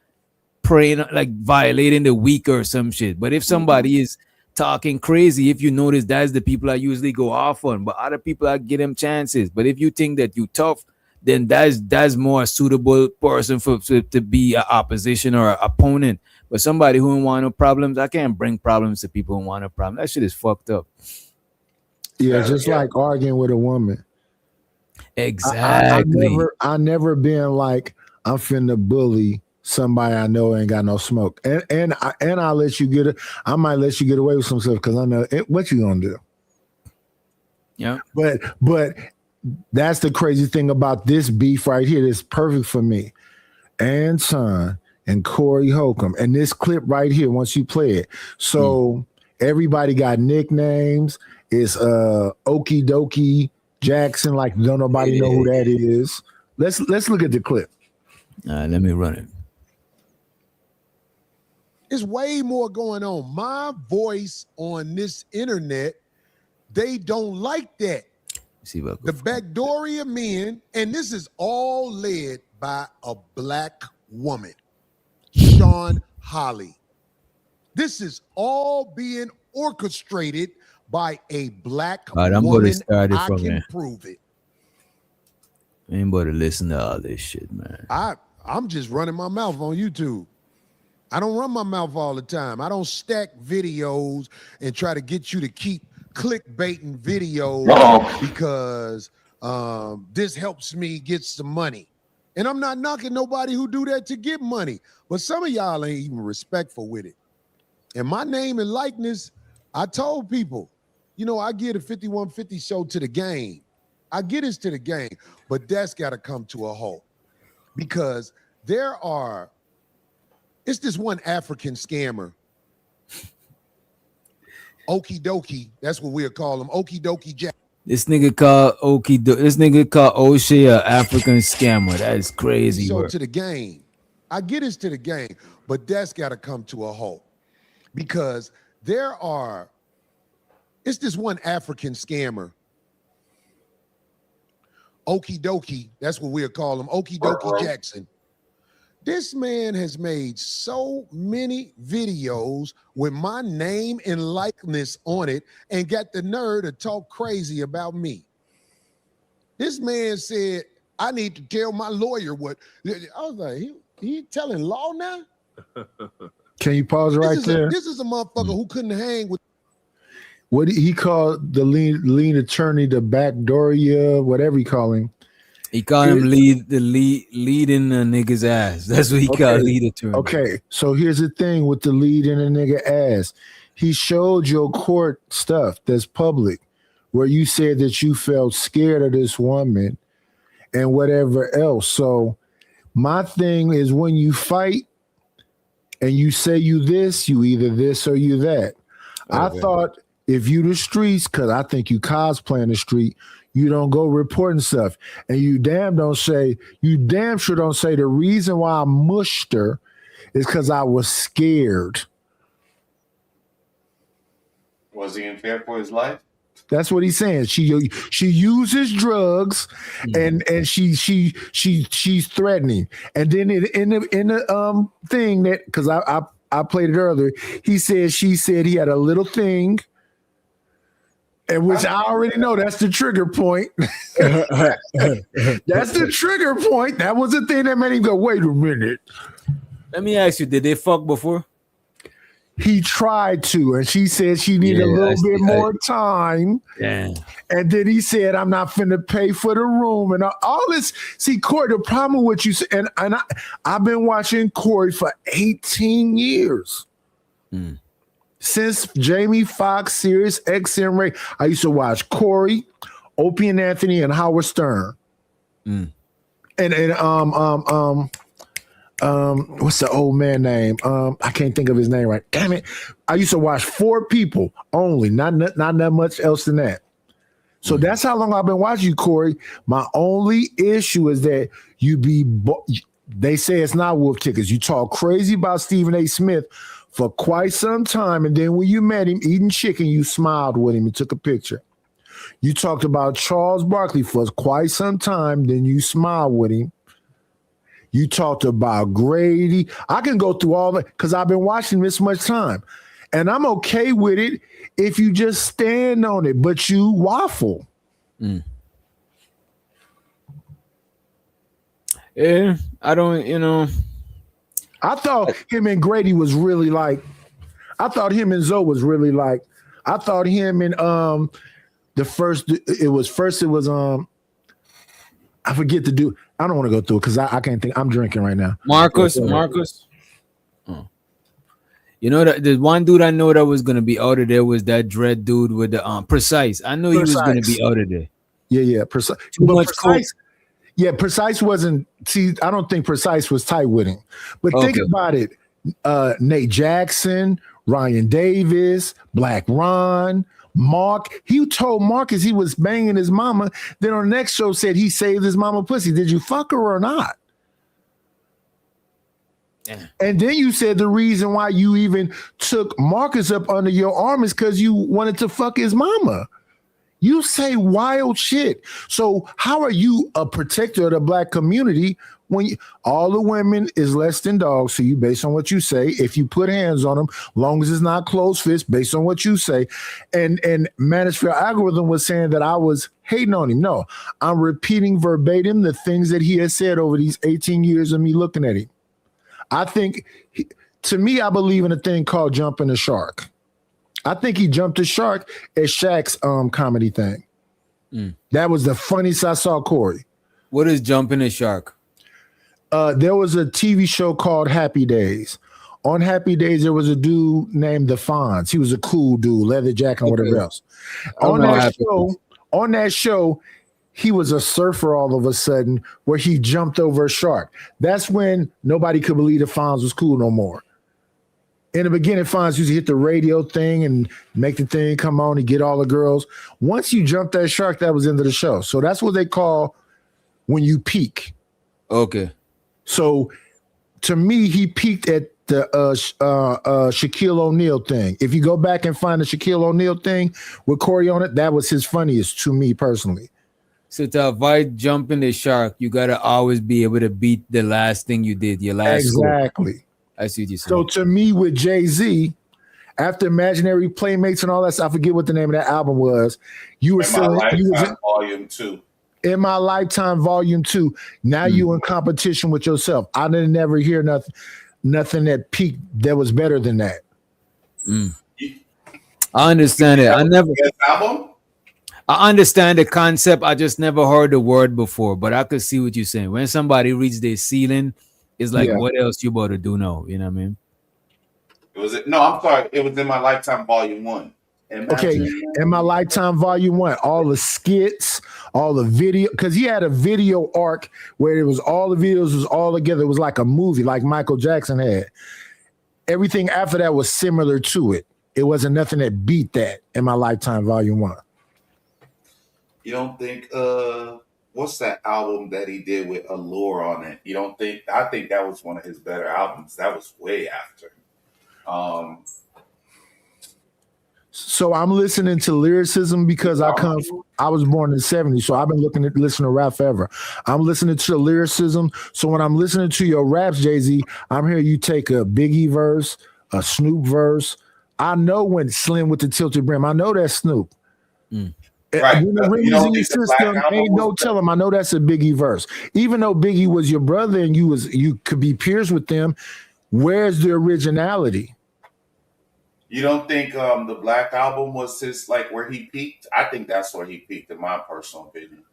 D: praying, like violating the weak or some shit. But if somebody is talking crazy, if you notice, that's the people I usually go off on. But other people, I give them chances. But if you think that you tough, then that's more a suitable person to be an opposition or an opponent. But somebody who don't want no problems, I can't bring problems to people who want no problem. That shit is fucked up.
O: Yeah, just like arguing with a woman.
D: Exactly.
O: I never been like, I'm finna bully somebody I know ain't got no smoke, and I'll let you get it. I might let you get away with some stuff because I know what you gonna do.
D: Yeah,
O: but that's the crazy thing about this beef right here. It's perfect for me. Anton and Corey Holcomb. And this clip right here, once you play it. So everybody got nicknames. It's Okie Dokie Jackson, like don't nobody know who that is. Let's look at the clip.
D: Let me run it.
Q: There's way more going on. My voice on this internet, they don't like that.
D: See what
Q: the Backdoria men, and this is all led by a black woman, Sean Holly. This is all being orchestrated by a black
D: I'm
Q: woman.
D: gonna start it
Q: I
D: from
Q: can
D: there.
Q: prove it.
D: Anybody listen to all this shit, man?
Q: I'm just running my mouth on YouTube. I don't run my mouth all the time. I don't stack videos and try to get you to keep clickbaiting videos because this helps me get some money. And I'm not knocking nobody who do that to get money, but some of y'all ain't even respectful with it. And my name and likeness, I told people, you know, I get a 5150 show to the game. I get us to the game, but that's got to come to a halt because it's this one African scammer. Okie dokie, that's what we'll call him. Okie dokie Jack.
D: This nigga called O'Shea an African scammer. That is crazy.
Q: So to the game, I get us to the game, but that's got to come to a halt because it's this one African scammer. Okie dokie, that's what we'll call him. Okie dokie Jackson. This man has made so many videos with my name and likeness on it and got the nerve to talk crazy about me. This man said, I need to tell my lawyer what. I was like, he telling law now?
O: Can you pause right there?
Q: This is a motherfucker who couldn't hang with.
O: What he called the lead attorney, the Backdoria, whatever he call him.
D: He called him leading the nigga's ass. That's what he called lead attorney.
O: Okay, so here's the thing with the leading a nigga ass. He showed your court stuff that's public where you said that you felt scared of this woman and whatever else. So my thing is when you fight and you say you this, you either this or you that. I thought if you the streets, because I think you cosplaying the street, you don't go reporting stuff. And you damn sure don't say the reason why I mushed her is because I was scared.
P: Was he in fear for his life?
O: That's what he's saying. She uses drugs and she's threatening. And then in the thing that, because I played it earlier, she said he had a little thing. And which I already know that's the trigger point. That's the trigger point. That was the thing that made him go, wait a minute.
D: Let me ask you, did they fuck before?
O: He tried to, and she said she needed a little bit more time.
D: Yeah.
O: And then he said, I'm not finna pay for the room. And all this. See, Corey, the problem with you, and I've been watching Corey for 18 years. Since Jamie Foxx, Sirius XM Ray, I used to watch Corey, Opie and Anthony, and Howard Stern. And what's the old man name? I can't think of his name right. Damn it! I used to watch 4 people only, not that much else than that. So that's how long I've been watching you, Corey. My only issue is that they say it's not wolf tickets. You talk crazy about Stephen A. Smith for quite some time, and then when you met him eating chicken, you smiled with him and took a picture. You talked about Charles Barkley for quite some time, then you smiled with him. You talked about Grady. I can go through all that because I've been watching this much time, and I'm okay with it if you just stand on it, but you waffle.
D: Yeah, I don't,
O: I thought him and Grady was really like, I thought him and Zoe was really like, I thought him and I forget the dude. I don't want to go through it because I can't think. I'm drinking right now.
D: Marcus. Oh. You know that the one dude I know that was gonna be out of there was that dread dude with the precise. I know he was gonna be out of there.
O: Yeah.
D: Too much
O: Precise. Yeah, Precise wasn't. See, I don't think Precise was tight with him. But think about it. Nate Jackson, Ryan Davis, Black Ron, Mark. He told Marcus he was banging his mama. Then on the next show said he saved his mama pussy. Did you fuck her or not?
D: Yeah.
O: And then you said the reason why you even took Marcus up under your arm is because you wanted to fuck his mama. You say wild shit. So how are you a protector of the black community when all the women is less than dogs? So you, based on what you say, if you put hands on them, long as it's not closed fist, based on what you say, and Manosphere Algorithm was saying that I was hating on him. No, I'm repeating verbatim the things that he has said over these 18 years of me looking at him. I think, to me, I believe in a thing called jumping the shark. I think he jumped the shark at Shaq's comedy thing. That was the funniest I saw, Corey.
D: What is jumping the shark?
O: There was a TV show called Happy Days. On Happy Days, there was a dude named The Fonz. He was a cool dude, leather jacket and whatever else. On that show, he was a surfer all of a sudden where he jumped over a shark. That's when nobody could believe the Fonz was cool no more. In the beginning, Fonz used to hit the radio thing and make the thing come on and get all the girls. Once you jump that shark, that was the end of the show. So that's what they call when you peak.
D: Okay.
O: So to me, he peaked at the Shaquille O'Neal thing. If you go back and find the Shaquille O'Neal thing with Corey on it, that was his funniest to me personally.
D: So to avoid jumping the shark, you got to always be able to beat the last thing you did, your last
O: Exactly.
D: score. I see what you're saying.
O: So to me, with Jay-Z, after Imaginary Playmates and all that stuff, I forget what the name of that album was. You were still
P: Volume 2.
O: In My Lifetime, Volume 2. Now you in competition with yourself. I didn't never hear nothing that peaked that was better than that.
D: I understand it.
P: Album?
D: I understand the concept. I just never heard the word before, but I could see what you're saying. When somebody reaches their ceiling, it's like, what else you about to do now? You know what I mean?
P: I'm sorry. It was In My Lifetime, Volume 1.
O: Okay, In My Lifetime, Volume 1. All the skits, all the video, because he had a video arc where it was all the videos was all together. It was like a movie, like Michael Jackson had. Everything after that was similar to it. It wasn't nothing that beat that In My Lifetime, Volume 1.
P: You don't think what's that album that he did with Allure on it? You don't think? I think that was one of his better albums. That was way after.
O: So I'm listening to lyricism because I was born in the 70s, so I've been listening to rap forever. I'm listening to the lyricism. So when I'm listening to your raps, Jay-Z, I'm hearing you take a Biggie verse, a Snoop verse. I know when Slim with the tilted brim. I know that's Snoop.
P: Right.
O: When the ring is in your system, ain't no telling. I know that's a Biggie verse. Even though Biggie was your brother and you could be peers with them, where's the originality?
P: You don't think the Black Album was his, like, where he peaked? I think that's where he peaked, in my personal opinion.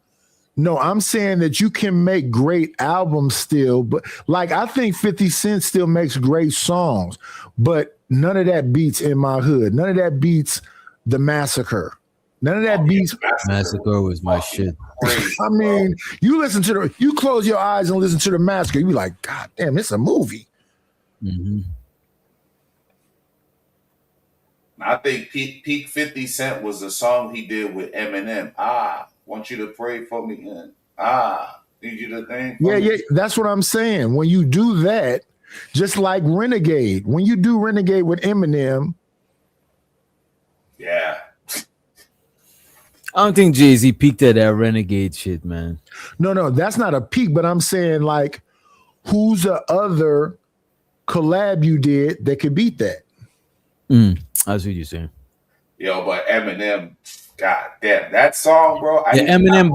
O: No, I'm saying that you can make great albums still, but like I think 50 Cent still makes great songs, but none of that beats In My Hood. None of that beats The Massacre. None of that beats.
D: Massacre was my shit.
O: I mean, you close your eyes and listen to The Massacre, you be like, God damn, it's a movie.
P: I think peak 50 Cent was a song he did with Eminem. Want you to pray for me. Need you to think.
O: Yeah, that's what I'm saying. When you do that, just like Renegade, when you do Renegade with Eminem.
P: Yeah.
D: I don't think Jay-Z peaked at that Renegade shit, man.
O: No, that's not a peak, but I'm saying, like, who's the other collab you did that could beat that?
D: That's what you're saying.
P: Yo, but Eminem, god damn, that song, bro.
D: Eminem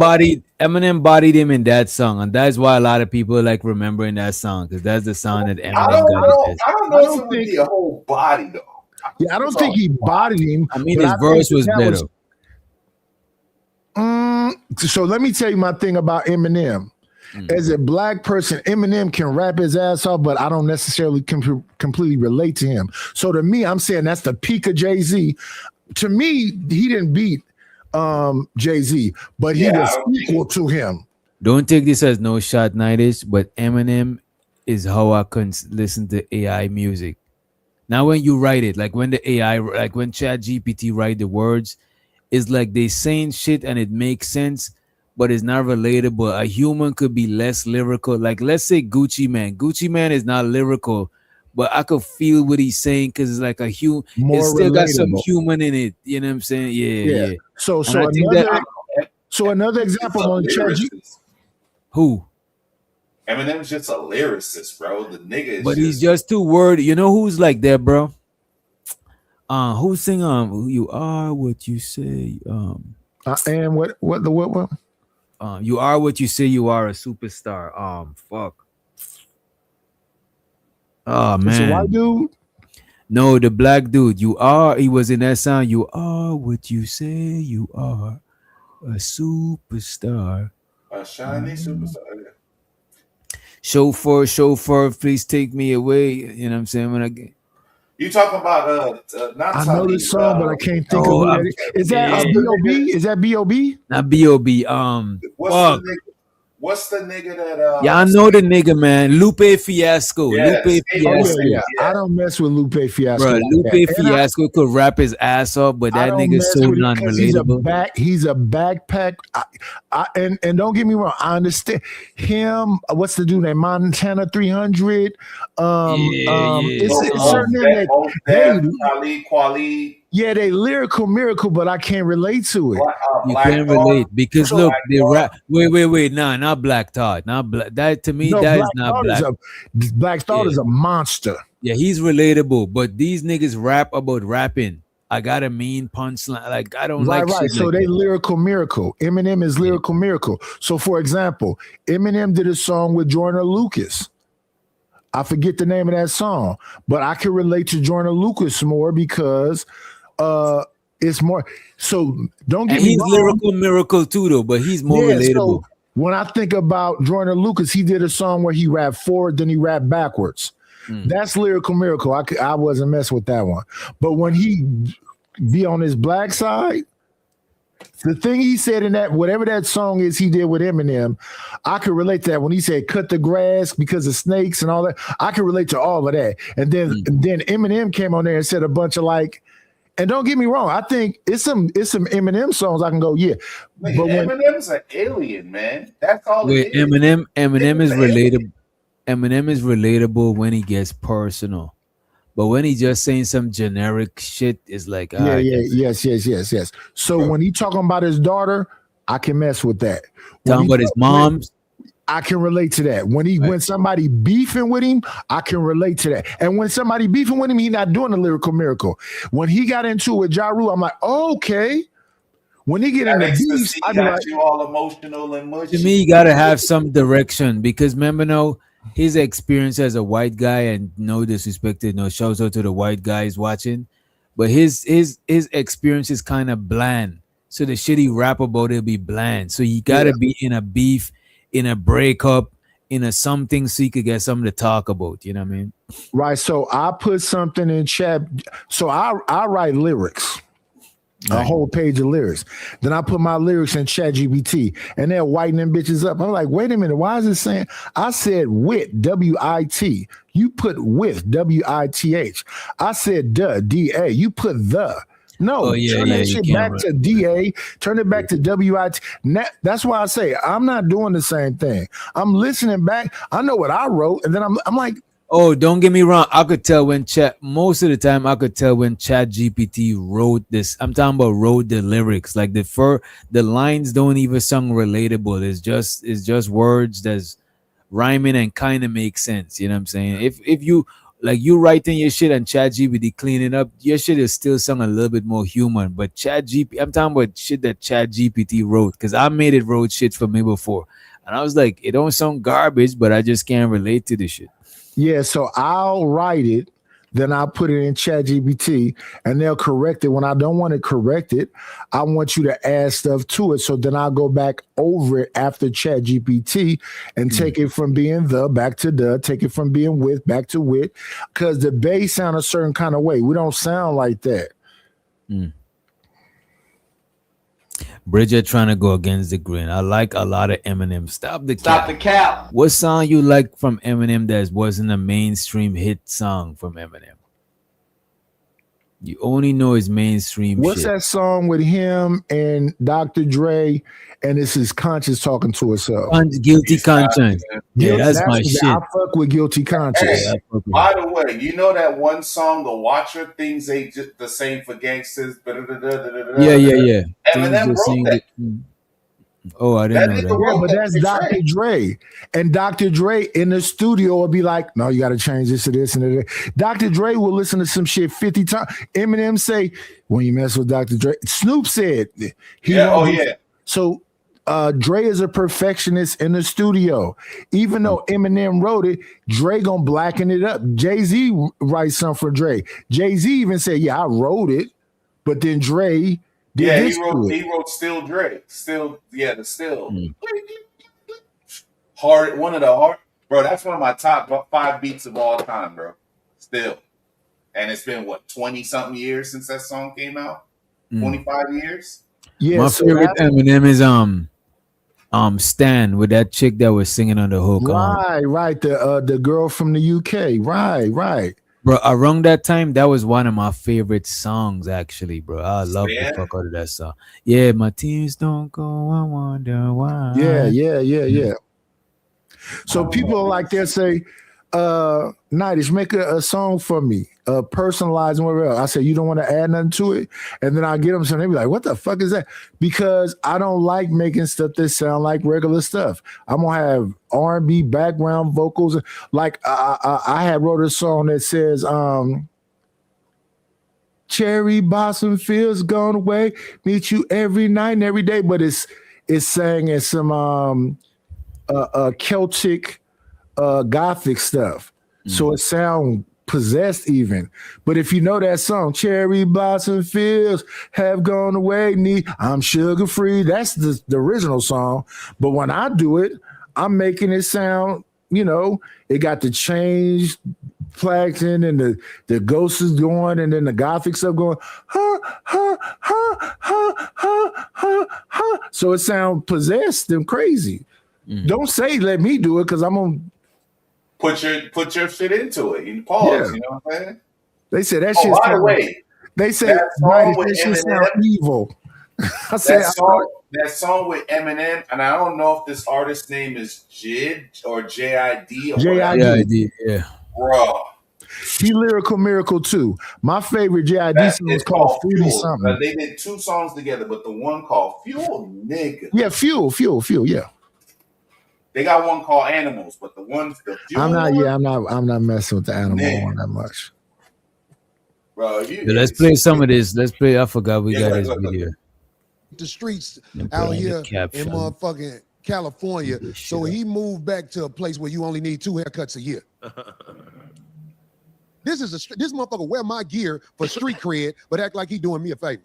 D: bodied him in that song, and that's why a lot of people like remembering that song, because that's the song that Eminem got.
P: I don't know if it would be a whole body though.
O: Yeah, I don't think he bodied him.
D: I mean, his verse was better.
O: So let me tell you my thing about Eminem. As a black person, Eminem can rap his ass off, but I don't necessarily completely relate to him. So to me, I'm saying that's the peak of Jay-Z. To me, he didn't beat Jay-Z, but he was equal to him.
D: Don't take this as no shot nightish, but Eminem is how I can listen to AI music. Now when you write it, like when the AI, like when Chat GPT write the words, it's like they saying shit and it makes sense, but it's not relatable. A human could be less lyrical. Like let's say Gucci Man. Gucci Man is not lyrical, but I could feel what he's saying because it's like a human.
O: More
D: It's still got some
O: relatable.
D: human in it. You know what I'm saying? Yeah.
O: So
D: And I think that
O: another example on Chat
P: lyricist.
D: who?
P: Eminem's just a lyricist, bro. The nigga is
D: But he's just too wordy. You know who's like that, bro? Who sing who you are what you say.
O: I am what?
D: You are what you say you are, a superstar. Fuck. Oh
O: It's a
D: man.
O: white dude.
D: No, the black dude. You are. He was in that song. You are what you say you are, a superstar.
P: a shiny superstar.
D: Chauffeur, please take me away. You know what I'm saying? When I get.
P: You talking about not
O: I know this song, but I can't think of
D: Oh,
O: who that is. Is that B.O.B.? Is that B.O.B.?
D: Not B.O.B.
P: What's the nigga that
D: Yeah, I know the nigga, man. Lupe Fiasco.
P: Yes.
D: Lupe Fiasco.
O: Yeah. I don't mess with Lupe Fiasco.
D: Bro,
O: like
D: Lupe
O: that. And
D: Fiasco could rap his ass off, but
O: I
D: that
O: don't
D: nigga's
O: mess
D: so
O: with him 'cause
D: non-relatable.
O: He's a backpack. And don't get me wrong. I understand him. What's the dude named Montana 300? It's certain that
P: Quali.
O: Yeah, they lyrical miracle, but I can't relate to it.
D: You can't relate because look, they rap. Wait, nah, not Black Thought, not Black. That to me,
O: No,
D: that is
O: Black
D: not
O: Thought
D: Black.
O: Black Thought is a monster.
D: Yeah, he's relatable, but these niggas rap about rapping. I got a mean punchline. Like I don't like
O: Right.
D: shit
O: So
D: like
O: they
D: that.
O: lyrical miracle. Eminem is lyrical miracle. So for example, Eminem did a song with Joyner Lucas. I forget the name of that song, but I can relate to Joyner Lucas more because it's more. So don't get
D: And
O: me
D: he's
O: wrong.
D: lyrical miracle too, though. But he's more relatable.
O: So when I think about Joyner Lucas, he did a song where he rapped forward, then he rapped backwards. That's lyrical miracle. I wasn't messing with that one. But when he be on his black side, the thing he said in that, whatever that song is he did with Eminem, I could relate to that. When he said cut the grass because of snakes and all that, I can relate to all of that. And then Eminem came on there and said a bunch of like, and don't get me wrong, I think it's some Eminem songs I can go, yeah.
P: But
O: when
P: Eminem's an alien, man. That's all
D: Wait,
P: it is.
D: Eminem is relatable. Eminem is relatable when he gets personal, but when he's just saying some generic shit, it's like
O: yes. So when he talking about his daughter, I can mess with that.
D: Talking about his moms,
O: I can relate to that. When somebody beefing with him, I can relate to that. And when somebody beefing with him, he not doing a lyrical miracle. When he got into it with Ja Rule, I'm like, okay. When he get in the beef, I be like,
P: you all emotional and mushy.
D: to me, you gotta have some direction because remember now his experience as a white guy, and no disrespect, no shouts out to the white guys watching, but his experience is kind of bland. So the shit he rap about it'll be bland. So you gotta be in a beef, in a breakup, in a something, so you could get something to talk about. You know what I mean?
O: right. So I put something in chat. So I write lyrics. A whole page of lyrics. Then I put my lyrics in ChatGPT and they're whitening them bitches up. I'm like, wait a minute, why is it saying? I said wit, W-I-T. You put with, W-I-T-H. I said duh, D-A. You put the. No, turn that shit back to D-A. Turn it back to W-I-T. That's why I say I'm not doing the same thing. I'm listening back. I know what I wrote, and then I'm like,
D: oh, don't get me wrong. I could tell when most of the time I could tell when ChatGPT wrote this. I'm talking about wrote the lyrics. Like the lines don't even sound relatable. It's just words that's rhyming and kind of make sense. You know what I'm saying? If you like you writing your shit and ChatGPT cleaning up, your shit is still sound a little bit more human. But ChatGPT, I'm talking about shit that ChatGPT wrote because I made it wrote shit for me before. And I was like, it don't sound garbage, but I just can't relate to this shit.
O: Yeah, so I'll write it, then I'll put it in ChatGPT, and they'll correct it. When I don't want to correct it, I want you to add stuff to it. So then I'll go back over it after ChatGPT and take it from being the back to the, take it from being with back to with, because the bass sound a certain kind of way. We don't sound like that.
D: Bridget trying to go against the grain. I like a lot of Eminem. Stop the cap.
R: cap.
D: What song you like from Eminem that wasn't a mainstream hit song from Eminem? You only know his mainstream
O: What's
D: shit.
O: that song with him and Dr. Dre? And it's his conscience talking to herself.
D: Guilty Conscience. Yeah, that's my shit.
O: I fuck with Guilty Conscience.
P: Hey, by the way, you know that one song, The Watcher, things ain't just the same for gangsters.
D: Yeah.
P: Eminem wrote that.
D: Oh, I didn't know that.
O: Yeah, but that's Dr. Dre. And Dr. Dre in the studio will be like, no, you got to change this to this and that. Dr. Dre will listen to some shit 50 times. Eminem say, when you mess with Dr. Dre. Snoop said. So Dre is a perfectionist in the studio. Even though Eminem wrote it, Dre gonna blacken it up. Jay-Z writes something for Dre. Jay-Z even said, yeah, I wrote it, but then Dre did
P: he wrote Still Dre. Still. Hard, one of the hard, bro, that's one of my top 5 beats of all time, bro. Still. And it's been what, 20 something years since that song came out? 25 years?
O: Yeah.
D: My favorite Eminem is Stan with that chick that was singing on the hook.
O: Right. The girl from the UK. Right.
D: Bro, around that time, that was one of my favorite songs, actually, bro. I love the fuck out of that song. Yeah, my tears don't go, I wonder why.
O: Yeah. So people like that say, Nightish, make a song for me, personalized and whatever else. I say, you don't want to add nothing to it? And then I get them some, they be like, what the fuck is that? Because I don't like making stuff that sound like regular stuff. I'm going to have R&B background vocals. Like I had wrote a song that says, Cherry blossom feels gone away, meet you every night and every day. But it's sang in some Celtic Gothic stuff. So it sounds possessed even. But if you know that song, Cherry blossom fields have gone away, I'm sugar free. That's the original song. But when I do it, I'm making it sound, it got the change flags in and the ghost is going and then the Gothic stuff going, so it sounds possessed and crazy. Don't say let me do it because I'm gonna
P: put your shit into it. You pause. You know what I'm saying?
O: They said that shit.
P: By the way,
O: they say that shit sound evil. I said
P: that song with Eminem, and I don't know if this artist's name is Jid or J.I.D. or
D: J.I.D. Yeah,
P: bro.
O: He lyrical miracle too. My favorite J.I.D. song is called Fruity something.
P: They did 2 songs together, but the one called Fuel, nigga.
O: Yeah, Fuel. Yeah.
P: They got one called Animals, but the Fuel
O: I'm not messing with the Animal one that much.
P: Bro,
D: let's play some of this. Let's play. I forgot we got this video.
Q: The streets out here in motherfucking California. So he moved back to a place where you only need 2 haircuts a year. This motherfucker wear my gear for street cred, but act like he doing me a favor.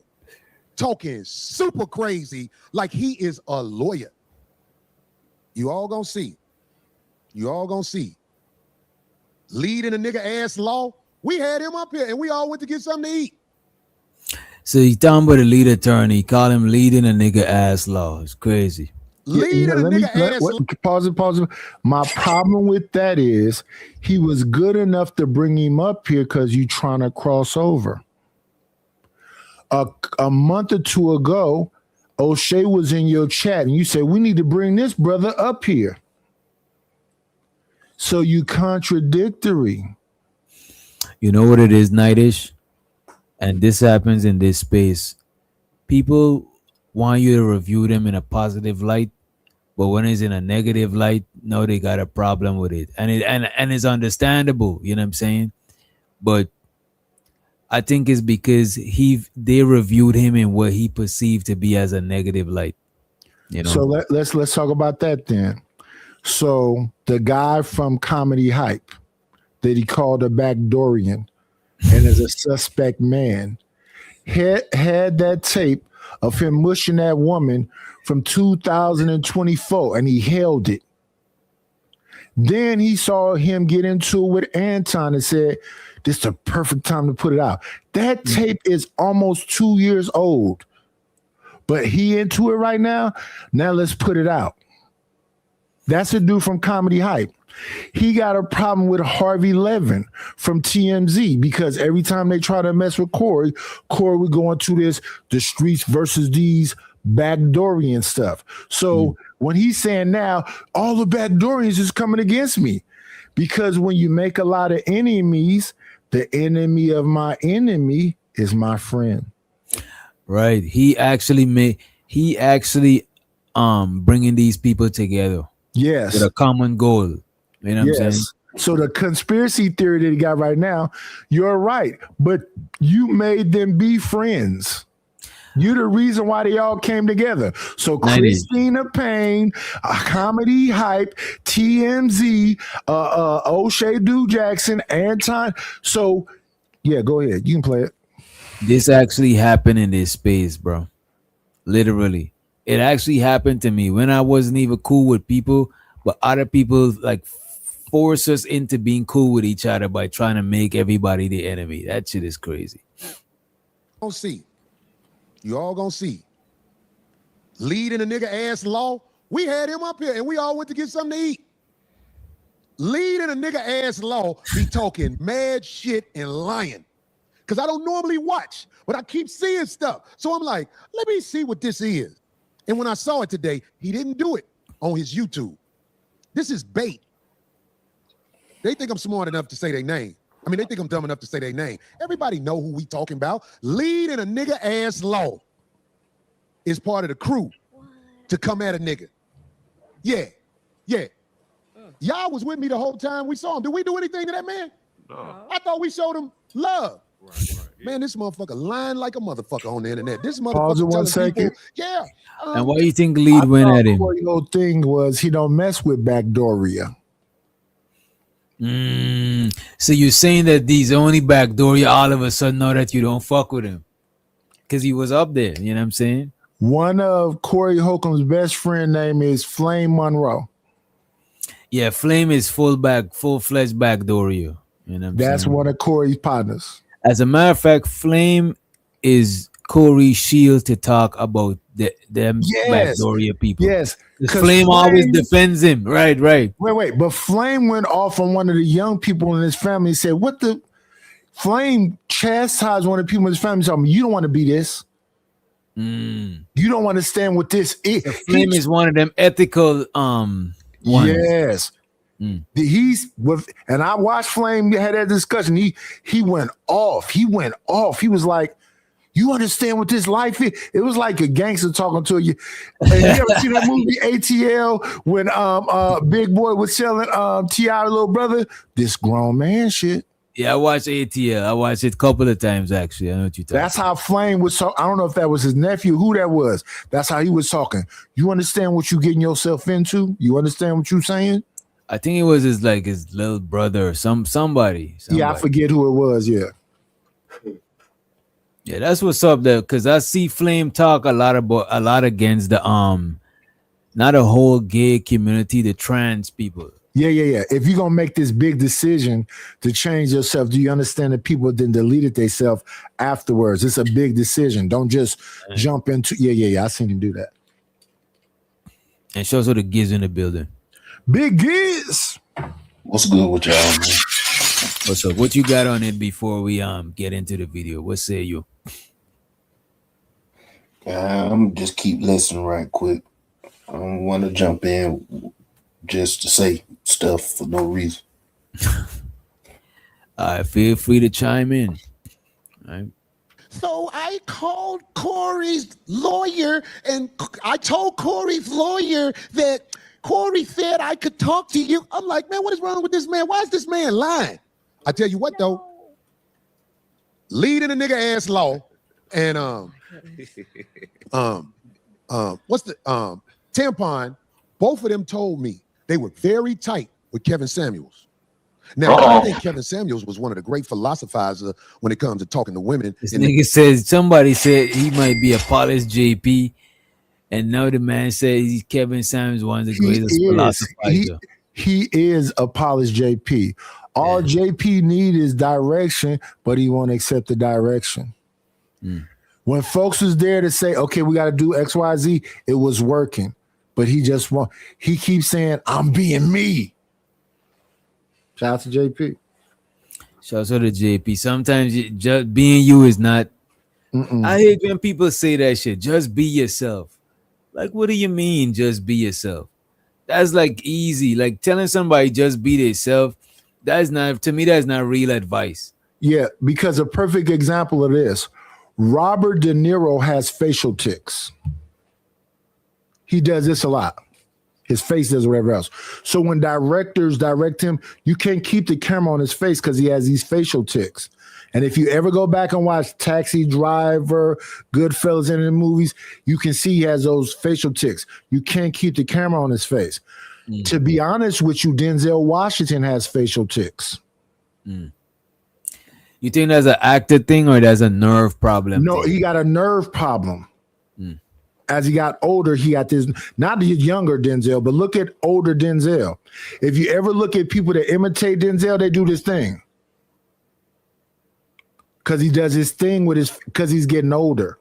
Q: Talking super crazy like he is a lawyer. You all gonna see. Leading a nigga ass law. We had him up here and we all went to get something to eat.
D: So he's talking about a lead attorney. Call him leading a nigga ass law. It's crazy.
O: Pause it. My problem with that is he was good enough to bring him up here because you trying to cross over. A month or 2 ago, O'Shea was in your chat and you said, we need to bring this brother up here. So you contradictory.
D: You know what it is, Nightish? And this happens in this space. People want you to review them in a positive light, but when it's in a negative light, no, they got a problem with it. And it's understandable, you know what I'm saying? But I think it's because they reviewed him in what he perceived to be as a negative light. You know.
O: So let's talk about that then. So the guy from Comedy Hype that he called a backdoorian and is a suspect man had that tape of him mushing that woman from 2024 and he held it. Then he saw him get into it with Anton and said, this is the perfect time to put it out. That tape is almost 2 years old. but he into it right now. Now let's put it out. That's a dude from Comedy Hype. He got a problem with Harvey Levin from TMZ because every time they try to mess with Corey would go into the streets versus these backdoorian stuff. So when he's saying now, all the backdoorians is coming against me, because when you make a lot of enemies, the enemy of my enemy is my friend.
D: Right. He actually bringing these people together.
O: Yes.
D: With a common goal. You know what I'm saying?
O: So the conspiracy theory that he got right now, you're right. But you made them be friends. You're the reason why they all came together. So Christina Payne, Comedy Hype, TMZ, O'Shea Du Jackson, Anton. So yeah, go ahead. You can play it.
D: This actually happened in this space, bro. Literally. It actually happened to me when I wasn't even cool with people, but other people like force us into being cool with each other by trying to make everybody the enemy. That shit is crazy.
Q: Gonna see. You all gonna see. Leading a nigga ass law. We had him up here and we all went to get something to eat. Leading a nigga ass law be talking mad shit and lying. Cause I don't normally watch, but I keep seeing stuff. So I'm like, let me see what this is. And when I saw it today, he didn't do it on his YouTube. This is bait. They think I'm smart enough to say their name. I mean, they think I'm dumb enough to say their name. Everybody know who we talking about. Leading a nigga ass law is part of the crew to come at a nigga. Yeah. Y'all was with me the whole time we saw him. Did we do anything to that man? No. I thought we showed him love. Right. Man, this motherfucker lying like a motherfucker on the internet. This motherfucker telling people, yeah.
D: And why do you think Lead went at him?
O: The whole thing was he don't mess with Backdooria.
D: So you're saying that these only Backdooria all of a sudden know that you don't fuck with him because he was up there. You know what I'm saying?
O: One of Corey Holcomb's best friend name is Flame Monroe.
D: Yeah, Flame is full-fledged Backdooria. You know what I'm
O: That's
D: saying?
O: one of Corey's partners.
D: As a matter of fact, Flame is Corey's shield to talk about them Backdooria people.
O: Yes.
D: Flame always defends him. Right.
O: Wait. But Flame went off on one of the young people in his family and said, what the? Flame chastised one of the people in his family, told him, you don't want to be this. You don't want to stand with this.
D: Flame is one of them ethical ones.
O: Yes. He's with, and I watched Flame had that discussion. He went off. He was like, you understand what this life is? It was like a gangster talking to you. And you ever seen that movie ATL when Big Boy was selling T.I. little brother? This grown man shit.
D: Yeah, I watched ATL. I watched it a couple of times actually. I know what you're talking.
O: That's how Flame was talking. I don't know if that was his nephew, who that was. That's how he was talking. You understand what you're getting yourself into? You understand what you're saying?
D: I think it was his little brother or somebody.
O: Yeah, I forget who it was. Yeah.
D: Yeah, that's what's up there. Cause I see Flame talk a lot against the not a whole gay community, the trans people.
O: Yeah. If you're gonna make this big decision to change yourself, do you understand that people then deleted themselves afterwards? It's a big decision. Don't just jump into I seen him do that.
D: And shows all the Giz in the building.
O: Big Giz.
R: What's good with y'all, man?
D: What's up? What you got on it before we get into the video? What say you?
R: I'm just keep listening right quick. I don't want to jump in just to say stuff for no reason.
D: Feel free to chime in. All right.
Q: So I called Corey's lawyer and I told Corey's lawyer that Corey said I could talk to you. I'm like, man, what is wrong with this man? Why is this man lying? I tell you what though, leading a nigga ass law and what's the tampon, both of them told me they were very tight with Kevin Samuels. Now, I think Kevin Samuels was one of the great philosophers when it comes to talking to women.
D: This nigga says somebody said he might be a polished JP, and now the man says Kevin Samuels one of the greatest philosophers.
O: He is a polished JP. All JP need is direction, but he won't accept the direction. When folks was there to say, okay, we got to do X, Y, Z, it was working. But he keeps saying, I'm being me. Shout out to JP.
D: Shout out to JP. Sometimes just being you is not. I hate when people say that shit. Just be yourself. Like, what do you mean, just be yourself? That's like easy. Like telling somebody just be themselves. That's not, to me, that's not real advice.
O: Yeah, because a perfect example of this, Robert De Niro has facial tics. He does this a lot. His face does whatever else. So when directors direct him, you can't keep the camera on his face because he has these facial tics. And if you ever go back and watch Taxi Driver, Goodfellas, and the movies, you can see he has those facial tics. You can't keep the camera on his face. To be honest with you, Denzel Washington has facial tics.
D: You think that's an actor thing or that's a nerve problem?
O: No, he got a nerve problem. As he got older, he got this, not the younger Denzel, but look at older Denzel. If you ever look at people that imitate Denzel, they do this thing. Because he does his thing because he's getting older.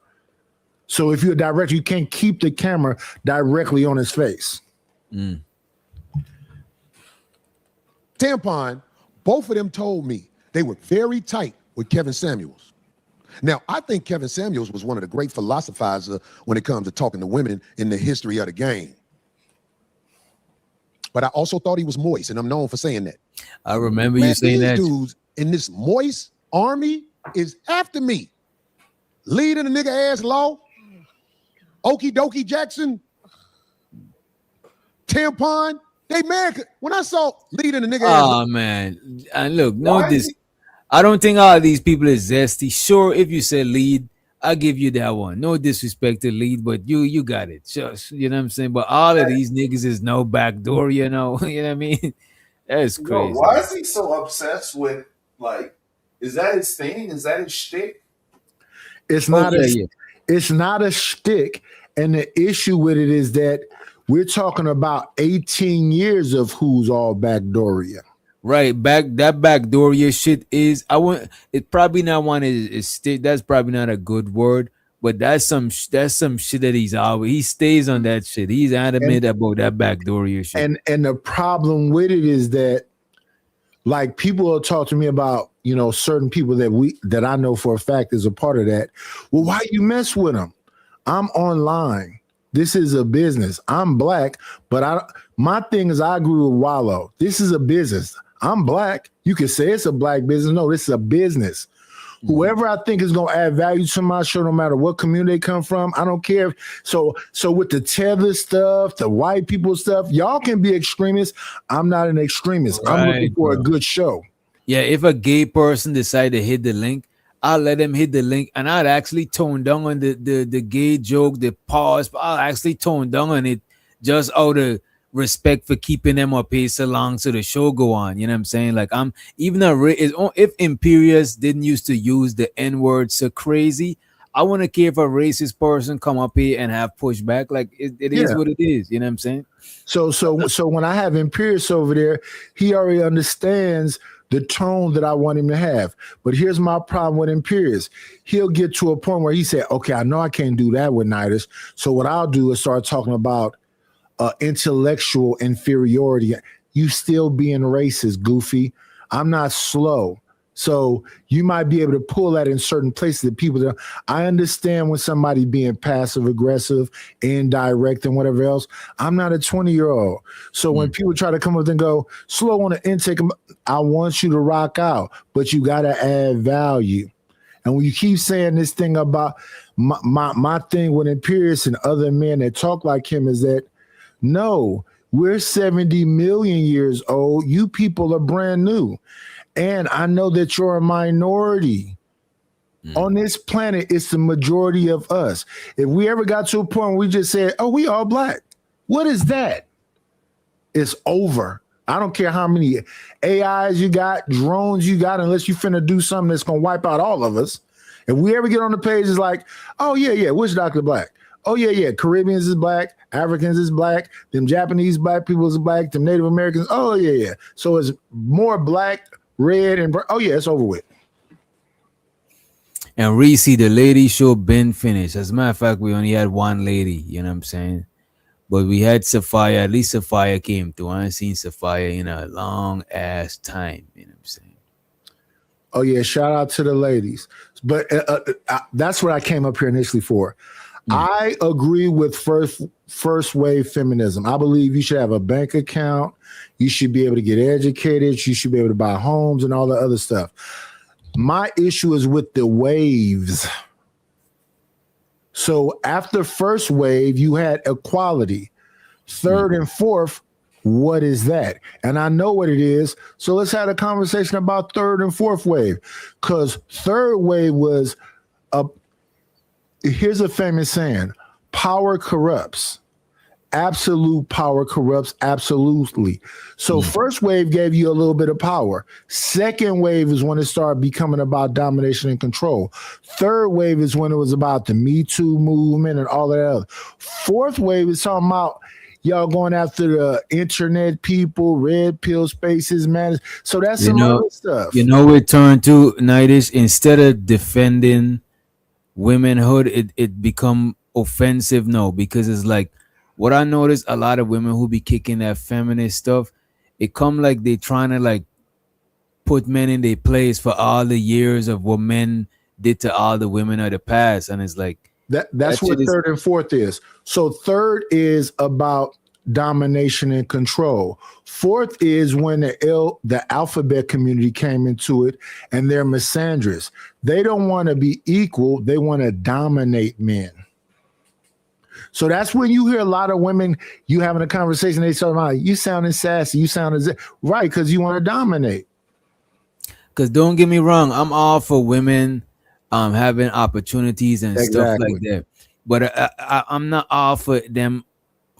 O: So if you're a director, you can't keep the camera directly on his face.
Q: Tampon, both of them told me they were very tight with Kevin Samuels. Now, I think Kevin Samuels was one of the great philosophizers when it comes to talking to women in the history of the game. But I also thought he was moist, and I'm known for saying that.
D: I remember you saying that.
Q: These dudes in this moist army is after me. Leading the nigga ass law. Okie dokie Jackson. Tampon. They mad. When I saw leading the nigga ass law.
D: Oh, man. And look, no, this. I don't think all of these people is zesty. Sure, if you say lead, I'll give you that one. No disrespect to lead, but you got it. Just, you know what I'm saying? But all of these niggas is no backdoor, you know? You know what I mean? That's crazy.
P: Yo, why is he so obsessed with, like, is that his thing? Is that his shtick?
O: It's not it's not a shtick. And the issue with it is that we're talking about 18 years of who's all backdooria.
D: Right, that backdooria shit is it probably not one is that's probably not a good word, but that's some shit that he stays on that shit. He's adamant about that backdooria shit.
O: And the problem with it is that, like, people will talk to me about, you know, certain people that I know for a fact is a part of that. Well, why you mess with them? I'm online. This is a business. I'm black, but my thing is I agree with Wallow. This is a business. I'm black. You can say it's a black business. No, this is a business. Whoever I think is going to add value to my show, no matter what community they come from, I don't care. So with the tether stuff, the white people stuff, y'all can be extremists. I'm not an extremist. Right, I'm looking for a good show.
D: Yeah, if a gay person decide to hit the link, I'll let them hit the link, and I'd actually tone down on the gay joke, the pause. I'll actually tone down on it just out of respect for keeping them up here so long so the show go on. You know what I'm saying? Like, I'm even if Imperious didn't used to use the N-word so crazy, I want to care if a racist person come up here and have pushback. Like, it is what it is. You know what I'm saying?
O: So when I have Imperious over there, he already understands the tone that I want him to have. But here's my problem with Imperious. He'll get to a point where he said, okay, I know I can't do that with Nidus. So what I'll do is start talking about intellectual inferiority. You still being racist, Goofy. I'm not slow. So you might be able to pull that in certain places that people that I understand when somebody being passive aggressive, indirect, and whatever else. I'm not a 20-year-old. So when people try to come up and go slow on the intake, I want you to rock out, but you got to add value. And when you keep saying this thing about my thing with Imperious and other men that talk like him is that, no, we're 70 million years old. You people are brand new. And I know that you're a minority. On this planet, it's the majority of us. If we ever got to a point where we just said, oh, we all black. What is that? It's over. I don't care how many AIs you got, drones you got, unless you finna do something that's going to wipe out all of us. If we ever get on the page, it's like, oh, yeah, which Dr. Black? Oh, yeah, Caribbeans is black, Africans is black, them Japanese black people is black, them Native Americans, oh, yeah. So it's more black, red, and oh, yeah, it's over with.
D: And Reese, the lady show been finished. As a matter of fact, we only had one lady, you know what I'm saying? But we had Sophia, at least Sophia came through. I haven't seen Sophia in a long ass time, you know what I'm saying?
O: Oh yeah, shout out to the ladies. But that's what I came up here initially for. I agree with first wave feminism. I believe you should have a bank account. You should be able to get educated. You should be able to buy homes and all the other stuff. My issue is with the waves. So after first wave, you had equality. Third and fourth, what is that? And I know what it is. So let's have a conversation about third and fourth wave. Because third wave was here's a famous saying, power corrupts. Absolute power corrupts absolutely. So first wave gave you a little bit of power. Second wave is when it started becoming about domination and control. Third wave is when it was about the Me Too movement and all that other. Fourth wave is talking about y'all going after the internet people, red pill spaces, man. So that's some other stuff.
D: You know, we turn to Nightish, instead of defending womanhood, it become offensive now, because it's like, what I noticed, a lot of women who be kicking that feminist stuff, it come like they trying to like put men in their place for all the years of what men did to all the women of the past. And it's like
O: that's what third and fourth is. So third is about domination and control. Fourth is when the alphabet community came into it, and they're misandrous. They don't want to be equal. They want to dominate men. So that's when you hear a lot of women, you having a conversation, they talking about, you sounding sassy, you sounding right, because you want to dominate.
D: Because don't get me wrong, I'm all for women having opportunities and stuff like that. But I'm not all for them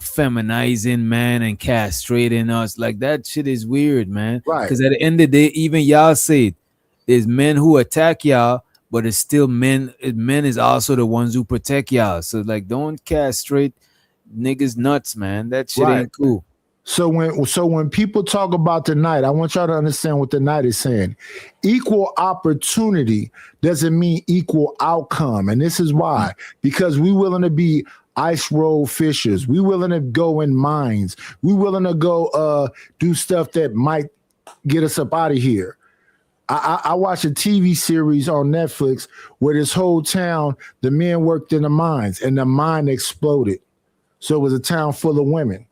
D: feminizing man and castrating us. Like, that shit is weird, man.
O: Right.
D: Because at the end of the day, even y'all say it, there's men who attack y'all, but it's still men. Men is also the ones who protect y'all. So like, don't castrate niggas nuts, man. That shit ain't cool.
O: So when people talk about the night, I want y'all to understand what the night is saying. Equal opportunity doesn't mean equal outcome. And this is why. Because we willing to be ice roll fishers. We willing to go in mines. We willing to go do stuff that might get us up out of here. I watched a TV series on Netflix where this whole town, the men worked in the mines and the mine exploded. So it was a town full of women.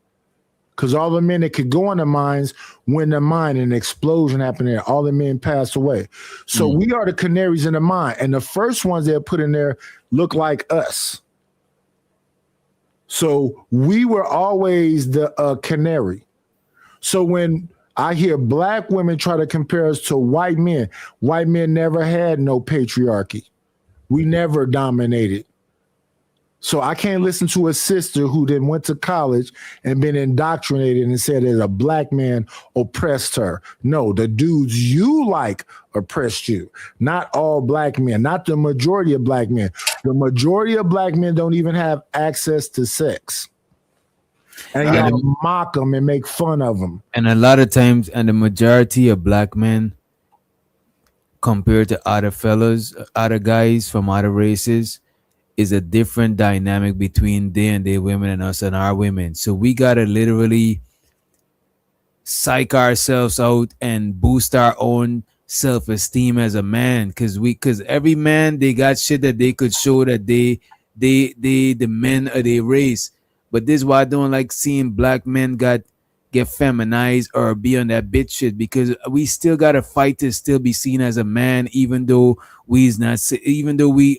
O: Because all the men that could go in the mines went in the mine and an explosion happened there. All the men passed away. So we are the canaries in the mine. And the first ones they put in there look like us. So we were always the canary. So when I hear black women try to compare us to white men never had no patriarchy. We never dominated. So I can't listen to a sister who then went to college and been indoctrinated and said that a black man oppressed her. No, the dudes you like oppressed you. Not all black men, not the majority of black men. The majority of black men don't even have access to sex. And y'all mock them and make fun of them.
D: And a lot of times, and the majority of black men compared to other fellas, other guys from other races, is a different dynamic between they and their women and us and our women. So we gotta literally psych ourselves out and boost our own self-esteem as a man, because every man, they got shit that they could show that they the men of their race. But this is why I don't like seeing black men get feminized or be on that bitch shit, because we still gotta fight to still be seen as a man, even though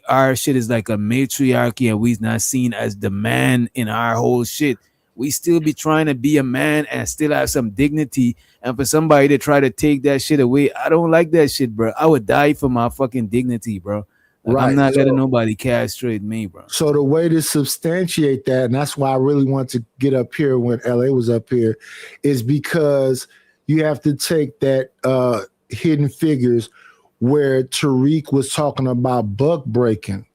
D: our shit is like a matriarchy and we's not seen as the man in our whole shit. We still be trying to be a man and still have some dignity. And for somebody to try to take that shit away, I don't like that shit, bro. I would die for my fucking dignity, bro. Like, I'm not letting nobody castrate me, bro.
O: So the way to substantiate that, and that's why I really want to get up here when LA was up here, is because you have to take that Hidden Figures where Tariq was talking about buck breaking.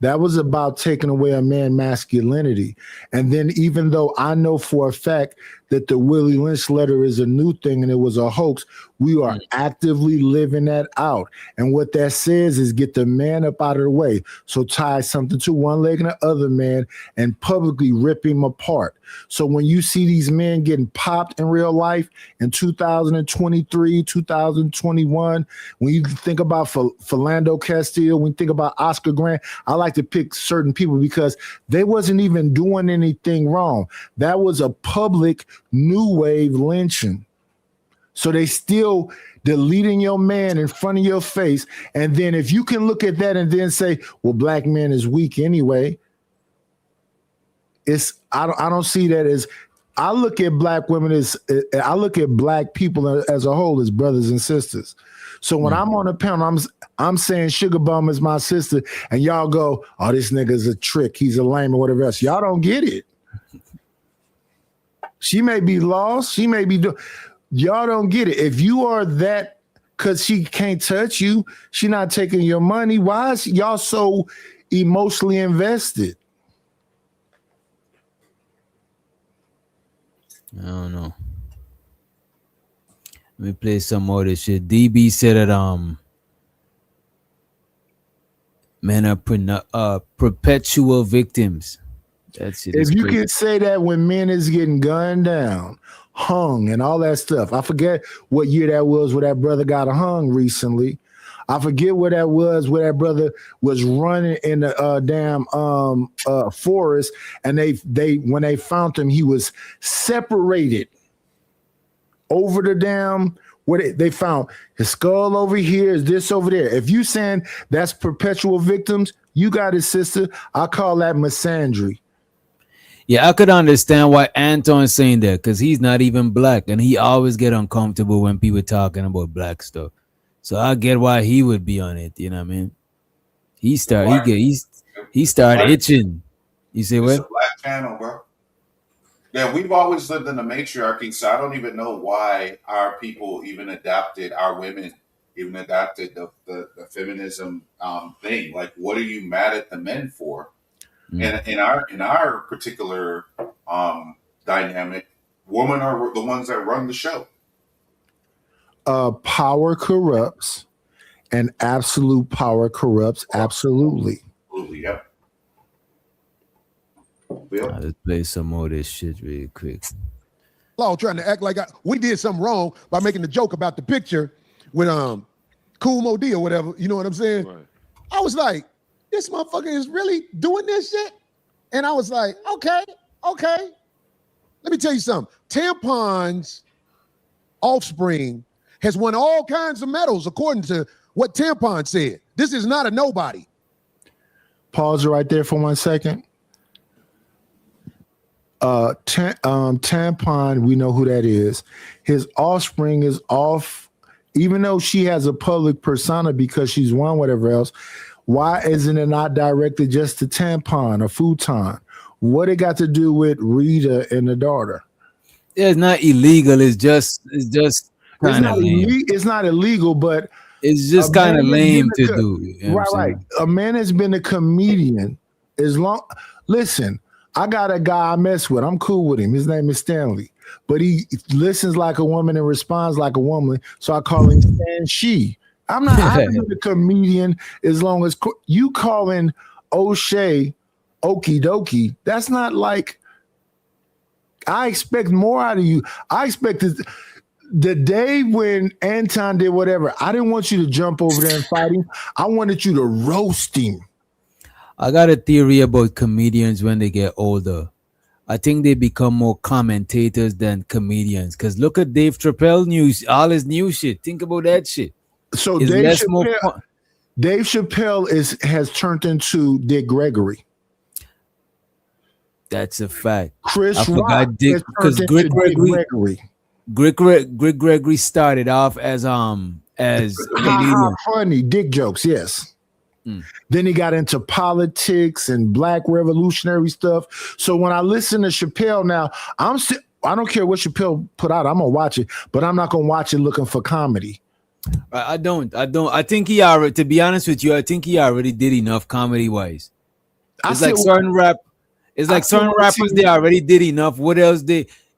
O: That was about taking away a man's masculinity. And then even though I know for a fact that the Willie Lynch letter is a new thing and it was a hoax. We are actively living that out. And what that says is get the man up out of the way. So tie something to one leg and the other man and publicly rip him apart. So when you see these men getting popped in real life in 2023, 2021, when you think about Philando Castile, when you think about Oscar Grant, I like to pick certain people because they wasn't even doing anything wrong. That was a public new wave lynching. So they still deleting your man in front of your face. And then if you can look at that and then say, well, black man is weak anyway. I don't see that as, I look at black women as, I look at black people as a whole as brothers and sisters. So when I'm on a panel, I'm saying Sugar Bum is my sister, and y'all go, oh, this nigga's a trick, he's a lame or whatever else. Y'all don't get it. She may be lost, she may be y'all don't get it. If you are that, because she can't touch you, she not taking your money, why is y'all so emotionally invested?
D: I don't know. Let me play some more of this shit. DB said that men are perpetual victims. That's it.
O: If you can say that when men is getting gunned down, hung, and all that stuff. I forget what year that was where that brother got hung recently. I forget where that was, where that brother was running in the damn forest, and they when they found him, he was separated over the damn. What they found his skull over here, is this over there. If you saying that's perpetual victims, you got it, sister. I call that misandry.
D: Yeah, I could understand why Anton's saying that, because he's not even black, and he always get uncomfortable when people talking about black stuff. So I get why he would be on it. You know what I mean? He start itching. You say what?
P: It's a black channel, bro. Yeah, we've always lived in the matriarchy, so I don't even know why our people even adopted, our women even adopted the feminism thing. Like, what are you mad at the men for? And in our particular dynamic, women are the ones that run the show.
O: Power corrupts, and absolute power corrupts absolutely.
P: Absolutely, yep.
D: Let's play some more of this shit real quick.
Q: Law trying to act like we did something wrong by making the joke about the picture with Cool Mo D or whatever. You know what I'm saying? Right. I was like, this motherfucker is really doing this shit? And I was like, okay. Let me tell you something. Tampon's offspring has won all kinds of medals according to what Tampon said. This is not a nobody.
O: Pause it right there for 1 second. Tampon, we know who that is. His offspring is off, even though she has a public persona because she's won whatever else. Why isn't it not directed just to Tampon or Futon? What it got to do with Rita and the daughter?
D: It's not illegal. It's just kind of lame.
O: It's not illegal, but
D: it's just kind of lame to do. You know
O: right. A man has been a comedian as long. Listen, I got a guy I mess with. I'm cool with him. His name is Stanley, but he listens like a woman and responds like a woman. So I call him Stan She. I'm not. I haven't been a comedian as long as you calling O'Shea okie dokie. That's not like. I expect more out of you. I expected the day when Anton did whatever. I didn't want you to jump over there and fight him. I wanted you to roast him.
D: I got a theory about comedians when they get older. I think they become more commentators than comedians. Because look at Dave Chappelle news, all his new shit. Think about that shit.
O: So Dave Chappelle has turned into Dick Gregory.
D: That's a fact.
O: Chris
D: I forgot
O: Rock
D: Dick, because Greg Gregory started off as
O: funny dick jokes, yes. Then he got into politics and black revolutionary stuff. So when I listen to Chappelle now, I don't care what Chappelle put out, I'm gonna watch it, but I'm not gonna watch it looking for comedy.
D: I don't. I think he already, to be honest with you, I think he already did enough comedy wise. It's like certain rappers they already did enough. What else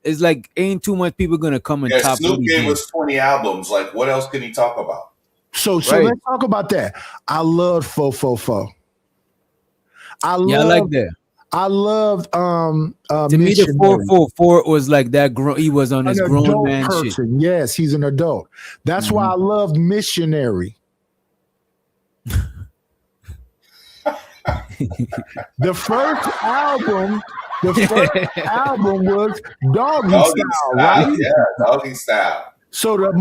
D: it's like ain't too much people gonna come and
P: Yeah,
D: top
P: Snoop
D: what he
P: gave
D: did.
P: us 20 albums. Like, what else can he talk about?
C: So
D: Right.
C: let's talk about that. I loved 444. I
D: Yeah, I like
C: loved
D: that.
C: I loved
D: To me, the
C: Missionary.
D: 444 was like that. He was on his
C: An
D: grown
C: adult
D: man shit.
C: person. Yes, he's an adult. That's why I loved Missionary. The first album was Doggy Style, right?
P: Yeah, Doggy Style.
C: So the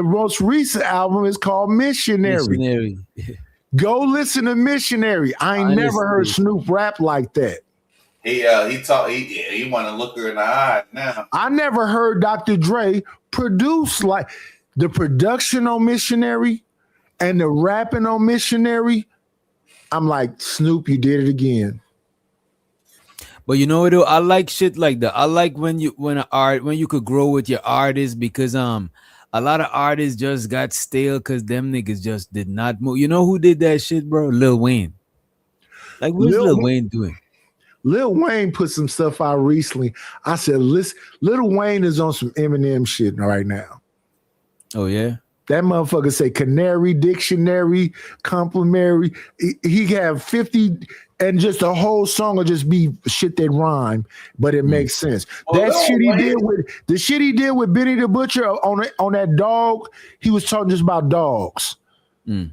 C: most recent album is called Missionary. Go listen to Missionary. I ain't never heard Snoop rap like that.
P: He want to look her in the eye now.
C: I never heard Dr. Dre produce like the production on Missionary and the rapping on Missionary. I'm like, Snoop, you did it again.
D: But you know what though? I like shit like that. I like when you could grow with your artist, because a lot of artists just got stale because them niggas just did not move. You know who did that shit, bro? Lil Wayne. Like, what's Lil Wayne doing?
C: Lil Wayne put some stuff out recently. I said, listen, Lil Wayne is on some Eminem shit right now.
D: Oh yeah.
C: That motherfucker say canary, dictionary, complimentary. He have 50 and just a whole song will just be shit that rhyme, but it makes sense. That shit he did with the shit he did with Benny the Butcher on that dog, he was talking just about dogs.
P: Bro,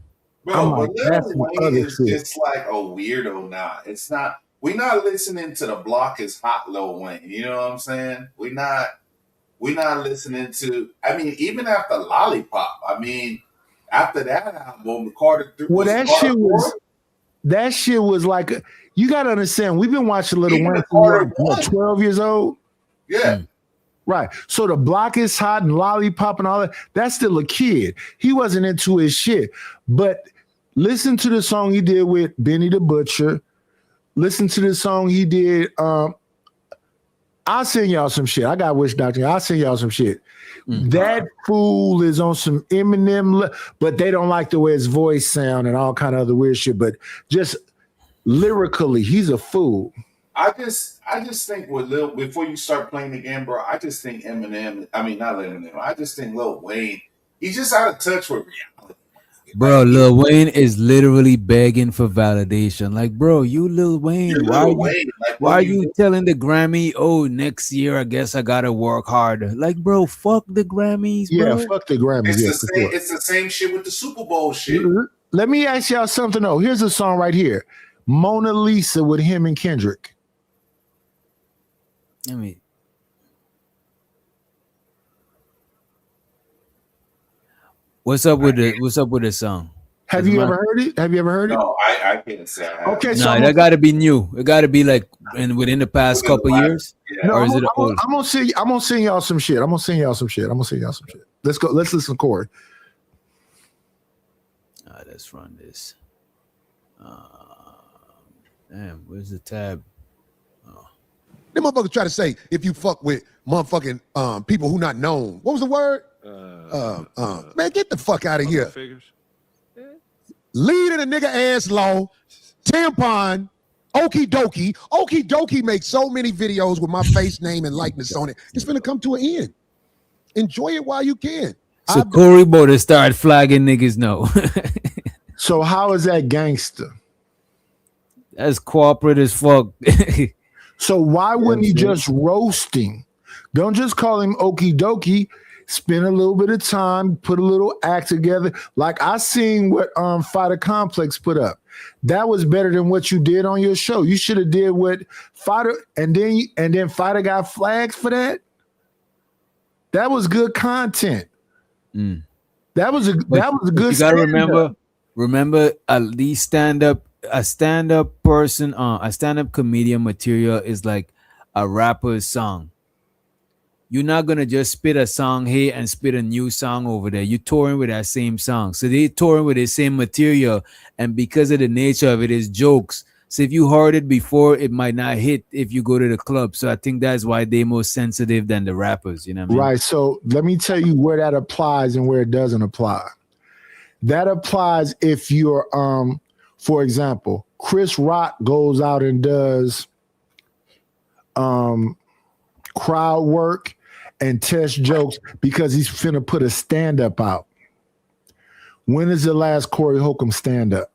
C: like,
P: but Lil Wayne is just like a weirdo now. It's not. We're not listening to the block is hot Lil Wayne. You know what I'm saying? We're not listening to. I mean, even after Lollipop. I mean, after that album, Carter.
C: That shit was like, you gotta understand. We've been watching Lil Wayne for what, 12 years old.
P: Yeah.
C: Right. So the block is hot and Lollipop and all that. That's still a kid. He wasn't into his shit. But listen to the song he did with Benny the Butcher. Listen to the song he did. I'll send y'all some shit. I got Wish Doctor. I'll send y'all some shit. That fool is on some Eminem, but they don't like the way his voice sound and all kind of other weird shit. But just lyrically, he's a fool.
P: I just think with Lil, before you start playing again, bro, I just think Eminem. I mean, not Eminem. I just think Lil Wayne. He's just out of touch with reality.
D: Bro, Lil Wayne is literally begging for validation. Like, bro, you Lil Wayne. Why are you telling the Grammy, oh, next year I guess I gotta work harder? Like, bro, fuck the Grammys, bro.
C: Yeah, fuck the Grammys.
P: It's the same shit with the Super Bowl shit.
C: Let me ask y'all something though. Here's a song right here. Mona Lisa with him and Kendrick.
D: I mean, what's up with the song?
C: Have you ever heard it?
P: No, I can't say I have.
C: Okay,
D: so that got to be new. It got to be like within the past couple years.
C: No,
D: or is it old?
C: I'm gonna sing y'all some shit. Let's go. Let's listen to Corey.
D: Let's run this. Damn, where's the tab?
Q: Them motherfuckers try to say if you fuck with motherfucking people who not known. What was the word? Man, get the fuck out of here. Leading a nigga ass low, tampon, okie dokie. Okie dokie makes so many videos with my face, name, and likeness on it. It's gonna come to an end. Enjoy it while you can.
D: So Corey Boda started flagging niggas. No.
C: So how is that gangster?
D: That's corporate as fuck.
C: So why wouldn't he just roasting? Don't just call him okie dokie. Spend a little bit of time, put a little act together. Like I seen what Fighter Complex put up. That was better than what you did on your show. You should have did what Fighter, and then Fighter got flagged for that. That was good content. That was a good.
D: You gotta remember a stand-up person, a stand-up comedian material is like a rapper's song. You're not gonna just spit a song here and spit a new song over there. You're touring with that same song. So they're touring with the same material, and because of the nature of it is jokes. So if you heard it before, it might not hit if you go to the club. So I think that's why they're more sensitive than the rappers, you know what I mean?
C: Right. So let me tell you where that applies and where it doesn't apply. That applies if you're for example, Chris Rock goes out and does crowd work and test jokes because he's finna put a stand-up out. When is the last Corey Holcomb stand-up?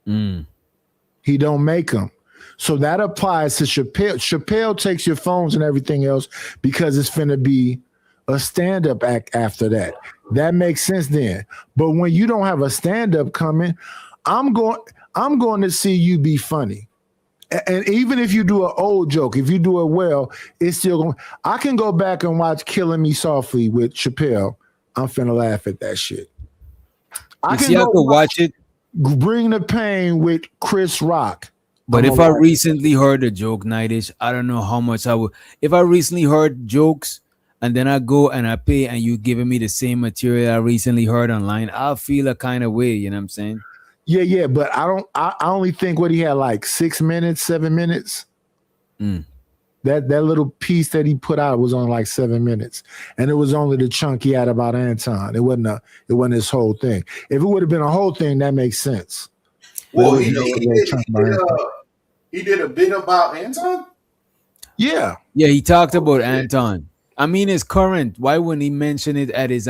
C: He don't make them. So that applies to Chappelle. Chappelle takes your phones and everything else because it's finna be a stand-up act after that. That makes sense then. But when you don't have a stand-up coming, I'm going to see you be funny. And even if you do an old joke, if you do it well, it's still going. I can go back and watch Killing Me Softly with Chappelle. I'm finna laugh at that shit. I can
D: watch it.
C: Bring the Pain with Chris Rock.
D: But if I recently heard a joke, Nightish, I don't know how much I would. If I recently heard jokes and then I go and I pay and you giving me the same material I recently heard online, I'll feel a kind of way. You know what I'm saying?
C: Yeah, but I only think what he had like 6 minutes, 7 minutes. That little piece that he put out was on like 7 minutes, and it was only the chunk he had about Anton. It wasn't his whole thing. If it would have been a whole thing, that makes sense.
P: Well, he did a bit about Anton.
C: Yeah,
D: he talked about Anton. I mean, it's current. Why wouldn't he mention it at his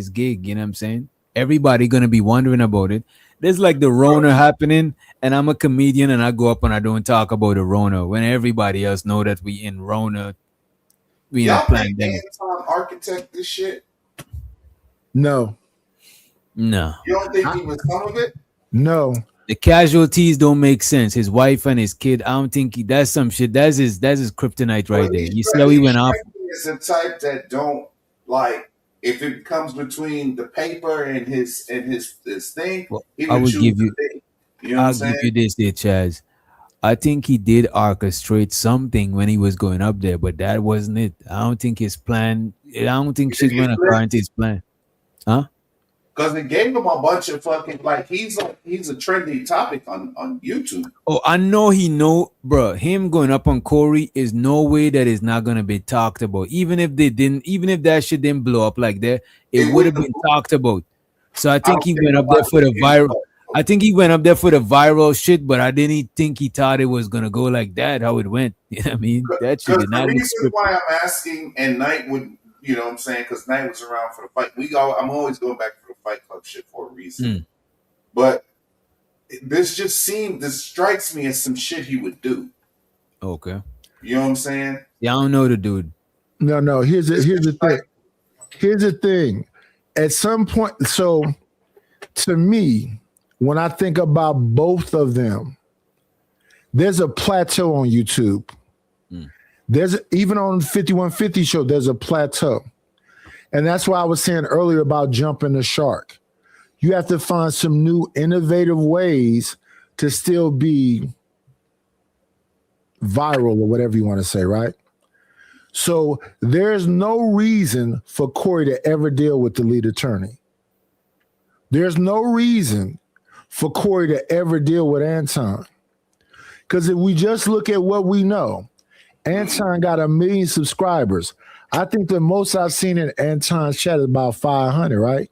D: gig? You know what I'm saying? Everybody gonna be wondering about it. There's like the Rona happening, and I'm a comedian, and I go up and I don't talk about the Rona when everybody else know that we in Rona. We in a pandemic.
P: Anton architect this shit?
C: No.
P: You don't think he was some of it?
C: No.
D: The casualties don't make sense. His wife and his kid. I don't think that's some shit. That's his kryptonite right there. You see how he went off?
P: He's the type that don't like. If it comes between the paper and his thing, he would
D: I would
P: choose
D: give
P: the
D: you.
P: thing. You know what I'm
D: I'll
P: saying?
D: give you this, there, Chaz. I think he did orchestrate something when he was going up there, but that wasn't it. I don't think his plan. I don't think shit went according to his plan. Huh?
P: Because they gave him a bunch of fucking like he's a trendy topic on YouTube.
D: Oh, I know bro. Him going up on Corey is no way that is not gonna be talked about. Even if that shit didn't blow up like that, it would have been talked about. So I think he went up there for the viral. I think he went up there for the viral shit, but I didn't think he thought it was gonna go like that. How it went, you know what I mean? That shit did not.
P: The reason why I'm asking, and Knight would, you know what I'm saying, because Knight was around for the fight. I'm always going back for the Fight Club shit for a reason. But this strikes me as some shit he would do.
D: Okay.
P: You know what I'm saying?
D: Yeah, I don't know the dude.
C: No. Here's the thing. Here's the thing. At some point, so to me, when I think about both of them, there's a plateau on YouTube. There's even on 5150 show, there's a plateau. And that's why I was saying earlier about jumping the shark. You have to find some new innovative ways to still be viral or whatever you want to say, right? So there's no reason for Corey to ever deal with the lead attorney. There's no reason for Corey to ever deal with Anton. Because if we just look at what we know, Anton got 1 million subscribers. I think the most I've seen in Anton's chat is about 500, right?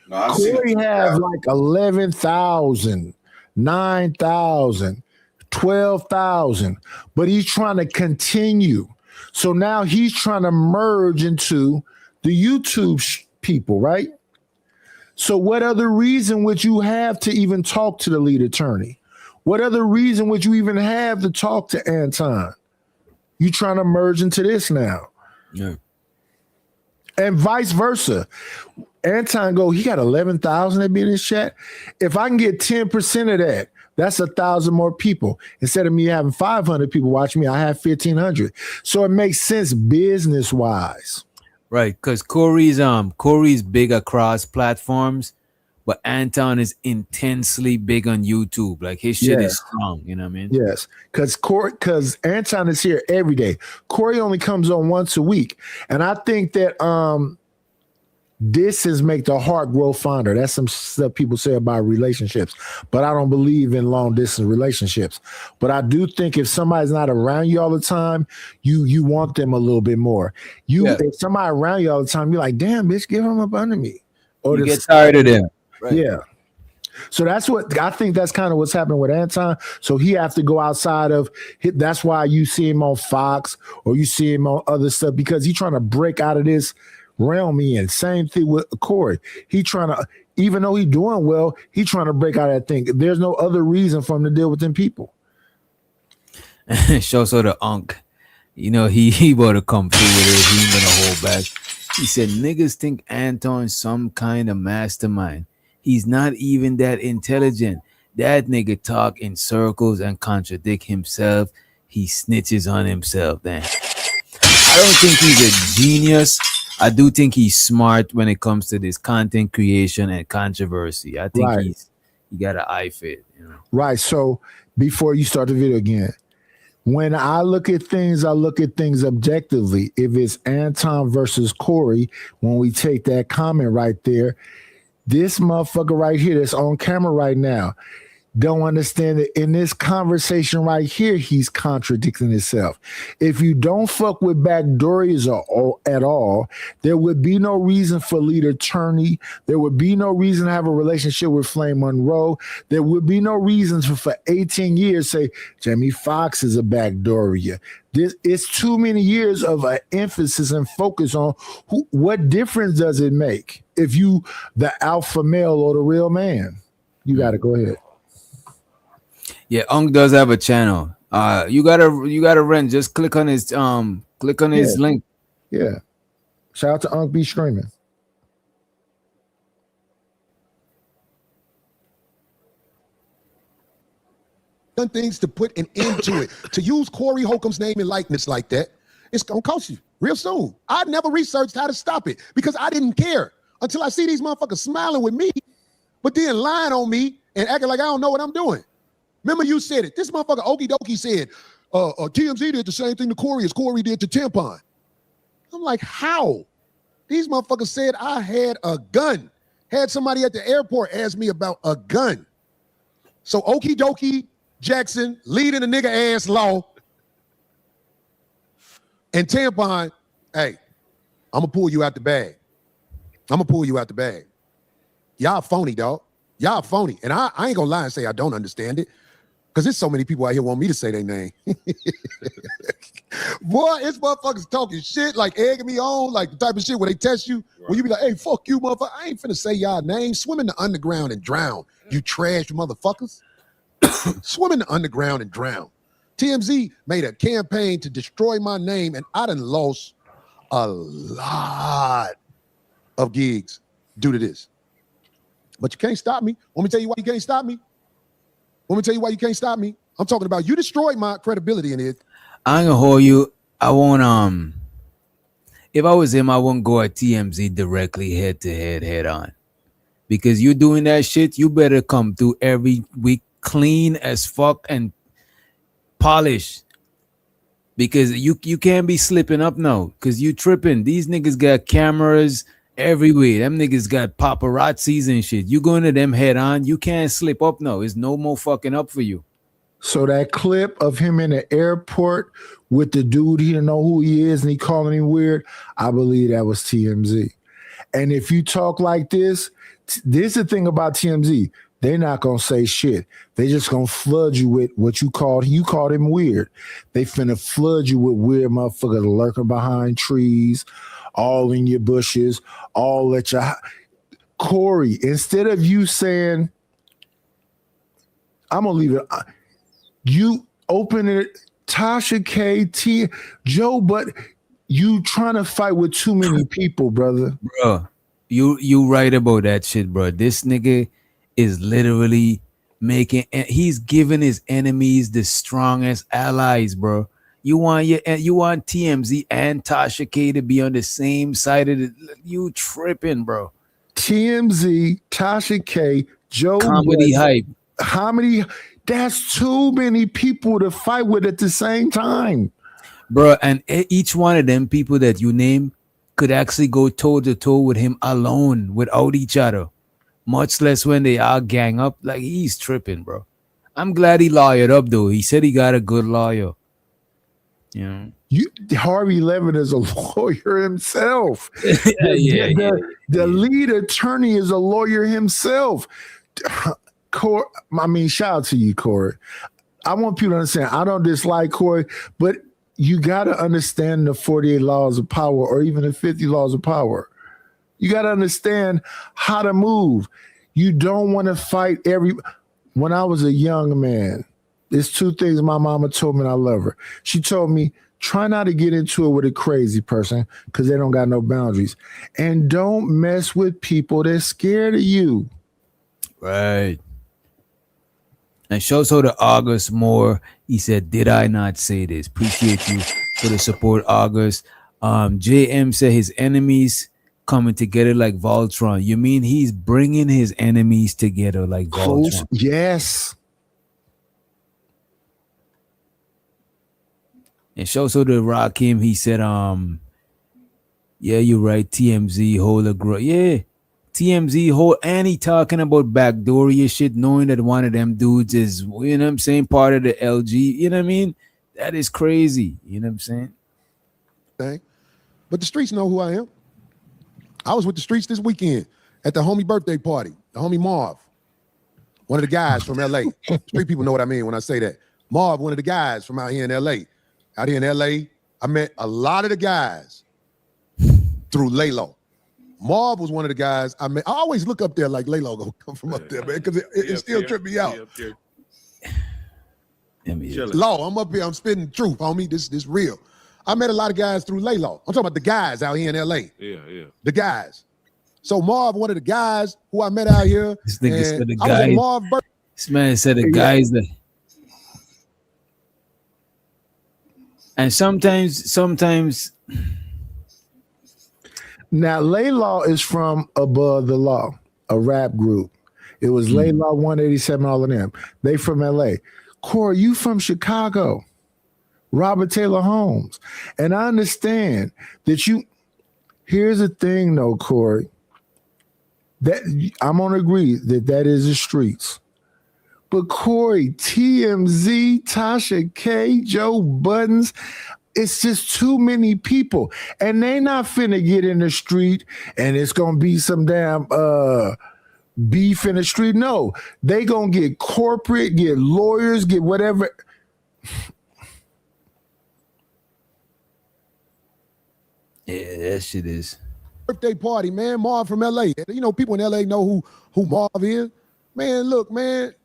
P: No,
C: Corey has like 11,000, 9,000, 12,000, but he's trying to continue. So now he's trying to merge into the YouTube people, right? So what other reason would you have to even talk to the lead attorney? What other reason would you even have to talk to Anton? You trying to merge into this now.
D: Yeah.
C: And vice versa. Anton he got 11,000 that be in his chat. If I can get 10% of that, that's 1,000 more people. Instead of me having 500 people watching me, I have 1,500. So it makes sense business-wise.
D: Right, because Corey's big across platforms, but Anton is intensely big on YouTube. Like his shit is strong, you know what I mean?
C: Yes, because Anton is here every day. Corey only comes on once a week, and I think that distance make the heart grow fonder. That's some stuff people say about relationships, but I don't believe in long distance relationships. But I do think if somebody's not around you all the time, you want them a little bit more. If somebody around you all the time, you're like, damn, bitch, get him up under me. Or
D: you get tired of them.
C: Right. Yeah. So that's what I think. That's kind of what's happening with Anton. So he have to go outside of. That's why you see him on Fox or you see him on other stuff because he's trying to break out of this realm. And same thing with Corey. He trying to, even though he's doing well, he trying to break out of that thing. There's no other reason for him to deal with them people.
D: Show so the unk, you know, he about to come through with it. He ain't gonna hold back. He said niggas think Anton's some kind of mastermind. He's not even that intelligent. That nigga talk in circles and contradict himself. He snitches on himself. Then I don't think he's a genius. I do think he's smart when it comes to this content creation and controversy. I think he got an eye for it. You know?
C: Right. So before you start the video again, when I look at things objectively. If it's Anton versus Corey, when we take that comment right there, this motherfucker right here that's on camera right now don't understand that in this conversation right here, he's contradicting himself. If you don't fuck with backdoories at all, there would be no reason for Leader Turney. There would be no reason to have a relationship with Flame Monroe. There would be no reasons for 18 years say Jamie Foxx is a backdooria. It's too many years of an emphasis and focus on what difference does it make if you the alpha male or the real man. You got to go ahead.
D: Yeah, Unk does have a channel. You gotta rent. Just click on his link.
C: Yeah. Shout out to Unk B Screaming.
Q: Done things to put an end to it. To use Corey Holcomb's name and likeness like that, it's gonna cost you real soon. I never researched how to stop it because I didn't care until I see these motherfuckers smiling with me, but then lying on me and acting like I don't know what I'm doing. Remember you said it. This motherfucker Okie Dokie said, TMZ did the same thing to Corey as Corey did to Tampon. I'm like, how? These motherfuckers said I had a gun. Had somebody at the airport ask me about a gun. So Okie Dokie Jackson leading the nigga ass law. And Tampon, hey, I'm gonna pull you out the bag. Y'all phony, dog. Y'all phony. And I ain't gonna lie and say I don't understand it. Because there's so many people out here want me to say their name. Boy, it's motherfuckers talking shit, like egging me on, like the type of shit where they test you, where you be like, hey, fuck you, motherfucker. I ain't finna say y'all name. Swim in the underground and drown, you trash motherfuckers. Swim in the underground and drown. TMZ made a campaign to destroy my name, and I done lost a lot of gigs due to this. But you can't stop me. Want me to tell you why you can't stop me? I'm talking about you destroyed my credibility in it.
D: I ain't gonna hold you. I won't if I was him, I wouldn't go at TMZ directly head to head on. Because you doing that shit, you better come through every week clean as fuck and polished. Because you can't be slipping up now. Because you tripping. These niggas got cameras everywhere. Them niggas got paparazzis and shit. You going to them head on, you can't slip up now. There's no more fucking up for you.
C: So that clip of him in the airport with the dude, he didn't know who he is and he calling him weird, I believe that was TMZ. And if you talk like this is the thing about TMZ. They're not going to say shit. They just going to flood you with what you called him weird. They finna flood you with weird motherfuckers lurking behind trees, all in your bushes, all at your... Corey, instead of you saying, I'm going to leave it... You open it, Tasha K, T, Joe, but you trying to fight with too many people, brother.
D: Bro, you right about that shit, bro. This nigga is literally he's giving his enemies the strongest allies, bro. You want TMZ and Tasha K to be on the same side of you tripping, bro.
C: TMZ, Tasha K, Joe
D: Comedy
C: West,
D: hype.
C: How many? That's too many people to fight with at the same time.
D: Bro, and each one of them people that you name could actually go toe to toe with him alone without each other. Much less when they all gang up. Like, he's tripping, bro. I'm glad he lawyered up, though. He said he got a good lawyer. You know?
C: Harvey Levin is a lawyer himself. The lead attorney is a lawyer himself. Corey, I mean, shout out to you, Corey. I want people to understand, I don't dislike Corey, but you got to understand the 48 laws of power or even the 50 laws of power. You got to understand how to move. You don't want to fight When I was a young man, there's two things my mama told me and I love her. She told me, try not to get into it with a crazy person because they don't got no boundaries. And don't mess with people that's scared of you.
D: Right. And shows her to August Moore. He said, did I not say this? Appreciate you for the support, August. JM said his enemies coming together like Voltron. You mean he's bringing his enemies together like Voltron?
C: Yes.
D: And shows her to Rakim. He said, yeah, you're right. TMZ hold a grudge. Yeah. TMZ whole, and he talking about backdoory shit, knowing that one of them dudes is, you know what I'm saying, part of the LG. You know what I mean? That is crazy. You know what I'm saying?
Q: Thing. But the streets know who I am. I was with the streets this weekend at the homie birthday party, the homie Marv, one of the guys from LA. Street people know what I mean when I say that. Marv, one of the guys from out here in LA. Out here in LA, I met a lot of the guys through Laylo. Marv was one of the guys I met. I always look up there like Laylo gonna come from up there, man, because it still tripped me out. Law, I'm up here, I'm spitting the truth, homie. This real. I met a lot of guys through Laylo. I'm talking about the guys out here in LA.
S: Yeah.
Q: The guys. So Marv, one of the guys who I met out here.
D: This nigga said the
Q: I was at
D: guys.
Q: Marv birthday.
D: This man said the guys that. And sometimes.
C: Now, Laylaw is from Above the Law, a rap group. It was Laylaw 187, all of them. They from LA. Corey, you from Chicago. Robert Taylor Holmes. And I understand that here's the thing though, Corey, that I'm gonna agree that is the streets. But Corey, TMZ, Tasha K, Joe Buttons, it's just too many people. And they not finna get in the street and it's gonna be some damn beef in the street. No, they gonna get corporate, get lawyers, get whatever.
D: Yeah, that shit is.
Q: Birthday party, man. Marv from LA. You know, people in LA know who Marv is. Man, look, man.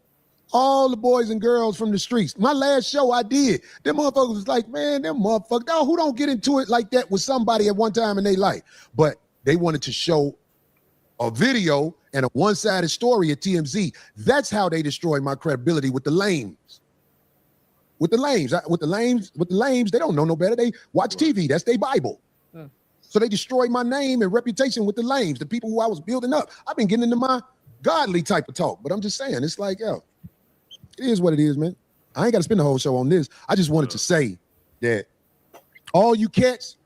Q: All the boys and girls from the streets. My last show I did, them motherfuckers was like, man, them motherfuckers, dog, who don't get into it like that with somebody at one time in their life? But they wanted to show a video and a one-sided story at TMZ. That's how they destroyed my credibility with the lames. With the lames, they don't know no better. They watch TV. That's their Bible. So they destroyed my name and reputation with the lames, the people who I was building up. I've been getting into my godly type of talk, but I'm just saying, it's like, yo, it is what it is, man. I ain't got to spend the whole show on this. I just wanted to say that all you cats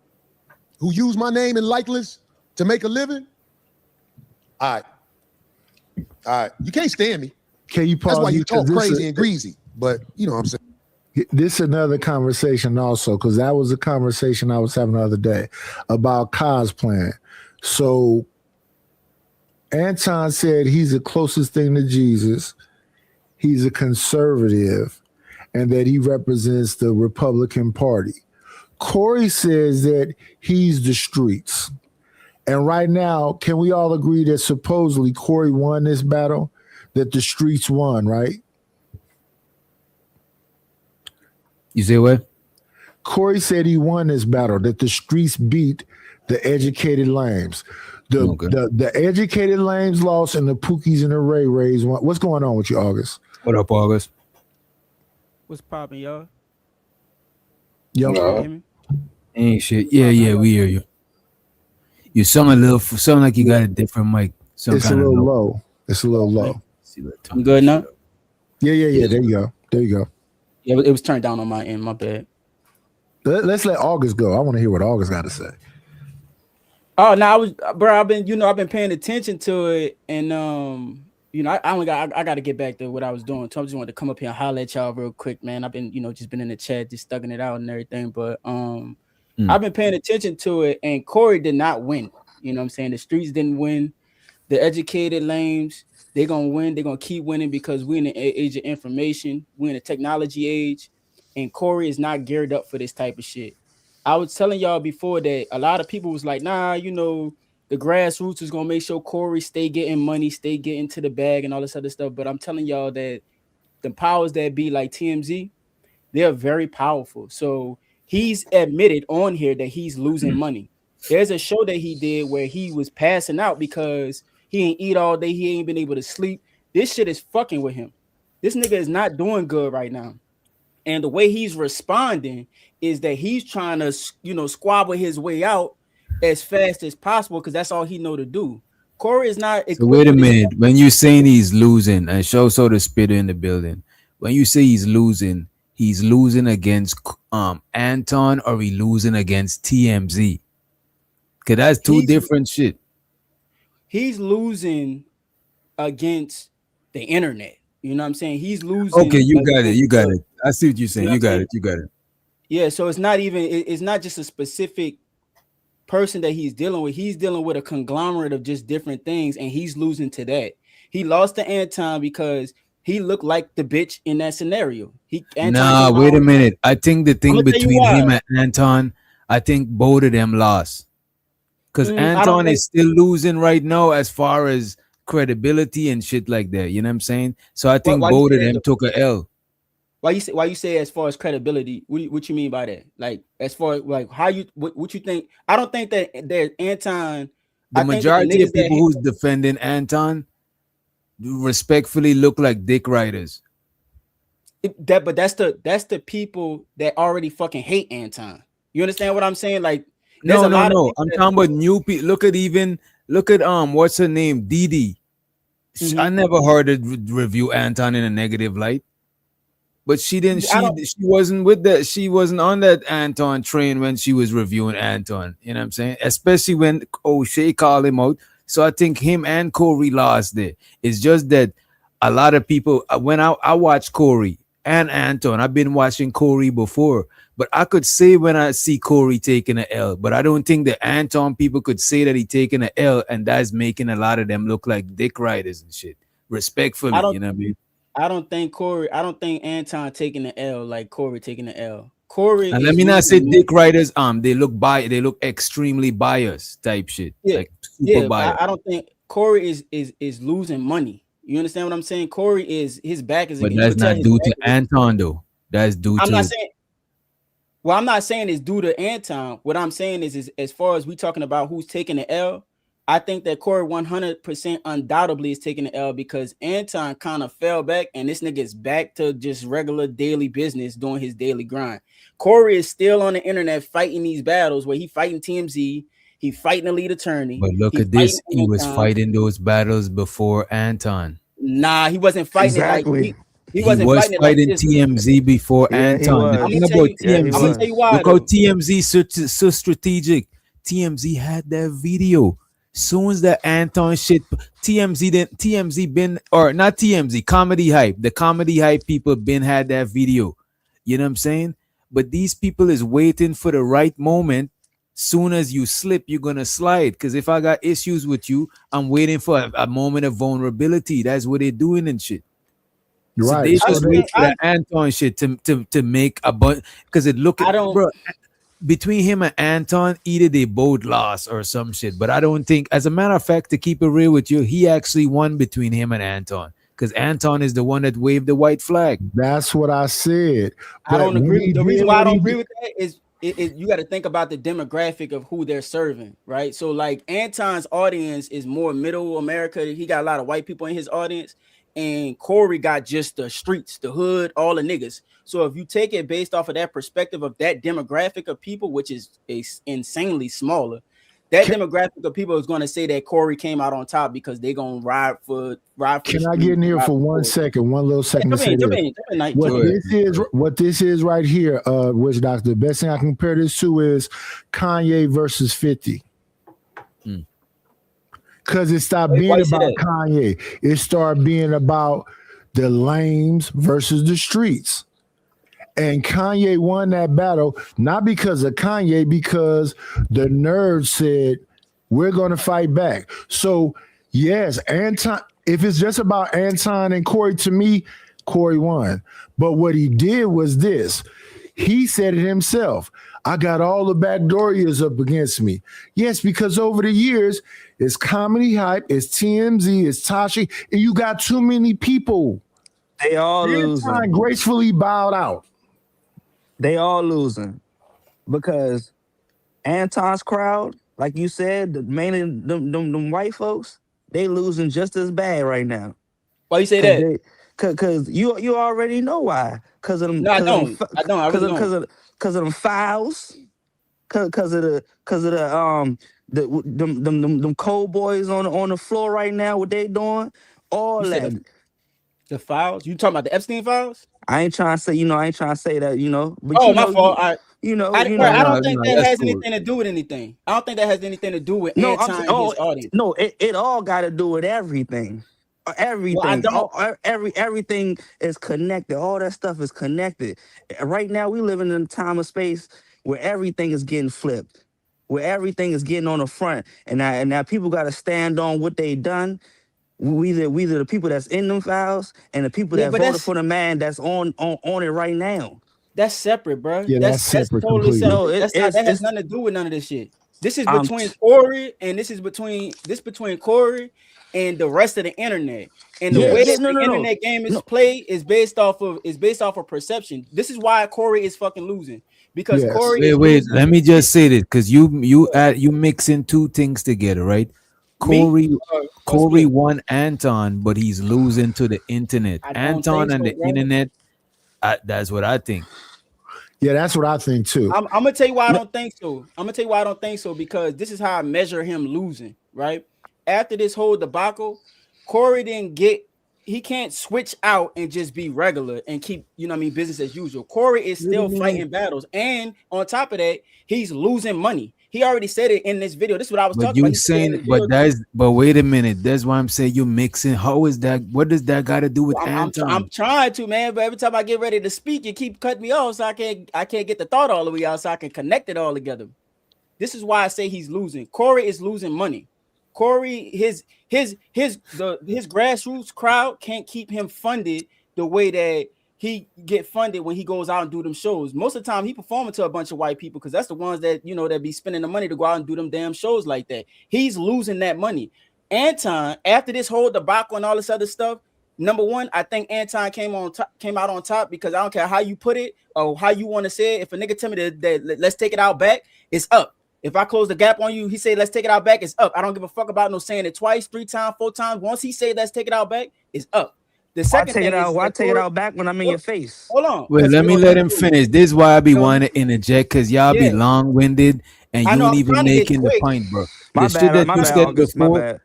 Q: who use my name and likeness to make a living, all right, you can't stand me.
C: Can you pause?
Q: That's why you talk crazy and greasy, but you know what I'm saying.
C: This is another conversation also, because that was a conversation I was having the other day about cosplaying. So Anton said he's the closest thing to Jesus. He's a conservative and that he represents the Republican Party. Corey says that he's the streets. And right now, can we all agree that supposedly Corey won this battle, that the streets won, right?
D: You say what?
C: Corey said he won this battle, that the streets beat the educated lames. The educated lames lost and the Pookies and the Ray Rays won. What's going on with you, August?
D: What up, August?
T: What's poppin', y'all?
C: Yo,
D: ain't shit. Yeah, we hear you. You sound like you got a different mic.
C: It's a little low. It's a little low.
T: I'm good now?
C: Yeah. There you go.
T: Yeah, it was turned down on my end. My bad.
C: Let's let August go. I want to hear what August got to say.
T: Oh, no, I've been paying attention to it, and I got to get back to what I was doing. So I just wanted to come up here and holler at y'all real quick, man. I've been, just been in the chat, just thugging it out and everything, but I've been paying attention to it, and Corey did not win. You know what I'm saying? The streets didn't win. The educated lames They're gonna win. They're gonna keep winning because we're in the age of information. We're in a technology age, and Corey is not geared up for this type of shit. I was telling y'all before that a lot of people was like, nah, you know, the grassroots is gonna make sure Corey stay getting money, stay getting to the bag, and all this other stuff. But I'm telling y'all that the powers that be, like TMZ, they're very powerful. So he's admitted on here that he's losing money. There's a show that he did where he was passing out because he ain't eat all day. He ain't been able to sleep. This shit is fucking with him. This nigga is not doing good right now. And the way he's responding is that he's trying to, you know, squabble his way out as fast as possible because that's all he know to do. Corey is not.
D: So wait a minute. When you're saying he's losing, and show so the spitter in the building. When you say he's losing against Anton, or he losing against TMZ? Because that's two different shit.
T: He's losing against the internet. You know what I'm saying? He's losing.
D: Okay, you got it. You got it. I see what you're saying. You got it. You got it.
T: Yeah, so it's not even. It's not just a specific person that he's dealing with. He's dealing with a conglomerate of just different things, and he's losing to that. He lost to Anton because he looked like the bitch in that scenario.
D: Nah, wait a minute. I think the thing between him and Anton, I think both of them lost. Because Anton is still losing right now as far as credibility and shit like that. You know what I'm saying? So I think both of them took a L.
T: Why you say as far as credibility? What you mean by that? Like as far as like how you what you think? I don't think that there's Anton.
D: The majority of people who's defending Anton respectfully look like dick riders.
T: But that's the people that already fucking hate Anton. You understand what I'm saying? Like
D: no. I'm talking about new people. Look at what's her name? Didi. Mm-hmm. I never heard her review Anton in a negative light. But she didn't. She wasn't with that. She wasn't on that Anton train when she was reviewing Anton. You know what I'm saying? Especially when O'Shea called him out. So I think him and Corey lost there. It's just that a lot of people, when I watch Corey and Anton, I've been watching Corey before, but I could say when I see Corey taking an L, but I don't think the Anton people could say that he taking an L, and that's making a lot of them look like dick riders and shit. Respectfully, you know what I mean?
T: I don't think Anton taking the L like Corey taking the L. Corey,
D: and let me not say dick riders. They look extremely biased type shit.
T: Yeah,
D: like super biased.
T: I don't think Corey is losing money. You understand what I'm saying? Corey is his back is.
D: But that's not due to Anton though. That's due to.
T: I'm not saying. Well, I'm not saying it's due to Anton. What I'm saying is as far as we talking about who's taking the L, I think that Corey 100% undoubtedly is taking the L because Anton kind of fell back and this nigga is back to just regular daily business doing his daily grind. Corey is still on the internet fighting these battles where he fighting TMZ, he fighting the lead attorney.
D: But look at this, he was fighting those battles before Anton.
T: Nah, he wasn't fighting
C: exactly.
T: it like he wasn't fighting
D: fighting
T: like
D: TMZ before Anton. The thing about TMZ,
T: I'm tell you why,
D: look how TMZ so strategic. TMZ had that video. Soon as the Anton shit, TMZ been, or not TMZ, Comedy Hype. The Comedy Hype people been had that video. You know what I'm saying? But these people is waiting for the right moment. Soon as you slip, you're gonna slide. Because if I got issues with you, I'm waiting for a moment of vulnerability. That's what they're doing and shit.
C: You're
D: so
C: right.
D: They just wait for the Anton shit to make a bunch. Because it look, bro, between him and Anton, either they both lost or some shit. But I don't think, as a matter of fact, to keep it real with you, he actually won between him and Anton. Because Anton is the one that waved the white flag.
C: That's what I said.
T: I don't agree. The reason why I don't agree with that is you got to think about the demographic of who they're serving, right? So like Anton's audience is more middle America. He got a lot of white people in his audience. And Corey got just the streets, the hood, all the niggas. So if you take it based off of that perspective of that demographic of people, which is insanely smaller, that demographic of people is going to say that Corey came out on top because they're going to ride for.
C: Can I get in here for 1 second? One little second. What this is right here, Witch Doctor. The best thing I can compare this to is Kanye versus 50. Because it stopped being about Kanye. It started being about the lames versus the streets. And Kanye won that battle, not because of Kanye, because the nerds said, we're going to fight back. So, yes, Anton, if it's just about Anton and Corey, to me, Corey won. But what he did was this. He said it himself. I got all the backdoorias up against me. Yes, because over the years, it's Comedy Hype, it's TMZ, it's Tashi, and you got too many people.
S: They all losing.
C: Gracefully bowed out.
S: They all losing because Anton's crowd, like you said, mainly them white folks, they losing just as bad right now.
T: Why you say that?
S: Because you already know why. Because of them.
T: No, I don't.
S: Because of them fouls. Because of them cold boys on the floor right now. What they doing? All that.
T: The files? You talking about the Epstein files?
S: I ain't trying to say. I ain't trying to say that. But
T: oh, my fault. I don't think
S: that
T: has anything to do with anything. I don't think that has anything to do with Anton and his audience.
S: No, it all got to do with everything. Everything, everything is connected. All that stuff is connected. Right now, we living in a time of space where everything is getting flipped, where everything is getting on the front, and now people got to stand on what they done. We the people that's in them files and the people that voted for the man that's on it right now.
T: That's separate, bro.
C: Yeah, that's separate.
T: Totally
C: Completely.
T: separate. That has nothing to do with none of this shit. This is between Corey and this is between Corey and the rest of the internet. And the way that the internet game is played is based off of perception. This is why Corey is fucking losing. Because Corey
D: wait, let me just say this, because you mixing two things together, right? Corey won Anton, but he's losing to the internet. Anton and the internet, that's what I think.
C: Yeah, that's what I think too.
T: I'm gonna tell you why I don't think so. Because this is how I measure him losing, right? After this whole debacle, Corey he can't switch out and just be regular and keep, business as usual. Corey is still fighting battles. And on top of that, he's losing money. He already said it in this video. This is what I was talking about.
D: But wait a minute. That's why I'm saying you're mixing. How is that? What does that got to do with Anton?
T: I'm trying to, man, but every time I get ready to speak, you keep cutting me off, so I can't get the thought all the way out, so I can connect it all together. This is why I say he's losing. Corey is losing money. Corey, his grassroots crowd can't keep him funded the way that he get funded when he goes out and do them shows. Most of the time he performing to a bunch of white people because that's the ones that that be spending the money to go out and do them damn shows like that. He's losing that money. Anton, after this whole debacle and all this other stuff, number one, I think Anton came out on top because I don't care how you put it or how you want to say it. If a nigga tell me that let's take it out back, it's up. If I close the gap on you, he say, let's take it out back, it's up. I don't give a fuck about no saying it twice, 3 times, 4 times. Once he say, let's take it out back, it's up. The second thing is,
S: why take it out back when I'm in your face?
T: Hold on.
D: Wait, let me let him finish. This is why I be wanting to interject, because y'all be long-winded and you don't even making the point, bro. The shit that you said before,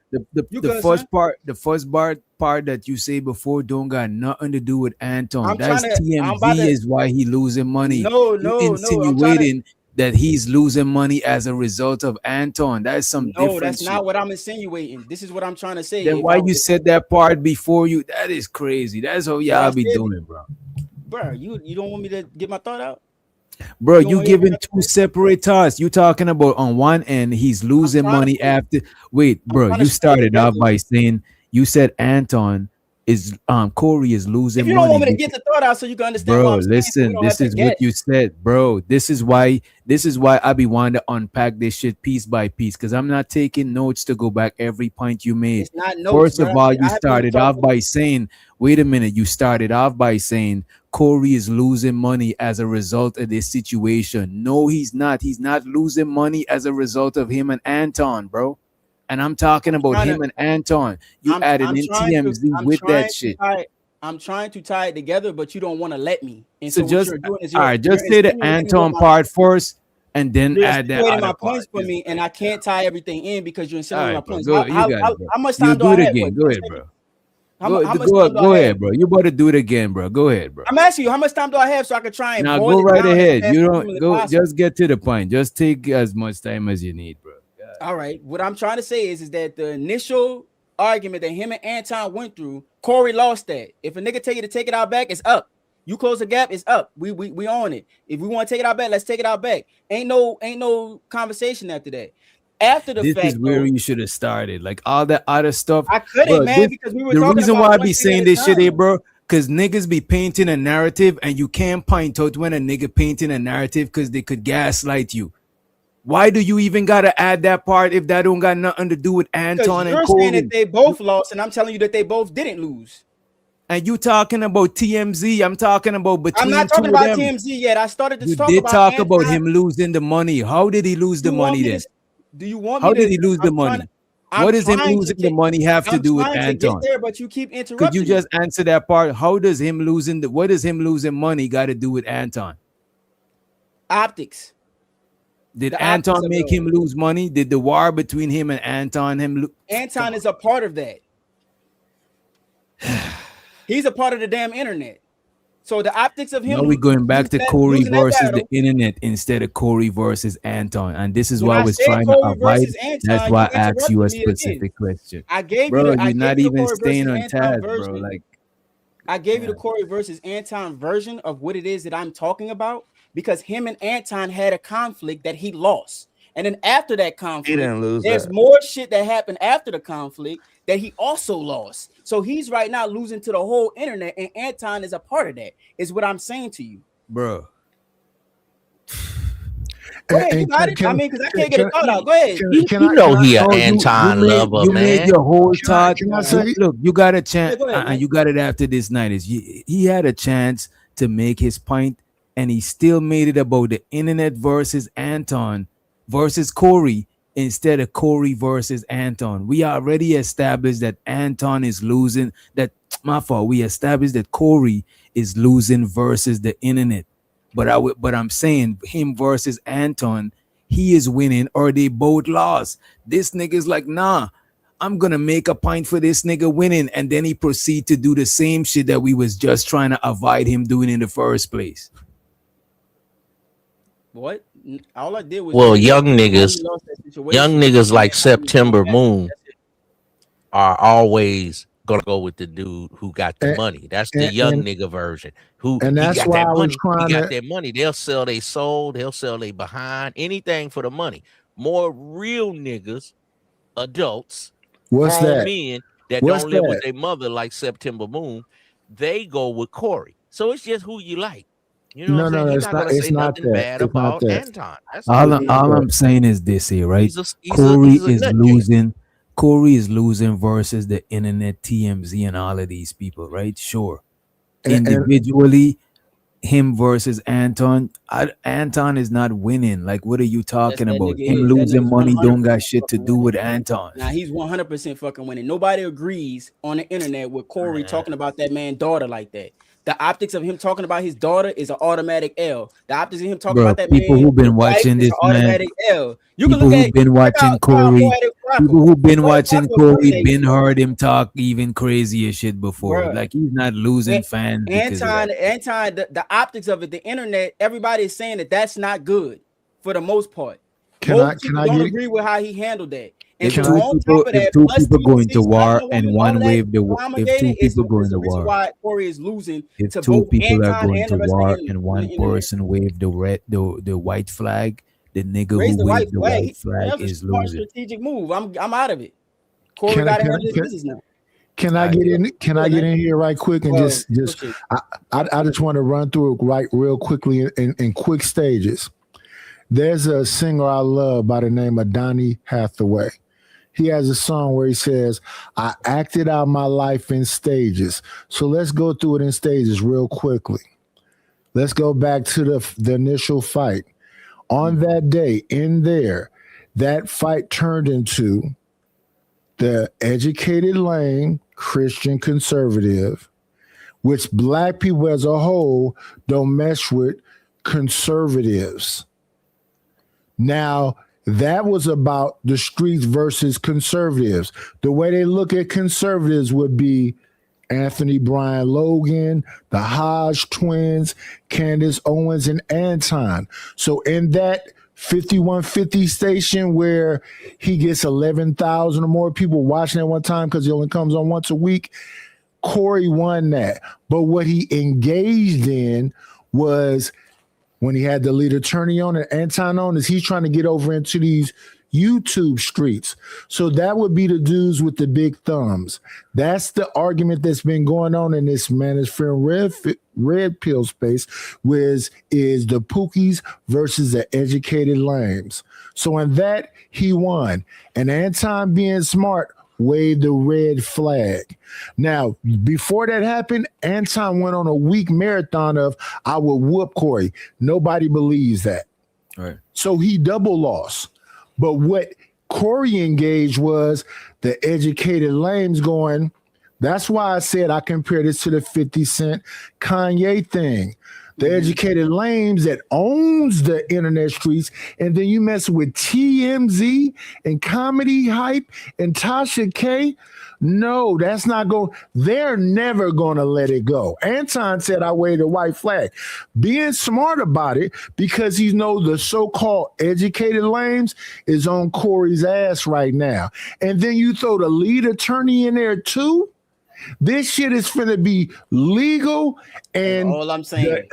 D: the first part that you say before don't got nothing to do with Anton. That's TMZ is why he losing money.
T: No,
D: insinuating that he's losing money as a result of Anton. That's some different shit.
T: That's not what I'm insinuating. This is what I'm trying to say.
D: Then why you said that part before you? That is crazy. That's how y'all be doing, bro.
T: Bro, you don't want me to get my thought out?
D: Bro, you giving two separate thoughts. You talking about on one end, he's losing money after. Wait, bro, you started off by saying you said Anton is Corey is losing money.
T: If you don't want me to get the thought out so you can understand,
D: bro, listen, this is what you said, bro. This is why I be wanting to unpack this shit piece by piece, because I'm not taking notes to go back every point you made.
T: It's not notes,
D: First of all, you started off by saying, wait a minute, you started off by saying Corey is losing money as a result of this situation. No, he's not. He's not losing money as a result of him and Anton, bro. And I'm talking about him and Anton. You added in TMZ with that shit.
T: I'm trying to tie it together, but you don't want to let me. And
D: so just just say the Anton part first, and then add that.
T: You're my points for me, and I can't tie everything in because you're insinuating my points.
D: How much time do I have? Go ahead, bro. Go ahead, bro. You better do it again, bro. Go ahead, bro.
T: I'm asking you, how much time do I have so I can try and
D: now go right ahead. You don't go. Just get to the point. Just take as much time as you need, bro.
T: All right. What I'm trying to say is that the initial argument that him and Anton went through, Corey lost that. If a nigga tell you to take it out back, it's up. You close the gap, it's up. We on it. If we want to take it out back, let's take it out back. Ain't no conversation after that. after the
D: This
T: fact.
D: is where
T: Though.
D: you should have started. Like all that other stuff.
T: I couldn't,
D: Bro,
T: man, because we were
D: the
T: talking
D: reason
T: about
D: why I
T: one
D: be
T: thing
D: saying
T: at a
D: this shit,
T: time.
D: bro, because niggas be painting a narrative and you can't point out when a nigga painting a narrative because they could gaslight you. Why do you even gotta add that part if that don't got nothing to do with
T: Because
D: Anton and
T: you're
D: Corey?
T: saying that they both lost, and I'm telling you that they both didn't lose.
D: And you talking about TMZ? I'm talking about between
T: I'm not
D: two
T: talking
D: of
T: about
D: them.
T: TMZ yet. I started to
D: You
T: talk
D: did
T: about
D: talk about
T: Anton.
D: him losing the money. How did he lose the money then?
T: Do you want
D: How
T: me to?
D: did he lose the
T: I'm trying
D: money?
T: I'm
D: What does him
T: trying to
D: losing the
T: get-
D: money have to
T: I'm
D: do with
T: trying to get
D: Anton?
T: there, but you keep interrupting.
D: Could you
T: me.
D: just answer that part? How does him losing what does him losing money got to do with Anton?
T: Optics?
D: Did
T: The
D: Anton
T: optics of
D: make
T: it
D: him lose money? Did the war between him and Anton
T: Anton is a part of that. He's a part of the damn internet. So the optics of him.
D: Now we're going back to Corey
T: losing that
D: versus
T: battle.
D: the internet instead of Corey versus Anton. And this is
T: When
D: why I
T: I
D: was
T: said
D: trying to
T: Corey
D: avoid.
T: versus Anton,
D: That's why
T: you
D: I asked you a
T: interrupted me again.
D: specific question.
T: I gave
D: Bro,
T: you the. I
D: you're
T: gave
D: not
T: you the
D: even
T: Corey
D: staying
T: versus
D: on
T: Anton
D: task,
T: version.
D: bro. Like,
T: I gave you the Corey versus Anton version of what it is that I'm talking about because him and Anton had a conflict that he lost. And then after that conflict,
S: didn't lose
T: there's
S: that.
T: more shit that happened after the conflict that he also lost. So he's right now losing to the whole internet, and Anton is a part of that, is what I'm saying to you.
D: bro.
T: Go ahead, you got it. I mean, because I can't get a thought out. Go ahead.
D: You made your whole thought.
C: Can I say-
D: Look, you got a chance,
T: go ahead, man.
D: you got it after this night. He had a chance to make his point, and he still made it about the internet versus Anton versus Corey instead of Corey versus Anton. We already established that Anton is losing. That my fault. We established that Corey is losing versus the internet. But I'm saying him versus Anton, he is winning or they both lost. This nigga's like, nah, I'm gonna make a point for this nigga winning, and then he proceed to do the same shit that we was just trying to avoid him doing in the first place.
T: What? All I did was
U: Well, young niggas like September Moon are always gonna go with the dude who got the money. That's the young nigga version.
C: And that's
U: he got
C: why
U: that
C: I was
U: money.
C: trying
U: He got
C: to-
U: that money. They'll sell their soul. They'll sell their behind. Anything for the money. More real niggas, adults,
C: What's
U: grown
C: that?
U: men that
C: What's
U: don't live with
C: that?
U: their mother like September Moon, they go with Corey. So it's just who you like. You know what I'm saying? You're
C: it's
U: not
C: not.
U: gonna
C: It's
U: say
C: not
U: nothing
C: that.
U: bad
C: It's not
U: about
C: that.
U: Anton. That's
D: All
U: it is.
D: I'm saying is this here, right?
U: He's
D: Corey
U: a
D: is
U: nut
D: losing. Corey is losing versus the internet, TMZ, and all of these people, right? Sure. Individually, him versus Anton. Anton is not winning. Like, what are you talking
T: that
D: about?
T: nigga
D: Him
T: is. That
D: losing
T: nigga's
D: money don't got
T: 100%
D: shit to do with Anton.
T: Now he's 100% fucking winning. Nobody agrees on the internet with Corey talking about that man's daughter like that. The optics of him talking about his daughter is an automatic L. The optics of him talking
D: Bro,
T: about that
D: people
T: man
D: who've been
T: wife
D: watching
T: is
D: this
T: an
D: man,
T: automatic L. You can
D: people
T: look
D: who've
T: at
D: been watching Corey, people who've been watching Corey, been
T: bro.
D: heard him talk even crazier shit before.
T: Bruh.
D: Like, he's not losing fans because of that.
T: Anton, the optics of it, the internet, everybody is saying that that's not good for the most part. Most people don't agree with how he handled that. And
D: If
T: so on top of that,
D: two
T: plus
D: people go into
T: TMZ,
D: war
T: Spider
D: and
T: Woman,
D: one
T: all that
D: wave the if two
T: promulgated is
D: people go
T: the
D: into
T: reason
D: war,
T: why Corey is losing
D: if
T: to
D: two
T: both
D: people are
T: Anton
D: going
T: and
D: to
T: the rest of
D: war
T: the
D: and one person wave the white flag, the nigga
T: raise
D: who
T: the white
D: waved the
T: flag.
D: white flag
T: That's a
D: is
T: smart
D: losing.
T: strategic move. I'm out of it. Corey
C: Can I-
T: got to
C: can I-
T: handle his
C: can-
T: business now.
C: Can I get in? Can I get in here right quick and just I just want to run through it right real quickly in quick stages. There's a singer I love by the name of Donny Hathaway. He has a song where he says, "I acted out my life in stages." So let's go through it in stages real quickly. Let's go back to the initial fight. On that day, in there, that fight turned into the educated lane Christian conservative, which black people as a whole don't mess with conservatives. Now, that was about the streets versus conservatives. The way they look at conservatives would be Anthony Brian Logan, the Hodge twins, Candace Owens, and Anton. So in that 5150 station where he gets 11,000 or more people watching at one time because he only comes on once a week, Corey won that. But what he engaged in was when he had the lead attorney on and Anton on, is he's trying to get over into these YouTube streets. So that would be the dudes with the big thumbs. That's the argument that's been going on in this manosphere red pill space, which is the Pookies versus the educated lames. So in that, he won. And Anton, being smart, waved the red flag. Now, before that happened, Anton went on a week marathon of, I will whoop Corey. Nobody believes that.
D: Right.
C: So he double lost. But what Corey engaged was the educated lames going, that's why I said I compared this to the 50 Cent Kanye thing. The educated lames that owns the internet streets, and then you mess with TMZ and Comedy Hype and Tasha K. No, that's not going. They're never going to let it go. Anton said I waved a white flag. Being smart about it because he knows the so-called educated lames is on Corey's ass right now. And then you throw the lead attorney in there too. This shit is finna be legal, and
T: all I'm saying,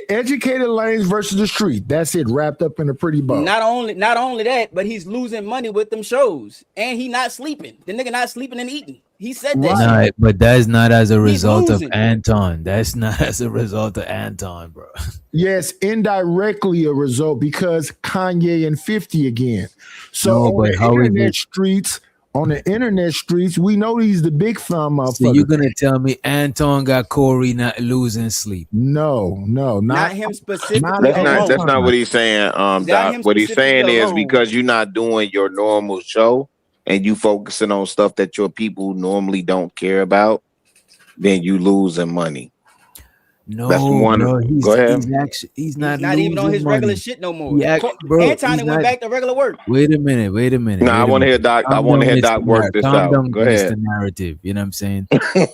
C: educated lanes versus the street. That's it, wrapped up in a pretty bow.
T: Not only that, but he's losing money with them shows, and he not sleeping. The nigga not sleeping and eating. He said that.
D: Nah,
T: shit.
D: but that's not as a result of
T: losing.
D: Anton. That's not as a result of Anton, bro.
C: Yes, indirectly a result because Kanye and 50 again. So
D: No, but how is it?
C: On the internet streets, we know he's the big thumb motherfucker.
D: So you're gonna tell me Anton got Corey not losing sleep?
C: No,
T: Not him specifically.
A: That's not what he's saying. Doc. What he's saying is because you're not doing your normal show and you focusing on stuff that your people normally don't care about, then you losing money.
D: No,
A: that's one.
D: bro,
A: Go ahead.
D: He's not
T: even on his
D: money.
T: regular shit no more.
D: Bro,
T: Anton went back to regular work.
D: Wait a minute.
A: No, I want to hear Doc. I want to hear Doc work this out. Go ahead.
D: The narrative, you know what I'm saying?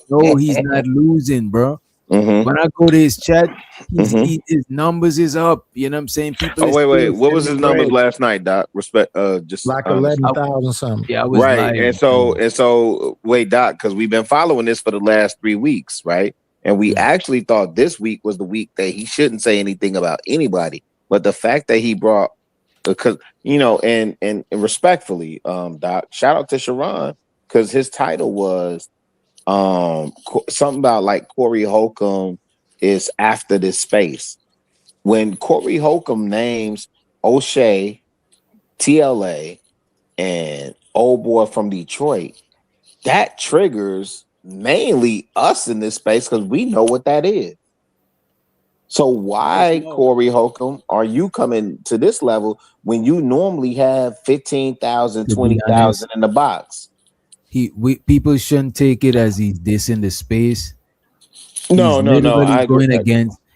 D: No, he's not losing, bro.
A: Mm-hmm.
D: When I go to his chat, his numbers is up. You know what I'm saying? People.
A: Oh wait. What was his numbers last night, Doc? Respect. Just
C: like 11,000 something.
D: Yeah, I was
A: right.
D: lying.
A: And so wait, Doc, because we've been following this for the last 3 weeks, right? And we actually thought this week was the week that he shouldn't say anything about anybody. But the fact that he brought, because and respectfully, Doc, shout out to Sharon, because his title was something about like Corey Holcomb is after this space. When Corey Holcomb names O'Shea, TLA, and Old Boy from Detroit, that triggers mainly us in this space because we know what that is. So why, Corey Holcomb, are you coming to this level when you normally have 15,000, 20,000 in the box?
D: People shouldn't take it as he's dissing the space.
A: No.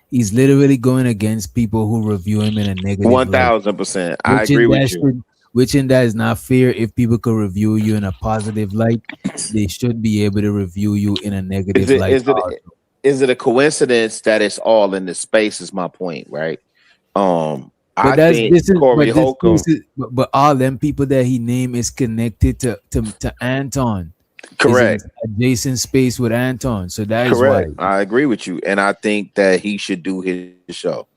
D: He's literally going against people who review him in a negative
A: 1,000%. I agree with you.
D: Which in that is not fair. If people could review you in a positive light, they should be able to review you in a negative light.
A: Is it a coincidence that it's all in the space? Is my point, right?
D: But
A: I think Corey Holcomb,
D: but all them people that he named is connected to Anton.
A: Correct.
D: Adjacent space with Anton. So that is
A: correct.
D: why.
A: I agree with you, and I think that he should do his show.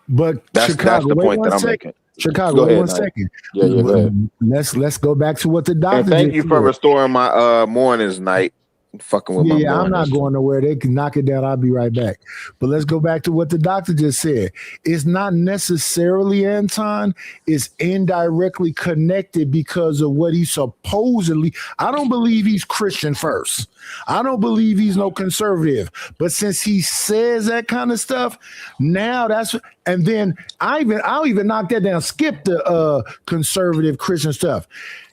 C: But
A: that's the point that I'm making.
C: Chicago,
A: go ahead,
C: 1 second.
A: Yeah, go ahead.
C: Let's go back to what the doctor.
A: And thank you for restoring my mornings, night. Fucking with my
C: I'm not going nowhere. They can knock it down. I'll be right back. But let's go back to what the doctor just said. It's not necessarily Anton. It's indirectly connected because of what he supposedly. I don't believe he's Christian first. I don't believe he's no conservative. But since he says that kind of stuff, now that's. And then I'll even knock that down. Skip the conservative Christian stuff.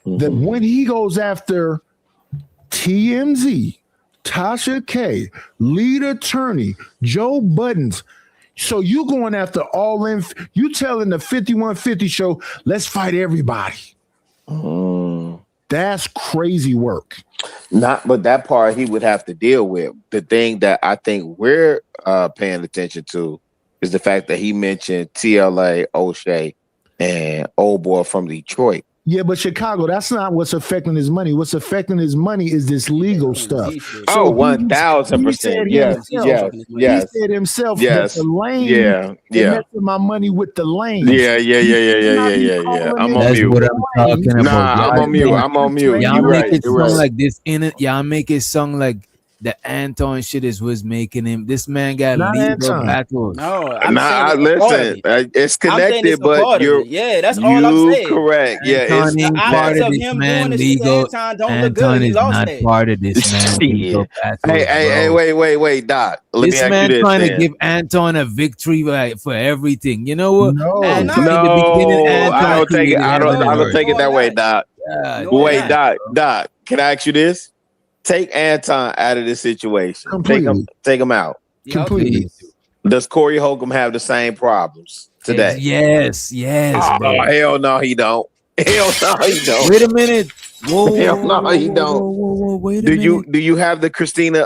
C: That when he goes after TMZ, Tasha K, lead attorney, Joe Buttons. So you going after all in, you telling the 5150 show, let's fight everybody. That's crazy work.
A: But that part he would have to deal with. The thing that I think we're paying attention to is the fact that he mentioned TLA, O'Shea, and Old Boy from Detroit.
C: Yeah, but Chicago, that's not what's affecting his money. What's affecting his money is this legal stuff.
A: Oh,
C: So he
A: 1000%.
C: said
A: Yes,
C: himself,
A: yes.
C: he said himself that
A: Yes.
C: the lane,
A: Yeah.
C: they
A: Yeah.
C: messing my money with the lanes.
A: Yeah. I'm on
C: That's
A: mute.
C: what
D: I'm talking about.
A: Nah, I'm on mute. I'm on mute.
D: Y'all
A: You're
D: make
A: right.
D: it
A: You're
D: sound
A: right.
D: like this in it. Y'all make it sound like the Anton shit was making him. This man got
C: Not
D: legal
C: Anton.
D: battles.
T: No, I'm saying it's a part of
A: Listen.
T: it.
A: It's
T: I'm saying it's
A: connected,
T: a
A: but
T: part of
A: you're
T: it. Yeah, that's all I'm saying.
A: correct. Yeah,
D: Anton
A: it's
D: ain't
T: The
D: part
T: optics
D: of
T: of
D: this
T: him
D: man
T: doing this shit to
D: legal.
T: Anton don't look good.
D: Anton
T: He
D: is
T: lost
D: not
T: that.
D: part of this man legal
A: Shit.
D: battles,
A: Hey,
D: bro.
A: wait, Doc. Let
D: This
A: me ask you
D: man
A: this
D: trying to
A: then.
D: give Anton a victory for everything. You know what?
C: No,
D: Anton in the beginning,
A: No, I
D: Anton
A: don't take it.
D: created
A: I
D: heaven and
A: don't
D: earth.
A: take it that way, Doc.
D: God
A: Wait,
D: damn.
A: Doc. Can I ask you this? Take Anton out of this situation.
C: Completely.
A: Take him out.
C: Completely.
A: Does Corey Holcomb have the same problems today?
D: Yes,
A: Oh,
D: bro.
A: hell no, he don't. Hell no, he don't.
D: Wait a minute. Whoa,
A: Hell no, he don't.
D: wait a
A: Do
D: minute.
A: you have the Christina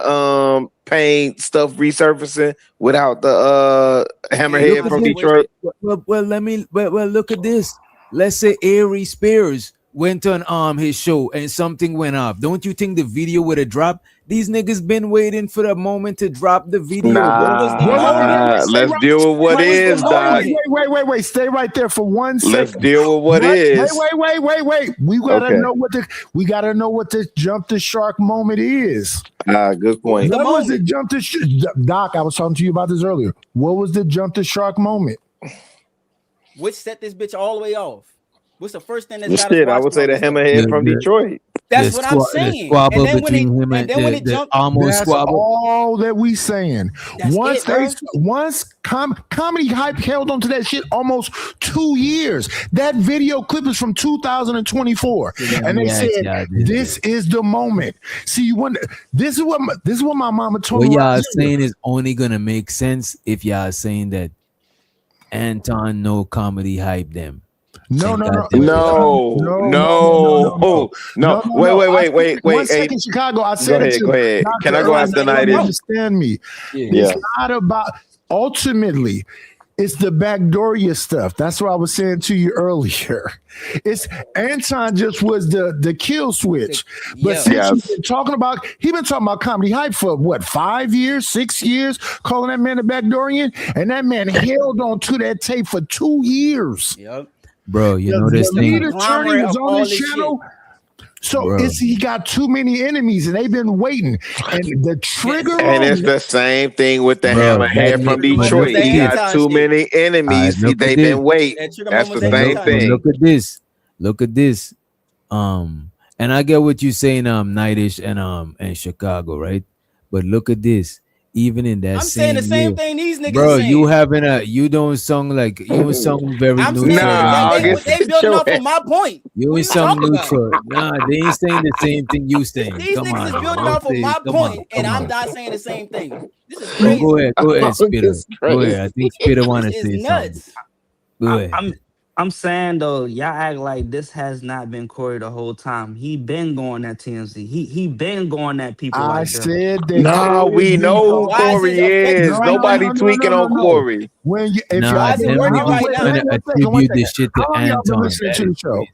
A: Payne stuff resurfacing without the hammerhead from Detroit?
D: Well, look at this. Let's say Ari Spears went on his show and something went off. Don't you think the video would have dropped? These niggas been waiting for the moment to drop the video.
A: Nah, let's deal with what is, Doc.
C: Wait. Stay right there for 1 second.
A: Let's deal with what is.
C: Wait. We gotta know what the jump the shark moment is.
A: Good point.
C: What was the jump the Doc? I was talking to you about this earlier. What was the jump the shark moment?
T: Which set this bitch all the way off? What's the first thing that's got
A: Shit, I would say the hammerhead from Detroit.
T: That's what I'm saying. And then when it jumped,
C: that's all that we saying. Once comedy hype held on to that shit almost 2 years. That video clip is from 2024, and they said this is the moment. See, you wonder. This is what my mama told me.
D: What y'all saying is only gonna make sense if y'all saying that Anton no comedy hype them.
A: No. Wait.
C: 1 second, Chicago. I said
A: go ahead. Can I go after night?
C: Understand me. It's not about ultimately. It's the backdooria stuff. That's what I was saying to you earlier. It's Anton just was the kill switch. But since he's been talking about comedy hype for what, 5 years, 6 years, calling that man a backdoorian, and that man held on to that tape for 2 years.
T: Yep.
D: Bro, you know this
C: the
D: thing.
C: lead attorney was on this channel. So he got too many enemies, and they've been waiting. And the trigger,
A: and it's the same thing with the hammerhead from Detroit. He got too many enemies. They've been waiting. That's the same thing.
D: Look at this. And I get what you're saying, Nightish and Chicago, right? But look at this. Even in that,
T: I'm saying the same thing these niggas
D: bro.
T: saying.
D: You don't sound very neutral.
T: They building off of my point.
D: You ain't sound neutral. Nah, they ain't saying the same thing you saying.
T: These
D: Come
T: niggas
D: on,
T: is building off of my point, and I'm not saying the same thing. This is crazy.
D: Go ahead, Spitter. Go ahead. I think Spitter want to say something. Go ahead.
S: I'm saying though, y'all act like this has not been Corey the whole time. He been going at TMZ. He been going at people.
C: I
S: like them.
C: said that.
A: No, we know who Corey is. Nobody tweaking on Corey.
C: When you, if
D: Nah,
C: y'all
D: them niggas trying to attribute this shit to
C: how long y'all been
D: Anton.
C: listening to the show?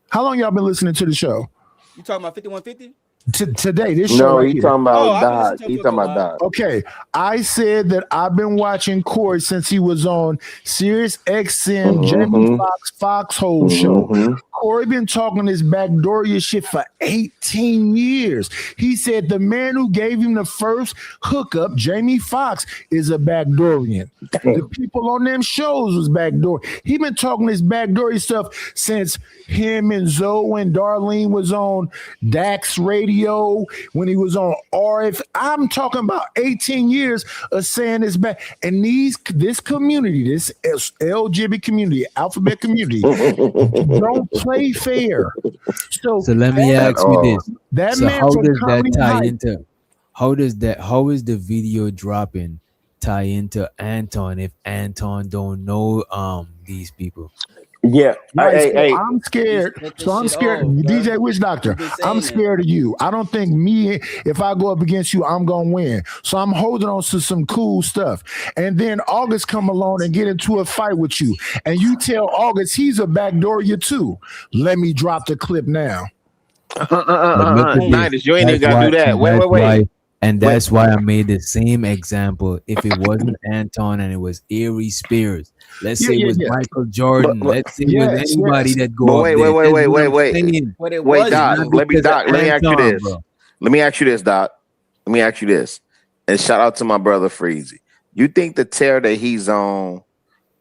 C: How long y'all been listening to the show?
T: You talking about 5150?
C: Today, this show.
A: No,
C: right
A: he
C: here.
A: talking about Doc. He talking about Doc.
C: Okay, I said that I've been watching Corey since he was on Sirius XM, Jamie Foxx Foxhole show. Corey been talking this backdooria shit for 18 years. He said the man who gave him the first hookup, Jamie Foxx, is a backdoorian. The people on them shows was backdoor. He been talking this backdooria stuff since him and Zoe and Darlene was on Dax Radio, when he was on RF. I'm talking about 18 years of saying this back. And this community, this LGBT community, alphabet community, don't play fair. So
D: let me ask you this.
C: That
D: so
C: man
D: how
C: from
D: does that
C: Comedy
D: tie
C: Hype,
D: into how is the video dropping tie into Anton if Anton don't know these people?
A: Yeah.
C: Right,
A: Hey,
C: so
A: hey,
C: I'm scared. So I'm scared. DJ Witch Doctor, I'm scared of you. I don't think if I go up against you, I'm gonna win. So I'm holding on to some cool stuff. And then August come along and get into a fight with you. And you tell August he's a backdoor you too. Let me drop the clip now.
A: Nidus, you ain't even gotta do that. Wait.
D: And that's why I made the same example. If it wasn't Anton and it was Ari Spears, let's say it was Michael Jordan, let's say it was anybody that go
A: wait,
D: up there.
A: Wait, Doc. Let me ask you this. Let me ask you this, Doc. Let me ask you this. And shout out to my brother Freezy. You think the tear that he's on,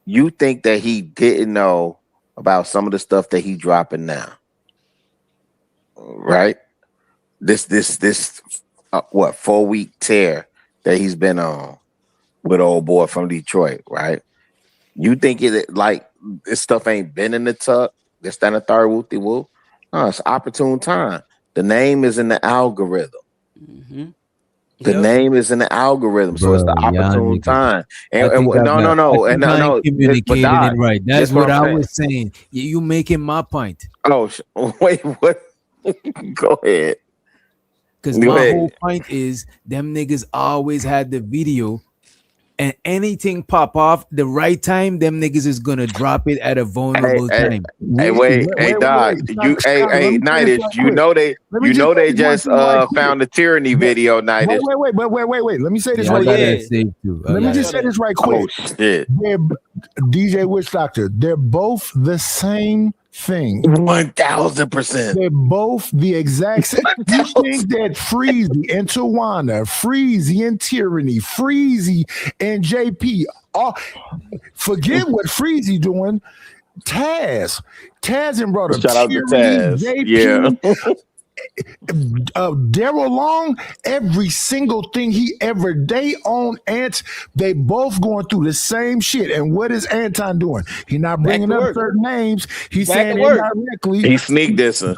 A: you think that he didn't know about some of the stuff that he's dropping now? Right? This 4-week tear that he's been on with old boy from Detroit, right? You think it like this stuff ain't been in the tuck? This, that, and the third, whoopty whoop. No, it's opportune time. The name is in the algorithm. The name is in the algorithm, so it's the opportune time. And no.
D: Communicating it right. That's what I was saying. You making my point.
A: Oh, wait, what? Go ahead.
D: Because my whole point is them niggas always had the video, and anything pop off the right time, them niggas is gonna drop it at a vulnerable time.
A: Hey, Doc, Nidus, you know they just found the tyranny video, Nidus.
C: Wait. Let me say this right quick. Let me just say this right quick.
A: Oh shit.
C: DJ Witch Doctor, they're both the same thing.
A: 1000%.
C: They're both the exact same. You think that Freezy and Tawana, Freezy and Tyranny, Freezy and JP, forget what Freezy doing. Taz and brought up
A: shout out to Taz.
C: JP, Daryl Long, every single thing he ever day on Ant, they both going through the same shit. And what is Anton doing? He not bringing up certain names. He's saying indirectly.
A: He sneak dissing.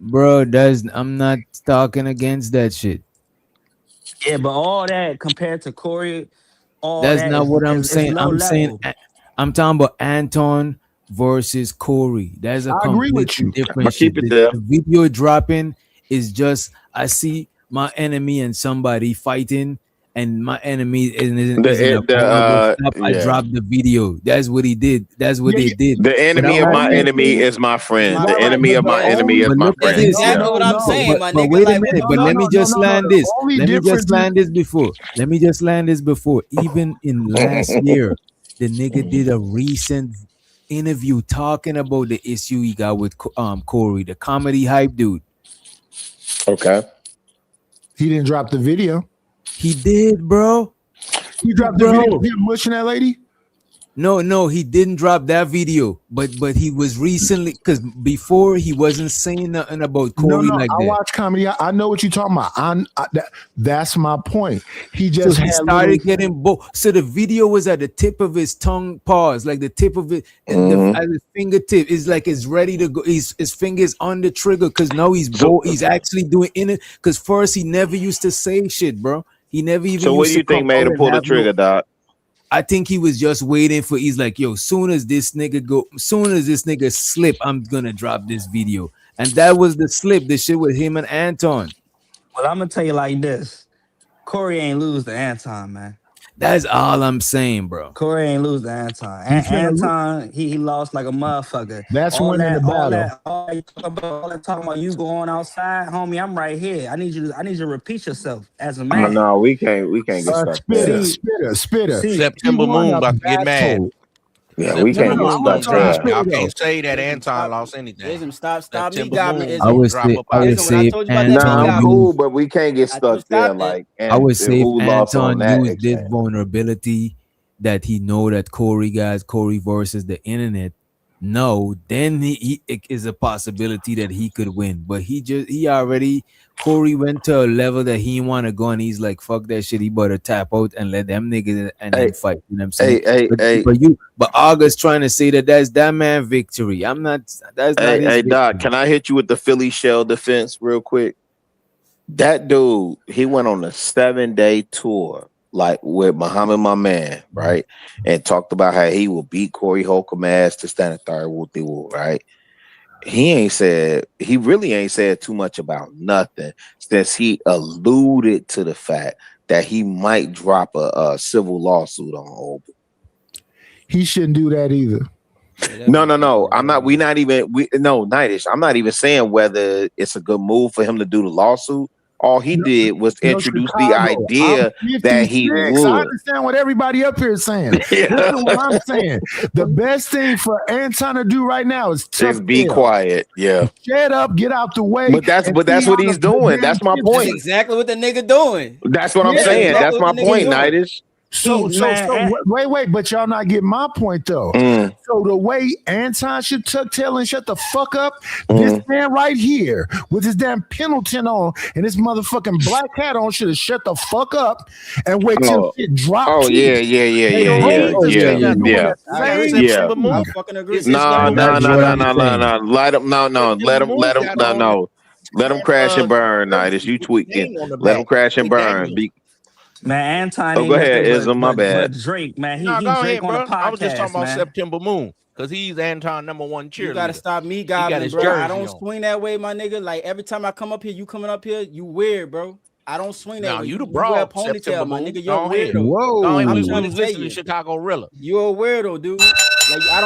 D: Bro, I'm not talking against that shit.
S: Yeah, but all that compared to Corey,
D: that's not what I'm saying. I'm talking about Anton versus Corey. That's a completely different shit. The video dropping is just I see my enemy and somebody fighting, and my enemy I dropped the video. That's what he did. That's what they did.
A: The enemy of my enemy is my friend. The enemy of my enemy is my friend.
T: That's exactly what I'm saying, my nigga.
D: But wait a minute. But let me just land this. Let me just land this before. Even in last year, the nigga did a recent interview talking about the issue he got with Corey, the comedy hype dude.
A: Okay.
C: He didn't drop the video.
D: He did, bro.
C: He dropped the video of him mushing that lady?
D: No, he didn't drop that video, but he was recently, because before he wasn't saying nothing about Corey like that.
C: I watch comedy. I know what you're talking about. That's my point. He just
D: started getting both. So the video was at the tip of his tongue, pause, like the tip of it, and at his fingertip is like it's ready to go. His fingers on the trigger because now he's actually doing it. Because first he never used to say shit, bro. He never even.
A: So what do you think made him pull the trigger, Doc?
D: I think he was just waiting for. He's like, yo, soon as this nigga slip, I'm gonna drop this video, and that was the slip. The shit with him and Anton.
S: Well, I'm gonna tell you like this: Corey ain't lose to Anton, man.
D: That's all I'm saying, bro.
S: Corey ain't lose to Anton. Anton, he lost like a motherfucker.
C: That's winning the battle.
S: All that talking about you going outside, homie. I'm right here. I need you to repeat yourself as a man.
A: No, we can't get stuck there.
C: Spitter.
U: September Moon about to get mad.
A: Yeah, we can't get stuck there.
U: Y'all can't say that Anton lost anything.
T: Stop me gobbling.
D: I would say
A: cool, but we can't get stuck there. Like,
D: I would say if Anton used this vulnerability that he know that Corey versus the internet. No, then it is a possibility that he could win. But Corey went to a level that he didn't want to go, and he's like, fuck that shit. He better tap out and let them niggas and then fight. You know what I'm saying? But August trying to say that's that man victory. I'm not. That's not.
A: Hey, Doc, can I hit you with the Philly shell defense real quick? That dude, he went on a 7-day tour like with Muhammad, my man, right, and talked about how he will beat Corey Holcomb ass to stand a third woo, right? He really ain't said too much about nothing since he alluded to the fact that he might drop a civil lawsuit on Obi.
C: He shouldn't do that either.
A: No. I'm not. Nightish. I'm not even saying whether it's a good move for him to do the lawsuit. All he did was introduce the idea that he would.
C: I understand what everybody up here is saying. This is what I'm saying. The best thing for Anton to do right now is
A: be quiet. Yeah.
C: Shut up, get out the way.
A: But that's what he's doing. That's my point.
T: That's exactly what the nigga doing.
A: That's what I'm saying. That's my point, Nightish.
C: So wait, but y'all not getting my point though. So the way Anton should tuck tail and shut the fuck up, this man right here with his damn Pendleton on and this motherfucking black hat on should have shut the fuck up and wait till it drops.
A: Oh yeah. No. Let him crash and burn, Nightish. You tweaking. Let him crash and burn.
S: Man, Anton.
A: Go ahead, Ism. My bad.
S: But Drake, man, he
U: go
S: Drake
U: ahead,
S: on
U: bro.
S: the podcast.
U: I was just talking about
S: man.
U: September Moon because he's Anton #1 cheerleader.
T: You gotta stop me,
U: He got
T: gobbling,
U: his
T: bro. I
U: jersey
T: don't
U: on.
T: swing that way, my nigga. Like every time I come up here, you coming up here, you weird, bro. I don't swing that
U: Now
T: way.
U: you the
T: wear a
U: broad,
T: ponytail,
U: September
T: my
U: Moon.
T: nigga. You're a
U: Go ahead.
T: weirdo.
C: Whoa.
U: Go ahead.
T: I'm
U: We
T: trying
U: was
T: to tell
U: listening
T: you.
U: to Chicago Rilla.
T: You're a weirdo, dude. Like I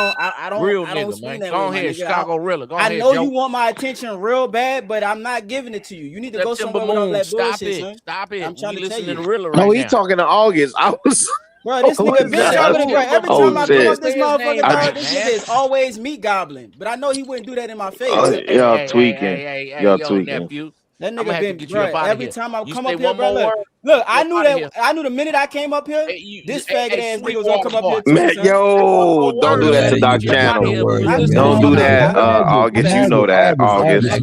T: don't
U: Real
T: I don't
U: nigga,
T: swing
U: man.
T: that
U: Go
T: way, my
U: ahead,
T: nigga.
U: Chicago Rilla. Go
T: I
U: ahead,
T: know
U: Joe.
T: you want my attention real bad, but I'm not giving it to you. You need to go
U: September
T: somewhere with all
U: Moon.
T: that
U: Stop
T: bullshit,
U: it.
T: son.
U: Stop it.
T: I'm trying
U: We
T: to tell
U: listening to
T: you.
U: Rilla
A: No,
U: right
A: he
U: now.
A: talking to August. I was.
T: Bro, this
A: What
T: nigga
A: is
T: been
A: that?
T: talking to bro. Every
A: Oh,
T: time I come
A: shit.
T: up this motherfucker,
A: I-
T: dog, this nigga is always meat gobbling. But I know he wouldn't do that in my face.
A: Y'all tweaking.
U: Hey,
A: Y'all
U: yo,
A: tweaking.
U: nephew.
T: That
U: I'ma
T: nigga
U: have to
T: been,
U: get you
T: bro.
U: up out of
T: Every
U: here.
T: time I
U: You
T: come
U: say
T: up here,
U: one
T: bro.
U: more
T: Look,
U: word,
T: look, I
U: you up
T: knew
U: outta
T: that.
U: here.
T: I knew the minute I came up here, this faggot ass nigga was gonna come up here too.
A: Man,
T: son.
A: yo, don't do that to Doc Channel. Don't do that, August. You know that, August.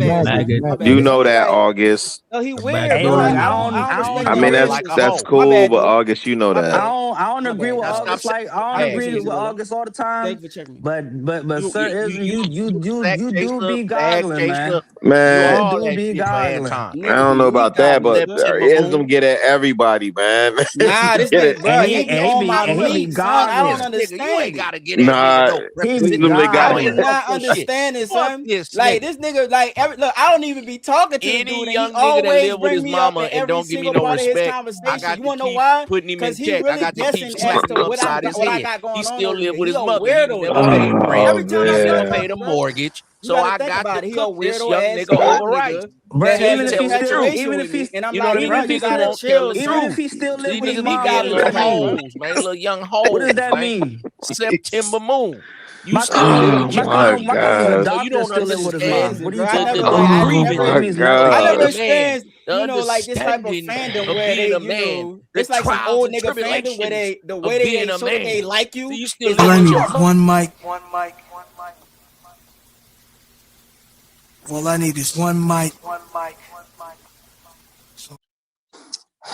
A: You know that, August.
T: No, he weird,
S: Hey,
T: bro.
S: look,
T: I
S: I
T: don't
S: don't
T: respect
A: I
T: that
A: mean,
T: weird
A: that's
T: shit.
A: cool, but August, you know
S: I
A: that.
S: don't agree with
T: bad.
S: August. Like I don't agree with August all the time.
T: Thank you for checking me.
S: But
U: You-
S: sir,
U: you-
S: Israel,
U: you sack
S: you do
U: chaser,
S: be
U: bag
S: goggling, man.
U: chaser.
A: Man,
U: all
S: do
U: that
S: be
U: shit for
S: goggling.
U: Anton.
A: I don't know about that, but
U: September
A: Ism
U: Moon.
A: get at everybody, man.
T: Nah, this
A: Get
T: nigga,
A: it.
T: bro, he be on my
S: and he be
T: meat, son. I don't
S: goggling.
T: understand
U: Nigga, you ain't
T: it.
U: gotta get at
A: Nah,
U: nigga, no
A: Ism they got
T: I do
A: him.
T: not
U: Fuck this shit.
T: understand it,
U: Fuck
T: son.
U: this
T: Like
U: nigga.
T: this nigga, like look, I don't even be talking to the
U: Any
T: dude, and
U: young
T: he
U: nigga that
T: always
U: live with
T: bring
U: his
T: me up
U: mama
T: in
U: and
T: every
U: don't give me
T: single
U: no
T: part of his
U: respect, I
T: conversation.
U: got
T: You
U: to
T: wanna know
U: keep
T: why?
U: putting him in
T: Because he
U: check. I
T: really
U: got to keep
T: guessing as
U: smacking
T: to
U: him
T: what
U: upside his
T: I
U: head.
T: got going
U: He
T: on
U: still
T: over
U: live
T: here.
U: with
T: He
U: his
T: a
U: mother. He
T: weirdo,
U: never
T: dog.
U: paid rent.
T: Every time
U: He
T: I come
U: never
T: up
U: paid
T: here,
U: a
T: bro,
U: mortgage.
T: you
U: So
T: gotta
U: I
T: think
U: got
T: about
U: to
T: it. He a
U: cook this
T: weirdo
U: young
T: ass
U: nigga
T: old
U: over right.
T: nigga
S: Bro,
T: that has
S: even
T: an
S: if he still,
T: infatuation
S: even
T: with
S: if
T: me,
S: he's,
T: and I'm
U: You know
T: like,
U: these
T: bro, you
U: niggas
T: gotta
U: won't tell
T: chill,
U: the
S: even
T: son.
S: if he still live
U: These
S: with his
U: niggas be
T: He
S: mom,
U: being
S: what does
U: little
S: that mean?
U: hoes, man. Little young
S: What does
U: hoes,
S: that
U: man.
S: mean?
U: September Moon. You
S: My
U: still live with
S: cousin,
U: your
S: my
A: my
S: cousin,
U: mom.
S: my cousin's a
A: God.
U: So you
S: doctor,
U: don't
S: still live with his
U: understand
S: mom. What are you
T: Bro, I
S: talking
T: never
U: the
S: about?
T: like, I
A: Oh
T: never,
A: my
S: That
U: grievance
S: means
A: God.
S: nothing
T: I
S: to
U: of
T: never
S: you.
U: being a man,
T: experienced,
U: the
T: you know, like this type of
U: understanding
T: fandom
U: of
T: where
U: being
T: they,
U: a
T: you
U: man,
T: know,
U: the
T: it's like some
U: trials
T: old
U: and
T: nigga fandom where
U: tribulations
T: the
U: of
T: way
U: being
T: they
U: a
T: show that they
U: man.
T: like
U: So
T: you
U: you still
T: is
U: live
T: like
U: with
T: with
U: your
T: your
U: mom.
B: One mic. All I need is one mic.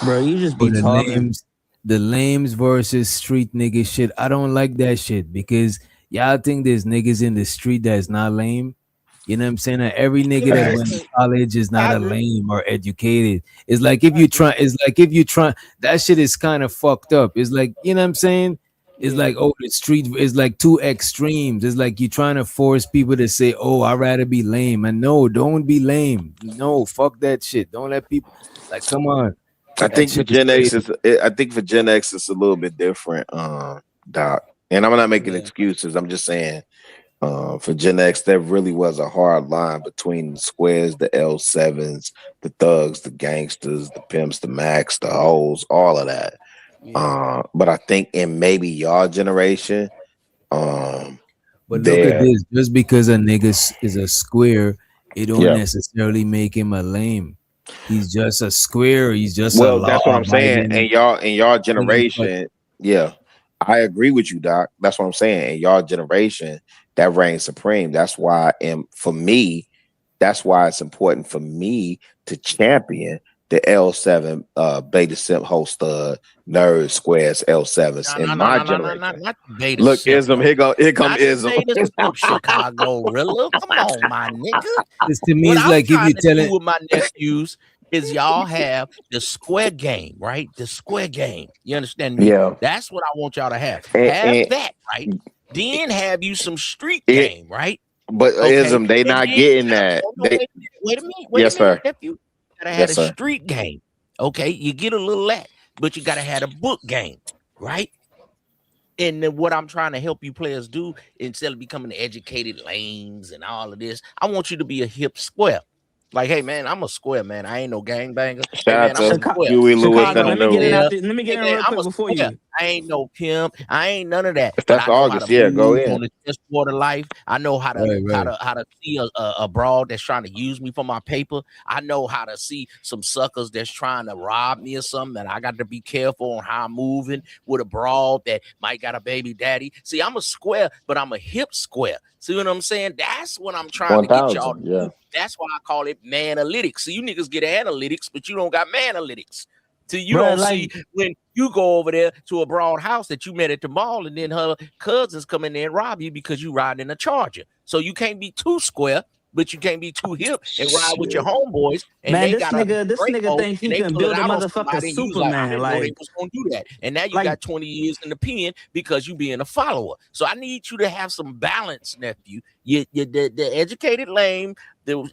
S: Bro, you just be
D: the
S: talking.
D: lames versus street nigga shit. I don't like that shit because y'all think there's niggas in the street that's not lame. You know what I'm saying? That every nigga that went to college is not a lame or educated. It's like if you try, that shit is kind of fucked up. It's like, you know what I'm saying? It's like, oh, the street is like two extremes. It's like you're trying to force people to say, oh, I'd rather be lame. And no, don't be lame. No, fuck that shit. Don't let people, like, come on.
A: I
D: That
A: think for
D: shit is
A: Gen X
D: crazy.
A: I think for Gen X it's a little bit different, Doc. And I'm not making excuses. I'm just saying, for Gen X, there really was a hard line between the squares, the L7s, the thugs, the gangsters, the pimps, the max, the hoes, all of that. But I think in maybe your generation,
D: But look at this. Just because a nigga is a square, it don't necessarily make him a lame. He's just a square. He's just a law.
A: That's what I'm saying. And y'all generation, yeah, I agree with you, Doc. That's what I'm saying. In y'all generation, that reigns supreme. That's why, and for me, that's why it's important for me to champion the L7 beta simp host nerd squares L7s in my generation. Look, Ism, here come Ism.
U: Chicago Rilla. Come on, my nigga.
D: It's to me,
U: What
D: it's
U: I'm
D: like if
U: trying
D: you
U: to
D: tell
U: do
D: it
U: with my nephews is y'all have the square game, right? The square game. You understand me?
A: Yeah.
U: That's what I want y'all to have.
A: And-
U: Have
A: and-
U: that, right? Then have you some street
A: It-
U: game, right?
A: But
U: Okay.
A: ism, they
U: And
A: not
U: then-
A: getting that.
U: No,
A: They,
U: wait a minute.
A: Yes, sir.
U: Nephew. You gotta have
A: Yes,
U: a
A: sir.
U: street game. Okay, you get a little that, but you gotta have a book game, right? And then what I'm trying to help you players do, instead of becoming educated lames and all of this, I want you to be a hip square. Like, hey man, I'm a square, man. I ain't no gangbanger. Hey
A: Shout
U: man,
A: out
U: I'm a
A: to
U: square.
A: Huey Lewis
S: Chicago,
A: and
S: let me
A: them
S: get in
A: new.
S: out there. Let me get in
U: Hey,
S: real
U: I'm
S: quick
U: a
S: before
U: square.
S: you.
U: I ain't no pimp. I ain't none of that.
A: If
U: But
A: that's
U: I know
A: August,
U: how to
A: yeah, go
U: move
A: in.
U: on the chessboard of life. I know how to
D: Right.
U: how to see a broad that's trying to use me for my paper. I know how to see some suckers that's trying to rob me or something, and I got to be careful on how I'm moving with a broad that might got a baby daddy. See, I'm a square, but I'm a hip square. See what I'm saying? That's what I'm trying to get y'all to
A: 1000, yeah.
U: do. That's why I call it man-alytics. So you niggas get analytics, but you don't got man-alytics. So you
S: Bruh,
U: don't
S: like-
U: see when you go over there to a broad house that you met at the mall, and then her cousins come in there and rob you because you riding in a Charger. So you can't be too square, but you can't be too hip and ride with your homeboys. And
S: Man,
U: they
S: this
U: got a
S: nigga
U: Draco,
S: think he
U: and they
S: can
U: pull it
S: build a
U: out on
S: motherfucking
U: somebody, and you was like, I
S: Superman.
U: didn't know they
S: Like,
U: was gonna do that. And now you
S: like-
U: got 20 years in the pen because you being a follower. So I need you to have some balance, nephew. You the educated lame, the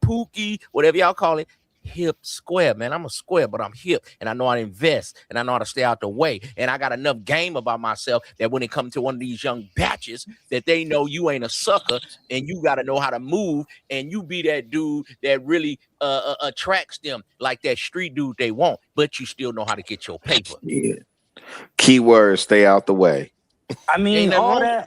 U: pookie, whatever y'all call it. Hip square, man. I'm a square, but I'm hip, and I know how to invest, and I know how to stay out the way, and I got enough game about myself that when it comes to one of these young batches, that they know you ain't a sucker, and you got to know how to move, and you be that dude that really attracts them, like that street dude they want, but you still know how to get your paper.
A: Yeah. Keyword: stay out the way.
S: I mean,
U: Ain't nothing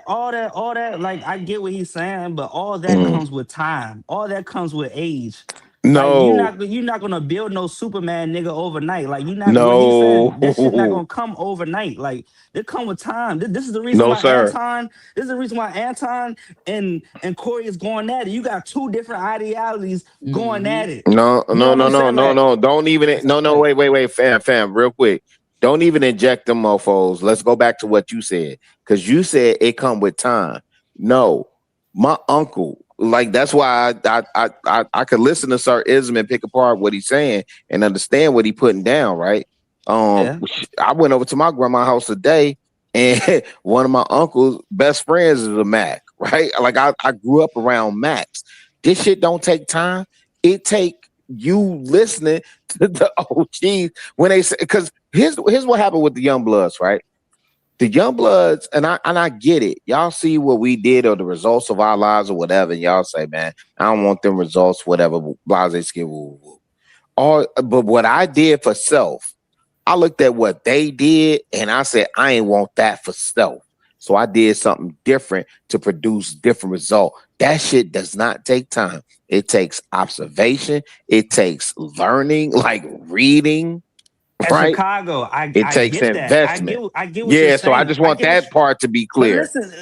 S: all
U: wrong.
S: that, like, I get what he's saying, but all that comes with time. All that comes with age.
A: No.
S: Like, you're not gonna build no Superman nigga overnight. Like, you're not.
A: No.
S: What he said, that shit not gonna come overnight. Like, it come with time. This is the reason
A: No,
S: why
A: sir.
S: Anton. This is the reason why Anton and Corey is going at it. You got two different ideologies going at it.
A: No.
S: You know what I'm saying? Like,
A: Don't even. No. Wait. Fam. Real quick. Don't even inject them mofos. Let's go back to what you said, because you said it come with time. No, my uncle. Like, that's why I could listen to Sir Ism and pick apart what he's saying and understand what he putting down. Right. I went over to my grandma's house today, and one of my uncle's best friends is a Mac. Right. Like, I grew up around Macs. This shit don't take time. It take you listening to the OGs when they say, because here's what happened with the Young Bloods, right? The Young Bloods, and I get it. Y'all see what we did or the results of our lives or whatever, and y'all say, man, I don't want them results, whatever, blase skin, woo, woo. But what I did for self, I looked at what they did and I said, I ain't want that for self. So I did something different to produce different result. That shit does not take time. It takes observation. It takes learning, like reading.
S: at
A: Right?
S: Chicago,
A: It takes
S: get that.
A: investment.
S: I get what you're
A: Yeah,
S: saying.
A: so I just want that part to be
S: But
A: clear.
S: listen,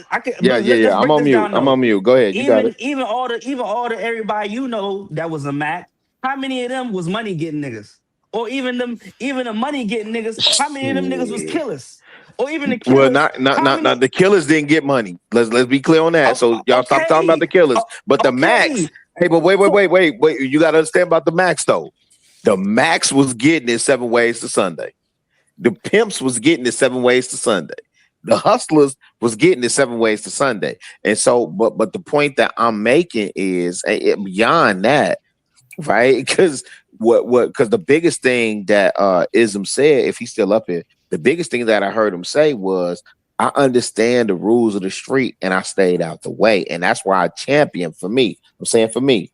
A: Yeah.
S: let's
A: I'm
S: break
A: on
S: this
A: mute.
S: down,
A: I'm
S: though.
A: on mute. Go ahead. You got it.
S: Even all the everybody you know that was a Mac, how many of them was money getting niggas? Or even the money getting niggas, how many of them niggas was killers? Or even the killers?
A: Well, not the killers didn't get money. Let's be clear on that. So y'all stop talking about the killers. But the Max, hey, but wait. You gotta understand about the Max though. The Max was getting it 7 ways to Sunday. The pimps was getting it 7 ways to Sunday. The hustlers was getting it 7 ways to Sunday. And so, but the point that I'm making is beyond that, right? Because because the biggest thing that Ism said, if he's still up here, the biggest thing that I heard him say was, I understand the rules of the street and I stayed out the way. And that's why I champion for me. I'm saying for me,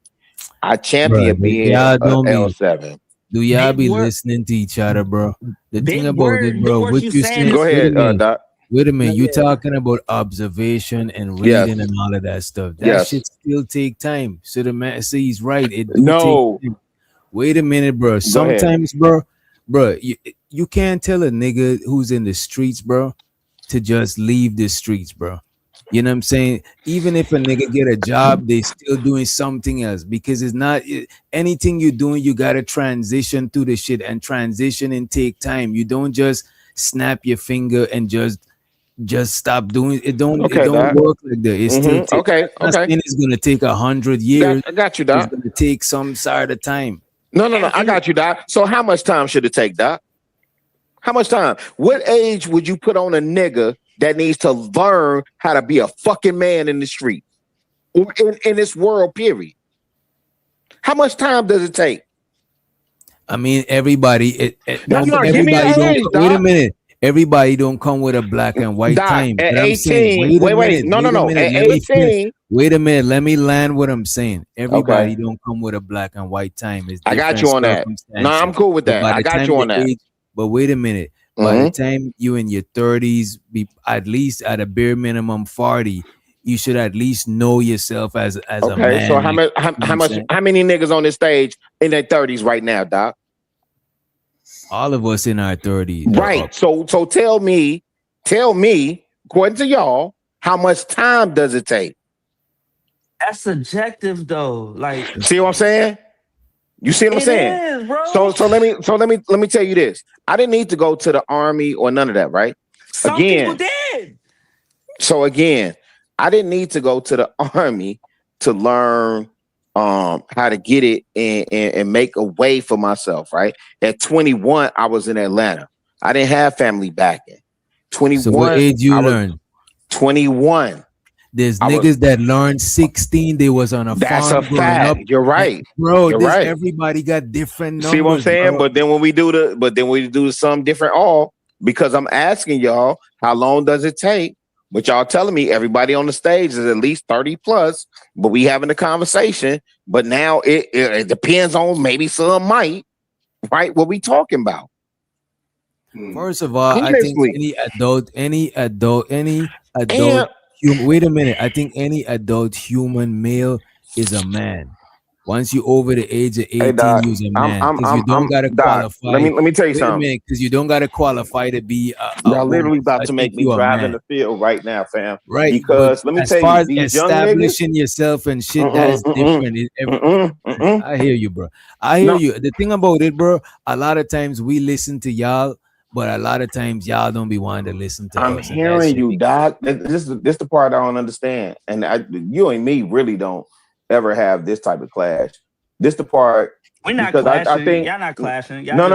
A: I champion being L7.
D: Do y'all be listening to each other, bro? The thing about it, bro, what you saying?
A: Go ahead, Doc.
D: Wait a minute, you talking about observation and reading and all of that stuff. That shit still take time. So the man, see, he's right. It do take time. Wait a minute, bro. Sometimes, bro, you can't tell a nigga who's in the streets, bro, to just leave the streets, bro. You know what I'm saying? Even if a nigga get a job, they still doing something else, because it's not anything you're doing. You gotta transition through the shit, and transition and take time. You don't just snap your finger and just stop doing it. Don't work like that. It's still
A: okay.
D: It's gonna take 100 years.
A: I got you, Doc.
D: It's gonna take some sort of time.
A: No. I got you, Doc. So how much time should it take, Doc? How much time? What age would you put on a nigga that needs to learn how to be a fucking man in the street? Or in this world, period. How much time does it take?
D: I mean, everybody.
A: Doc,
D: No,
A: give me
D: everybody
A: an
D: don't.
A: age,
D: Wait a
A: Doc.
D: minute. Everybody don't come with a black and white
A: Doc,
D: time.
A: at
D: But I'm
A: 18,
D: saying,
A: wait. No. At
D: Let me finish.
A: 18.
D: Wait a minute. Let me land what I'm saying. Everybody
A: Okay.
D: don't come with a black and white time. It's
A: I got
D: different
A: you on that.
D: circumstances.
A: No, I'm cool with
D: But
A: that.
D: by
A: I
D: the
A: got
D: time
A: you on
D: the
A: that.
D: age, but wait a minute. By the time you in your 30s, be at least at a bare minimum 40, you should at least know yourself as a
A: Okay,
D: man.
A: so
D: You know what I'm
A: how many niggas on this stage in their 30s right now, Doc?
D: all of us in our 30s.
A: Right. So tell me, according to y'all, how much time does it take?
S: That's subjective though. Like,
A: see what I'm saying? You see what I'm saying?
S: Is, bro.
A: So let me tell you this. I didn't need to go to the army or none of that, right?
S: Some people did.
A: So again, I didn't need to go to the army to learn how to get it and make a way for myself, right? At 21, I was in Atlanta. I didn't have family backing. 21.
D: So what age you learn?
A: 21.
D: There's niggas that learned 16. They was on a
A: That's
D: farm
A: a
D: growing
A: fact.
D: up.
A: You're right,
D: bro.
A: You're
D: This
A: right.
D: everybody got different numbers.
A: See what I'm saying?
D: Bro.
A: But then when we do some different all, because I'm asking y'all, how long does it take? But y'all telling me everybody on the stage is at least 30 plus, but we having a conversation. But now it depends on, maybe some might, right? What we talking about?
D: First of all, I think any adult wait a minute. I think any adult human male is a man. Once you over the age of 18,
A: Doc,
D: you're a man because you don't gotta
A: Doc,
D: qualify.
A: let me tell you something.
D: Because you don't gotta qualify to be a
A: Y'all literally
D: woman.
A: about
D: I
A: to make
D: think
A: me
D: you a
A: drive
D: man.
A: in the field right now, fam.
D: Right,
A: Because
D: but
A: let me
D: as
A: tell
D: far
A: you,
D: as
A: these young niggas.
D: establishing yourself and shit, that is different. I hear you, bro. I hear you. The thing about it, bro, a lot of times we listen to y'all, but a lot of times y'all don't be wanting to listen to
A: I'm
D: us.
A: hearing you, Doc. This is the part I don't understand, and you and me really don't ever have this type of clash. This the part
S: We're not
A: because
S: clashing.
A: I think
S: y'all not clashing. Y'all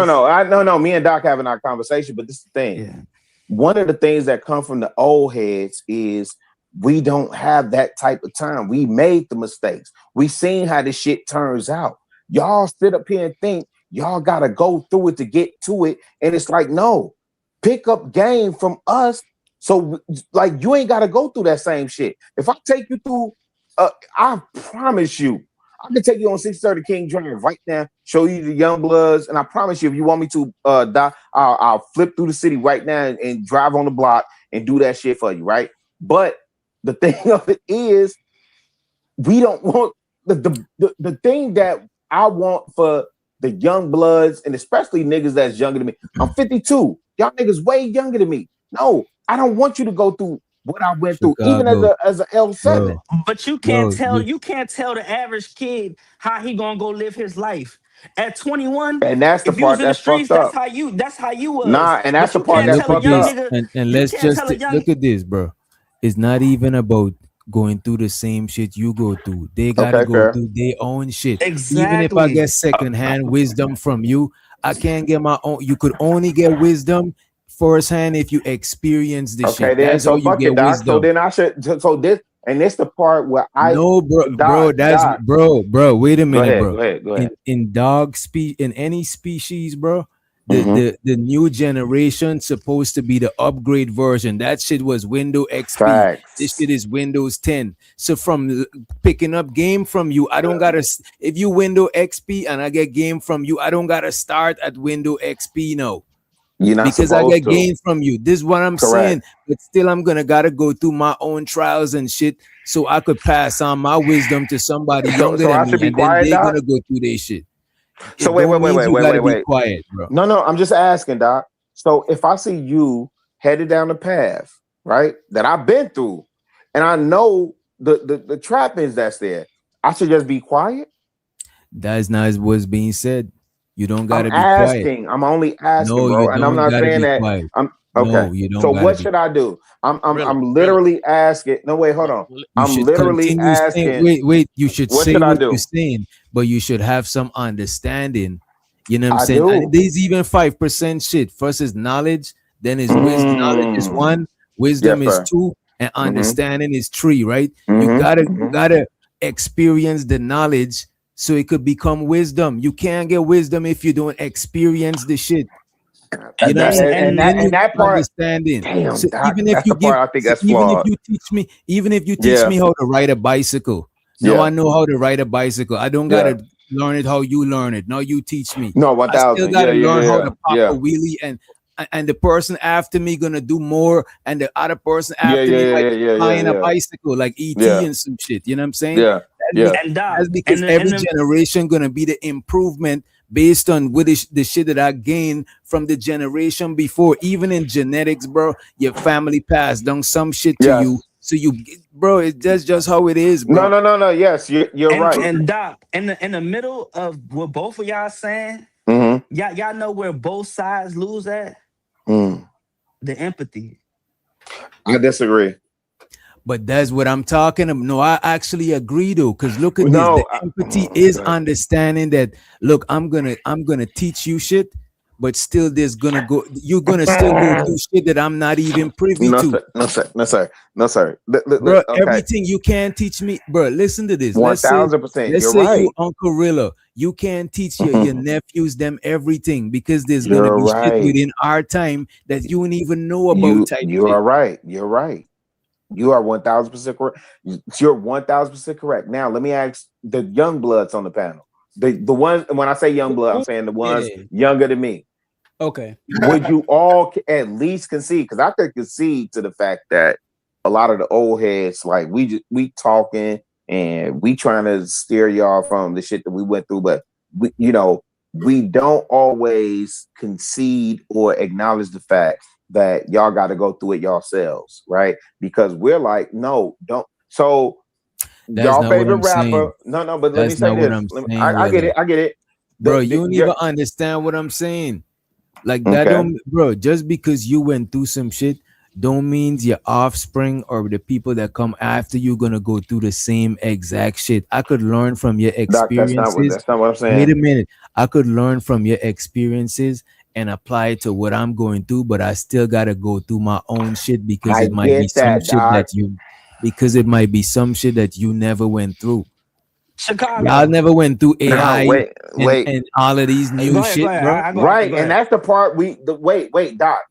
A: no. Me and Doc having our conversation, but this is the thing.
S: Yeah.
A: One of the things that come from the old heads is we don't have that type of time. We made the mistakes. We seen how this shit turns out. Y'all sit up here and think y'all gotta go through it to get to it, and it's like no, pick up game from us. So like you ain't gotta go through that same shit. If I take you through, I promise you. I can take you on 630 King Drive right now, show you the young bloods, and I promise you, if you want me to, I'll flip through the city right now and drive on the block and do that shit for you, right? But the thing of it is, we don't want the thing that I want for the young bloods, and especially niggas that's younger than me. I'm 52. Y'all niggas way younger than me. No, I don't want you to go through what I went through, even as a L7.
S: But you can't tell the average kid how he gonna go live his life. At 21,
A: and that's the
S: if you was
A: part
S: in the
A: that's
S: streets,
A: fucked up.
S: that's how you was.
A: Nah, and that's the part that's fucked up.
D: And let's just look at this, bro. It's not even about going through the same shit you go through. They gotta go through their own shit. Even if I get secondhand wisdom from you, I can't get my own. You could only get wisdom firsthand if you experience this shit.
A: Then
D: That's how you get
A: Doc.
D: wisdom.
A: So then I should. So this and this the part where I
D: bro. Wait a minute,
A: Go ahead.
D: In any species, bro. The new generation supposed to be the upgrade version. That shit was Windows XP.
A: Facts.
D: This shit is Windows 10. So from picking up game from you, I don't gotta. If you Windows XP and I get game from you, I don't gotta start at Windows XP now.
A: You're not
D: because I get
A: to.
D: game from you. This is what I'm saying. But still, I'm gotta go through my own trials and shit so I could pass on my wisdom to somebody younger than me, and then they're gonna go through their shit.
A: So wait.
D: Be quiet, bro.
A: No, I'm just asking, Doc. So if I see you headed down the path, right, that I've been through, and I know the trappings that's there, I should just be quiet.
D: That's not what's being said. You don't gotta be
A: asking.
D: quiet.
A: I'm only asking,
D: no,
A: bro. And I'm not saying that.
D: Quiet.
A: Okay.
D: No, you don't
A: So
D: gotta
A: what
D: be.
A: should I do? I'm
U: Really,
A: literally asking. No, wait, hold on.
D: You
A: I'm
D: should
A: literally
D: continue saying,
A: asking.
D: wait, you should
A: What
D: say
A: should I
D: what you're
A: do?
D: saying, but you should have some understanding. You know what I'm
A: I
D: saying? And
A: do.
D: there's even 5% shit. First is knowledge, then is wisdom. Knowledge is
A: Mm.
D: 1, wisdom
A: Yes,
D: is
A: sir.
D: 2, and
A: Mm-hmm.
D: understanding is 3, right? You
A: Mm-hmm.
D: gotta experience the knowledge so it could become wisdom. You can't get wisdom if you don't experience the shit. You know what I'm saying? And then you
A: that part.
D: understanding.
A: Damn,
D: So
A: Doc,
D: even if
A: that's
D: you
A: the part I think that's flawed.
D: even if you teach
A: Yeah.
D: me how to ride a bicycle, now
A: Yeah.
D: I know how to ride a bicycle. I don't
A: Yeah.
D: gotta learn it how you learn it. Now you teach me.
A: No,
D: I still
A: 1000.
D: gotta
A: Yeah,
D: learn
A: yeah,
D: how
A: yeah.
D: to pop
A: Yeah.
D: a wheelie, and the person after me gonna do more, and the other person
A: Yeah,
D: after
A: yeah,
D: me
A: yeah,
D: might
A: yeah,
D: be
A: yeah,
D: flying
A: yeah,
D: a
A: yeah.
D: bicycle like ET
A: Yeah.
D: and some shit. You know what I'm saying?
A: Yeah. Yeah.
S: And Doc,
D: That's because every generation gonna be the improvement based on what is the shit that I gained from the generation before. Even in genetics, bro, your family passed down some shit to
A: Yes.
D: you. So bro, that's just how it is, bro.
A: No. Yes, you're right.
S: And Doc, in the middle of what both of y'all saying,
A: Mm-hmm.
S: y'all know where both sides lose at?
A: Mm.
S: The empathy.
A: I disagree.
D: But that's what I'm talking about. No, I actually agree though, because look at
A: No,
D: this. The empathy is understanding that. Look, I'm gonna teach you shit, but still, you're gonna still go through shit that I'm not even privy
A: No,
D: to.
A: sir. No, sir. No, sir. No, sir.
D: Bro,
A: Okay.
D: everything you can't teach me, bro. Listen to this. Let's say
A: 1000%.
D: you
A: You're right.
D: Uncle Rilla, you can't teach your nephews them everything because there's gonna
A: You're
D: be shit
A: right.
D: within our time that you don't even know about.
A: You are right. You're right. You are 1000% correct. You're 1000% correct. Now, let me ask the young bloods on the panel. The ones, when I say young blood, I'm saying the ones younger than me.
T: Okay.
A: Would you all at least concede? Because I could concede to the fact that a lot of the old heads, like we talking and we trying to steer y'all from the shit that we went through, but we don't always concede or acknowledge the fact that y'all got to go through it yourselves, right? Because we're like, no, don't. So y'all favorite rapper? No, but let me say this. I get it.
D: Bro, you don't even understand what I'm saying. Like that don't, bro, just because you went through some shit don't mean your offspring or the people that come after you gonna go through the same exact shit. I could learn from your experiences.
A: Doc, that's not what I'm saying.
D: Wait a minute. I could learn from your experiences and apply it to what I'm going through, but I still gotta go through my own shit because it might be some shit that you never went through.
S: Chicago.
D: Y'all never went through AI
A: wait.
D: And all of these new shit, bro.
A: Right, and that's the part wait, Doc.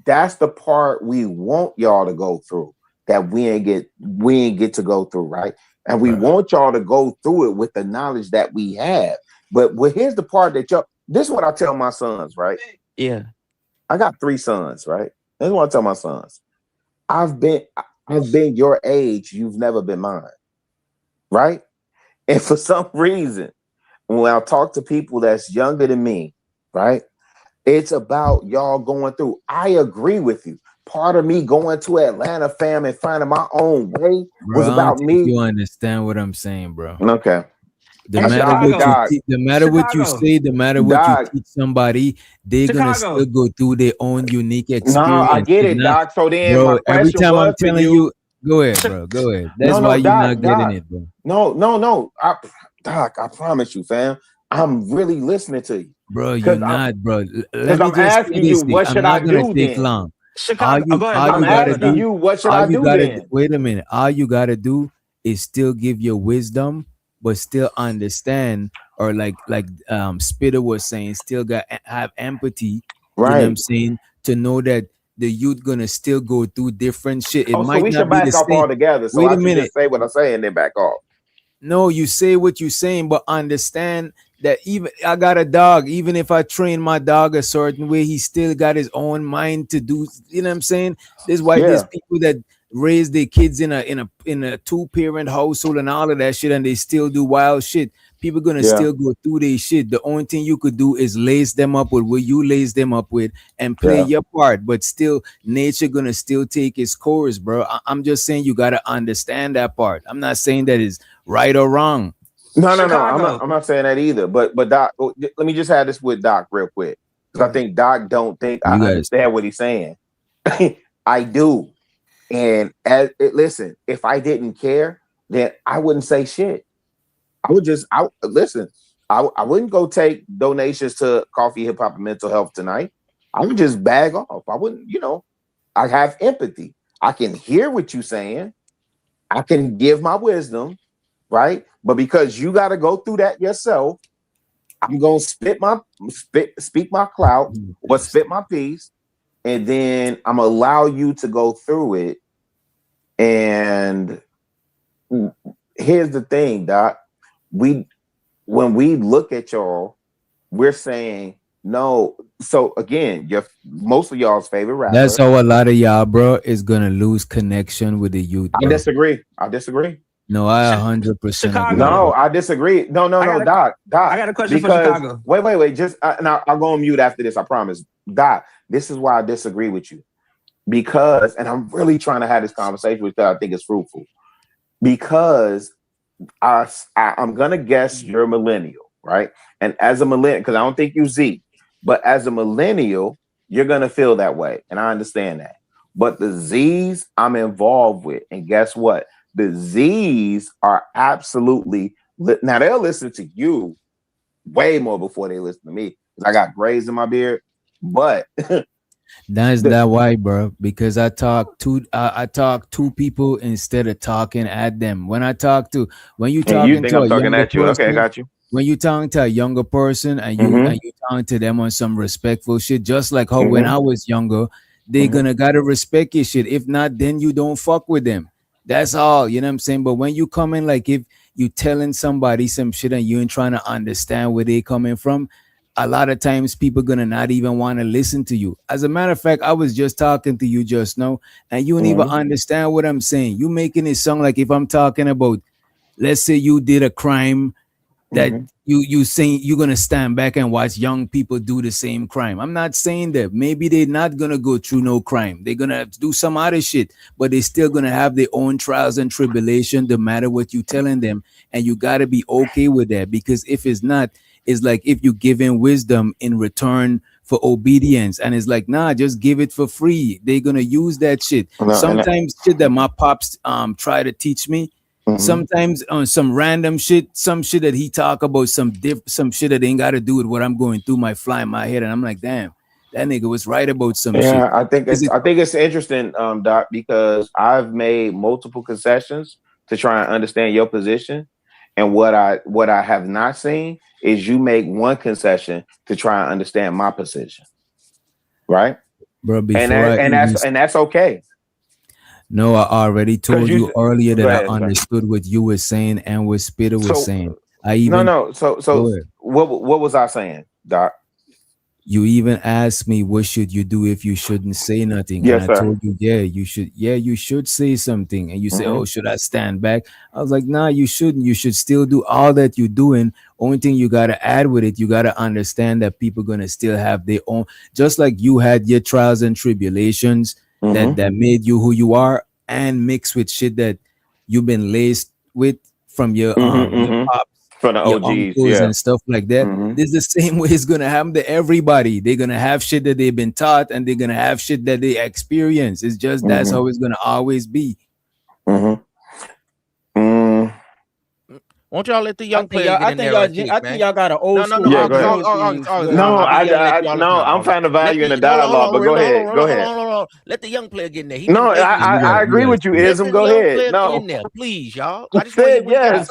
A: That's the part we want y'all to go through that we ain't get to go through, right? And we want y'all to go through it with the knowledge that we have. But here's the part that this is what I tell my sons, right?
S: Yeah.
A: I got 3 sons, right? This is what I tell my sons. I've been your age, you've never been mine. Right? And for some reason, when I talk to people that's younger than me, right? It's about y'all going through. I agree with you. Part of me going to Atlanta, fam, and finding my own way was about me.
D: You understand what I'm saying, bro?
A: Okay.
D: The matter what you say, the matter what you teach somebody, they're gonna still go through their own unique experience.
A: No, I get it, Doc. So then,
D: bro,
A: my
D: every time I'm telling you, go ahead,
A: bro.
D: Go ahead. That's why you're not getting it, bro.
A: No. Doc, I promise you, fam. I'm really listening to you.
D: Bro, you're not, bro.
A: Because I'm asking you, what should I do then?
D: Long.
A: I'm asking you, what should I do then?
D: Wait a minute. All you gotta do is still give your wisdom, but still understand, or like Spitter was saying, still have empathy.
A: Right.
D: You know what I'm saying? To know that the youth gonna still go through different shit. It might
A: so we
D: not
A: should
D: be
A: back
D: the
A: off
D: same.
A: altogether. So
D: Wait
A: I
D: a
A: should
D: minute.
A: just say what I say and then back off.
D: No, you say what you're saying, but understand that even I got a dog. Even if I train my dog a certain way, he still got his own mind to do. You know what I'm saying? This is why there's people that raise their kids in a 2-parent household and all of that shit, and they still do wild shit. People gonna still go through their shit. The only thing you could do is lace them up with what you lace them up with and play your part. But still, nature gonna still take its course, bro. I'm just saying you gotta understand that part. I'm not saying that is right or wrong.
A: No. I'm not saying that either. But Doc, let me just have this with Doc real quick, because I think Doc don't think I understand what he's saying. I do. And listen, if I didn't care, then I wouldn't say shit. I would just, listen, I wouldn't go take donations to Coffee, Hip Hop, and Mental Health tonight. I would just bag off. I wouldn't, I have empathy. I can hear what you're saying. I can give my wisdom, right? But because you got to go through that yourself, I'm gonna speak my clout or spit my piece, and then I'm gonna allow you to go through it. And here's the thing, Doc. When we look at y'all, we're saying no. So again, most of y'all's favorite rapper.
D: That's how a lot of y'all, bro, is gonna lose connection with the youth.
A: I disagree.
D: No, I 100% agree.
A: No, I disagree. No, Doc.
S: I got a question for Chicago.
A: Wait. Just now, I'll go on mute after this. I promise, Doc. This is why I disagree with you, because, and I'm really trying to have this conversation with you. I think it's fruitful, because I'm gonna guess you're a millennial, right? And as a millennial, because I don't think you Z, but as a millennial, you're gonna feel that way, and I understand that. But the Z's I'm involved with, and guess what? The Z's are absolutely now they'll listen to you way more before they listen to me, because I got grays in my beard. But
D: that's that why, bro. Because I talk to people instead of talking at them. When you talking to a younger person,
A: okay, I got you.
D: When you talking to a younger person and you talking to them on some respectful shit, just like how when I was younger, they gotta respect your shit. If not, then you don't fuck with them. That's all, you know what I'm saying? But when you come in, like if you telling somebody some shit and you ain't trying to understand where they coming from, a lot of times people gonna not even want to listen to you. As a matter of fact, I was just talking to you just now, and you don't even understand what I'm saying. You making it sound like if I'm talking about, let's say you did a crime, that you saying you're gonna stand back and watch young people do the same crime. I'm not saying that. Maybe they're not gonna go through no crime. They're gonna do some other shit, but they're still gonna have their own trials and tribulation, no matter what you telling them. And you gotta be okay with that, because if it's not, it's like if you give in wisdom in return for obedience, and it's like, nah, just give it for free. They're gonna use that shit. Sometimes shit that my pops try to teach me. Sometimes on some random shit, some shit that he talk about, some shit that ain't got to do with what I'm going through, might fly in my head, and I'm like, damn, that nigga was right about some shit.
A: I think it's interesting, Doc, because I've made multiple concessions to try and understand your position, and what I have not seen is you make one concession to try and understand my position, right,
D: bro?
A: And that's okay.
D: No, I already told you earlier that I understood what you were saying and what Spitter was saying.
A: So what was I saying, Doc?
D: You even asked me what should you do if you shouldn't say nothing.
A: Yes,
D: and I
A: sir.
D: told you, you should say something. And you say, oh, should I stand back? I was like, nah, you shouldn't. You should still do all that you're doing. Only thing you gotta add with it, you gotta understand that people gonna still have their own, just like you had your trials and tribulations that made you who you are, and mixed with shit that you've been laced with from your pops,
A: from the
D: your
A: OGs,
D: uncles and stuff like that. This is the same way it's gonna happen to everybody. They're gonna have shit that they've been taught, and they're gonna have shit that they experience. It's just that's how it's gonna always be.
U: Won't y'all let the young players get in there?
T: I think y'all got an old school.
A: I'm finding value in the dialogue, but go ahead.
U: Let the young player get in there.
A: I agree with you, Ism. Go ahead. No,
U: in there, please, y'all. I just
A: said yes.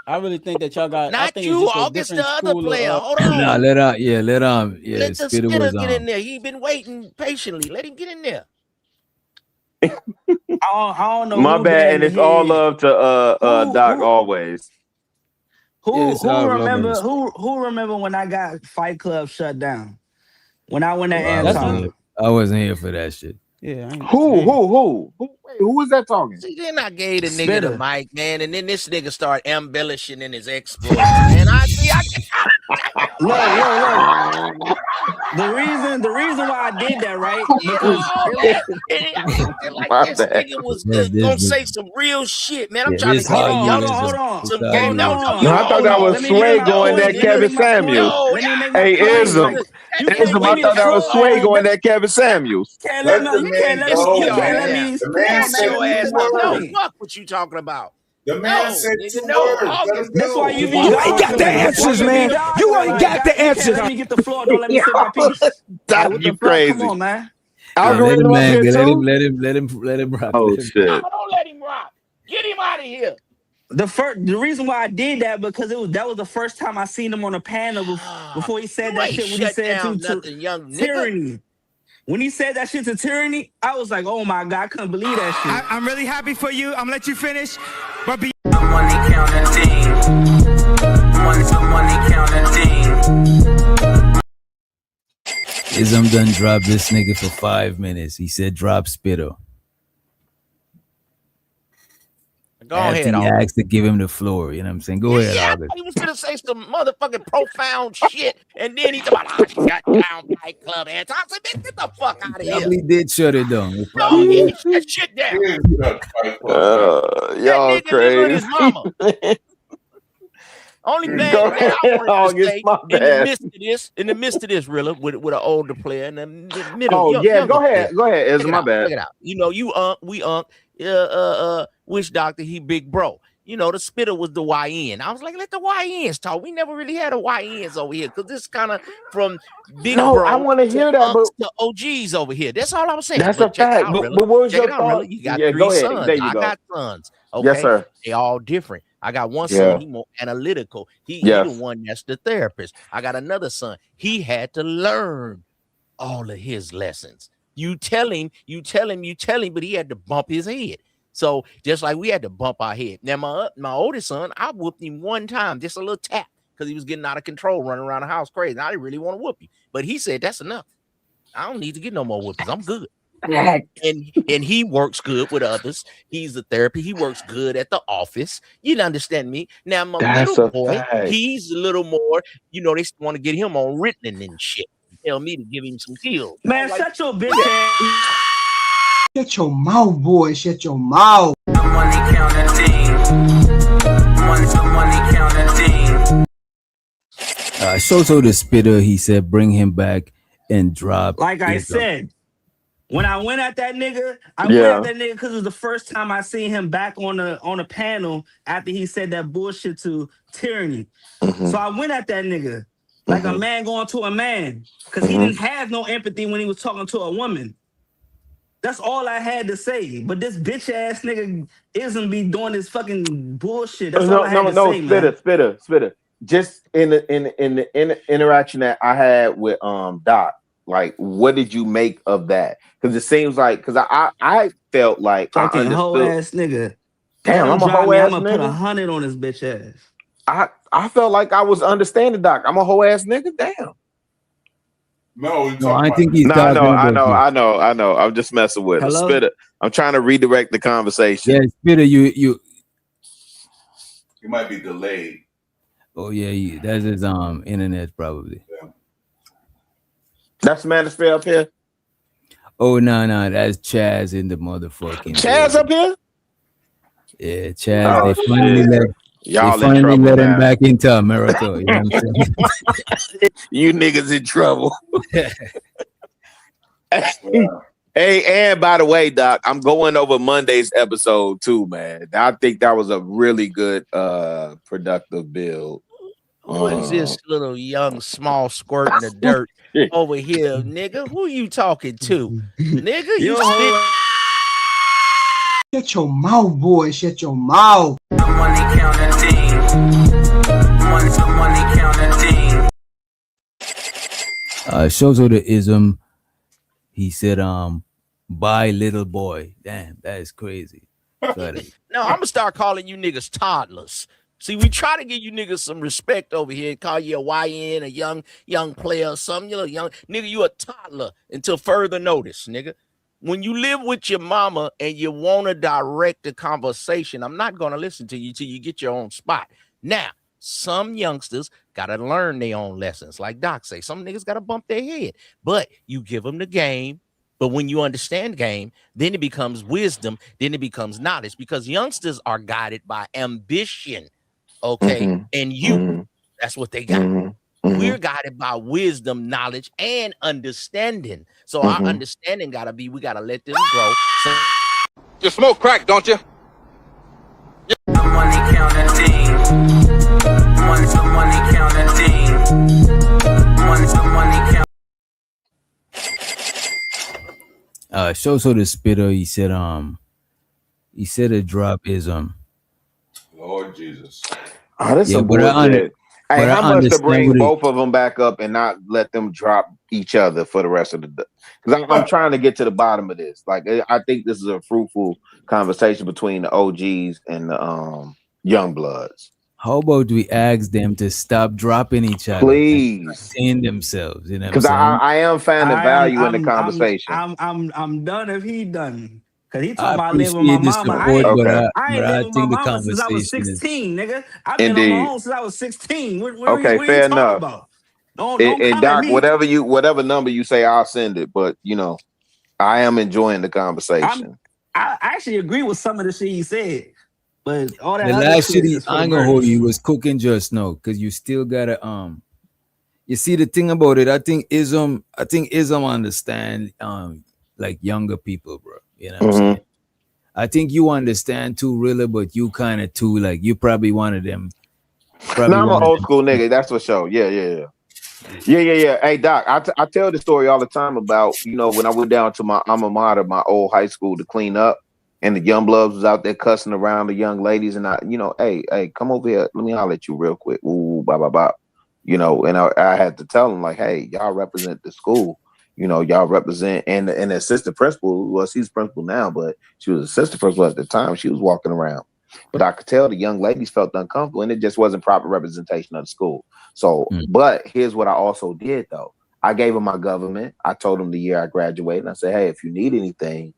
T: I really think that y'all got.
U: Not you, August, the other player. Hold on.
D: Nah, let
U: the Spitter get in there. He been waiting patiently. Let him get in there.
S: I don't know.
A: My bad, and it's all love to Doc always.
S: Who remember when I got Fight Club shut down? When I went to Anton.
D: I wasn't here for that shit.
U: Yeah.
A: Who was that talking?
U: See, then I gave the nigga the mic, man, and then this nigga start embellishing in his exploits. And I See,
S: Look. The reason why I did that, right? Because
U: like this nigga was gonna say some real shit, man. I'm trying to get a young some game.
A: No, I thought that was Sway going that Kevin Samuels. Hey, Ism, I thought that was Sway going that Kevin Samuels.
P: Let the man go, man. The man said
U: your ass up. No, fuck what you talking about.
P: The man said
U: nigga,
P: 2 words.
S: That's why you
T: ain't got the answers, man. You ain't got the answers.
S: Let me get the floor. Don't let me say my piece.
A: Stop, you crazy.
S: Come on, man.
D: Let him rock.
A: Oh shit!
U: No, don't let him rock. Get him out of here.
S: The reason why I did that because that was the first time I seen him on a panel before he said that shit. When he said to
U: young
S: Tyranny. When he said that shit to Tyranny, I was like, oh my God, I couldn't believe that shit.
B: I'm really happy for you. I'm gonna let you finish, but be
V: money counting thing. Money counting thing.
D: Ism done dropped this nigga for 5 minutes. He said drop Spitter.
U: Go ahead,
D: he asked to give him the floor. You know what I'm saying? Go ahead, August.
U: He was gonna say some motherfucking profound shit, and then he talking about shut down Fight Club. And I said, man, get the fuck out of here.
D: Probably did shut it down.
U: No, he shut shit down.
A: Y'all crazy.
U: His mama. Only thing that I wanted to say in the midst of this, really, with an older player in the middle.
A: Go ahead. It's my bad.
U: Check it out. You know, Wish Doctor, he big bro. You know, the Spitter was the YN. I was like, let the YNs talk. We never really had a YNs over here because this kind of from big bro.
A: I want to hear that, but
U: the OGs over here. That's all I was saying.
A: That's a fact. But what was your thought?
U: You got 3 sons.
A: There you
U: I
A: go.
U: got sons. Okay?
A: Yes, sir.
U: They all different. I got one son, he more analytical. He the one that's the therapist. I got another son. He had to learn all of his lessons. You tell him, but he had to bump his head. So just like we had to bump our head. Now, my oldest son, I whooped him one time, just a little tap, because he was getting out of control, running around the house crazy. I didn't really want to whoop him. But he said, that's enough. I don't need to get no more whoopings. I'm good. And he works good with others. He's a therapist. He works good at the office. You understand me? Now, my little boy, he's a little more, they want to get him on written and shit. Tell me to give him some kills.
S: Man, shut your bitch ass.
B: Shut your mouth, boy. Shut your mouth.
V: Money counting thing. Money counting thing.
D: Soto the Spitter, he said, bring him back and drop.
S: Like I said, when I went at that nigga, because it was the first time I seen him back on a panel after he said that bullshit to Tyranny.
A: Mm-hmm.
S: So I went at that nigga like a man going to a man because he didn't have no empathy when he was talking to a woman. That's all I had to say. But this bitch ass nigga isn't be doing this fucking bullshit. That's all I had to say,
A: Spitter. Just in the interaction that I had with Doc, like, what did you make of that? Because it seems like, because I felt like
S: fucking
A: I understood.
S: Hoe ass nigga.
A: Damn, I'm a hoe ass
S: nigga. I'm gonna put 100 on this bitch ass.
A: I felt like I was understanding Doc. I'm a hoe ass nigga. Damn.
P: No,
D: I think he's
A: I know. I'm just messing with it. Spitter. I'm trying to redirect the conversation.
D: Yeah, Spitter, you
P: might be delayed.
D: Oh yeah, that's his internet probably.
P: Yeah.
A: That's Manosphere up here.
D: Oh no, that's Chaz in the motherfucking
A: Chaz up here.
D: Yeah, Chaz. They finally let him back into America. You know what I'm saying?
A: You niggas in trouble. Hey, and by the way, Doc, I'm going over Monday's episode too, man. I think that was a really good, productive build.
U: What is this little young small squirt in the dirt over here, nigga? Who you talking to, nigga? You
B: Shut your mouth, boy. Shut your mouth.
V: Money counting thing. Money counting thing.
D: Shozo the Ism. He said, bye, little boy. Damn, that is crazy.
U: No, I'm gonna start calling you niggas toddlers. See, we try to give you niggas some respect over here, call you a YN, a young player or something. You're a young nigga, you a toddler until further notice, nigga. When you live with your mama and you want to direct the conversation, I'm not gonna listen to you till you get your own spot. Now, some youngsters gotta learn their own lessons. Like Doc say, some niggas gotta bump their head, but you give them the game. But when you understand game, then it becomes wisdom, then it becomes knowledge, because youngsters are guided by ambition, okay, and you. That's what they got. We're guided by wisdom, knowledge, and understanding. So our understanding gotta be, we gotta let them grow. So
F: you smoke crack, don't you?
V: The money counting team. One's the money counting team. One's the money count.
D: So the spitter, he said a drop is
P: Lord Jesus.
A: Oh, this is some bullshit. Hey, how much to bring both of them back up and not let them drop each other for the rest of the day? Because I'm trying to get to the bottom of this. Like, I think this is a fruitful conversation between the OGs and the young bloods.
D: How about we ask them to stop dropping each other,
A: please,
D: and contain themselves? You know,
A: because I am finding value in the conversation.
S: I'm done if he done. Cause he
D: I
S: talking about living with my
D: appreciate the
S: mama.
D: support,
S: I ain't lived with my mama since I was 16, nigga. I've been on my own since I was 16. What are you talking about? Don't come
A: And Doc,
S: at me.
A: whatever number you say, I'll send it. But you know, I am enjoying the conversation.
S: I actually agree with some of the shit he said, but all that
D: the
S: other
D: last
S: shit
D: shit
S: is for
D: I ain't
S: the
D: gonna hold
S: birds.
D: you was cooking just now, because you still gotta you see the thing about it, I think ism understand like younger people, bro. You know what I'm saying? I think you understand too, really, but you kind of too, like, you probably one of them.
A: No, I'm an old school nigga. That's for sure. Yeah. Hey, Doc, I tell the story all the time about, you know, when I went down to my alma mater, my old high school, to clean up, and the young bloods was out there cussing around the young ladies, and I, you know, hey, come over here. Let me holler at you real quick. Ooh, blah, blah, blah. You know, and I had to tell them, like, hey, y'all represent the school. You know, y'all represent, and the assistant principal, well, she's principal now, but she was assistant principal at the time. She was walking around. But I could tell the young ladies felt uncomfortable, and it just wasn't proper representation of the school. So, but here's what I also did, though. I gave them my government. I told them the year I graduated, and I said, hey, if you need anything,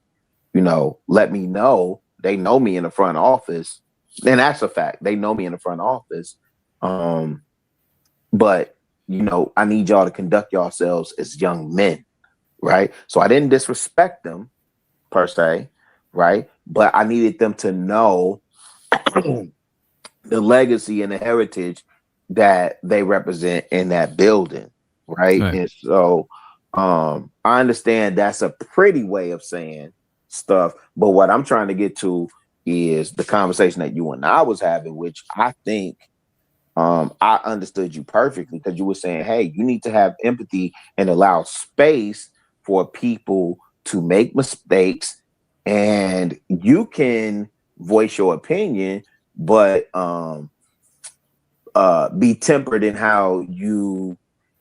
A: you know, let me know. They know me in the front office. And that's a fact. They know me in the front office. But, you know, I need y'all to conduct yourselves as young men, right? So I didn't disrespect them, per se, right? But I needed them to know the legacy and the heritage that they represent in that building, right? And so I understand that's a pretty way of saying stuff, but what I'm trying to get to is the conversation that you and I was having, which I think I understood you perfectly, because you were saying, hey, you need to have empathy and allow space for people to make mistakes, and you can voice your opinion, but be tempered in how you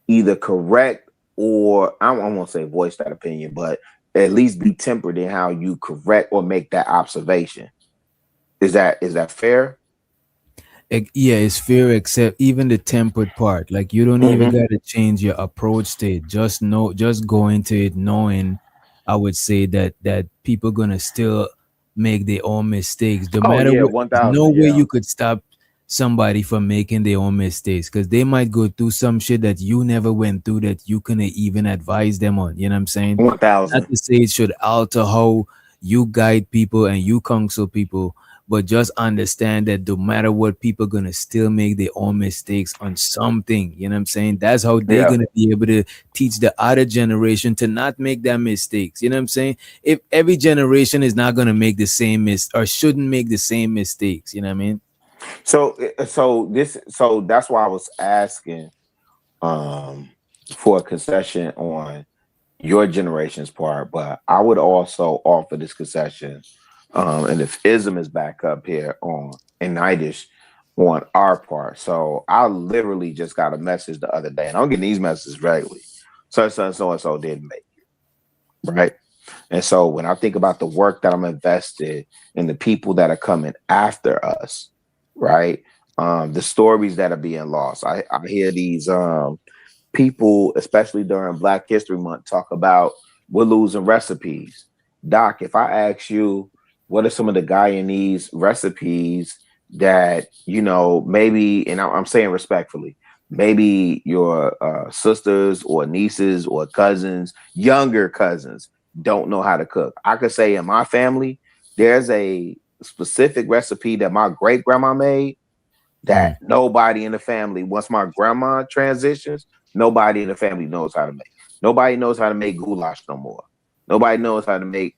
A: either correct, or I won't say voice that opinion, but at least be tempered in how you correct or make that observation. Is that fair?
D: Yeah, it's fair, except even the tempered part. Like, you don't even gotta change your approach to it. Just go into it knowing, I would say, that people gonna still make their own mistakes. No matter what,
A: 1,000,
D: no way you could stop somebody from making their own mistakes, because they might go through some shit that you never went through, that you couldn't even advise them on. You know what I'm saying?
A: 1,000.
D: Not to say it should alter how you guide people and you counsel people, but just understand that no matter what, people gonna still make their own mistakes on something. You know what I'm saying? That's how they're gonna be able to teach the other generation to not make that mistakes. You know what I'm saying? If every generation is not gonna make the same or shouldn't make the same mistakes, you know what I mean?
A: So that's why I was asking for a concession on your generation's part, but I would also offer this concession. And if ism is back up here on Nightish on our part. So I literally just got a message the other day, and I'm getting these messages regularly. So and so didn't make it. Right. And so when I think about the work that I'm invested in, the people that are coming after us, right? The stories that are being lost. I hear these people, especially during Black History Month, talk about we're losing recipes. Doc, if I ask you, what are some of the Guyanese recipes that, you know, maybe, and I'm saying respectfully, maybe your sisters or nieces or cousins, younger cousins, don't know how to cook. I could say in my family, there's a specific recipe that my great grandma made that nobody in the family, once my grandma transitions, nobody in the family knows how to make. Nobody knows how to make goulash no more. Nobody knows how to make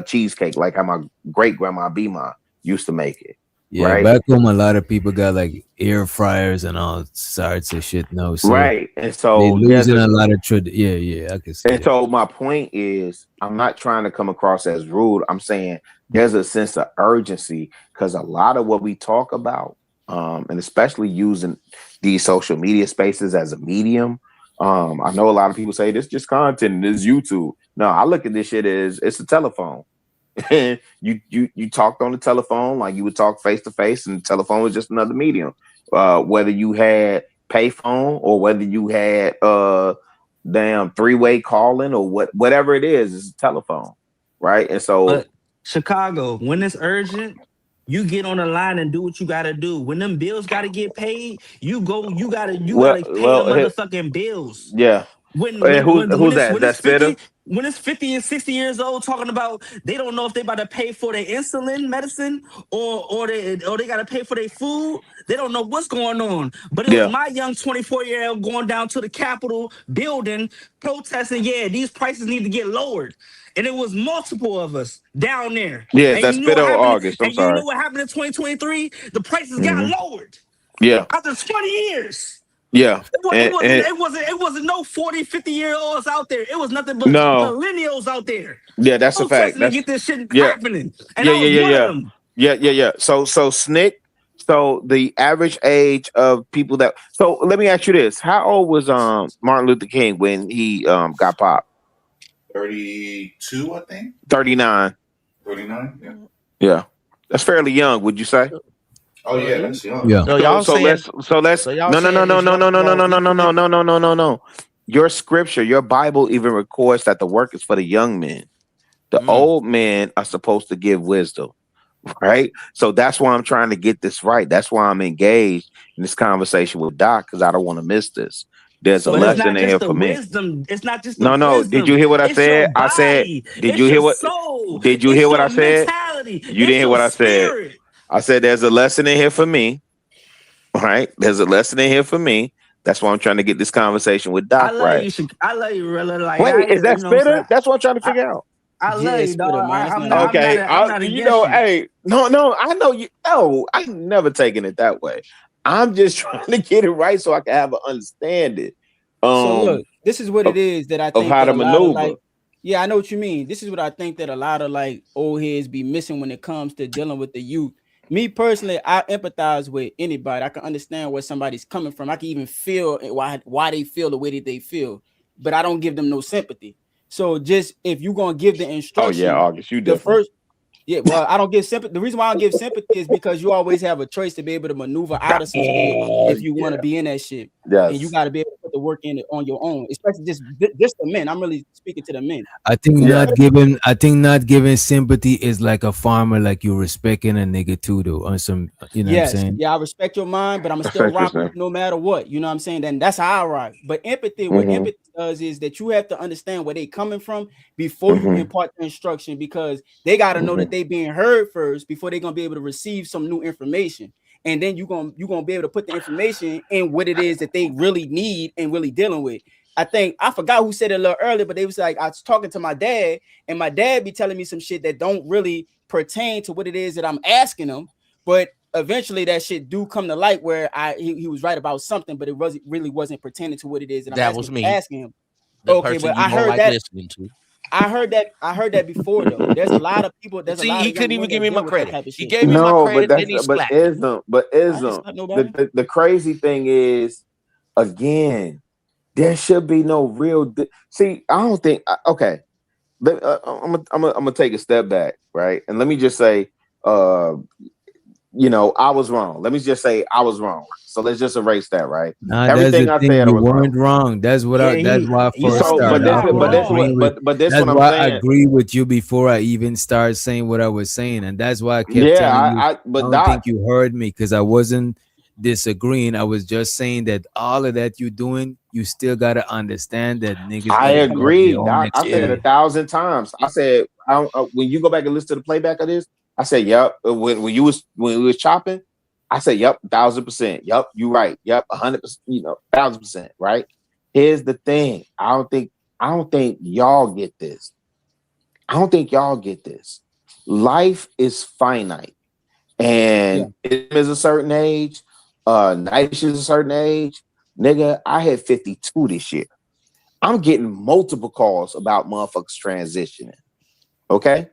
A: cheesecake like how my great grandma Bima used to make it.
D: Yeah,
A: Right.
D: back home, a lot of people got like air fryers and all sorts of shit now. So
A: Right. And
D: they
A: so there's
D: losing
A: a
D: a lot of yeah, I can see
A: And
D: that.
A: so my point is, I'm not trying to come across as rude. I'm saying there's a sense of urgency because a lot of what we talk about, and especially using these social media spaces as a medium, I know a lot of people say this is just content, this is YouTube. No, I look at this shit as it's a telephone. you talked on the telephone like you would talk face to face, and the telephone was just another medium. Whether you had payphone or whether you had damn three-way calling or whatever it is, it's a telephone, right? And so
S: But Chicago, when it's urgent, you get on the line and do what you gotta do. When them bills gotta get paid, you gotta pay the motherfucking bills.
A: Yeah.
S: When
A: Who's that? Is that Spitter?
S: when it's 50 and 60 years old talking about they don't know if they about to pay for their insulin medicine or they gotta pay for their food. They don't know what's going on. But it was my young 24-year-old going down to the Capitol building protesting, yeah, these prices need to get lowered. And it was multiple of us down there.
A: Yeah,
S: and
A: that's
S: you know what
A: Spitter or
S: happened?
A: August. I'm
S: And you
A: sorry.
S: know what happened in 2023? The prices got lowered.
A: Yeah.
S: After 20 years.
A: Yeah.
S: It wasn't no 40, 50-year-olds out there. It was nothing but millennials out there.
A: Yeah, that's a fact.
S: That's, to get this shit happening. And I was one of them.
A: Yeah. So SNCC. So the average age of people that. So let me ask you this: how old was Martin Luther King when he got popped?
P: 32, I think.
A: 39.
P: 39. Yeah.
A: Yeah, that's fairly young. Would you say?
P: Oh yeah, that's young.
D: Yeah.
A: So let's no. Your scripture, your Bible even records that the work is for the young men. The old men are supposed to give wisdom, right? So that's why I'm trying to get this right. That's why I'm engaged in this conversation with Doc, because I don't want to miss this. There's a lesson in here for me.
S: It's not just the
A: no.
S: wisdom.
A: Did you hear what I said? I said, did you hear what? Did you hear what I said? You didn't hear what I said. I said there's a lesson in here for me. Right? There's a lesson in here for me. That's why I'm trying to get this conversation with Doc right.
S: I love you, really. Like,
A: wait, is that Spitter? That's what I'm trying to figure out.
S: I love you, dog. I'm not
A: you know, hey, no, I know you. No, I'm never taking it that way. I'm just trying to get it right so I can have an understanding.
T: So look, this is what it is that I think
A: of how to maneuver.
T: Yeah, I know what you mean. This is what I think that a lot of like old heads be missing when it comes to dealing with the youth. Me personally, I empathize with anybody. I can understand where somebody's coming from. I can even feel why they feel the way that they feel, but I don't give them no sympathy. So just if you're gonna give the instruction,
A: August, you
T: the first. Yeah, well, I don't give sympathy. The reason why I don't give sympathy is because you always have a choice to be able to maneuver out of some shit if you want to be in that shit.
A: Yes.
T: And you got to be able to put the work in it on your own, especially just the men. I'm really speaking to the men.
D: I think not giving sympathy is like a farmer, like you respecting a nigga too, though. On some, you know what I'm saying?
T: Yeah, I respect your mind, but I'm still rock with you no matter what. You know what I'm saying? Then that's how I rock. But empathy, what empathy does is that you have to understand where they coming from before you impart the instruction, because they got to know that they being heard first before they're gonna be able to receive some new information. And then you're gonna be able to put the information in what it is that they really need and really dealing with. I forgot who said it a little earlier, but they was like, I was talking to my dad, and my dad be telling me some shit that don't really pertain to what it is that I'm asking him. But eventually that shit do come to light where he was right about something, but it wasn't pertaining to what it is that I'm asking him. Okay, but I heard that. I heard that before though. There's a lot of people.
U: He couldn't even give me my credit. He
A: gave me my credit, and he slapped me. The crazy thing is, again, there should be no real. See, I don't think. Okay, I'm gonna take a step back, right? And let me just say, you know, I was wrong. Let me just say I was wrong. So let's just erase that, right?
D: Nah,
A: Everything
D: that's the
A: I
D: thing.
A: said
D: You
A: was wrong.
D: weren't wrong. That's what
S: Yeah,
D: that's why I
S: you
D: first
A: So,
S: still
A: but
D: started
A: this,
S: not
D: off with
A: but this,
S: wrong.
A: what,
D: agreeing with.
A: but this
D: That's
A: what I'm
D: why I
A: saying.
D: agree with you before I even started saying what I was saying, and that's why I kept
A: Yeah,
D: telling you. I
A: but
D: don't
A: Doc,
D: think you heard me because I wasn't disagreeing. I was just saying that all of that you're doing, you still gotta understand that niggas
A: I
D: gotta give up
A: agree,
D: their own
A: Doc. I said it
S: Yeah.
A: 1,000 times. I said, when you go back and listen to the playback of this, I said, "Yep." When we was chopping, I said, "Yep, 1,000%. Yep, you right. Yep, 100%. You know, 1,000%. Right." Here's the thing. I don't think y'all get this. I don't think y'all get this. Life is finite, and it is a certain age. Night is a certain age. Nigga, I had 52 this year. I'm getting multiple calls about motherfuckers transitioning. Okay.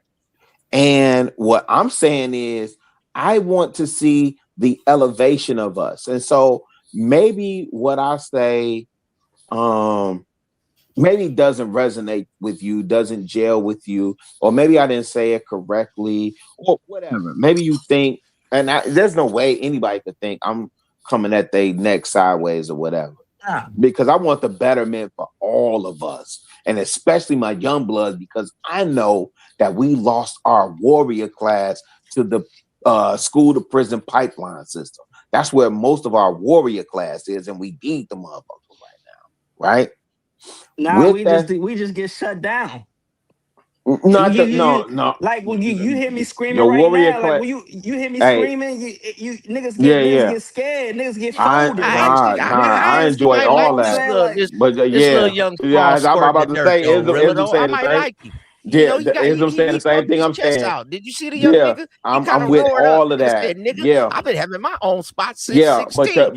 A: And what I'm saying is, I want to see the elevation of us. And so maybe what I say, maybe doesn't resonate with you, doesn't gel with you, or maybe I didn't say it correctly, or whatever. Maybe you think, and there's no way anybody could think I'm coming at their neck sideways or whatever. Because I want the betterment for all of us, and especially my young bloods, because I know that we lost our warrior class to the school to prison pipeline system. That's where most of our warrior class is, and we need the motherfuckers right now, right?
S: Nah,
A: With that,
S: we just get shut down.
A: not the, no.
S: Like when you hear me screaming
A: The
S: right
A: warrior
S: now, like
A: class.
S: when you hear me
A: Hey,
S: screaming, you niggas
A: yeah.
S: get scared, niggas get
A: I
S: folded.
U: I
S: Like
U: actually,
A: I
U: I actually
A: enjoy
U: might
S: you know
A: all
U: like
S: what I'm
A: that,
S: saying? Like
A: but
U: this little
A: yeah,
U: young Paul
A: I'm
U: squirting the
A: about to
U: dirt
A: say,
U: though, Rilla
A: Ism
U: though. I
A: saying the
U: might
A: same.
U: like him. You
A: Yeah,
U: know,
A: the Ism saying
U: he
A: the same
U: puffed
A: thing
U: his
A: I'm
U: chest
A: saying.
U: out. Did you see the young
A: Yeah,
U: nigga? He kind
A: I'm
U: of
A: with
U: roared up.
A: all of
U: Nigga
A: that.
U: said, "Nigga,
A: Yeah,
U: I've been having my own spot since
A: yeah,
U: 16." Okay,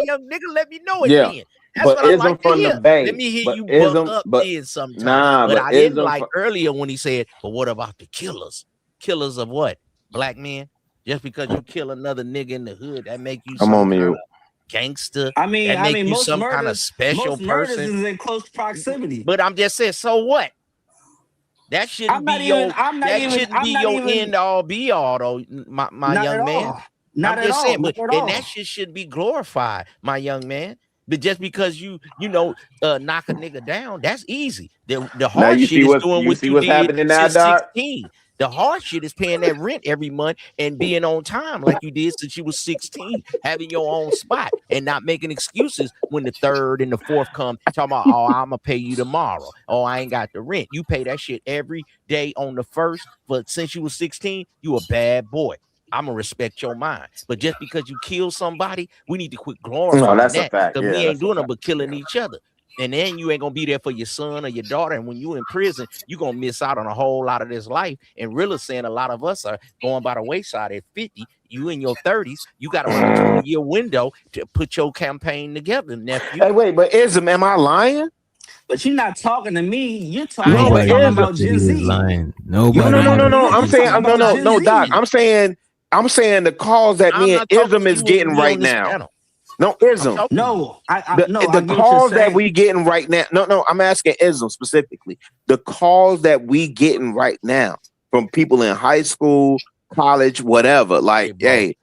U: young nigga, let me know it
A: yeah,
U: then. That's
A: but
U: what I
A: Ism
U: like to
A: from the
U: hear. Let
A: Bay,
U: me hear
A: but
U: you buck
A: Ism,
U: up
A: but
U: then sometime.
A: nah,
U: But
A: but
U: I didn't
A: Ism
U: like earlier when he said, "But what about the killers? Killers of what? Black men? Just because you kill another nigga in the hood, that make you
A: I'm
U: some
A: on
U: kind
A: mute.
U: of gangster?
S: I
U: That
S: mean,
U: make you
S: most
U: some kind of special
S: murders
U: person?"
S: is in close proximity.
U: But I'm just saying, so what? That shouldn't be your end all be all though, my
S: Not at
U: young man.
S: all. Not
U: I'm
S: at
U: just
S: all.
U: saying,
S: Not
U: but
S: at
U: and
S: all.
U: that shit should be glorified, my young man. But just because you knock a nigga down, that's easy. The
A: Now
U: hard shit is doing
A: you
U: what
A: see
U: you
A: what's
U: did
A: happening now,
U: since
A: Doc.
U: 16. The hard shit is paying that rent every month and being on time like you did since you was 16, having your own spot and not making excuses when the third and the fourth come talking about, oh, I'm gonna pay you tomorrow. Oh, I ain't got the rent. You pay that shit every day on the first, but since you was 16, you a bad boy. I'm gonna respect your mind. But just because you kill somebody, we need to quit
A: No,
U: glorifying
A: that's a
U: that
A: fact.
U: because we
A: Yeah,
U: ain't
A: that's a
U: doing them
A: fact.
U: but killing each other. And then you ain't gonna be there for your son or your daughter. And when you in prison, you're gonna miss out on a whole lot of this life. And really saying a lot of us are going by the wayside at 50. You in your 30s, you got about a 20-year window to put your campaign together, nephew.
A: Hey, wait, but Ism, am I lying?
S: But you're not talking to me. You're talking
A: No,
S: talking
A: Ism.
S: about Gen Z.
A: No, I'm saying no, Doc. I'm saying the calls that me and Ism is getting right now. No, Ism.
S: No,
A: The calls that we getting right now. No, I'm asking Ism specifically. The calls that we getting right now from people in high school, college, whatever. Like, hey,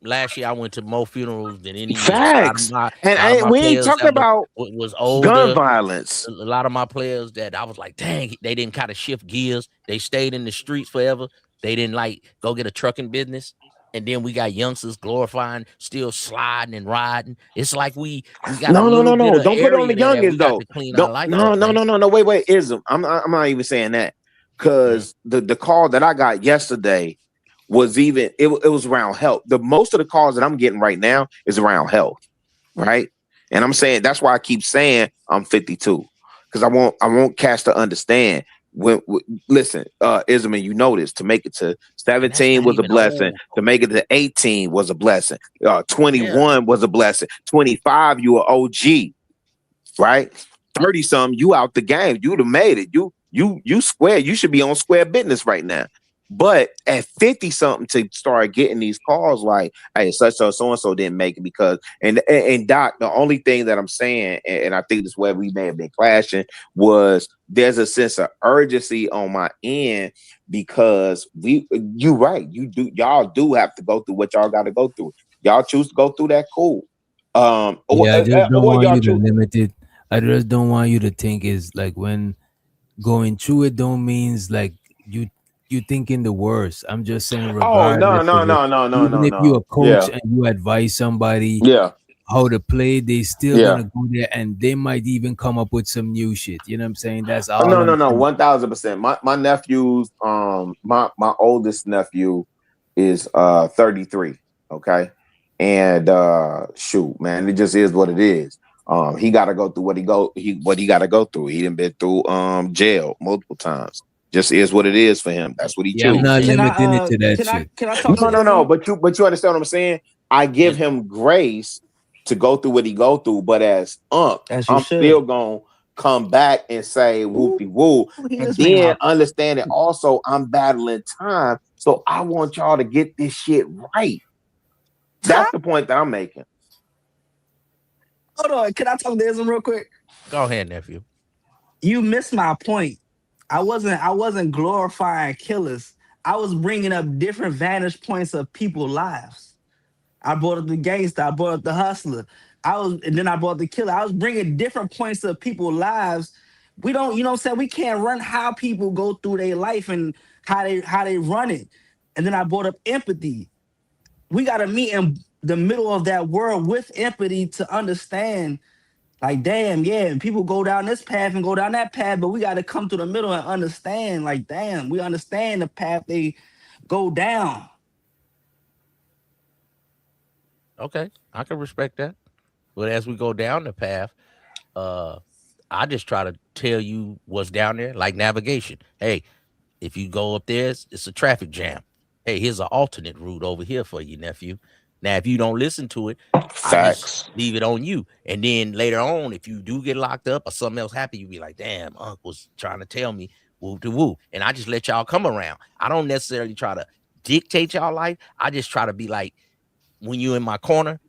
U: Last year I went to more funerals than any year.
A: facts. And we ain't talking about
U: was older
A: gun violence.
U: A lot of my players that I was like, dang, they didn't kind of shift gears. They stayed in the streets forever. They didn't like go get a trucking business. And then we got youngsters glorifying, still sliding and riding. It's like we got a little bit of
A: Don't put it on the
U: area there that we
A: youngest
U: got
A: though.
U: to clean our life
A: No,
U: up.
A: no. Wait, Ism. I'm not even saying that because the call that I got yesterday was even it was around health. The most of the calls that I'm getting right now is around health, right? And I'm saying that's why I keep saying I'm 52 because I want cats to understand. Listen, Ism, you know this. To make it to 17 was a blessing. To make it to 18 was a blessing. 21 was a blessing. 25, you were OG, right? 30 something, you out the game. You'd have made it. You square. You should be on square business right now. But at 50 something to start getting these calls like, hey, such so and so didn't make it because and Doc, the only thing that I'm saying, and I think this is where we may have been clashing, was there's a sense of urgency on my end because you're right. Y'all do have to go through what y'all got to go through. Y'all choose to go through that, cool.
D: Yeah, I just don't
A: Or
D: want
A: y'all
D: you to
A: choose.
D: limit it. I just don't want you to think is like when going through it don't means like you thinking the worst. I'm just saying
A: Oh no,
D: regardless
A: no,
D: of it,
A: no, no, no,
D: even
A: no,
D: if you're
A: no.
D: a coach
A: Yeah,
D: and you advise somebody
A: yeah,
D: how to play, they still
A: yeah.
D: gonna go there and they might even come up with some new shit. You know what I'm saying? That's all
A: No,
D: I'm
A: no, no,
D: saying.
A: 1000%. My nephews, my oldest nephew is 33. Okay. And shoot, man, it just is what it is. He gotta go through what he gotta go through. He done been through jail multiple times. Just is what it is for him. That's what he
D: Yeah, I'm
A: chooses.
D: not limiting it to that shit.
S: Can I talk to
A: No, no, no.
S: Ism?
A: But you understand what I'm saying? I give him grace to go through what he go through, but as
S: As you
A: I'm
S: should.
A: still gonna come back and say whoopty woo,
S: He
A: and
S: is making
A: then
S: my
A: understand it. Also, I'm battling time, so I want y'all to get this shit right. That's the point that I'm making.
S: Hold on. Can I talk to Ism real quick?
U: Go ahead, nephew.
S: You missed my point. I wasn't glorifying killers. I was bringing up different vantage points of people's lives. I brought up the gangster. I brought up the hustler. And then I brought the killer. I was bringing different points of people's lives. We don't, you know what I'm saying? We can't run how people go through their life and how they run it. And then I brought up empathy. We got to meet in the middle of that world with empathy to understand, like, damn, yeah, and people go down this path and go down that path, but we got to come to the middle and understand, like, damn, we understand the path they go down.
U: Okay, I can respect that. But as we go down the path, I just try to tell you what's down there, like navigation. Hey, if you go up there, it's a traffic jam. Hey, here's an alternate route over here for you, nephew. Now, if you don't listen to it, I just
A: Facts.
U: leave it on you. And then later on, if you do get locked up or something else happen, you be like, damn, Unc was trying to tell me woo to woo. And I just let y'all come around. I don't necessarily try to dictate y'all life. I just try to be like, when you in my corner,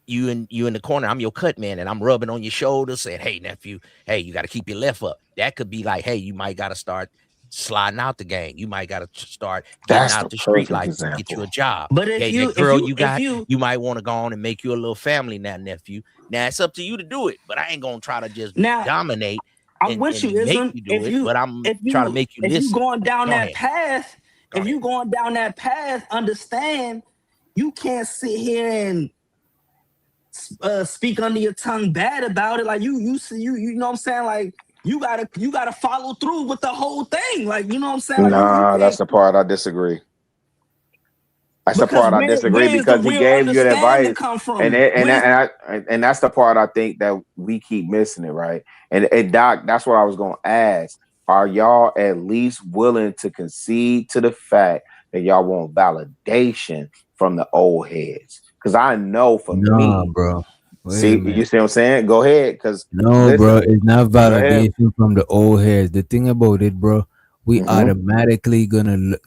U: you in the corner, I'm your cut man, and I'm rubbing on your shoulder saying, hey, nephew, hey, you got to keep your left up. That could be like, hey, you might got to start sliding out the gang. You might got to start getting
A: That's
U: out
A: the
U: the street
A: perfect
U: life to get you
A: example.
U: a job.
S: But if
U: Hey,
S: you,
U: that girl
S: if
U: you might want to go on and make you a little family now, nephew. Now it's up to you to do it, but I ain't gonna try to just
S: now,
U: dominate
S: I'm
U: and
S: with you,
U: make
S: Ism.
U: you do it, but I'm trying to make you
S: If you
U: listen.
S: going down
U: Go
S: that
U: ahead.
S: path,
U: Go ahead.
S: you going down that path, understand you can't sit here and speak under your tongue bad about it. Like you know what I'm saying? Like you gotta follow through with the whole thing. Like, you know what I'm saying? Like you
A: Nah, that's
S: can't,
A: the part I disagree. That's the
S: because
A: part I disagree
S: where is the
A: because he
S: real
A: gave you the
S: understanding
A: advice,
S: come
A: and
S: from?
A: and that's the part I think that we keep missing it, right? And Doc, that's what I was gonna ask. Are y'all at least willing to concede to the fact that y'all want validation from the old heads? Because I know for
D: Nah,
A: me,
D: bro. Wait a
A: see,
D: minute.
A: you see what I'm saying? Go ahead, because
D: No, bro,
A: listen,
D: it's not
A: go ahead.
D: validation from the old heads. The thing about it, bro, we
A: Mm-hmm.
D: automatically gonna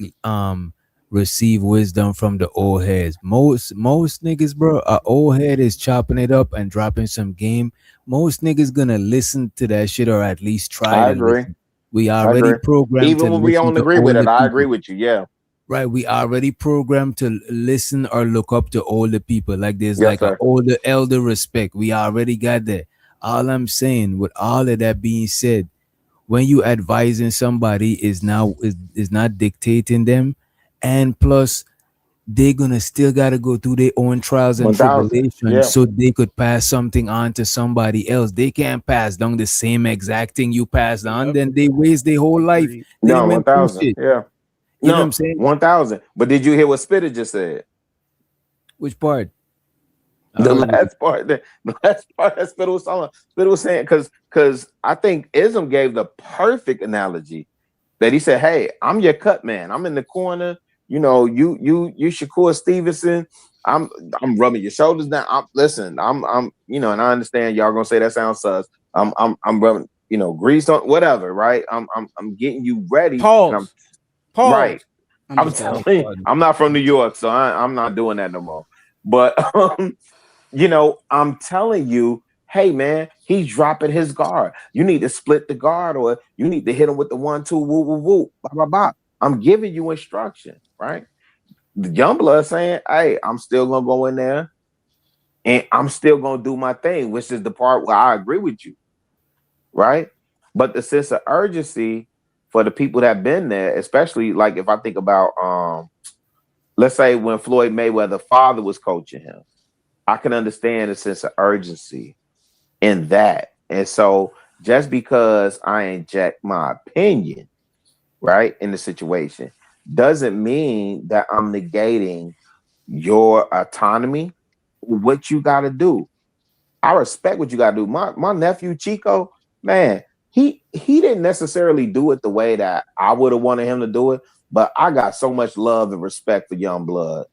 D: receive wisdom from the old heads. Most niggas, bro, our old head is chopping it up and dropping some game. Most niggas gonna listen to that shit or at least try
A: I
D: to
A: agree.
D: listen. We
A: I
D: already
A: agree.
D: programmed to
A: Even when we
D: listen
A: don't
D: to
A: agree with
D: older
A: it, I agree
D: people.
A: with you. Yeah.
D: Right, we already programmed to listen or look up to older people. Like there's
A: Yes,
D: like a
A: sir.
D: older elder respect. We already got that. All I'm saying, with all of that being said, when you advising somebody is not dictating them, and plus they're gonna still gotta go through their own trials and
A: 1000.
D: tribulations
A: Yeah.
D: so they could pass something on to somebody else. They can't pass down the same exact thing you passed on, then they waste their whole life. They
A: No,
D: done went through
A: 1000.
D: shit.
A: Yeah.
D: You know what I'm
A: No,
D: saying?
A: 1000. But did you hear what Spitter just said?
D: Which part? I
A: The
D: heard what
A: last part, the last part that Spitter was talking. Spitter was saying because I think Ism gave the perfect analogy that he said, "Hey, I'm your cut man. I'm in the corner. You know, you Shakur Stevenson. I'm rubbing your shoulders down. I'm you know, and I understand y'all gonna say that sounds sus. I'm rubbing, you know, grease on whatever, right? I'm getting you ready. And I'm
T: Pause.
A: right. I'm telling you, I'm not from New York, so I'm not doing that no more. But you know, I'm telling you, hey man, he's dropping his guard. You need to split the guard, or you need to hit him with the 1-2, woo, woo, woo, blah, blah, blah. I'm giving you instruction, right? The young blood saying, hey, I'm still gonna go in there and I'm still gonna do my thing, which is the part where I agree with you, right? But the sense of urgency for the people that been there, especially like if I think about let's say when Floyd Mayweather's father was coaching him, I can understand the sense of urgency in that. And so just because I inject my opinion, right, in the situation, doesn't mean that I'm negating your autonomy, what you got to do. I respect what you got to do. My nephew Chico, man, he didn't necessarily do it the way that I would have wanted him to do it, but I got so much love and respect for Young Blood,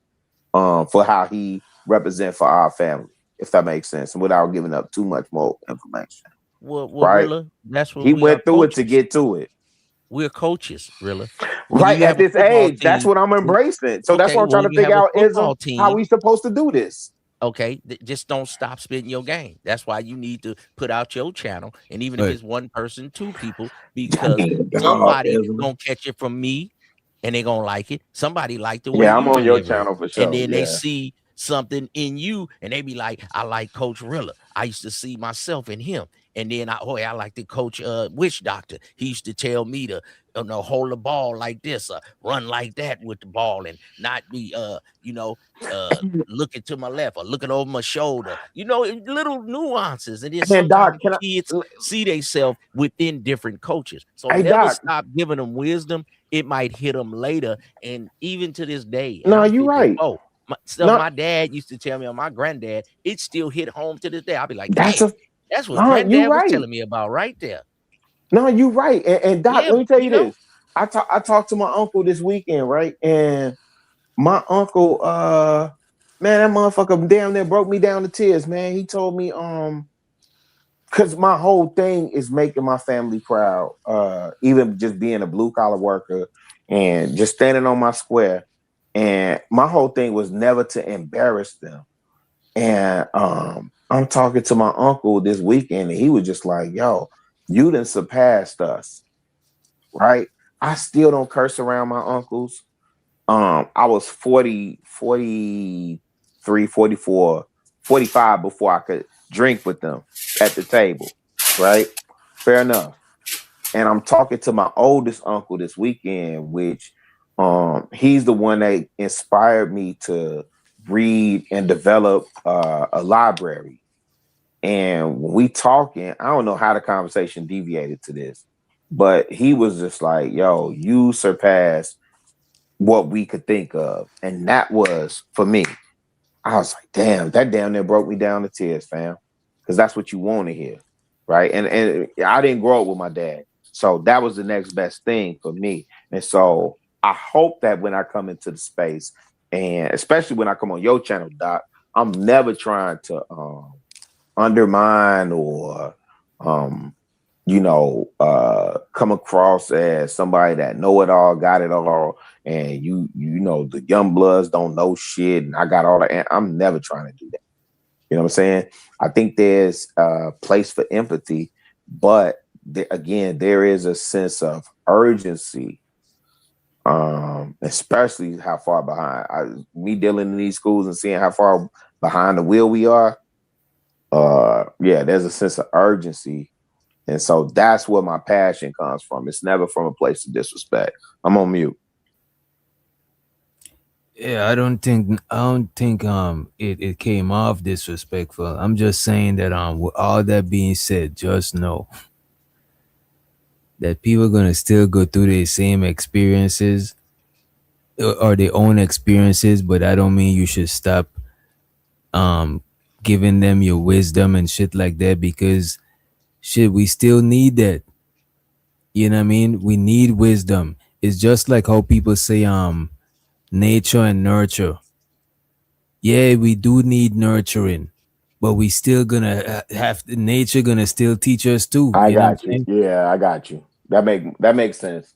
A: for how he represent for our family, if that makes sense, and without giving up too much more information.
U: Well,
A: Right?
U: Rilla, that's what
A: He
U: we are
A: went through it to
U: coaches.
A: get to it.
U: We're coaches, Rilla.
A: Right, at this age, that's what I'm embracing. So that's what I'm trying to
U: when you
A: figure
U: have a
A: out is
U: football
A: how
U: team,
A: we supposed to do this.
U: okay, just don't stop spitting your game. That's why you need to put out your channel, and even if
C: Right.
U: it's one person, two people, because somebody gonna catch it from me, and they gonna like it. Somebody like the way
A: Yeah, I'm
U: you
A: on your
U: deliver it,
A: channel for
U: and
A: sure.
U: then they
A: Yeah.
U: see something in you, and they be like, "I like Coach Rilla. I used to see myself in him." And then I like the coach, Witch Doctor. He used to tell me to, hold the ball like this, run like that with the ball, and not be, looking to my left or looking over my shoulder. Little nuances. And then
A: And
U: sometimes
A: Doc,
U: kids see themselves within different coaches. So
A: Hey,
U: never
A: Doc.
U: stop giving them wisdom. It might hit them later, and even to this day. And
A: No,
U: I'm
A: you're right.
U: 54. My dad used to tell me, or my granddad, it still hit home to this day. I'll be like,
A: That's
U: damn. That's what
A: no, you
U: granddad was
A: right.
U: telling me about right there.
A: No, you're right. And Doc,
U: Yeah,
A: let me tell you
U: you know?
A: this. I talked to my uncle this weekend, right? And my uncle, man, that motherfucker damn near broke me down to tears, man. He told me, because my whole thing is making my family proud. Even just being a blue collar worker and just standing on my square. And my whole thing was never to embarrass them. And I'm talking to my uncle this weekend, and he was just like, yo, you done surpassed us, right? I still don't curse around my uncles. I was 40, 43, 44, 45 before I could drink with them at the table, right? Fair enough. And I'm talking to my oldest uncle this weekend, which he's the one that inspired me to read and develop a library. And when we talking, I don't know how the conversation deviated to this, but he was just like, yo, you surpassed what we could think of. And that was for me. I was like, damn, that damn near broke me down to tears, fam. Because that's what you want to hear. Right. And I didn't grow up with my dad. So that was the next best thing for me. And so I hope that when I come into the space, and especially when I come on your channel, Doc, I'm never trying to undermine or come across as somebody that know it all, got it all, and the young bloods don't know shit, and I got all that. I'm never trying to do that. You know what I'm saying? I think there's a place for empathy, but again, there is a sense of urgency, especially how far behind. Me dealing in these schools and seeing how far behind the wheel we are. There's a sense of urgency. And so that's where my passion comes from. It's never from a place of disrespect. I'm on mute.
D: Yeah, I don't think it came off disrespectful. I'm just saying that with all that being said, just know that people are gonna still go through their same experiences or their own experiences, but I don't mean you should stop giving them your wisdom and shit like that, because shit, we still need that. You know what I mean? We need wisdom. It's just like how people say nature and nurture. Yeah, we do need nurturing, but we still gonna have nature gonna still teach us too.
A: I
D: You know what I'm
A: got you.
D: saying?
A: Yeah, I got you. That makes sense.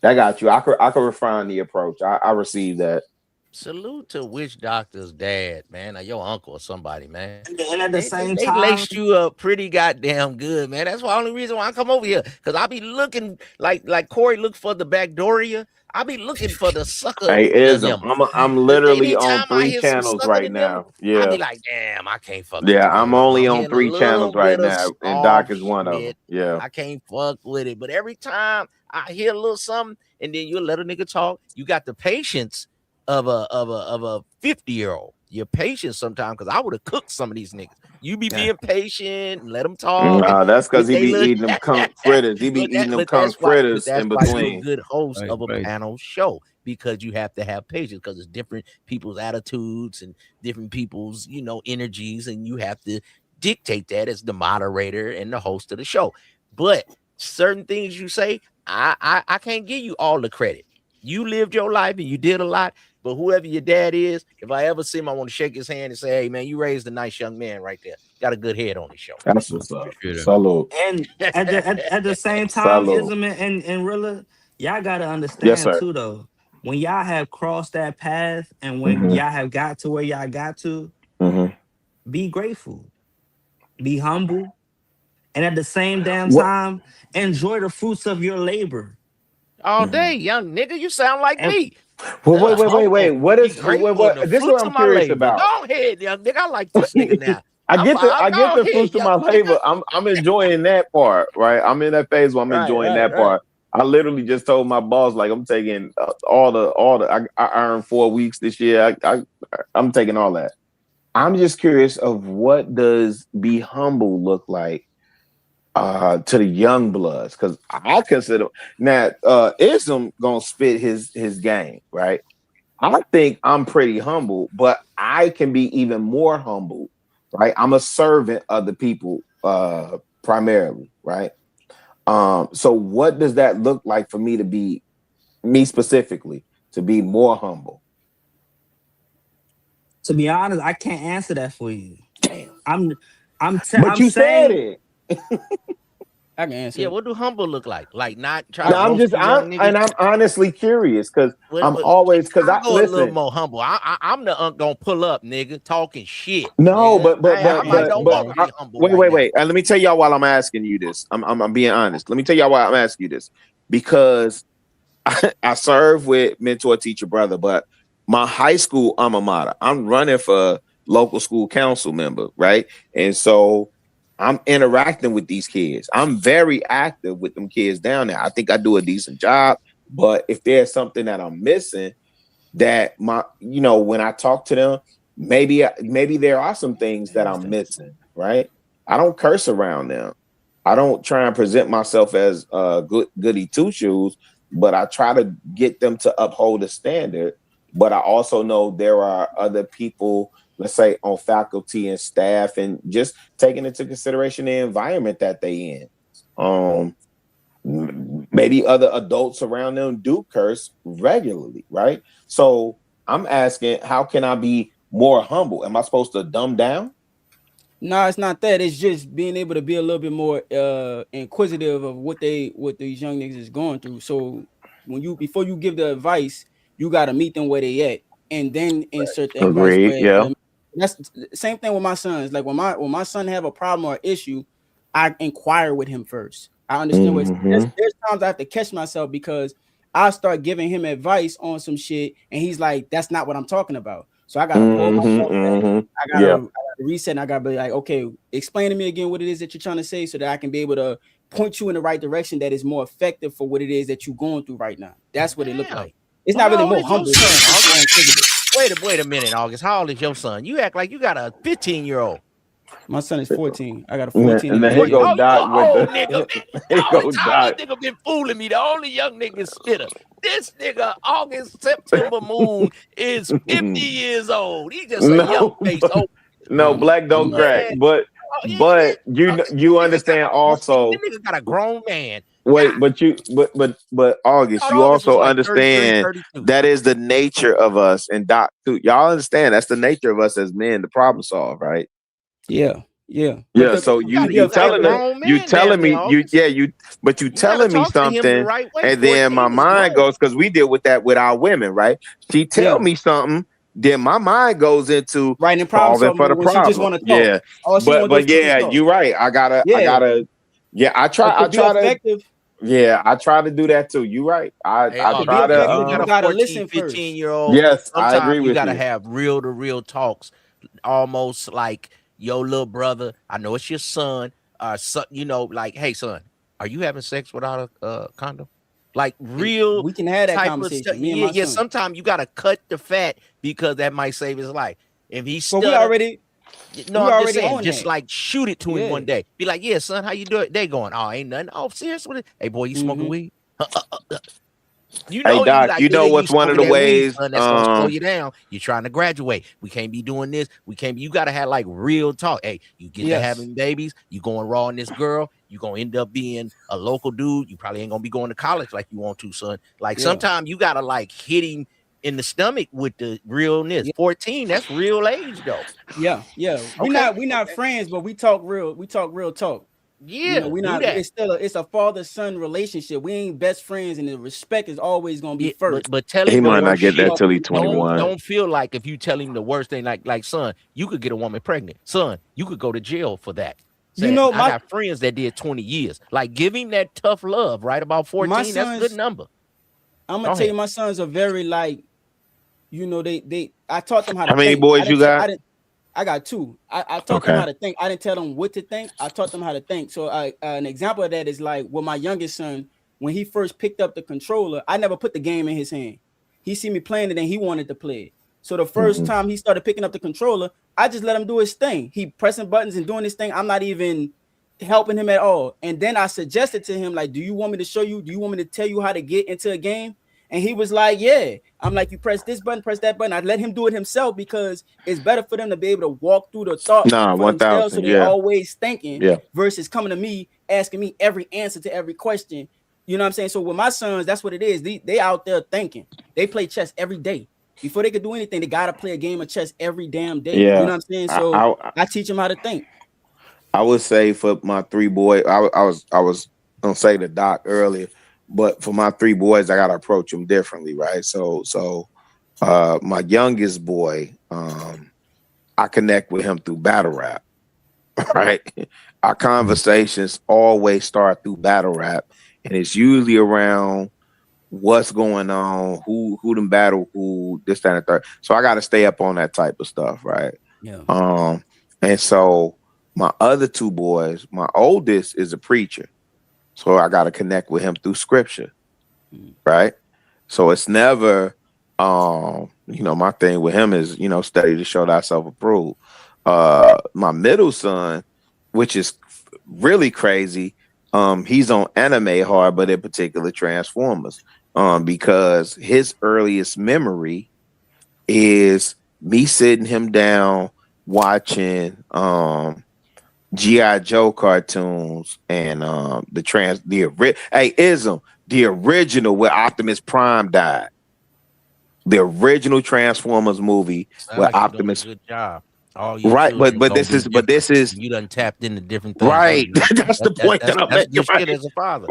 A: I got you. I could refine the approach. I receive that.
U: salute to witch doctor's dad, man, or your uncle or somebody, man.
S: And at the same
U: They
S: time,
U: laced you up pretty goddamn good, man. That's the only reason why I come over here. Cause I be looking like Corey look for the Backdoria. I be looking for the sucker
A: Hey,
U: in
A: Ism,
U: them.
A: I'm literally on
U: Anytime I
A: 3
U: hear some
A: channels
U: sucker
A: right
U: in them,
A: now.
U: I
A: Yeah.
U: be like, damn, I can't fuck with
A: Yeah,
U: the
A: I'm
U: lyrics.
A: only
U: I'm
A: on
U: hearing a
A: 3
U: little
A: channels right
U: bit of
A: now, and Doc
U: soft
A: is one of them.
U: shit.
A: Yeah.
U: I can't fuck with it. But every time I hear a little something, and then you let a nigga talk, you got the patience of a 50-year-old. You're patient sometimes, because I would have cooked some of these niggas. You be being patient and let them talk. And
A: That's because
U: with
A: he
U: they
A: be
U: little
A: eating them conch fritters. He be eating them conch
U: but
A: fritters
U: that's
A: in
U: why you're a
A: between.
U: good host
D: Right,
U: of a
D: right.
U: panel show, because you have to have patience, because it's different people's attitudes and different people's, energies, and you have to dictate that as the moderator and the host of the show. But certain things you say, I can't give you all the credit. You lived your life and you did a lot. But whoever your dad is, if I ever see him, I want to shake his hand and say, hey, man, you raised a nice young man right there. Got a good head on his show.
A: That's what's up. Salute.
S: and at the same time,
A: Salute.
S: Ism and Rilla, y'all gotta
A: Yes,
S: understand
A: sir.
S: too, though. When y'all have crossed that path, and when
A: Mm-hmm.
S: y'all have got to where y'all got to,
A: Mm-hmm.
S: be grateful, be humble, and at the same damn
A: What?
S: time, enjoy the fruits of your labor.
U: All day, young nigga, you sound like
S: And
U: me.
A: Well, wait.
U: Humble,
A: What
U: be
A: is
U: grateful in the
A: this? Is what
U: fruits
A: I'm
U: of my
A: curious
U: labor.
A: about.
U: Go ahead, young nigga. I like this nigga now.
A: I get
U: Go
A: the
U: ahead,
A: fruits of my
U: young
A: labor.
U: nigga.
A: I'm enjoying that part, right? I'm in that phase where I'm enjoying that
U: Right.
A: part. I literally just told my boss, like, I'm taking all the. I earned 4 weeks this year. I'm taking all that. I'm just curious of what does be humble look like to the young bloods, because I consider now Ism gonna spit his game, right? I think I'm pretty humble, but I can be even more humble, right? I'm a servant of the people primarily, right? So what does that look like for me to be, me specifically, to be more humble?
S: to be honest, I can't answer that for you.
U: Damn.
S: I'm
A: But you said it.
T: I can answer.
U: Yeah,
T: it.
U: what do humble look like? Like not trying to
A: I'm
U: roast these young niggas.
A: and I'm honestly curious, because I'm
U: But
A: always, because
U: I'll
A: I
U: go a little
A: listen.
U: more humble. I'm the gonna pull up, nigga, talking shit.
A: No,
U: Nigga. I might don't want to be humble.
A: wait. Let me tell y'all while I'm asking you this. I'm being honest. Let me tell y'all why I'm asking you this, because I serve with mentor teacher brother, but my high school alma mater, I'm running for local school council member, right? And so I'm interacting with these kids. I'm very active with them kids down there. I think I do a decent job, but if there's something that I'm missing, that when I talk to them, maybe there are some things that I'm missing, right? I don't curse around them. I don't try and present myself as goody two shoes, but I try to get them to uphold a standard. But I also know there are other people, let's say on faculty and staff, and just taking into consideration the environment that they in. Maybe other adults around them do curse regularly, right? So I'm asking, how can I be more humble? Am I supposed to dumb down?
T: No, it's not that. It's just being able to be a little bit more inquisitive of what these young niggas is going through. So before you give the advice, you got to meet them where they at, and then insert the advice.
A: Agreed. Yeah.
T: That's the same thing with my sons. Like when my son have a problem or issue, I inquire with him first. I understand there's times I have to catch myself, because I start giving him advice on some shit, and he's like, "That's not what I'm talking about." So I gotta pull myself back. I gotta reset, and I gotta be like, "Okay, explain to me again what it is that you're trying to say, so that I can be able to point you in the right direction that is more effective for what it is that you're going through right now." That's what it looked like. It's not really more humble.
U: Wait a minute, August. How old is your son? You act like you got a 15-year-old.
T: My son is 14. I got a 14.
A: And then he go Doc with the
U: nigga. This nigga been fooling me. The only young nigga spitter. This nigga, August September Moon, is 50 years old. He just a young face.
A: No, black don't crack. But you understand also.
U: This nigga got a grown man.
A: Wait, but August, you also understand
U: 32.
A: that is the nature of us, and Doc too. Y'all understand that's the nature of us as men to problem solve, right?
T: Yeah. Yeah.
A: Yeah, so you telling me but you telling me something, and then my mind goes, because we deal with that with our women, right? She tell me something, then my mind goes into
T: right and problem
A: solving for the
T: when she just
A: problem.
T: want to talk.
A: Yeah,
T: All she want to do is
A: yeah,
T: talk.
A: you're right. I gotta. Yeah, I try
T: effective.
A: Yeah, I try to do that too. You're right. I try to.
U: You got a 14, 15-year-old.
A: Yes, I agree
U: Sometimes you
A: with
U: gotta
A: you.
U: have real to real talks, almost like your little brother. I know it's your son. Son, like, hey son, are you having sex without a condom? Like real,
T: we can have that
U: type
T: conversation.
U: of stuff.
T: Me and my son.
U: Sometimes you gotta cut the fat because that might save his life. If he
T: But we already.
U: No,
T: we
U: I'm just
T: already
U: saying,
T: on
U: just
T: that.
U: like shoot it to him one day. Be like, yeah, son, how you doing? They going, oh, ain't nothing. Oh, serious with it? Hey, boy, you smoking weed? You know,
A: Hey, Doc,
U: like,
A: you know
U: yeah,
A: what's
U: you
A: one of
U: smoking
A: the
U: that weed,
A: ways?
U: son, that's gonna slow you down. You're trying to graduate. We can't be doing this. We can't. You gotta have like real talk. Hey, you get to having babies. You going raw on this girl. You gonna end up being a local dude. You probably ain't gonna be going to college like you want to, son. Like sometimes you gotta like hit him in the stomach with the realness. 14, that's real age though.
T: Yeah. We not friends, but we talk real. We talk real talk.
U: Yeah,
T: we
U: do
T: not.
U: that.
T: It's still it's a father-son relationship. We ain't best friends, and the respect is always gonna be first.
U: But tell
A: He
U: him the
A: might not
U: worst
A: get that
U: shit.
A: till he 21.
U: Don't feel like if you tell him the worst thing, like son, you could get a woman pregnant. Son, you could go to jail for that. I got friends that did 20 years. Like, give him that tough love, right? About 14, that's a good number.
T: I'm gonna tell you, my sons are very like, I taught them how to
A: How many
T: think.
A: boys you got?
T: I got 2. I taught them how to think. I didn't tell them what to think. I taught them how to think. So an example of that is like with my youngest son, when he first picked up the controller, I never put the game in his hand. He see me playing it and he wanted to play it. So the first time he started picking up the controller, I just let him do his thing. He pressing buttons and doing his thing. I'm not even helping him at all. And then I suggested to him, like, do you want me to show you? Do you want me to tell you how to get into a game? And he was like, yeah. I'm like, you press this button, press that button. I let him do it himself because it's better for them to be able to walk through the thought for themselves, so they're always thinking versus coming to me, asking me every answer to every question. You know what I'm saying? So with my sons, that's what it is. They out there thinking. They play chess every day. Before they could do anything, they got to play a game of chess every damn day.
A: Yeah.
T: You know what I'm saying? So I teach them how to think.
A: I would say for my 3 boys, I was gonna say the Doc earlier, but for my 3 boys, I gotta approach them differently, right? So my youngest boy, I connect with him through battle rap, right? Our conversations always start through battle rap, and it's usually around what's going on, who them battle, who this, that, and third. So I gotta stay up on that type of stuff, right?
T: Yeah.
A: And so my other 2 boys, my oldest is a preacher. So I got to connect with him through scripture. Right. So it's never, my thing with him is, study to show thyself approved. My middle son, which is really crazy. He's on anime hard, but in particular Transformers, because his earliest memory is me sitting him down watching, G.I. Joe cartoons and the original where Optimus Prime died. The original Transformers movie where Optimus.
U: Good job.
A: Right, but this is
U: you done tapped into different things.
A: Right, that's the point that I'm making.
U: That's good as a father.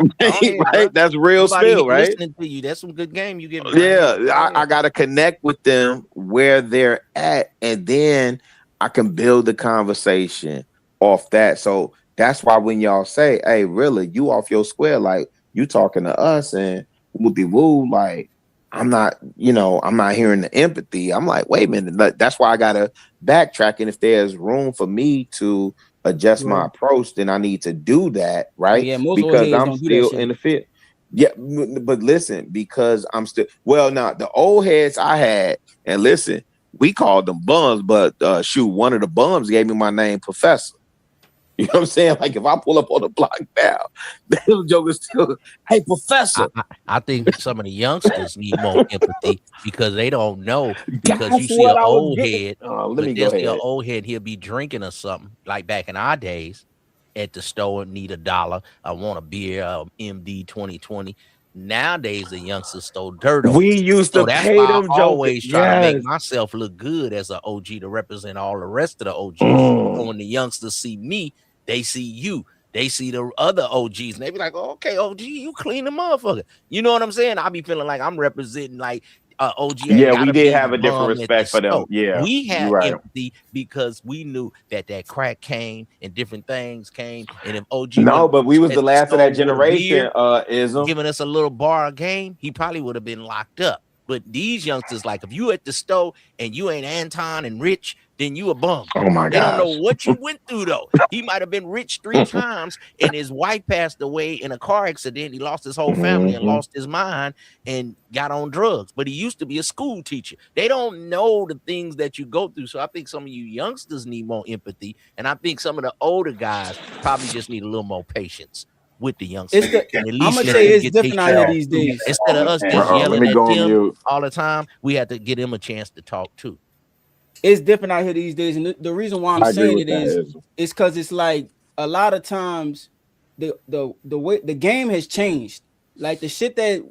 A: Right, that's real spill, right?
U: Listening to you, that's some good game you give me.
A: Yeah, I got to connect with them where they're at, and then I can build the conversation off that. So that's why when y'all say, hey, really, you off your square, like you talking to us and woo, like I'm not hearing the empathy. I'm like, wait a minute, that's why I gotta backtrack. And if there's room for me to adjust my approach, then I need to do that, right? Because I'm still in the field. Yeah, but listen, because I'm still the old heads I had, and listen, we called them bums, but one of the bums gave me my name, Professor. You know what I'm saying? Like if I pull up on the block now, the jokers still, hey, Professor.
U: I think some of the youngsters need more empathy because they don't know. Because you see an old head, an old head, he'll be drinking or something like back in our days at the store, need $1. I want a beer, MD 2020. Nowadays, the youngsters throw dirt on.
A: We used
U: So
A: to
U: that's
A: pay
U: why I
A: them jokers.
U: always try to make
A: Yes.
U: myself look good as an OG to represent all the rest of the OGs. So when the youngsters see me, they see you. They see the other OGs and they be like, oh, okay, OG, you clean the motherfucker. You know what I'm saying? I be feeling like I'm representing like OG ain't
A: Yeah,
U: gotta
A: we did
U: be
A: have a different
U: bum at
A: respect
U: the
A: for them.
U: store.
A: Yeah,
U: We
A: you
U: had
A: right.
U: empathy because we knew that crack came and different things came. And if OG
A: No,
U: went
A: but we was
U: at
A: the
U: the
A: last of that
U: store with a beer,
A: generation, Ism.
U: giving us a little bar game, he probably would have been locked up. But these youngsters, like if you at the store and you ain't Anton and Rich, then you a bum.
A: Oh my
U: They don't know
A: gosh.
U: what you went through though. He might have been rich 3 times and his wife passed away in a car accident. He lost his whole family and lost his mind and got on drugs. But he used to be a school teacher. They don't know the things that you go through. So I think some of you youngsters need more empathy. And I think some of the older guys probably just need a little more patience with the youngsters.
T: It's the,
U: And at
T: I'm
U: least
T: gonna
U: let
T: say
U: them
T: it's
U: get their
T: different out here these
U: chance.
T: days.
U: Instead of us just
A: let
U: yelling
A: me
U: at
A: go on
U: them
A: mute.
U: all the time, we have to get them a chance to talk too.
T: It's different out here these days, and the reason why I'm
A: I agree
T: saying
A: with
T: it
A: that,
T: is because it's like a lot of times the way the game has changed. Like the shit that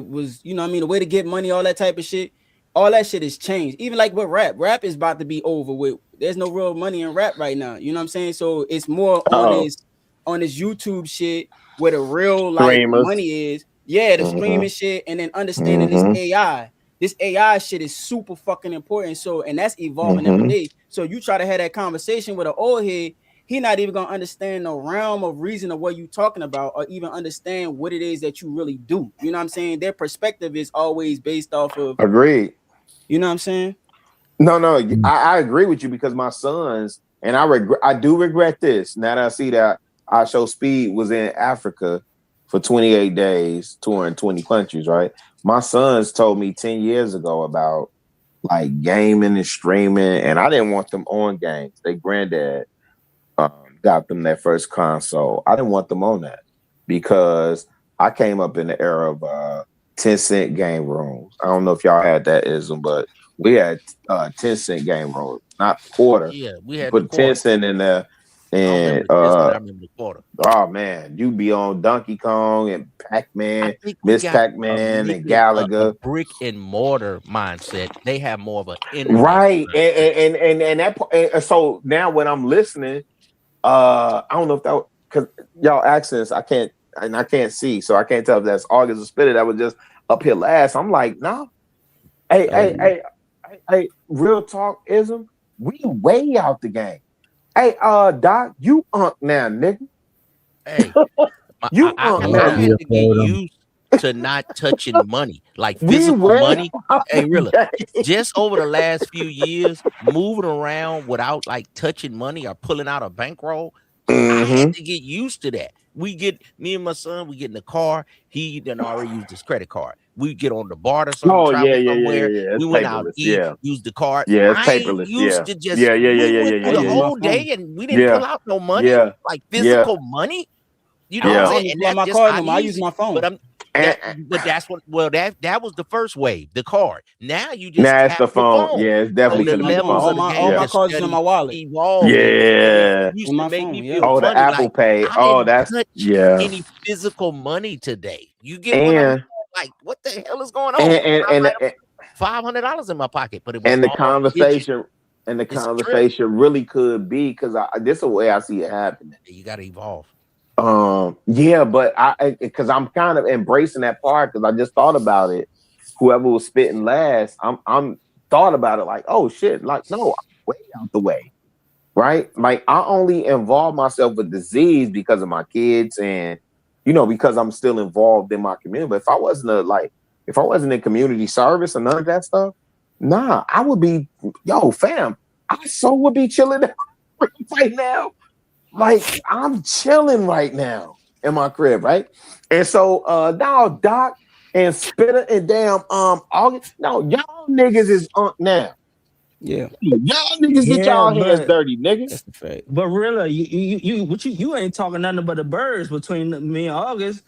T: was, you know what I mean, the way to get money, all that type of shit, all that shit has changed. Even like with rap is about to be over with. There's no real money in rap right now. You know what I'm saying? So it's more on this YouTube shit where the real like
A: Streamers.
T: money is. Yeah, the streaming shit, and then understanding this AI. This AI shit is super fucking important. So, and that's evolving every day. So you try to have that conversation with an old head, he not even gonna understand the realm of reason of what you talking about, or even understand what it is that you really do. You know what I'm saying? Their perspective is always based off of.
A: Agreed.
T: You know what I'm saying?
A: No, I agree with you because my sons, and I do regret this. Now that I see that I Show Speed was in Africa for 28 days, touring 20 countries, right? My sons told me 10 years ago about like gaming and streaming, and I didn't want them on games. Their granddad got them their first console. I didn't want them on that because I came up in the era of 10-cent game rooms. I don't know if y'all had that ism, but we had 10-cent game rooms, not quarter.
U: Yeah, we had
A: put 10 cent in there. And
U: I remember the quarter.
A: Oh man, you be on Donkey Kong and Pac-Man, Miss Pac-Man and
U: A
A: Galaga.
U: brick and mortar mindset. They have more of an internet.
A: Right. And that so now when I'm listening, I don't know if that because y'all accents I can't see, so I can't tell if that's August or Spitter that was just up here last. I'm like, no. Hey, real talk ism. We way out the game. Hey, Doc, you now, nigga.
U: Hey,
A: you
U: I had to get used to not touching money, like physical money. Hey, really, just over the last few years, moving around without like touching money or pulling out a bankroll, I had to get used to that. Me and my son, we get in the car. He done already used his credit card. We get on the bar or something, travel somewhere.
A: Yeah.
U: We went out, use the card.
A: Yeah, it's
U: I
A: paperless.
U: ain't used to just
A: We
U: went through the whole day and we didn't pull out no money, like physical money. You know what I'm saying? And that's
T: my
U: just
T: card
U: uneasy.
T: I use my phone.
U: But that's what. Well, that was the first wave, the card. Now you just
A: it's the phone. Yeah, it's definitely
U: the levels of the game.
T: All my cards is in my wallet.
A: Yeah.
U: Used to make me feel
A: the
U: funny,
A: Apple
U: like,
A: Pay.
U: I didn't
A: That's
U: touch any physical money today. You get what I mean? Like, what the hell is going on?
A: And
U: $500 in my pocket, but it was
A: and the
U: all
A: conversation
U: digital.
A: and the conversation really could be because this is the way I see it happening.
U: You got to evolve.
A: Yeah, but because I'm kind of embracing that part because I just thought about it. Whoever was spitting last, I'm thought about it like, oh shit, like no, I'm way out the way, right? Like I only involve myself with disease because of my kids and because I'm still involved in my community. But if I wasn't in community service and none of that stuff, nah, I would be fam. I would be chilling right now. Like I'm chilling right now in my crib, right? And so now Doc and Spitter and damn August. No, y'all niggas is now.
T: Yeah.
A: Y'all niggas get y'all hands dirty, nigga.
T: That's the fact.
S: But really, you ain't talking nothing but the birds between me and August.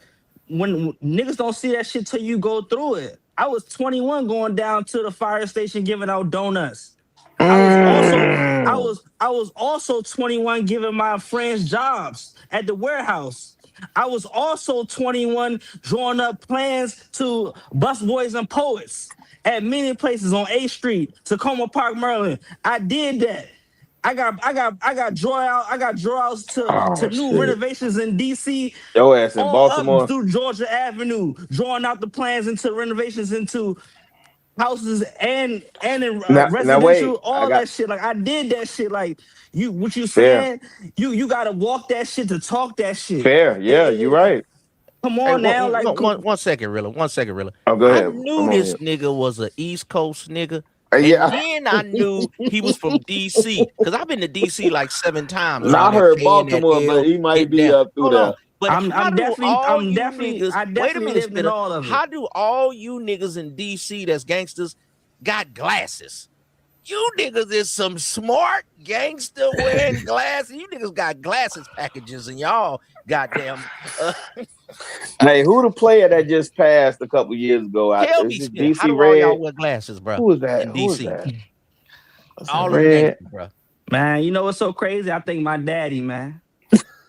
S: When niggas don't see that shit till you go through it. I was 21 going down to the fire station giving out donuts. I was also 21 giving my friends jobs at the warehouse. I was also 21 drawing up plans to bus boys and poets at many places on 8th Street, Tacoma Park, Maryland. I did that. I got drawouts to new
A: shit.
S: renovations in DC,
A: Your ass in
S: all up
A: Baltimore.
S: through Georgia Avenue, drawing out the plans into renovations into houses and in
A: Now wait.
S: residential, all that shit. Like I did that shit. Like what you
A: Fair.
S: saying? You gotta walk that shit to talk that shit.
A: Fair. Yeah, you're right.
S: Come on now, like
U: one second, Rilla. 1 second, Rilla.
A: Oh, go ahead.
U: I knew this nigga was an East Coast nigga.
A: Yeah.
U: And then I knew he was from DC because I've been to DC like 7 times.
A: I heard
U: K
A: Baltimore, but he might be up through there.
U: But
S: I'm definitely
U: minute,
S: lived in all of it.
U: How do all you niggas in DC that's gangsters got glasses? You niggas is some smart gangster wearing glasses. You niggas got glasses packages and y'all goddamn.
A: Hey, who the player that just passed a couple years ago?
U: Tell me,
A: DC
U: how do all
A: Red?
U: y'all wear glasses, bro?
A: Who was that?
U: In
A: Who was
U: DC?
A: that?
U: All
A: Red?
U: the gangsters, bro.
S: Man, you know what's so crazy? I think my daddy, man.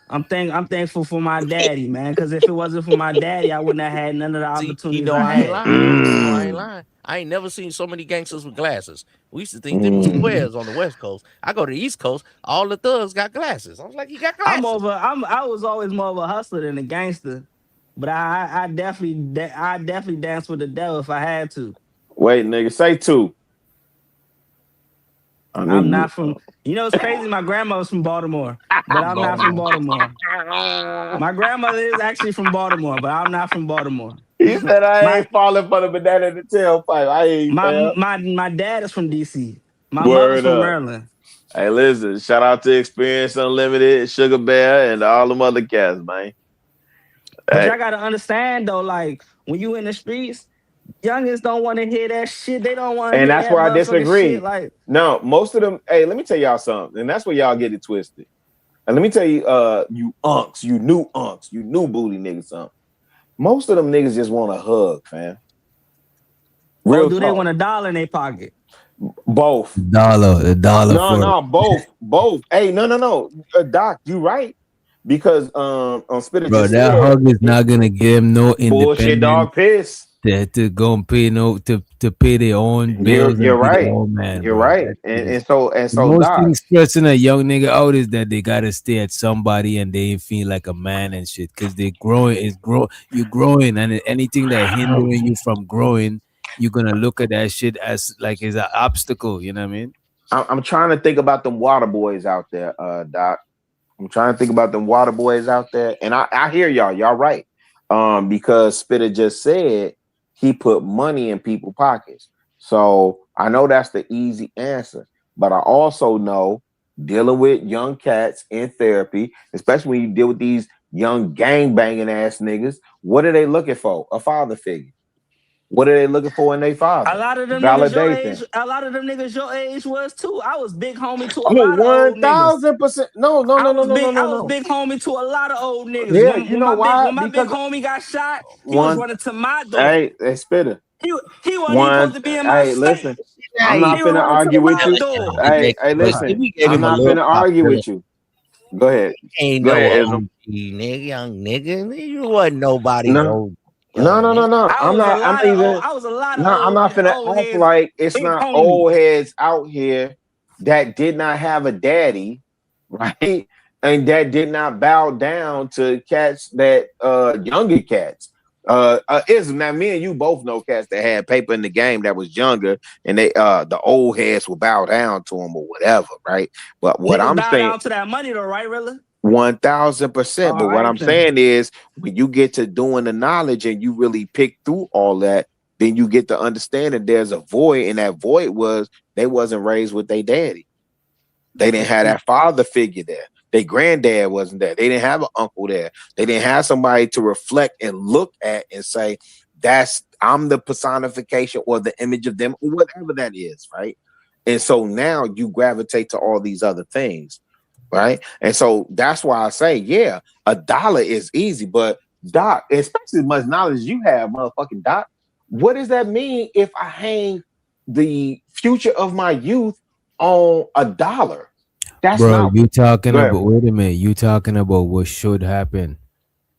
S: I'm thankful for my daddy, man. Because if it wasn't for my daddy, I wouldn't have had none of the opportunities I
U: I ain't
S: had.
U: lying. I ain't lying. I ain't never seen so many gangsters with glasses. We used to think them was squares on the West Coast. I go to the East Coast, all the thugs got glasses. I was like, you got glasses.
S: I was always more of a hustler than a gangster, but I definitely dance with the devil if I had to.
A: Wait, nigga, say 2.
S: I'm not from. You know, it's crazy. My grandmother's from Baltimore, but I'm not from Baltimore. My grandmother is actually from Baltimore, but I'm not from Baltimore.
A: He said I ain't falling for the banana in the tailpipe. I ain't.
S: My dad is from DC. My
A: Word
S: mother's from
A: up.
S: Maryland.
A: Hey, listen, shout out to Experience Unlimited, Sugar Bear, and all them other cats, man.
S: But
A: Hey.
S: y'all gotta understand though, like when you in the streets, youngins don't want to hear that shit. They don't want to
A: And
S: hear
A: that's
S: that
A: where I disagree.
S: shit. Like,
A: no, most of them. Hey, let me tell y'all something, and that's where y'all get it twisted. And let me tell you, you unks, you new booty niggas, something. Most of them niggas just want a hug, fam.
S: Real do they want $1 in their pocket?
A: Both.
D: The dollar.
A: No, both. Hey, no. Doc, you right. Because on Spirit,
D: Bro, that hug is not gonna give him no
A: bullshit dog piss.
D: To go and pay to pay their own bills.
A: You're right.
D: Their own man,
A: you're
D: bro.
A: right. And so
D: most
A: Doc,
D: things stressing a young nigga out is that they gotta stay at somebody and they ain't feel like a man and shit because they growing. You're growing, and anything that hindering you from growing, you're gonna look at that shit as like it's an obstacle. You know what I mean?
A: I'm trying to think about them water boys out there, Doc. I'm trying to think about them water boys out there, and I hear y'all right. Because Spitter just said he put money in people's pockets. So I know that's the easy answer, but I also know dealing with young cats in therapy, especially when you deal with these young gang banging ass niggas, what are they looking for? A father figure. What are they looking for in their father?
S: A lot of them niggas your age was too. I was big homie to a lot of old niggas.
A: 1000%. No.
S: I was big homie to a lot of old niggas.
A: Yeah, you know why?
S: When my big homie got shot, he was running to my door.
A: Hey, Spitter.
S: He wasn't supposed to be in my state.
A: Listen, I'm not finna argue with you. Hey, listen, I'm not finna argue with you. Go ahead.
U: Ain't
A: Go
U: no
A: ahead,
U: old young nigga. You wasn't nobody.
A: No. I'm not finna act like it's not old heads out here that did not have a daddy, right? And that did not bow down to cats that younger cats. Now me and you both know cats that had paper in the game that was younger, and they the old heads will bow down to them or whatever, right? But what I'm
S: bow
A: saying
S: down to that money though, right, Rilla?
A: 1000%. But what I'm saying is, when you get to doing the knowledge and you really pick through all that, then you get to understand that there's a void, and that void was they wasn't raised with their daddy. They didn't have that father figure there. Their granddad wasn't there. They didn't have an uncle there. They didn't have somebody to reflect and look at and say, I'm the personification or the image of them, or whatever that is, right? And so now you gravitate to all these other things. Right. And so that's why I say, yeah, $1 is easy. But Doc, especially as much knowledge you have, motherfucking Doc, what does that mean if I hang the future of my youth on $1? That's
D: bro,
A: not
D: you talking about, wait a minute, you talking about what should happen.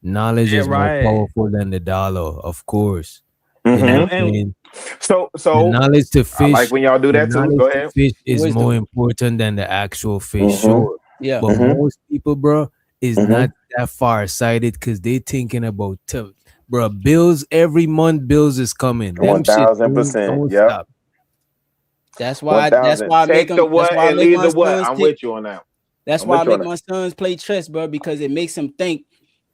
D: Knowledge
S: Yeah,
D: is more
S: right.
D: powerful than the dollar, of course. You know
A: Mhm.
D: what I'm
S: And
D: saying?
A: So
D: The knowledge to
A: I like
D: fish,
A: when y'all do
D: the
A: that too. Go
D: knowledge to
A: ahead.
D: fish is
T: Wisdom.
D: more important than the actual fish,
A: Mhm.
D: sure.
T: Yeah.
D: But
A: Mhm.
D: most people, bro, is
A: Mhm.
D: not that far sighted because they thinking about bro, bills every month, bills is coming. Them shit
A: 1000%.
D: don't
A: Yep.
D: stop.
T: That's why
A: 1000.
T: I make
A: Take the
T: them. That's
A: what
T: why I
A: and
T: make
A: leave
T: my
A: the what.
T: sons
A: I'm
T: take.
A: with you on that.
T: That's
A: I'm
T: why I
A: with you on
T: make
A: that.
T: my sons play chess, bro, because it makes them think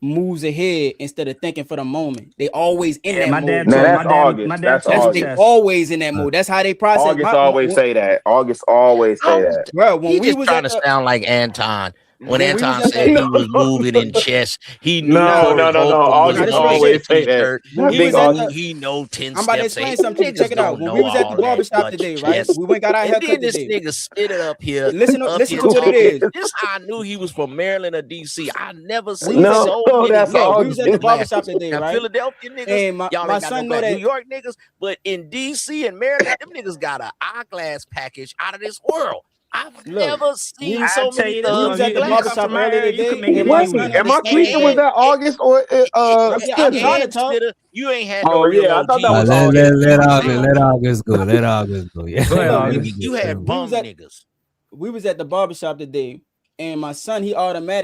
T: moves ahead instead of thinking for the moment. They always in
S: yeah,
T: that
S: my
T: mode.
S: dad
A: Now
S: taught
T: So
S: my
A: that's
S: dad. My
A: August.
S: dad
A: That's
S: taught me
T: that's they
A: August.
S: chess.
T: always in that mode. That's how they process.
A: August always say that. August always say
U: Oh,
A: that.
T: Bro, when
U: he
T: we
U: just
T: was
U: trying
T: at
U: to
T: the
U: sound like Anton. When
T: when we was
U: Anton
T: at
U: said
T: the
U: he was moving in chess, he knew
T: nah,
U: Corey
A: No.
U: Holcomb was
T: nah,
A: August
T: this real
U: bumping the
T: shit.
A: always say that.
U: t-shirt.
T: When
A: That
T: we
U: He
A: big
T: was at
U: knew
T: the
A: August.
U: he know 10
T: I'm about to
U: steps
T: explain
U: ahead.
T: something to you. Check
U: Niggas
T: it out.
U: don't
T: When
U: know
T: we was at the
U: all that
T: barbershop today, right?
U: chess.
T: We went got our
U: And
T: haircut
U: then this
T: today.
U: nigga spit it up here
T: Listen to what it
U: talking.
T: is.
U: This how I knew he was from Maryland or DC. I never
T: We
U: seen
T: was at the
U: so many
A: That's
T: look, we
U: niggas
T: was at the
A: August.
U: with glasses.
T: barbershop today,
U: Now
T: right?
U: Philadelphia niggas,
T: And
U: y'all
T: my
U: ain't got no
T: son know
U: glass. New
T: that
U: York niggas, but in DC and Maryland, them niggas got an eyeglass package out of this world. I've
T: look,
U: never
T: we
U: seen
T: was
S: I
U: so
S: tell
U: many
S: you this
T: we
U: thugs
T: was
S: much:
U: with
T: at the
S: if you come
U: glasses.
S: from
T: barbershop
S: my
T: earlier
S: area, you can
T: today,
S: make
T: and
S: it
T: my
A: Wait,
T: son
S: anywhere.
A: am I tweaking? Was
T: understand.
A: that August or
T: I'm trying to
U: And
A: Spitter?
T: talk.
U: Spitter, you ain't had no
A: Oh
U: real
A: yeah, I thought that
U: OGs
A: was
U: in
D: Let,
U: here.
A: August.
U: You was
D: let
U: bumping.
D: August go. Let August go. Yeah.
S: Go ahead,
T: Look,
S: August.
U: You had
T: we was
U: bum
T: at
U: niggas.
T: we was at the barbershop today, and my son,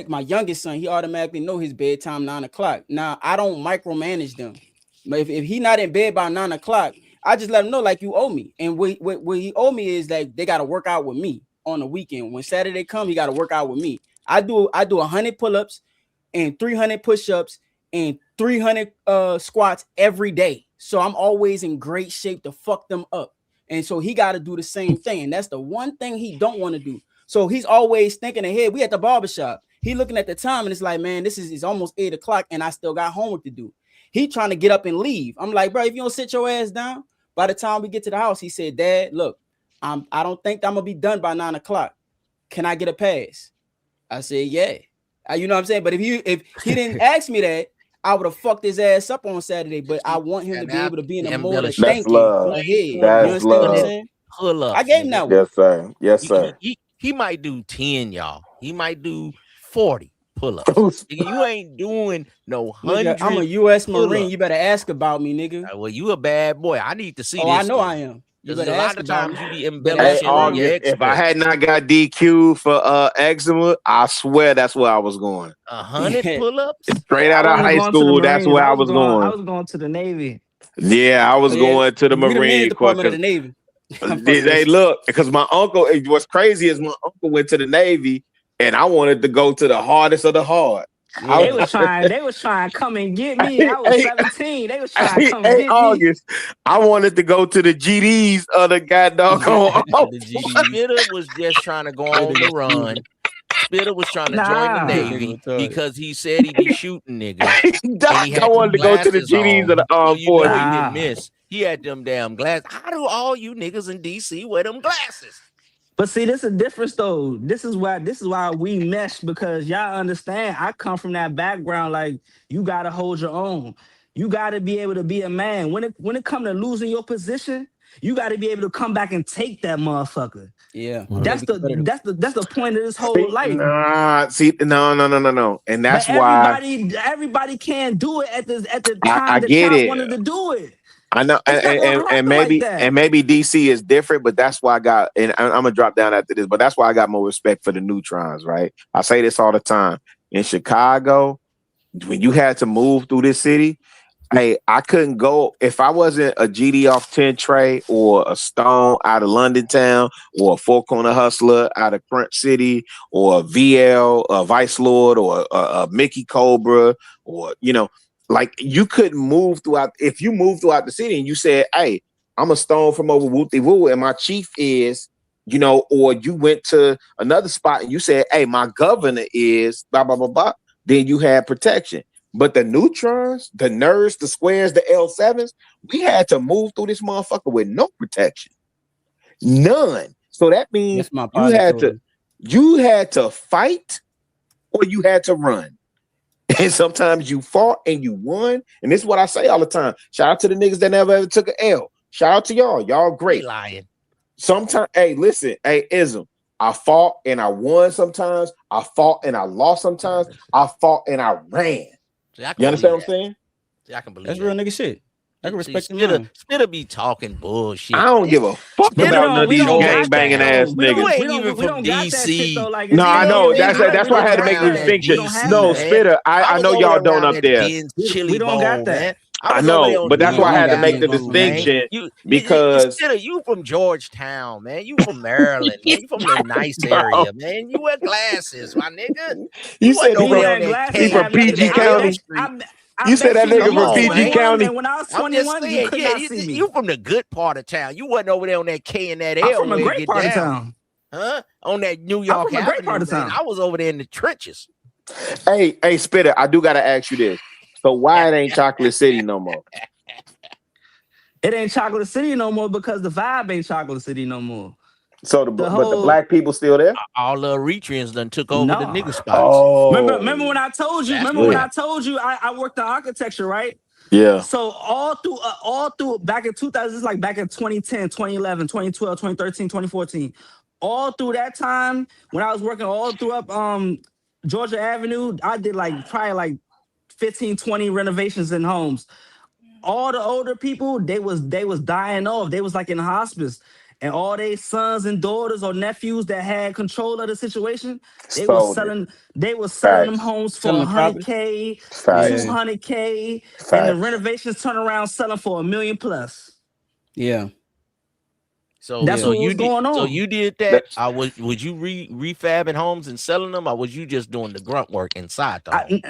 T: my youngest son, he automatically know his bedtime 9 o'clock. Now I don't micromanage them. But if he not in bed by 9 o'clock, I just let him know like you owe me. And what he owe me is like they gotta work out with me on the weekend. When Saturday come, he gotta work out with me. I do 100 pull-ups and 300 push-ups and 300 squats every day. So I'm always in great shape to fuck them up. And so he got to do the same thing. And that's the one thing he don't want to do. So he's always thinking ahead. We at the barbershop. He looking at the time and it's like, man, this is almost 8 o'clock and I still got homework to do. He trying to get up and leave. I'm like, bro, if you don't sit your ass down, by the time we get to the house, he said, Dad, look, I don't think I'm gonna be done by 9 o'clock. Can I get a pass? I said, yeah. You know what I'm saying? But if he didnn't ask me that, I would have fucked his ass up on Saturday. But I want him to be able to be in a mode of
A: That's
T: thinking
A: love.
T: ahead.
A: That's
T: You understand what I'm
A: love.
T: saying?
U: Pull-ups,
T: I gave him
U: nigga.
T: that one.
A: Yes, sir. Yes, sir.
U: He might do 10, y'all. He might do 40 pull-ups. Nigga, you ain't doing no 100.
T: Nigga, I'm a U.S. Marine.
U: pull-ups.
T: You better ask about me, nigga.
U: Well, you a bad boy. I need to see
T: Oh,
U: this.
T: I know
U: then.
T: I am. You
U: 'Cause
T: better
U: a lot
T: ask
U: of
T: about
U: times
T: me.
U: you be
T: Better
U: embellishing
T: ask
U: on
T: around.
U: your
A: If I
U: exploits.
A: had not got DQ for eczema, I swear that's where I was going.
U: 100 pull-ups?
A: Straight out
S: I
A: of
S: wasn't
A: high
S: going to the
A: school, that's
S: Marines.
A: where I
S: I
A: was
S: was
A: going.
S: going to the Navy.
A: Yeah, I was
T: Oh, yeah.
A: going to the
T: We the men's
A: Marine Corps
T: department of the Navy.
A: they look because my uncle. What's crazy is my uncle went to the Navy, and I wanted to go to the hardest of the hard.
T: Yeah.
S: They was trying to come and get me. I was 17. They was trying to come
A: Hey,
S: get me.
A: August, I wanted to go to the GDs of the goddamn.
U: The GD. Spitter was just trying to go on the run. Spitter was trying to join the
S: Nah.
U: Navy because he said he be shooting niggas. And he
A: I
U: had
A: wanted to go to the
U: glasses
A: GDs
U: on,
A: of the
U: so
A: armed
U: you know
A: forces.
U: he didn't miss. He had them damn glasses. How do all you niggas in DC wear them glasses?
S: But see, this is a difference though. This is why we mesh, because y'all understand. I come from that background. Like, you gotta hold your own. You gotta be able to be a man. When it come to losing your position, you gotta be able to come back and take that motherfucker.
T: Yeah.
S: That's the point of this whole life.
A: No. And that's
S: But
A: why
S: everybody can't do it at the
A: I
S: time that
A: get
S: y'all
A: it.
S: wanted to do it.
A: I know,
S: It's not gonna happen like that.
A: maybe DC is different, but that's why I got, and I'm gonna drop down after this, but that's why I got more respect for the neutrons, right? I say this all the time. In Chicago, when you had to move through this city, hey, I couldn't go if I wasn't a GD off 10 Trey or a Stone out of London Town or a Four Corner Hustler out of Crunch City or a VL, a Vice Lord or a Mickey Cobra or, like you couldn't move throughout. If you moved throughout the city and you said, hey, I'm a Stone from over Wooty Woo and my chief is, or you went to another spot and you said, hey, my governor is blah, blah, blah, blah, then you had protection. But the neutrons, the nerds, the squares, the L7s, we had to move through this motherfucker with no protection. None. So that means you had to fight or you had to run. And sometimes you fought and you won. And this is what I say all the time. Shout out to the niggas that never ever took an L. Shout out to y'all. Y'all great.
U: Lying.
A: Sometimes, hey, listen, hey, Ism. I fought and I won sometimes. I fought and I lost sometimes. I fought and I ran.
U: See, I can
G: You understand what
U: believe
G: I'm saying?
U: that. See, I can believe
T: That's
U: that.
T: real nigga shit. I can
U: See,
T: respect the
U: Spitter be talking bullshit.
G: I don't give a fuck
U: Spitter
G: about none of
T: we
G: these
T: don't
G: gang
T: got that
G: banging
T: though.
G: ass niggas.
U: You ain't even
T: We
U: from
T: don't got that shit
U: DC.
T: though. Like
G: No,
T: it's
G: I
T: real.
G: know.
T: It's
G: That's
T: real.
G: why
T: We
G: I had to
T: don't
G: make
T: got
G: the
T: that. We
G: distinction.
T: don't have
G: No,
T: that.
G: Spitter,
U: I
G: I
U: was
G: know
U: over
G: y'all
U: there
G: don't
U: around
G: up
U: that
G: there.
U: Ben's chili
T: We don't got
U: bone, man.
T: that.
U: I
G: I
U: was over there
G: know,
U: on
G: but that's
U: New
G: why I
U: York
G: had to make the
U: Avenue, man.
G: distinction
U: You
G: because
U: Spitter, you from Georgetown, man. You from Maryland, man. You from the nice area, man. You wear glasses, my nigga.
G: you
U: You wasn't
G: said he
U: over
G: from
U: there on
T: Wearing
U: that
T: glasses
G: he from
T: have nothing.
G: PG
U: K&that
T: I
U: L
T: bet.
G: County.
U: Street.
T: I
G: You said
T: bet
G: that
T: you
G: nigga
U: Come
G: from
T: was
U: on,
G: PG
U: man.
T: 21,
G: County.
T: and when I was
U: I'm just
T: 21, you
U: saying,
T: could
U: yeah,
T: not see me.
U: you from the good part of town. You wasn't over there on that K and that
T: I'm
U: L
T: from a
U: where it
T: great
U: get
T: part of
U: down.
T: town.
U: Huh? On that New
T: I'm
U: York
T: from a great part
U: Avenue,
T: of
U: man.
T: town.
U: I was over there in the trenches.
G: Hey, Spitter, I do gotta ask you this. So why it ain't Chocolate City no more?
S: It ain't Chocolate City no more because the vibe ain't Chocolate City no more.
G: So but the black people still there?
U: All the Eritreans done took over the
S: No.
U: nigga spots.
G: Oh,
S: Remember when I told you?
U: That's
S: Remember
U: what
S: when I
U: happened.
S: told you I worked in architecture, right?
G: yeah.
S: So all through back in 2000, it's like back in 2010, 2011, 2012, 2013, 2014. All through that time when I was working all through up Georgia Avenue, I did like probably like 15, 20 renovations in homes. All the older people, they was dying off. They was like in hospice. And all their sons and daughters or nephews that had control of the situation, they was
G: Sold it.
S: selling them
G: Facts.
S: homes for
T: Selling the property.
S: $100K,
G: Facts.
S: $200K, and the
G: Facts.
S: renovations turn around selling for $1 million plus.
T: Yeah.
U: So
S: That's what was going on.
U: So you did that. Would you refabbing homes and selling them, or was you just doing the grunt work inside the home?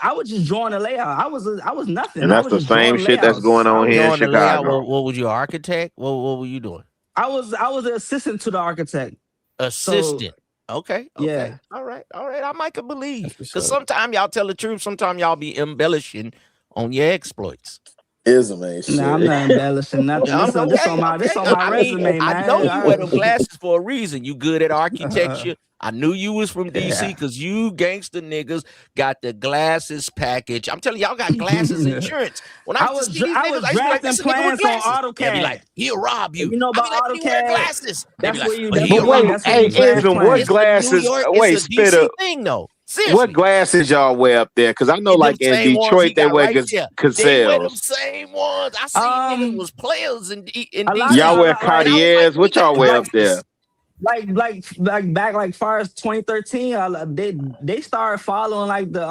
S: I was just drawing the layout. I was nothing.
G: And
S: I
G: that's
S: was
G: the
S: just
G: same
S: drawing
G: shit that's
S: layouts.
G: going on here in
U: Drawing the layout.
G: Chicago.
U: What was you, architect? What were you doing?
S: I was an assistant to the architect.
U: Assistant. Okay.
S: Yeah.
U: All right. I might can believe.
T: what's
U: Because
T: up.
U: sometimes y'all tell the truth. Sometimes y'all be embellishing on your exploits.
G: Ism ain't shit.
S: Nah, I'm not embellishing nothing. This on my resume, man.
U: I know you
S: All
U: wear
S: right.
U: them glasses for a reason. You good at architecture. I knew you was from DC because you gangster niggas got the glasses package. I'm telling y'all got glasses insurance. When I used to see these niggas, I used to be like, this nigga with
S: plans on
U: glasses. They'll be
S: AutoCAD.
U: like, he'll rob you.
S: You know
U: I be
S: about
U: like, but he wear
S: AutoCAD?
U: glasses. They be
S: That's
U: like,
S: where you.
U: but
S: That's
U: he'll
S: where you.
U: rob.
S: That's where
G: Hey,
S: you draft
G: Ism, what
S: plans.
U: It's a New
G: glasses?
U: York,
G: Wait,
U: it's a
G: Spitter.
U: DC thing though. Seriously.
G: What glasses y'all wear up there? Because I know,
U: Them
G: like in
U: same ones he
G: Detroit, they
U: got
G: wear
U: right there. They wear them
G: Gazelles.
U: same ones. I seen niggas was players in
S: A lot
U: DC.
G: Y'all wear
S: of like
G: Cartiers. What y'all wear up there?
S: like back like far as 2013, they started following like the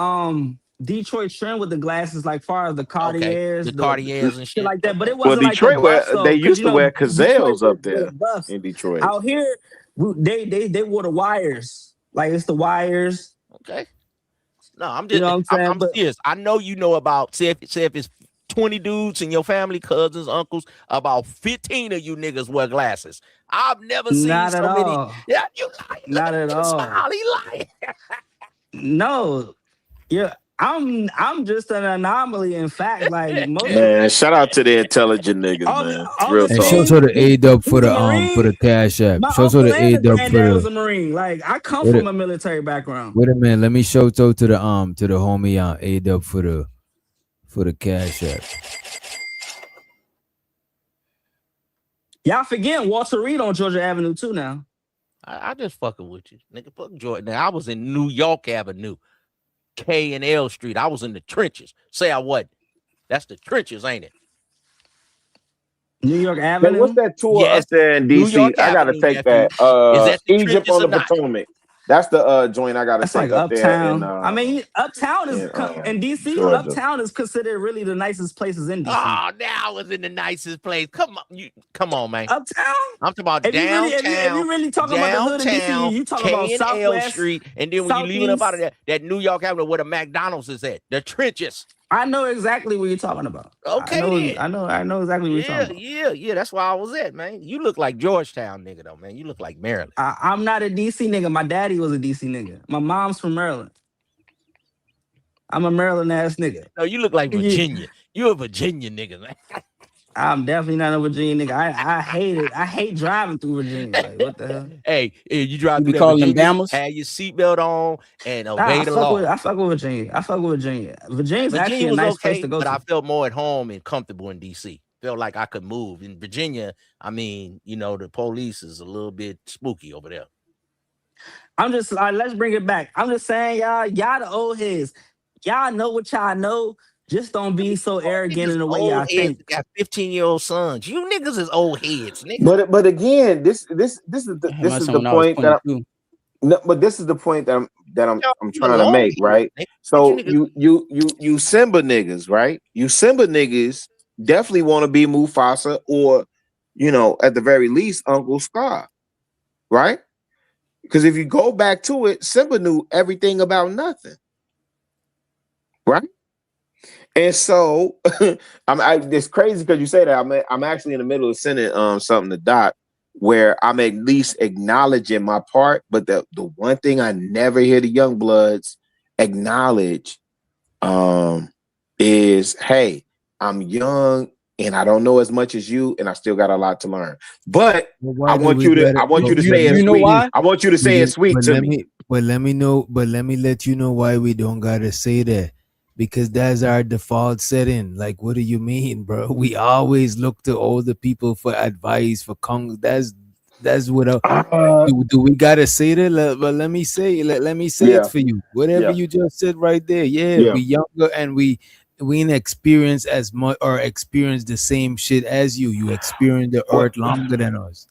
S: Detroit trend with the glasses, like far as the Cartiers,
U: The Cartiers and shit.
S: like that. But it
G: Well,
S: wasn't like the
G: Detroit
S: buffs
G: they
S: though, because
G: used to wear
S: Detroit
G: Gazelles up
S: were the
G: there
S: buffs.
G: in Detroit.
S: Out here, they wore the wires. Like it's the wires.
U: Okay. No, I'm
S: You
U: just
S: know what I'm saying?
U: I'm serious. I know you know about say if it's 20 dudes in your family, cousins, uncles, about 15 of you niggas wear glasses. I've never seen
S: Not
U: so
S: at
U: many.
S: all.
U: Yeah, you lying.
S: Not at all.
U: Smile, he lying.
S: No, yeah, I'm just an anomaly. In fact, like most.
G: Man, shout out to the intelligent niggas, man. Real
D: And show
G: talk.
D: the A-Dub for
S: He's a
D: the
S: Marine.
D: Cash App.
S: My
D: Show
S: uncle
D: the
S: and his
D: A-Dub for
S: granddad was a
D: the
S: Marine. Like I come
D: wait
S: from
D: a-
S: a military background.
D: wait a minute. Let me show to the homie on A-Dub for the Cash App.
S: Y'all forget Walter Reed on Georgia Avenue too now.
U: I just fucking with you, nigga. Fuck Jordan. Now I was in New York Avenue, K and L Street. I was in the trenches. Say I wasn't. That's the trenches, ain't it?
S: New York
G: Hey,
S: Avenue.
G: what's that tour
U: Yes.
G: up there in
U: New
G: DC?
U: York
G: I gotta
U: Avenue,
G: take
U: nephew.
G: that.
U: Is that the
G: Egypt
U: trenches
G: on
U: or
G: the
U: not?
G: Potomac. That's the joint I gotta
S: That's
G: take
S: like
G: up there in
S: uptown. I mean, uptown is in DC.
G: Georgia.
S: Uptown is considered really the nicest places in DC.
U: Oh, now I was in the nicest place. Come on, man.
S: Uptown.
U: I'm talking about
S: If you
U: downtown.
S: really talking about the hood in DC, you talking about
U: K and L
S: Southwest,
U: Street, and then when you leaving up out of
S: Southeast.
U: that New York Avenue where the McDonald's is at, the trenches.
S: I know exactly what you're talking about.
U: Okay,
S: I know exactly what you're talking about.
U: Yeah. That's where I was at, man. You look like Georgetown nigga though, man. You look like Maryland.
S: I'm not a DC nigga. My daddy was a DC nigga. My mom's from Maryland. I'm a Maryland ass nigga.
U: No, you look like Virginia. You a Virginia nigga, man.
S: I'm definitely not a Virginia nigga. I hate it. I hate driving through Virginia. Like, what the hell?
U: Hey, you drive
T: You
U: through
T: be
U: that
T: calling them
U: Virginia,
T: Bamas?
U: have your seatbelt on and
S: Nah,
U: obey the law.
S: I fuck with Virginia. Virginia's actually a
U: was
S: nice
U: okay,
S: place to go
U: but
S: to.
U: I felt more at home and comfortable in DC. Felt like I could move. In Virginia, I mean, the police is a little bit spooky over there.
S: I'm just let's bring it back. I'm just saying, y'all the old heads. Y'all know what y'all know. Just don't be so arrogant in the way y'all
U: Old heads
S: think.
U: got 15-year-old sons. You niggas is old heads, nigga.
A: But again, this is the point that this is the point that I'm trying to make, right? So you Simba niggas, right? You Simba niggas definitely want to be Mufasa or, at the very least, Uncle Scar, right? Because if you go back to it, Simba knew everything about nothing, right? And so it's crazy because you say that. I'm actually in the middle of sending something to Doc where I'm at least acknowledging my part, but the one thing I never hear the young bloods acknowledge is, hey, I'm young and I don't know as much as you, and I still got a lot to learn. But I want you to say it sweet. I want you to say it sweet to me.
D: But let me let you know why we don't gotta say that. Because that's our default setting. Like, what do you mean, bro? We always look to older people for advice, for that's what do we gotta say that? But let me say it for you. Whatever you just said right there. Yeah, we younger and we inexperienced as much or experience the same shit as you. You experience the earth longer than us.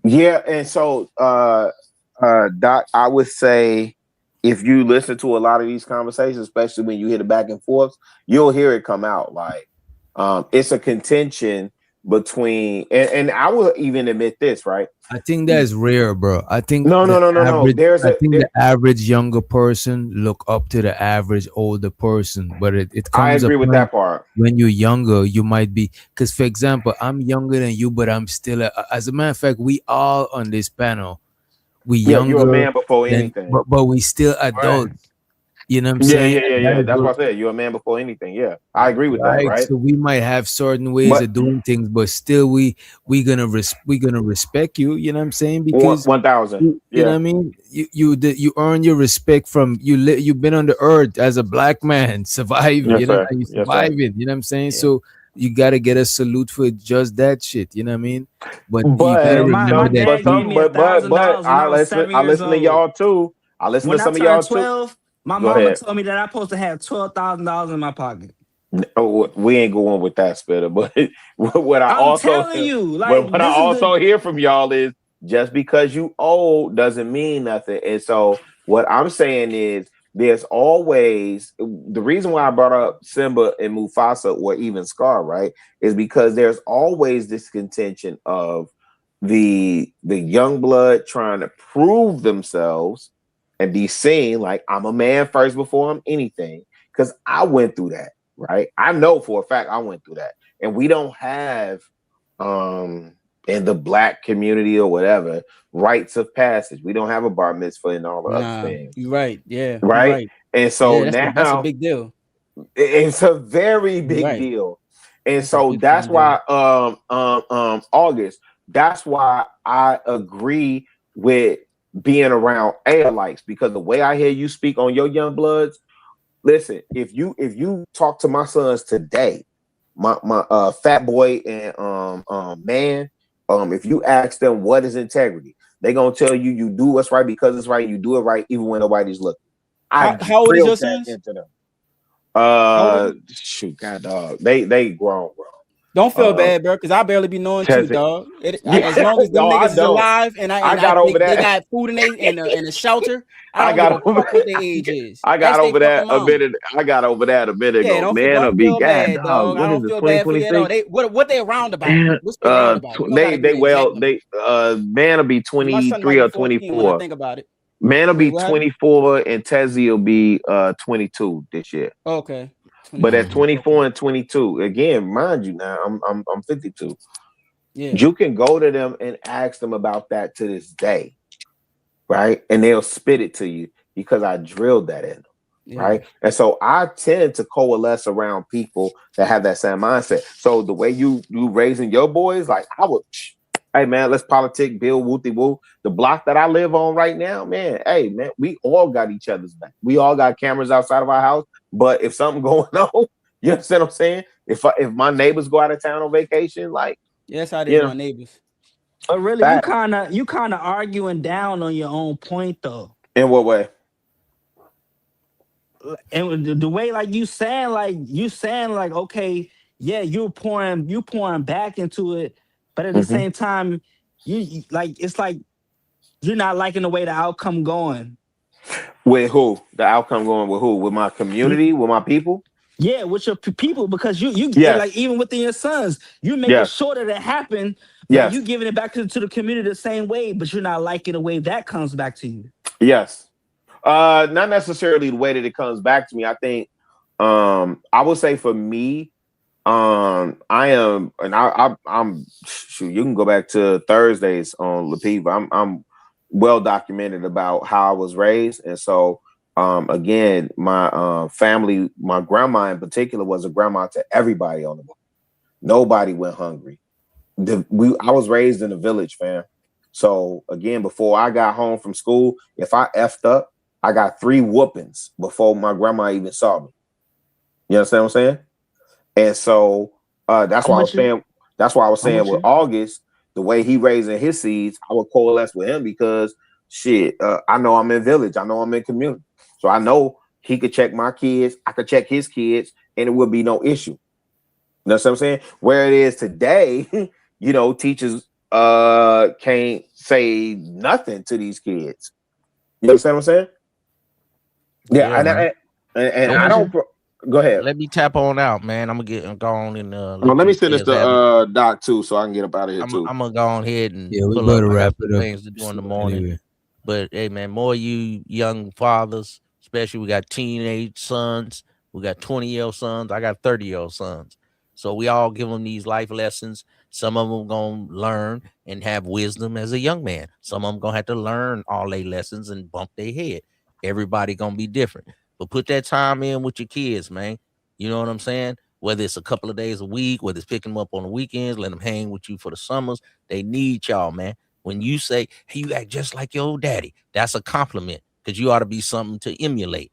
A: Yeah, and so Doc, I would say if you listen to a lot of these conversations, especially when you hear the back and forth, you'll hear it come out. Like it's a contention between, and I will even admit this, right?
D: I think that's rare, bro. I think
A: no.
D: the average younger person look up to the average older person, but it comes.
A: I agree with that part.
D: When you're younger, you might be, because for example, I'm younger than you, but I'm still as a matter of fact, we all on this panel, we younger.
A: You're a man before anything,
D: but we still adults. Right. You know what I'm saying?
A: Yeah. That's what I said. You're a man before anything. Yeah, I agree with that. Right.
D: So we might have certain ways of doing things, but still, we gonna respect you. You know what I'm saying? Because
A: 1,000.
D: You know what I mean? You earn your respect from you've been on the earth as a black man, surviving.
A: Yes,
D: you know,
A: sir.
D: you surviving. Yes, you know what I'm saying? Yeah. So you gotta get a salute for just that shit. You know what I mean? But you gotta remember that.
A: I listen to y'all too. I listen to some of y'all
S: 12, too. My mama told me that I'm supposed to have $12,000 in my pocket.
A: No, we ain't going with that, Spitter. But what I also hear from y'all is just because you old doesn't mean nothing. And so what I'm saying is there's always the reason why I brought up Simba and Mufasa or even Scar, right? Is because there's always this contention of the young blood trying to prove themselves and be seen like I'm a man first before I'm anything, because I went through that, right? I know for a fact I went through that. And we don't have in the black community or whatever rites of passage. We don't have a bar mitzvah and all the other things.
T: You're right. Yeah.
A: Right.
T: Right.
A: And so
T: that's a big deal.
A: It's a very big deal. And so that's why August, that's why I agree with being around Aelites, because the way I hear you speak on your young bloods, listen, if you talk to my sons today, my fat boy and man, if you ask them what is integrity, they're gonna tell you do what's right because it's right, you do it right even when nobody's looking.
T: How old is your sons?
A: Into them. Shoot, God dog. They grown, bro.
T: Don't feel bad, bro, because I barely be knowing too, dog. As long as them niggas is alive and they got food and a shelter, I got over what their age is.
A: I got over that a minute. I got over that a minute ago. Man,
T: don't feel bad, dog. I don't feel bad for you at all. What they around about? What's they around about?
A: Man will be 23 or 24.
T: I think about it.
A: Man will be 24 and Tezzy will be 22 this year.
T: Okay.
A: But at 24 and 22, again, mind you, now I'm 52. Yeah. You can go to them and ask them about that to this day, right? And they'll spit it to you because I drilled that in them, right? And so I tend to coalesce around people that have that same mindset. So the way you raising your boys, like I would, hey man, let's politic, build wooty woo. The block that I live on right now, man, hey man, we all got each other's back. We all got cameras outside of our house. But if something going on, you understand what I'm saying? If my neighbors go out of town on vacation, like
T: that's how it is, my neighbors.
S: But really, you kind of arguing down on your own point though.
A: In what way?
S: and the way like you saying like okay, yeah, you're pouring back into it, but at the same time, you like it's like you're not liking the way the outcome going.
A: With who? The outcome going with who? With my community? With my people?
S: Yeah, with your people, because you
A: Yes.
S: like even within your sons, you making
A: Yes.
S: sure that it happened.
A: Yes.
S: You giving it back to the community the same way, but you're not liking the way that comes back to you.
A: Yes. Not necessarily the way that it comes back to me. I think I would say for me, I am, and I'm shoot, you can go back to Thursdays on LaPiva. I'm well documented about how I was raised. And so again, my family, my grandma in particular was a grandma to everybody on the block. Nobody went hungry. I was raised in a village, fam. So again, before I got home from school, if I effed up, I got 3 whoopings before my grandma even saw me. You understand what I'm saying? And so that's why I was saying. That's why I was saying with August, the way he raising his seeds, I would coalesce with him because shit, I know I'm in village, I know I'm in community, so I know he could check my kids, I could check his kids, and it would be no issue. You know what I'm saying? Where it is today, you know, teachers can't say nothing to these kids. You understand what I'm saying? Yeah, and I don't. Go ahead.
U: Let me tap on out, man. I'm gonna go on and
A: let me send this to Doc too, so I can get up out of here too.
U: I'm gonna go on ahead and
D: we
U: pull
D: better
U: up.
D: wrap it up.
U: Things to do in the morning.
D: Anyway.
U: But hey, man, more you young fathers, especially we got teenage sons, we got 20-year-old sons, I got 30-year-old sons. So we all give them these life lessons. Some of them gonna learn and have wisdom as a young man. Some of them gonna have to learn all their lessons and bump their head. Everybody gonna be different. But put that time in with your kids, man. You know what I'm saying? Whether it's a couple of days a week, whether it's picking them up on the weekends, let them hang with you for the summers. They need y'all, man. When you say, hey, you act just like your old daddy, that's a compliment because you ought to be something to emulate.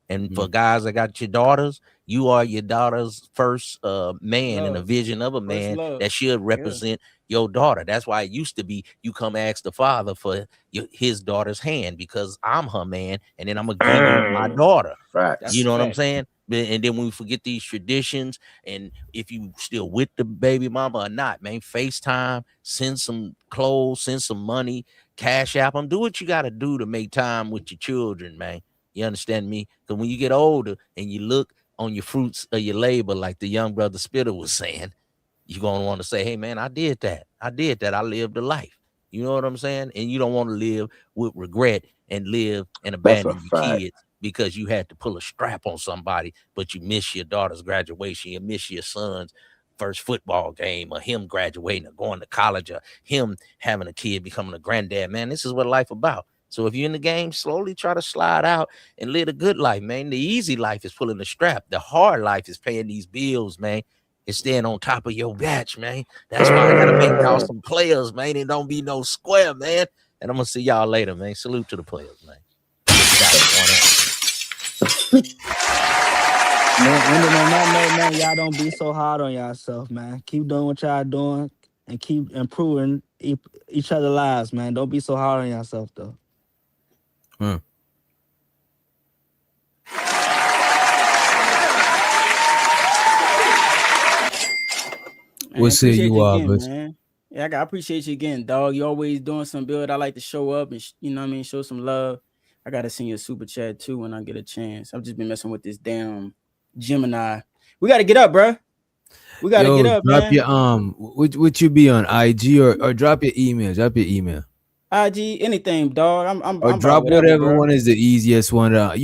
U: And for guys that got your daughters, you are your daughter's first man and a vision of a man that should represent your daughter. That's why it used to be you come ask the father for his daughter's hand because I'm her man, and then I'm going to give you my daughter.
A: Right.
U: You know what I'm saying? And then when we forget these traditions, and if you still with the baby mama or not, man, FaceTime, send some clothes, send some money, cash app them, do what you got to do to make time with your children, man. You understand me? Because when you get older and you look on your fruits of your labor, like the young brother Spitter was saying, you're going to want to say, hey, man, I did that. I lived a life. You know what I'm saying? And you don't want to live with regret and live and abandon your kids because you had to pull a strap on somebody, but you miss your daughter's graduation, you miss your son's first football game, or him graduating or going to college, or him having a kid becoming a granddad. Man, this is what life about. So if you're in the game, slowly try to slide out and live a good life, man. The easy life is pulling the strap. The hard life is paying these bills, man. It's staying on top of your batch, man. That's why I gotta make y'all some players, man. It don't be no square, man. And I'm gonna see y'all later, man. Salute to the players, man.
S: Man, y'all don't be so hard on yourself, man. Keep doing what y'all doing and keep improving each other's lives, man. Don't be so hard on yourself, though.
D: What say you are,
T: man? Yeah, I appreciate you again, dog. You always doing some build. I like to show up and you know what I mean, show some love. I gotta send you a super chat too when I get a chance. I've just been messing with this damn Gemini. We gotta get up, bro. We gotta get up,
D: drop
T: man.
D: your would you be on IG or drop your email? Drop your email.
T: IG, anything, dog. I'm
D: drop whatever
T: bro.
D: one is the easiest one. I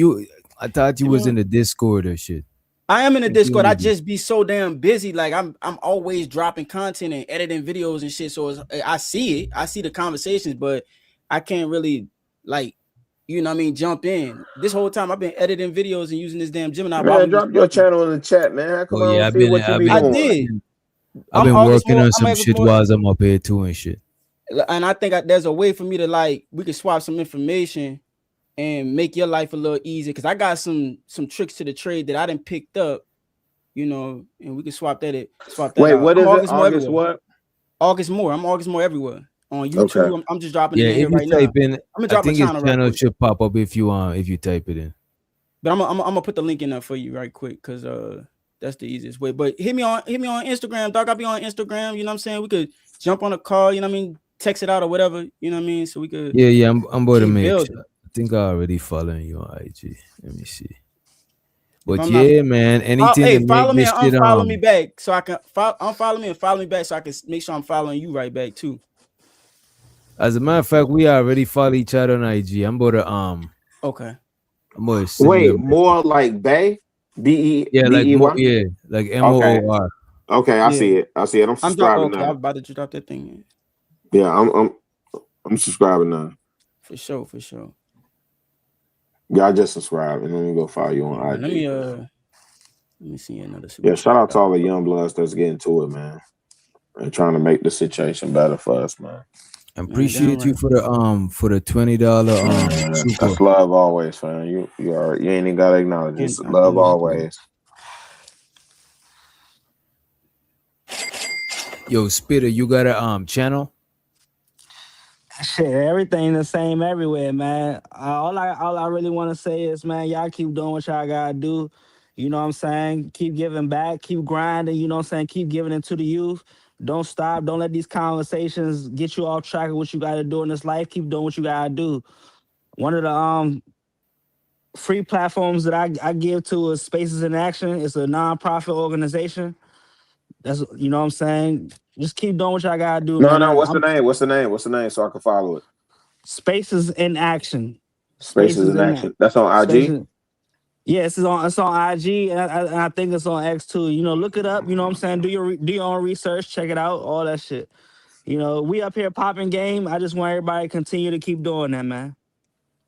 D: thought you was in the Discord or shit.
T: I am in the Discord. I just be so damn busy. Like I'm always dropping content and editing videos and shit. So I see it. I see the conversations, but I can't really like, you know what I mean, jump in. This whole time I've been editing videos and using this damn Gemini.
A: Man, drop your channel in the chat, man. Come on, see what you be doing.
T: I did.
D: I've been working on some shit while I'm up here too and shit.
T: And I think there's a way for me to like, we can swap some information and make your life a little easier. Cause I got some tricks to the trade that I done picked up, you know, and we can swap that out.
A: Wait, what is it? August what?
T: August Moore. I'm August Moore everywhere. On YouTube, okay. I'm just dropping it in here right now.
D: I think his channel should pop up if you type it in.
T: But I'm gonna put the link in there for you right quick because that's the easiest way. But hit me on Instagram, dog. I'll be on Instagram. You know what I'm saying? We could jump on a call. You know what I mean? Text it out or whatever. You know what I mean? So we could.
D: Yeah. I'm about to
T: keep
D: make
T: building.
D: sure. I think I already following you on IG. Let me see. But
T: I'm not-
D: yeah, man, anything
T: Hey,
D: to
T: follow
D: make
T: me
D: this
T: and
D: shit
T: unfollow me back so I can unfollow me and follow me back so I can make sure I'm following you right back too.
D: As a matter of fact, we already follow each other on IG. I'm about to
T: Okay.
D: I'm going to send you a
A: Wait, more like Bay? B-E
D: yeah, like
A: B-E-Y?
D: yeah, like
A: Okay.
D: MOOR.
A: Okay, I
T: Yeah.
A: see it. I'm subscribing
T: okay,
A: now.
T: I'm about to drop that thing.
A: Yeah, I'm subscribing now.
T: For sure.
A: Yeah, I just subscribed, and let me go follow you on IG.
T: Let me see another super
A: Yeah, shout
T: chat.
A: out to all the young bloods that's getting to it, man, and trying to make the situation better for us, man.
D: I appreciate you for the $20 super.
A: That's love always, fam. You ain't even gotta acknowledge it. It's love always.
D: Yo, Spitter, you got a channel?
S: Shit, everything the same everywhere, man. All I really want to say is, man, y'all keep doing what y'all gotta do. You know what I'm saying? Keep giving back, keep grinding. You know what I'm saying? Keep giving it to the youth. Don't stop. Don't let these conversations get you off track of what you gotta do in this life. Keep doing what you gotta do. One of the free platforms that I give to is Spaces in Action. It's a nonprofit organization. That's, you know what I'm saying? Just keep doing what y'all gotta do, man.
A: No. What's the name? What's the name? So I can follow it.
S: Spaces in Action.
A: Spaces in Action. That's on IG.
S: Spaces, yeah, it's on IG, and I think it's on X too. You know, look it up. You know what I'm saying? Do your own research, check it out, all that shit. You know, we up here popping game. I just want everybody to continue to keep doing that, man.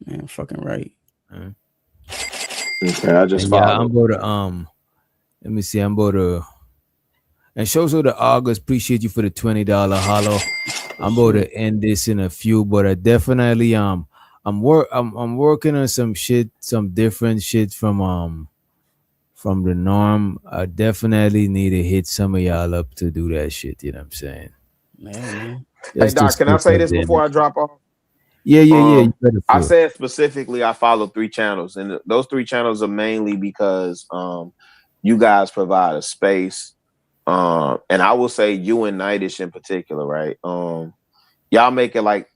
T: Man, fucking right.
A: Okay, I just followed.
D: Yeah, I'm about to let me see. I'm about to and show the August. Appreciate you for the $20 hollow. I'm about to end this in a few, but I definitely I'm working on some shit, some different shit from the norm. I definitely need to hit some of y'all up to do that shit. You know what I'm saying?
T: Man.
A: Hey Doc, can I say this before I drop off?
D: Yeah. You
A: I said specifically I follow 3 channels, and those 3 channels are mainly because you guys provide a space. And I will say you and Nightish in particular, right? Y'all make it like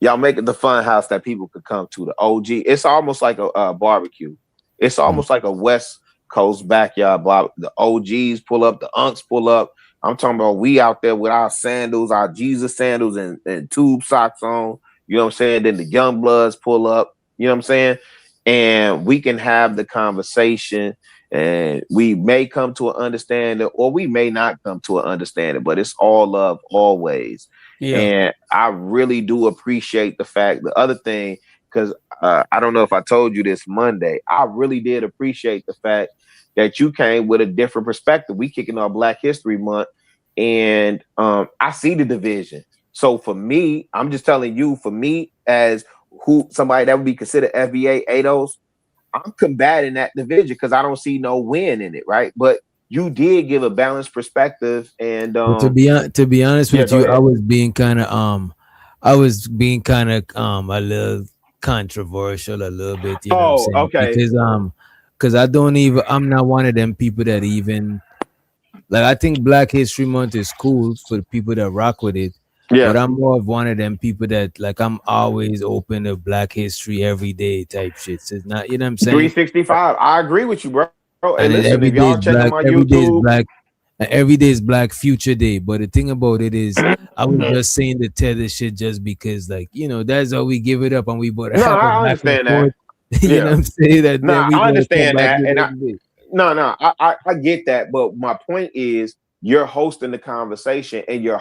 A: y'all make it the fun house that people could come to. The OG. It's almost like a barbecue. It's almost like a West Coast backyard block. The OGs pull up, the unks pull up. I'm talking about we out there with our sandals, our Jesus sandals and tube socks on. You know what I'm saying? Then the young bloods pull up. You know what I'm saying? And we can have the conversation. And we may come to an understanding, or we may not come to an understanding, but it's all love always.
T: Yeah.
A: And I really do appreciate the fact. The other thing, because I don't know if I told you this Monday, I really did appreciate the fact that you came with a different perspective. We kicking off Black History Month, and I see the division. So for me, I'm just telling you, for me as somebody that would be considered FBA ADOS, I'm combating that division because I don't see no win in it, right? But you did give a balanced perspective, and
D: But to be honest with you, I was being kind of a little controversial a little bit. You know what I'm saying?
A: Okay.
D: Because I'm not one of them people that even like. I think Black History Month is cool for the people that rock with it.
A: Yeah.
D: But I'm more of one of them people that like I'm always open to Black history every day type shit. So it's not, you know what I'm saying?
A: 365. I agree with you, bro. Hey,
D: And
A: listen,
D: every
A: if
D: day
A: y'all
D: is
A: check
D: Black,
A: on my
D: every day is
A: YouTube,
D: Black, and every day is Black Future Day. But the thing about it is, I was just saying the tether shit just because, like, you know, that's how we give it up, and we bought a
A: no,
D: happen
A: I
D: back and
A: understand
D: forth.
A: that.
D: You know what I'm saying? That
A: No,
D: then we
A: I
D: gotta come
A: understand
D: back
A: that,
D: with
A: and
D: every day.
A: I get that, but my point is, you're hosting the conversation, and you're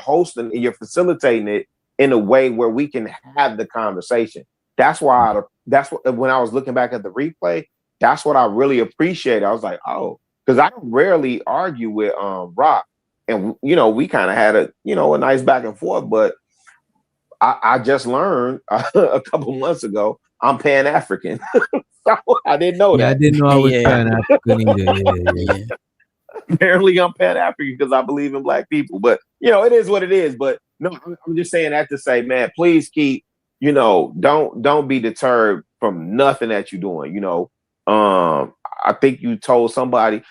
A: facilitating it in a way where we can have the conversation. That's why. That's what when I was looking back at the replay, that's what I really appreciate. I was like, oh, because I rarely argue with Rock, and you know we kind of had a nice back and forth, but I just learned a couple months ago I'm Pan African. So I didn't know that.
D: I didn't know I was Pan African either. Yeah.
A: Apparently I'm Pan African because I believe in Black people, but it is what it is. But no, I'm just saying that to say, man, please keep, don't be deterred from nothing that you're doing. I think you told somebody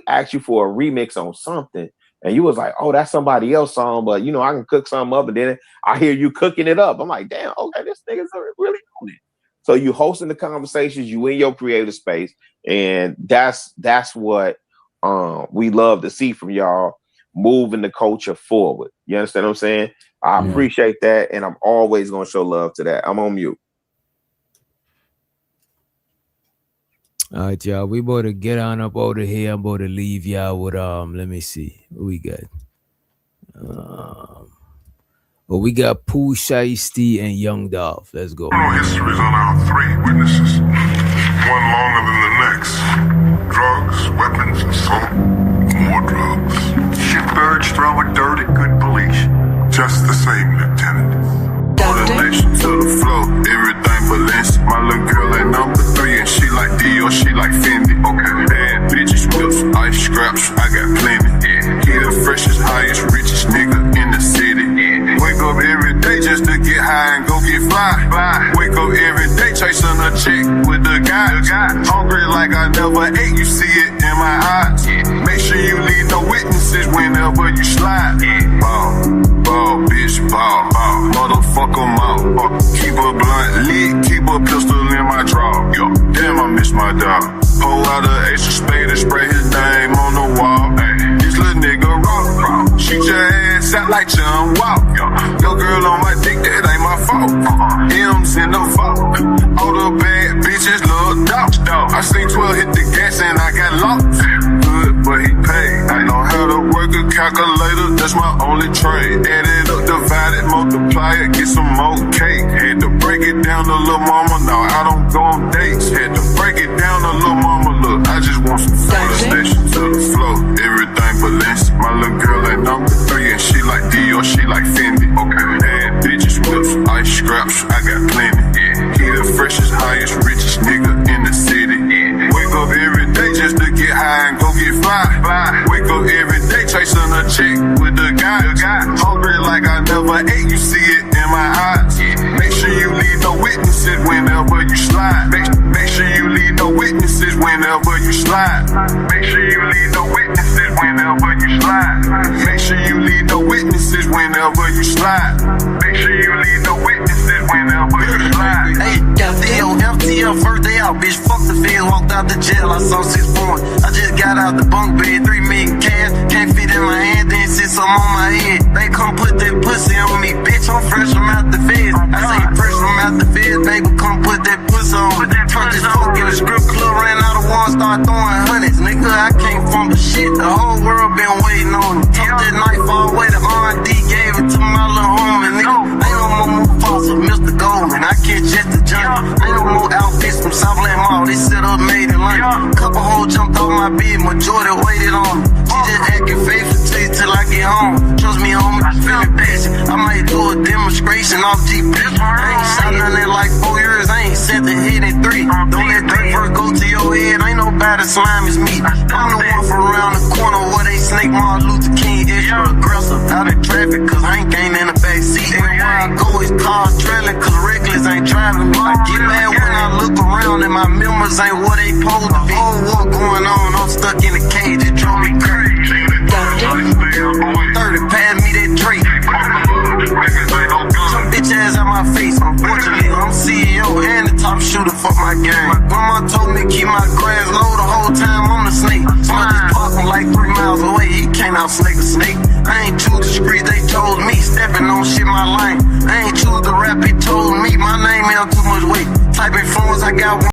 A: asked you for a remix on something, and you was like, oh, that's somebody else's song, but you know, I can cook something up, and then I hear you cooking it up. I'm like, damn, okay, this nigga's really on it. So you hosting the conversations, you in your creative space, and that's what we love to see from y'all, moving the culture forward. You understand what I'm saying? I appreciate that, and I'm always gonna show love to that. I'm on mute.
D: All right, y'all. We about to get on up out of here. I'm about to leave y'all with let me see what we got. Well, we got Pooh Shiesty and Young Dolph. Let's go.
H: History's on our 3 witnesses. One longer than the next. Drugs, weapons, assault, more drugs. Shitbirds throwing dirt at good police. Just the same, Lieutenant. Motivation to the flow, everything Valencia. My little girl ain't number 3 and she like Dior, she like Fendi. Okay, bad bitches, whips, ice scraps, I got plenty. He the freshest, highest, richest nigga in the city. Wake up every day just to get high and go get fly. Wake up every day chasing a chick with the guy. Hungry like I never ate, you see it in my eyes. Make sure you leave no witnesses whenever you slide. Ball, bitch, ball. Motherfucker mouth. Keep a blunt lit, keep a pistol in my drawer. Yo, damn, I miss my dog. Pull out an ace of spade and spray his name on the wall. Ay, this little nigga raw. Shoot your ass out like John Wall. Your girl on my dick, that ain't my fault. M's in the vault. All the bad bitches love dogs. I seen 12 hit the gas and I got lost. Good, but he paid. I know how to work a calculator, that's my only trade. Add it up, divide it, multiply it, get some more cake. Had to break it down to little mama, no, I don't go on dates. Had to break it down to little mama, look, I just want some fun. Station to the flow, everything Valencia. My little girl ain't number 3 and she like Dior, she like Fendi. Okay, bad bitches, whips, ice scraps, I got plenty. He the freshest, highest, richest nigga in the city. Wake up every day just to get high and go get fly. Wake up every day chasing a chick with the guy. Hungry like I never ate, you see it in my eyes. Make sure you leave no witnesses whenever you slide. Make sure you leave no witnesses whenever you slide. Make sure you leave no witnesses whenever you slide. Make sure you leave no witnesses whenever you slide. Make sure you leave no witnesses whenever you slide.
J: Hey, FTL, first day out, bitch, fuck the feds, walked out the jail, I saw 6 points. I just got out the bunk bed, 3 million cash, can't fit in my hand, then sit some on my head. They come put that pussy on me, bitch, I'm fresh from out the feds. I say fresh from out the feds, baby, come put that pussy on me. Turn this fuck in the strip club, ran out of one, start throwing hundreds. Nigga, I came from the shit, the whole world been waiting on me. Took that knife all the way to R&D, gave it to my little homie, nigga. Ain't no more Mufasa, Mr. Goldman, I catch just the junkie. Ain't no more outfits from Southland Mall, they set up made in London. Couple hoes jumped off my bed, majority waited on me. She just acting faithful to you till I get home. Trust me, homie, I feel it basic. I might do a demonstration off GP. I ain't shot nothing in like 4 years, I ain't sent the hit in 3. Don't let that first go to your head, ain't nobody slime as me. I'm the one from around the corner where they snake Martin Luther King, extra aggressive. Out in traffic, cause I ain't ain't in the backseat. Everywhere I go, it's cars trailing, cause reckless ain't driving me. I get mad when I look around and my members ain't what they supposed to be. Whole war going on, I'm stuck in the cage, it drove me crazy. 30, pass me that Drake. Some bitch ass out my face. Unfortunately, I'm CEO and the top shooter for my gang. My grandma told me keep my grass low the whole time I'm the snake. Smart this parking like 3 miles away. He can't out snake a snake. I ain't choose the street, they told me. Stepping on shit my lane. I ain't choose the rap, he told me. My name held too much weight. Type influence, I got one.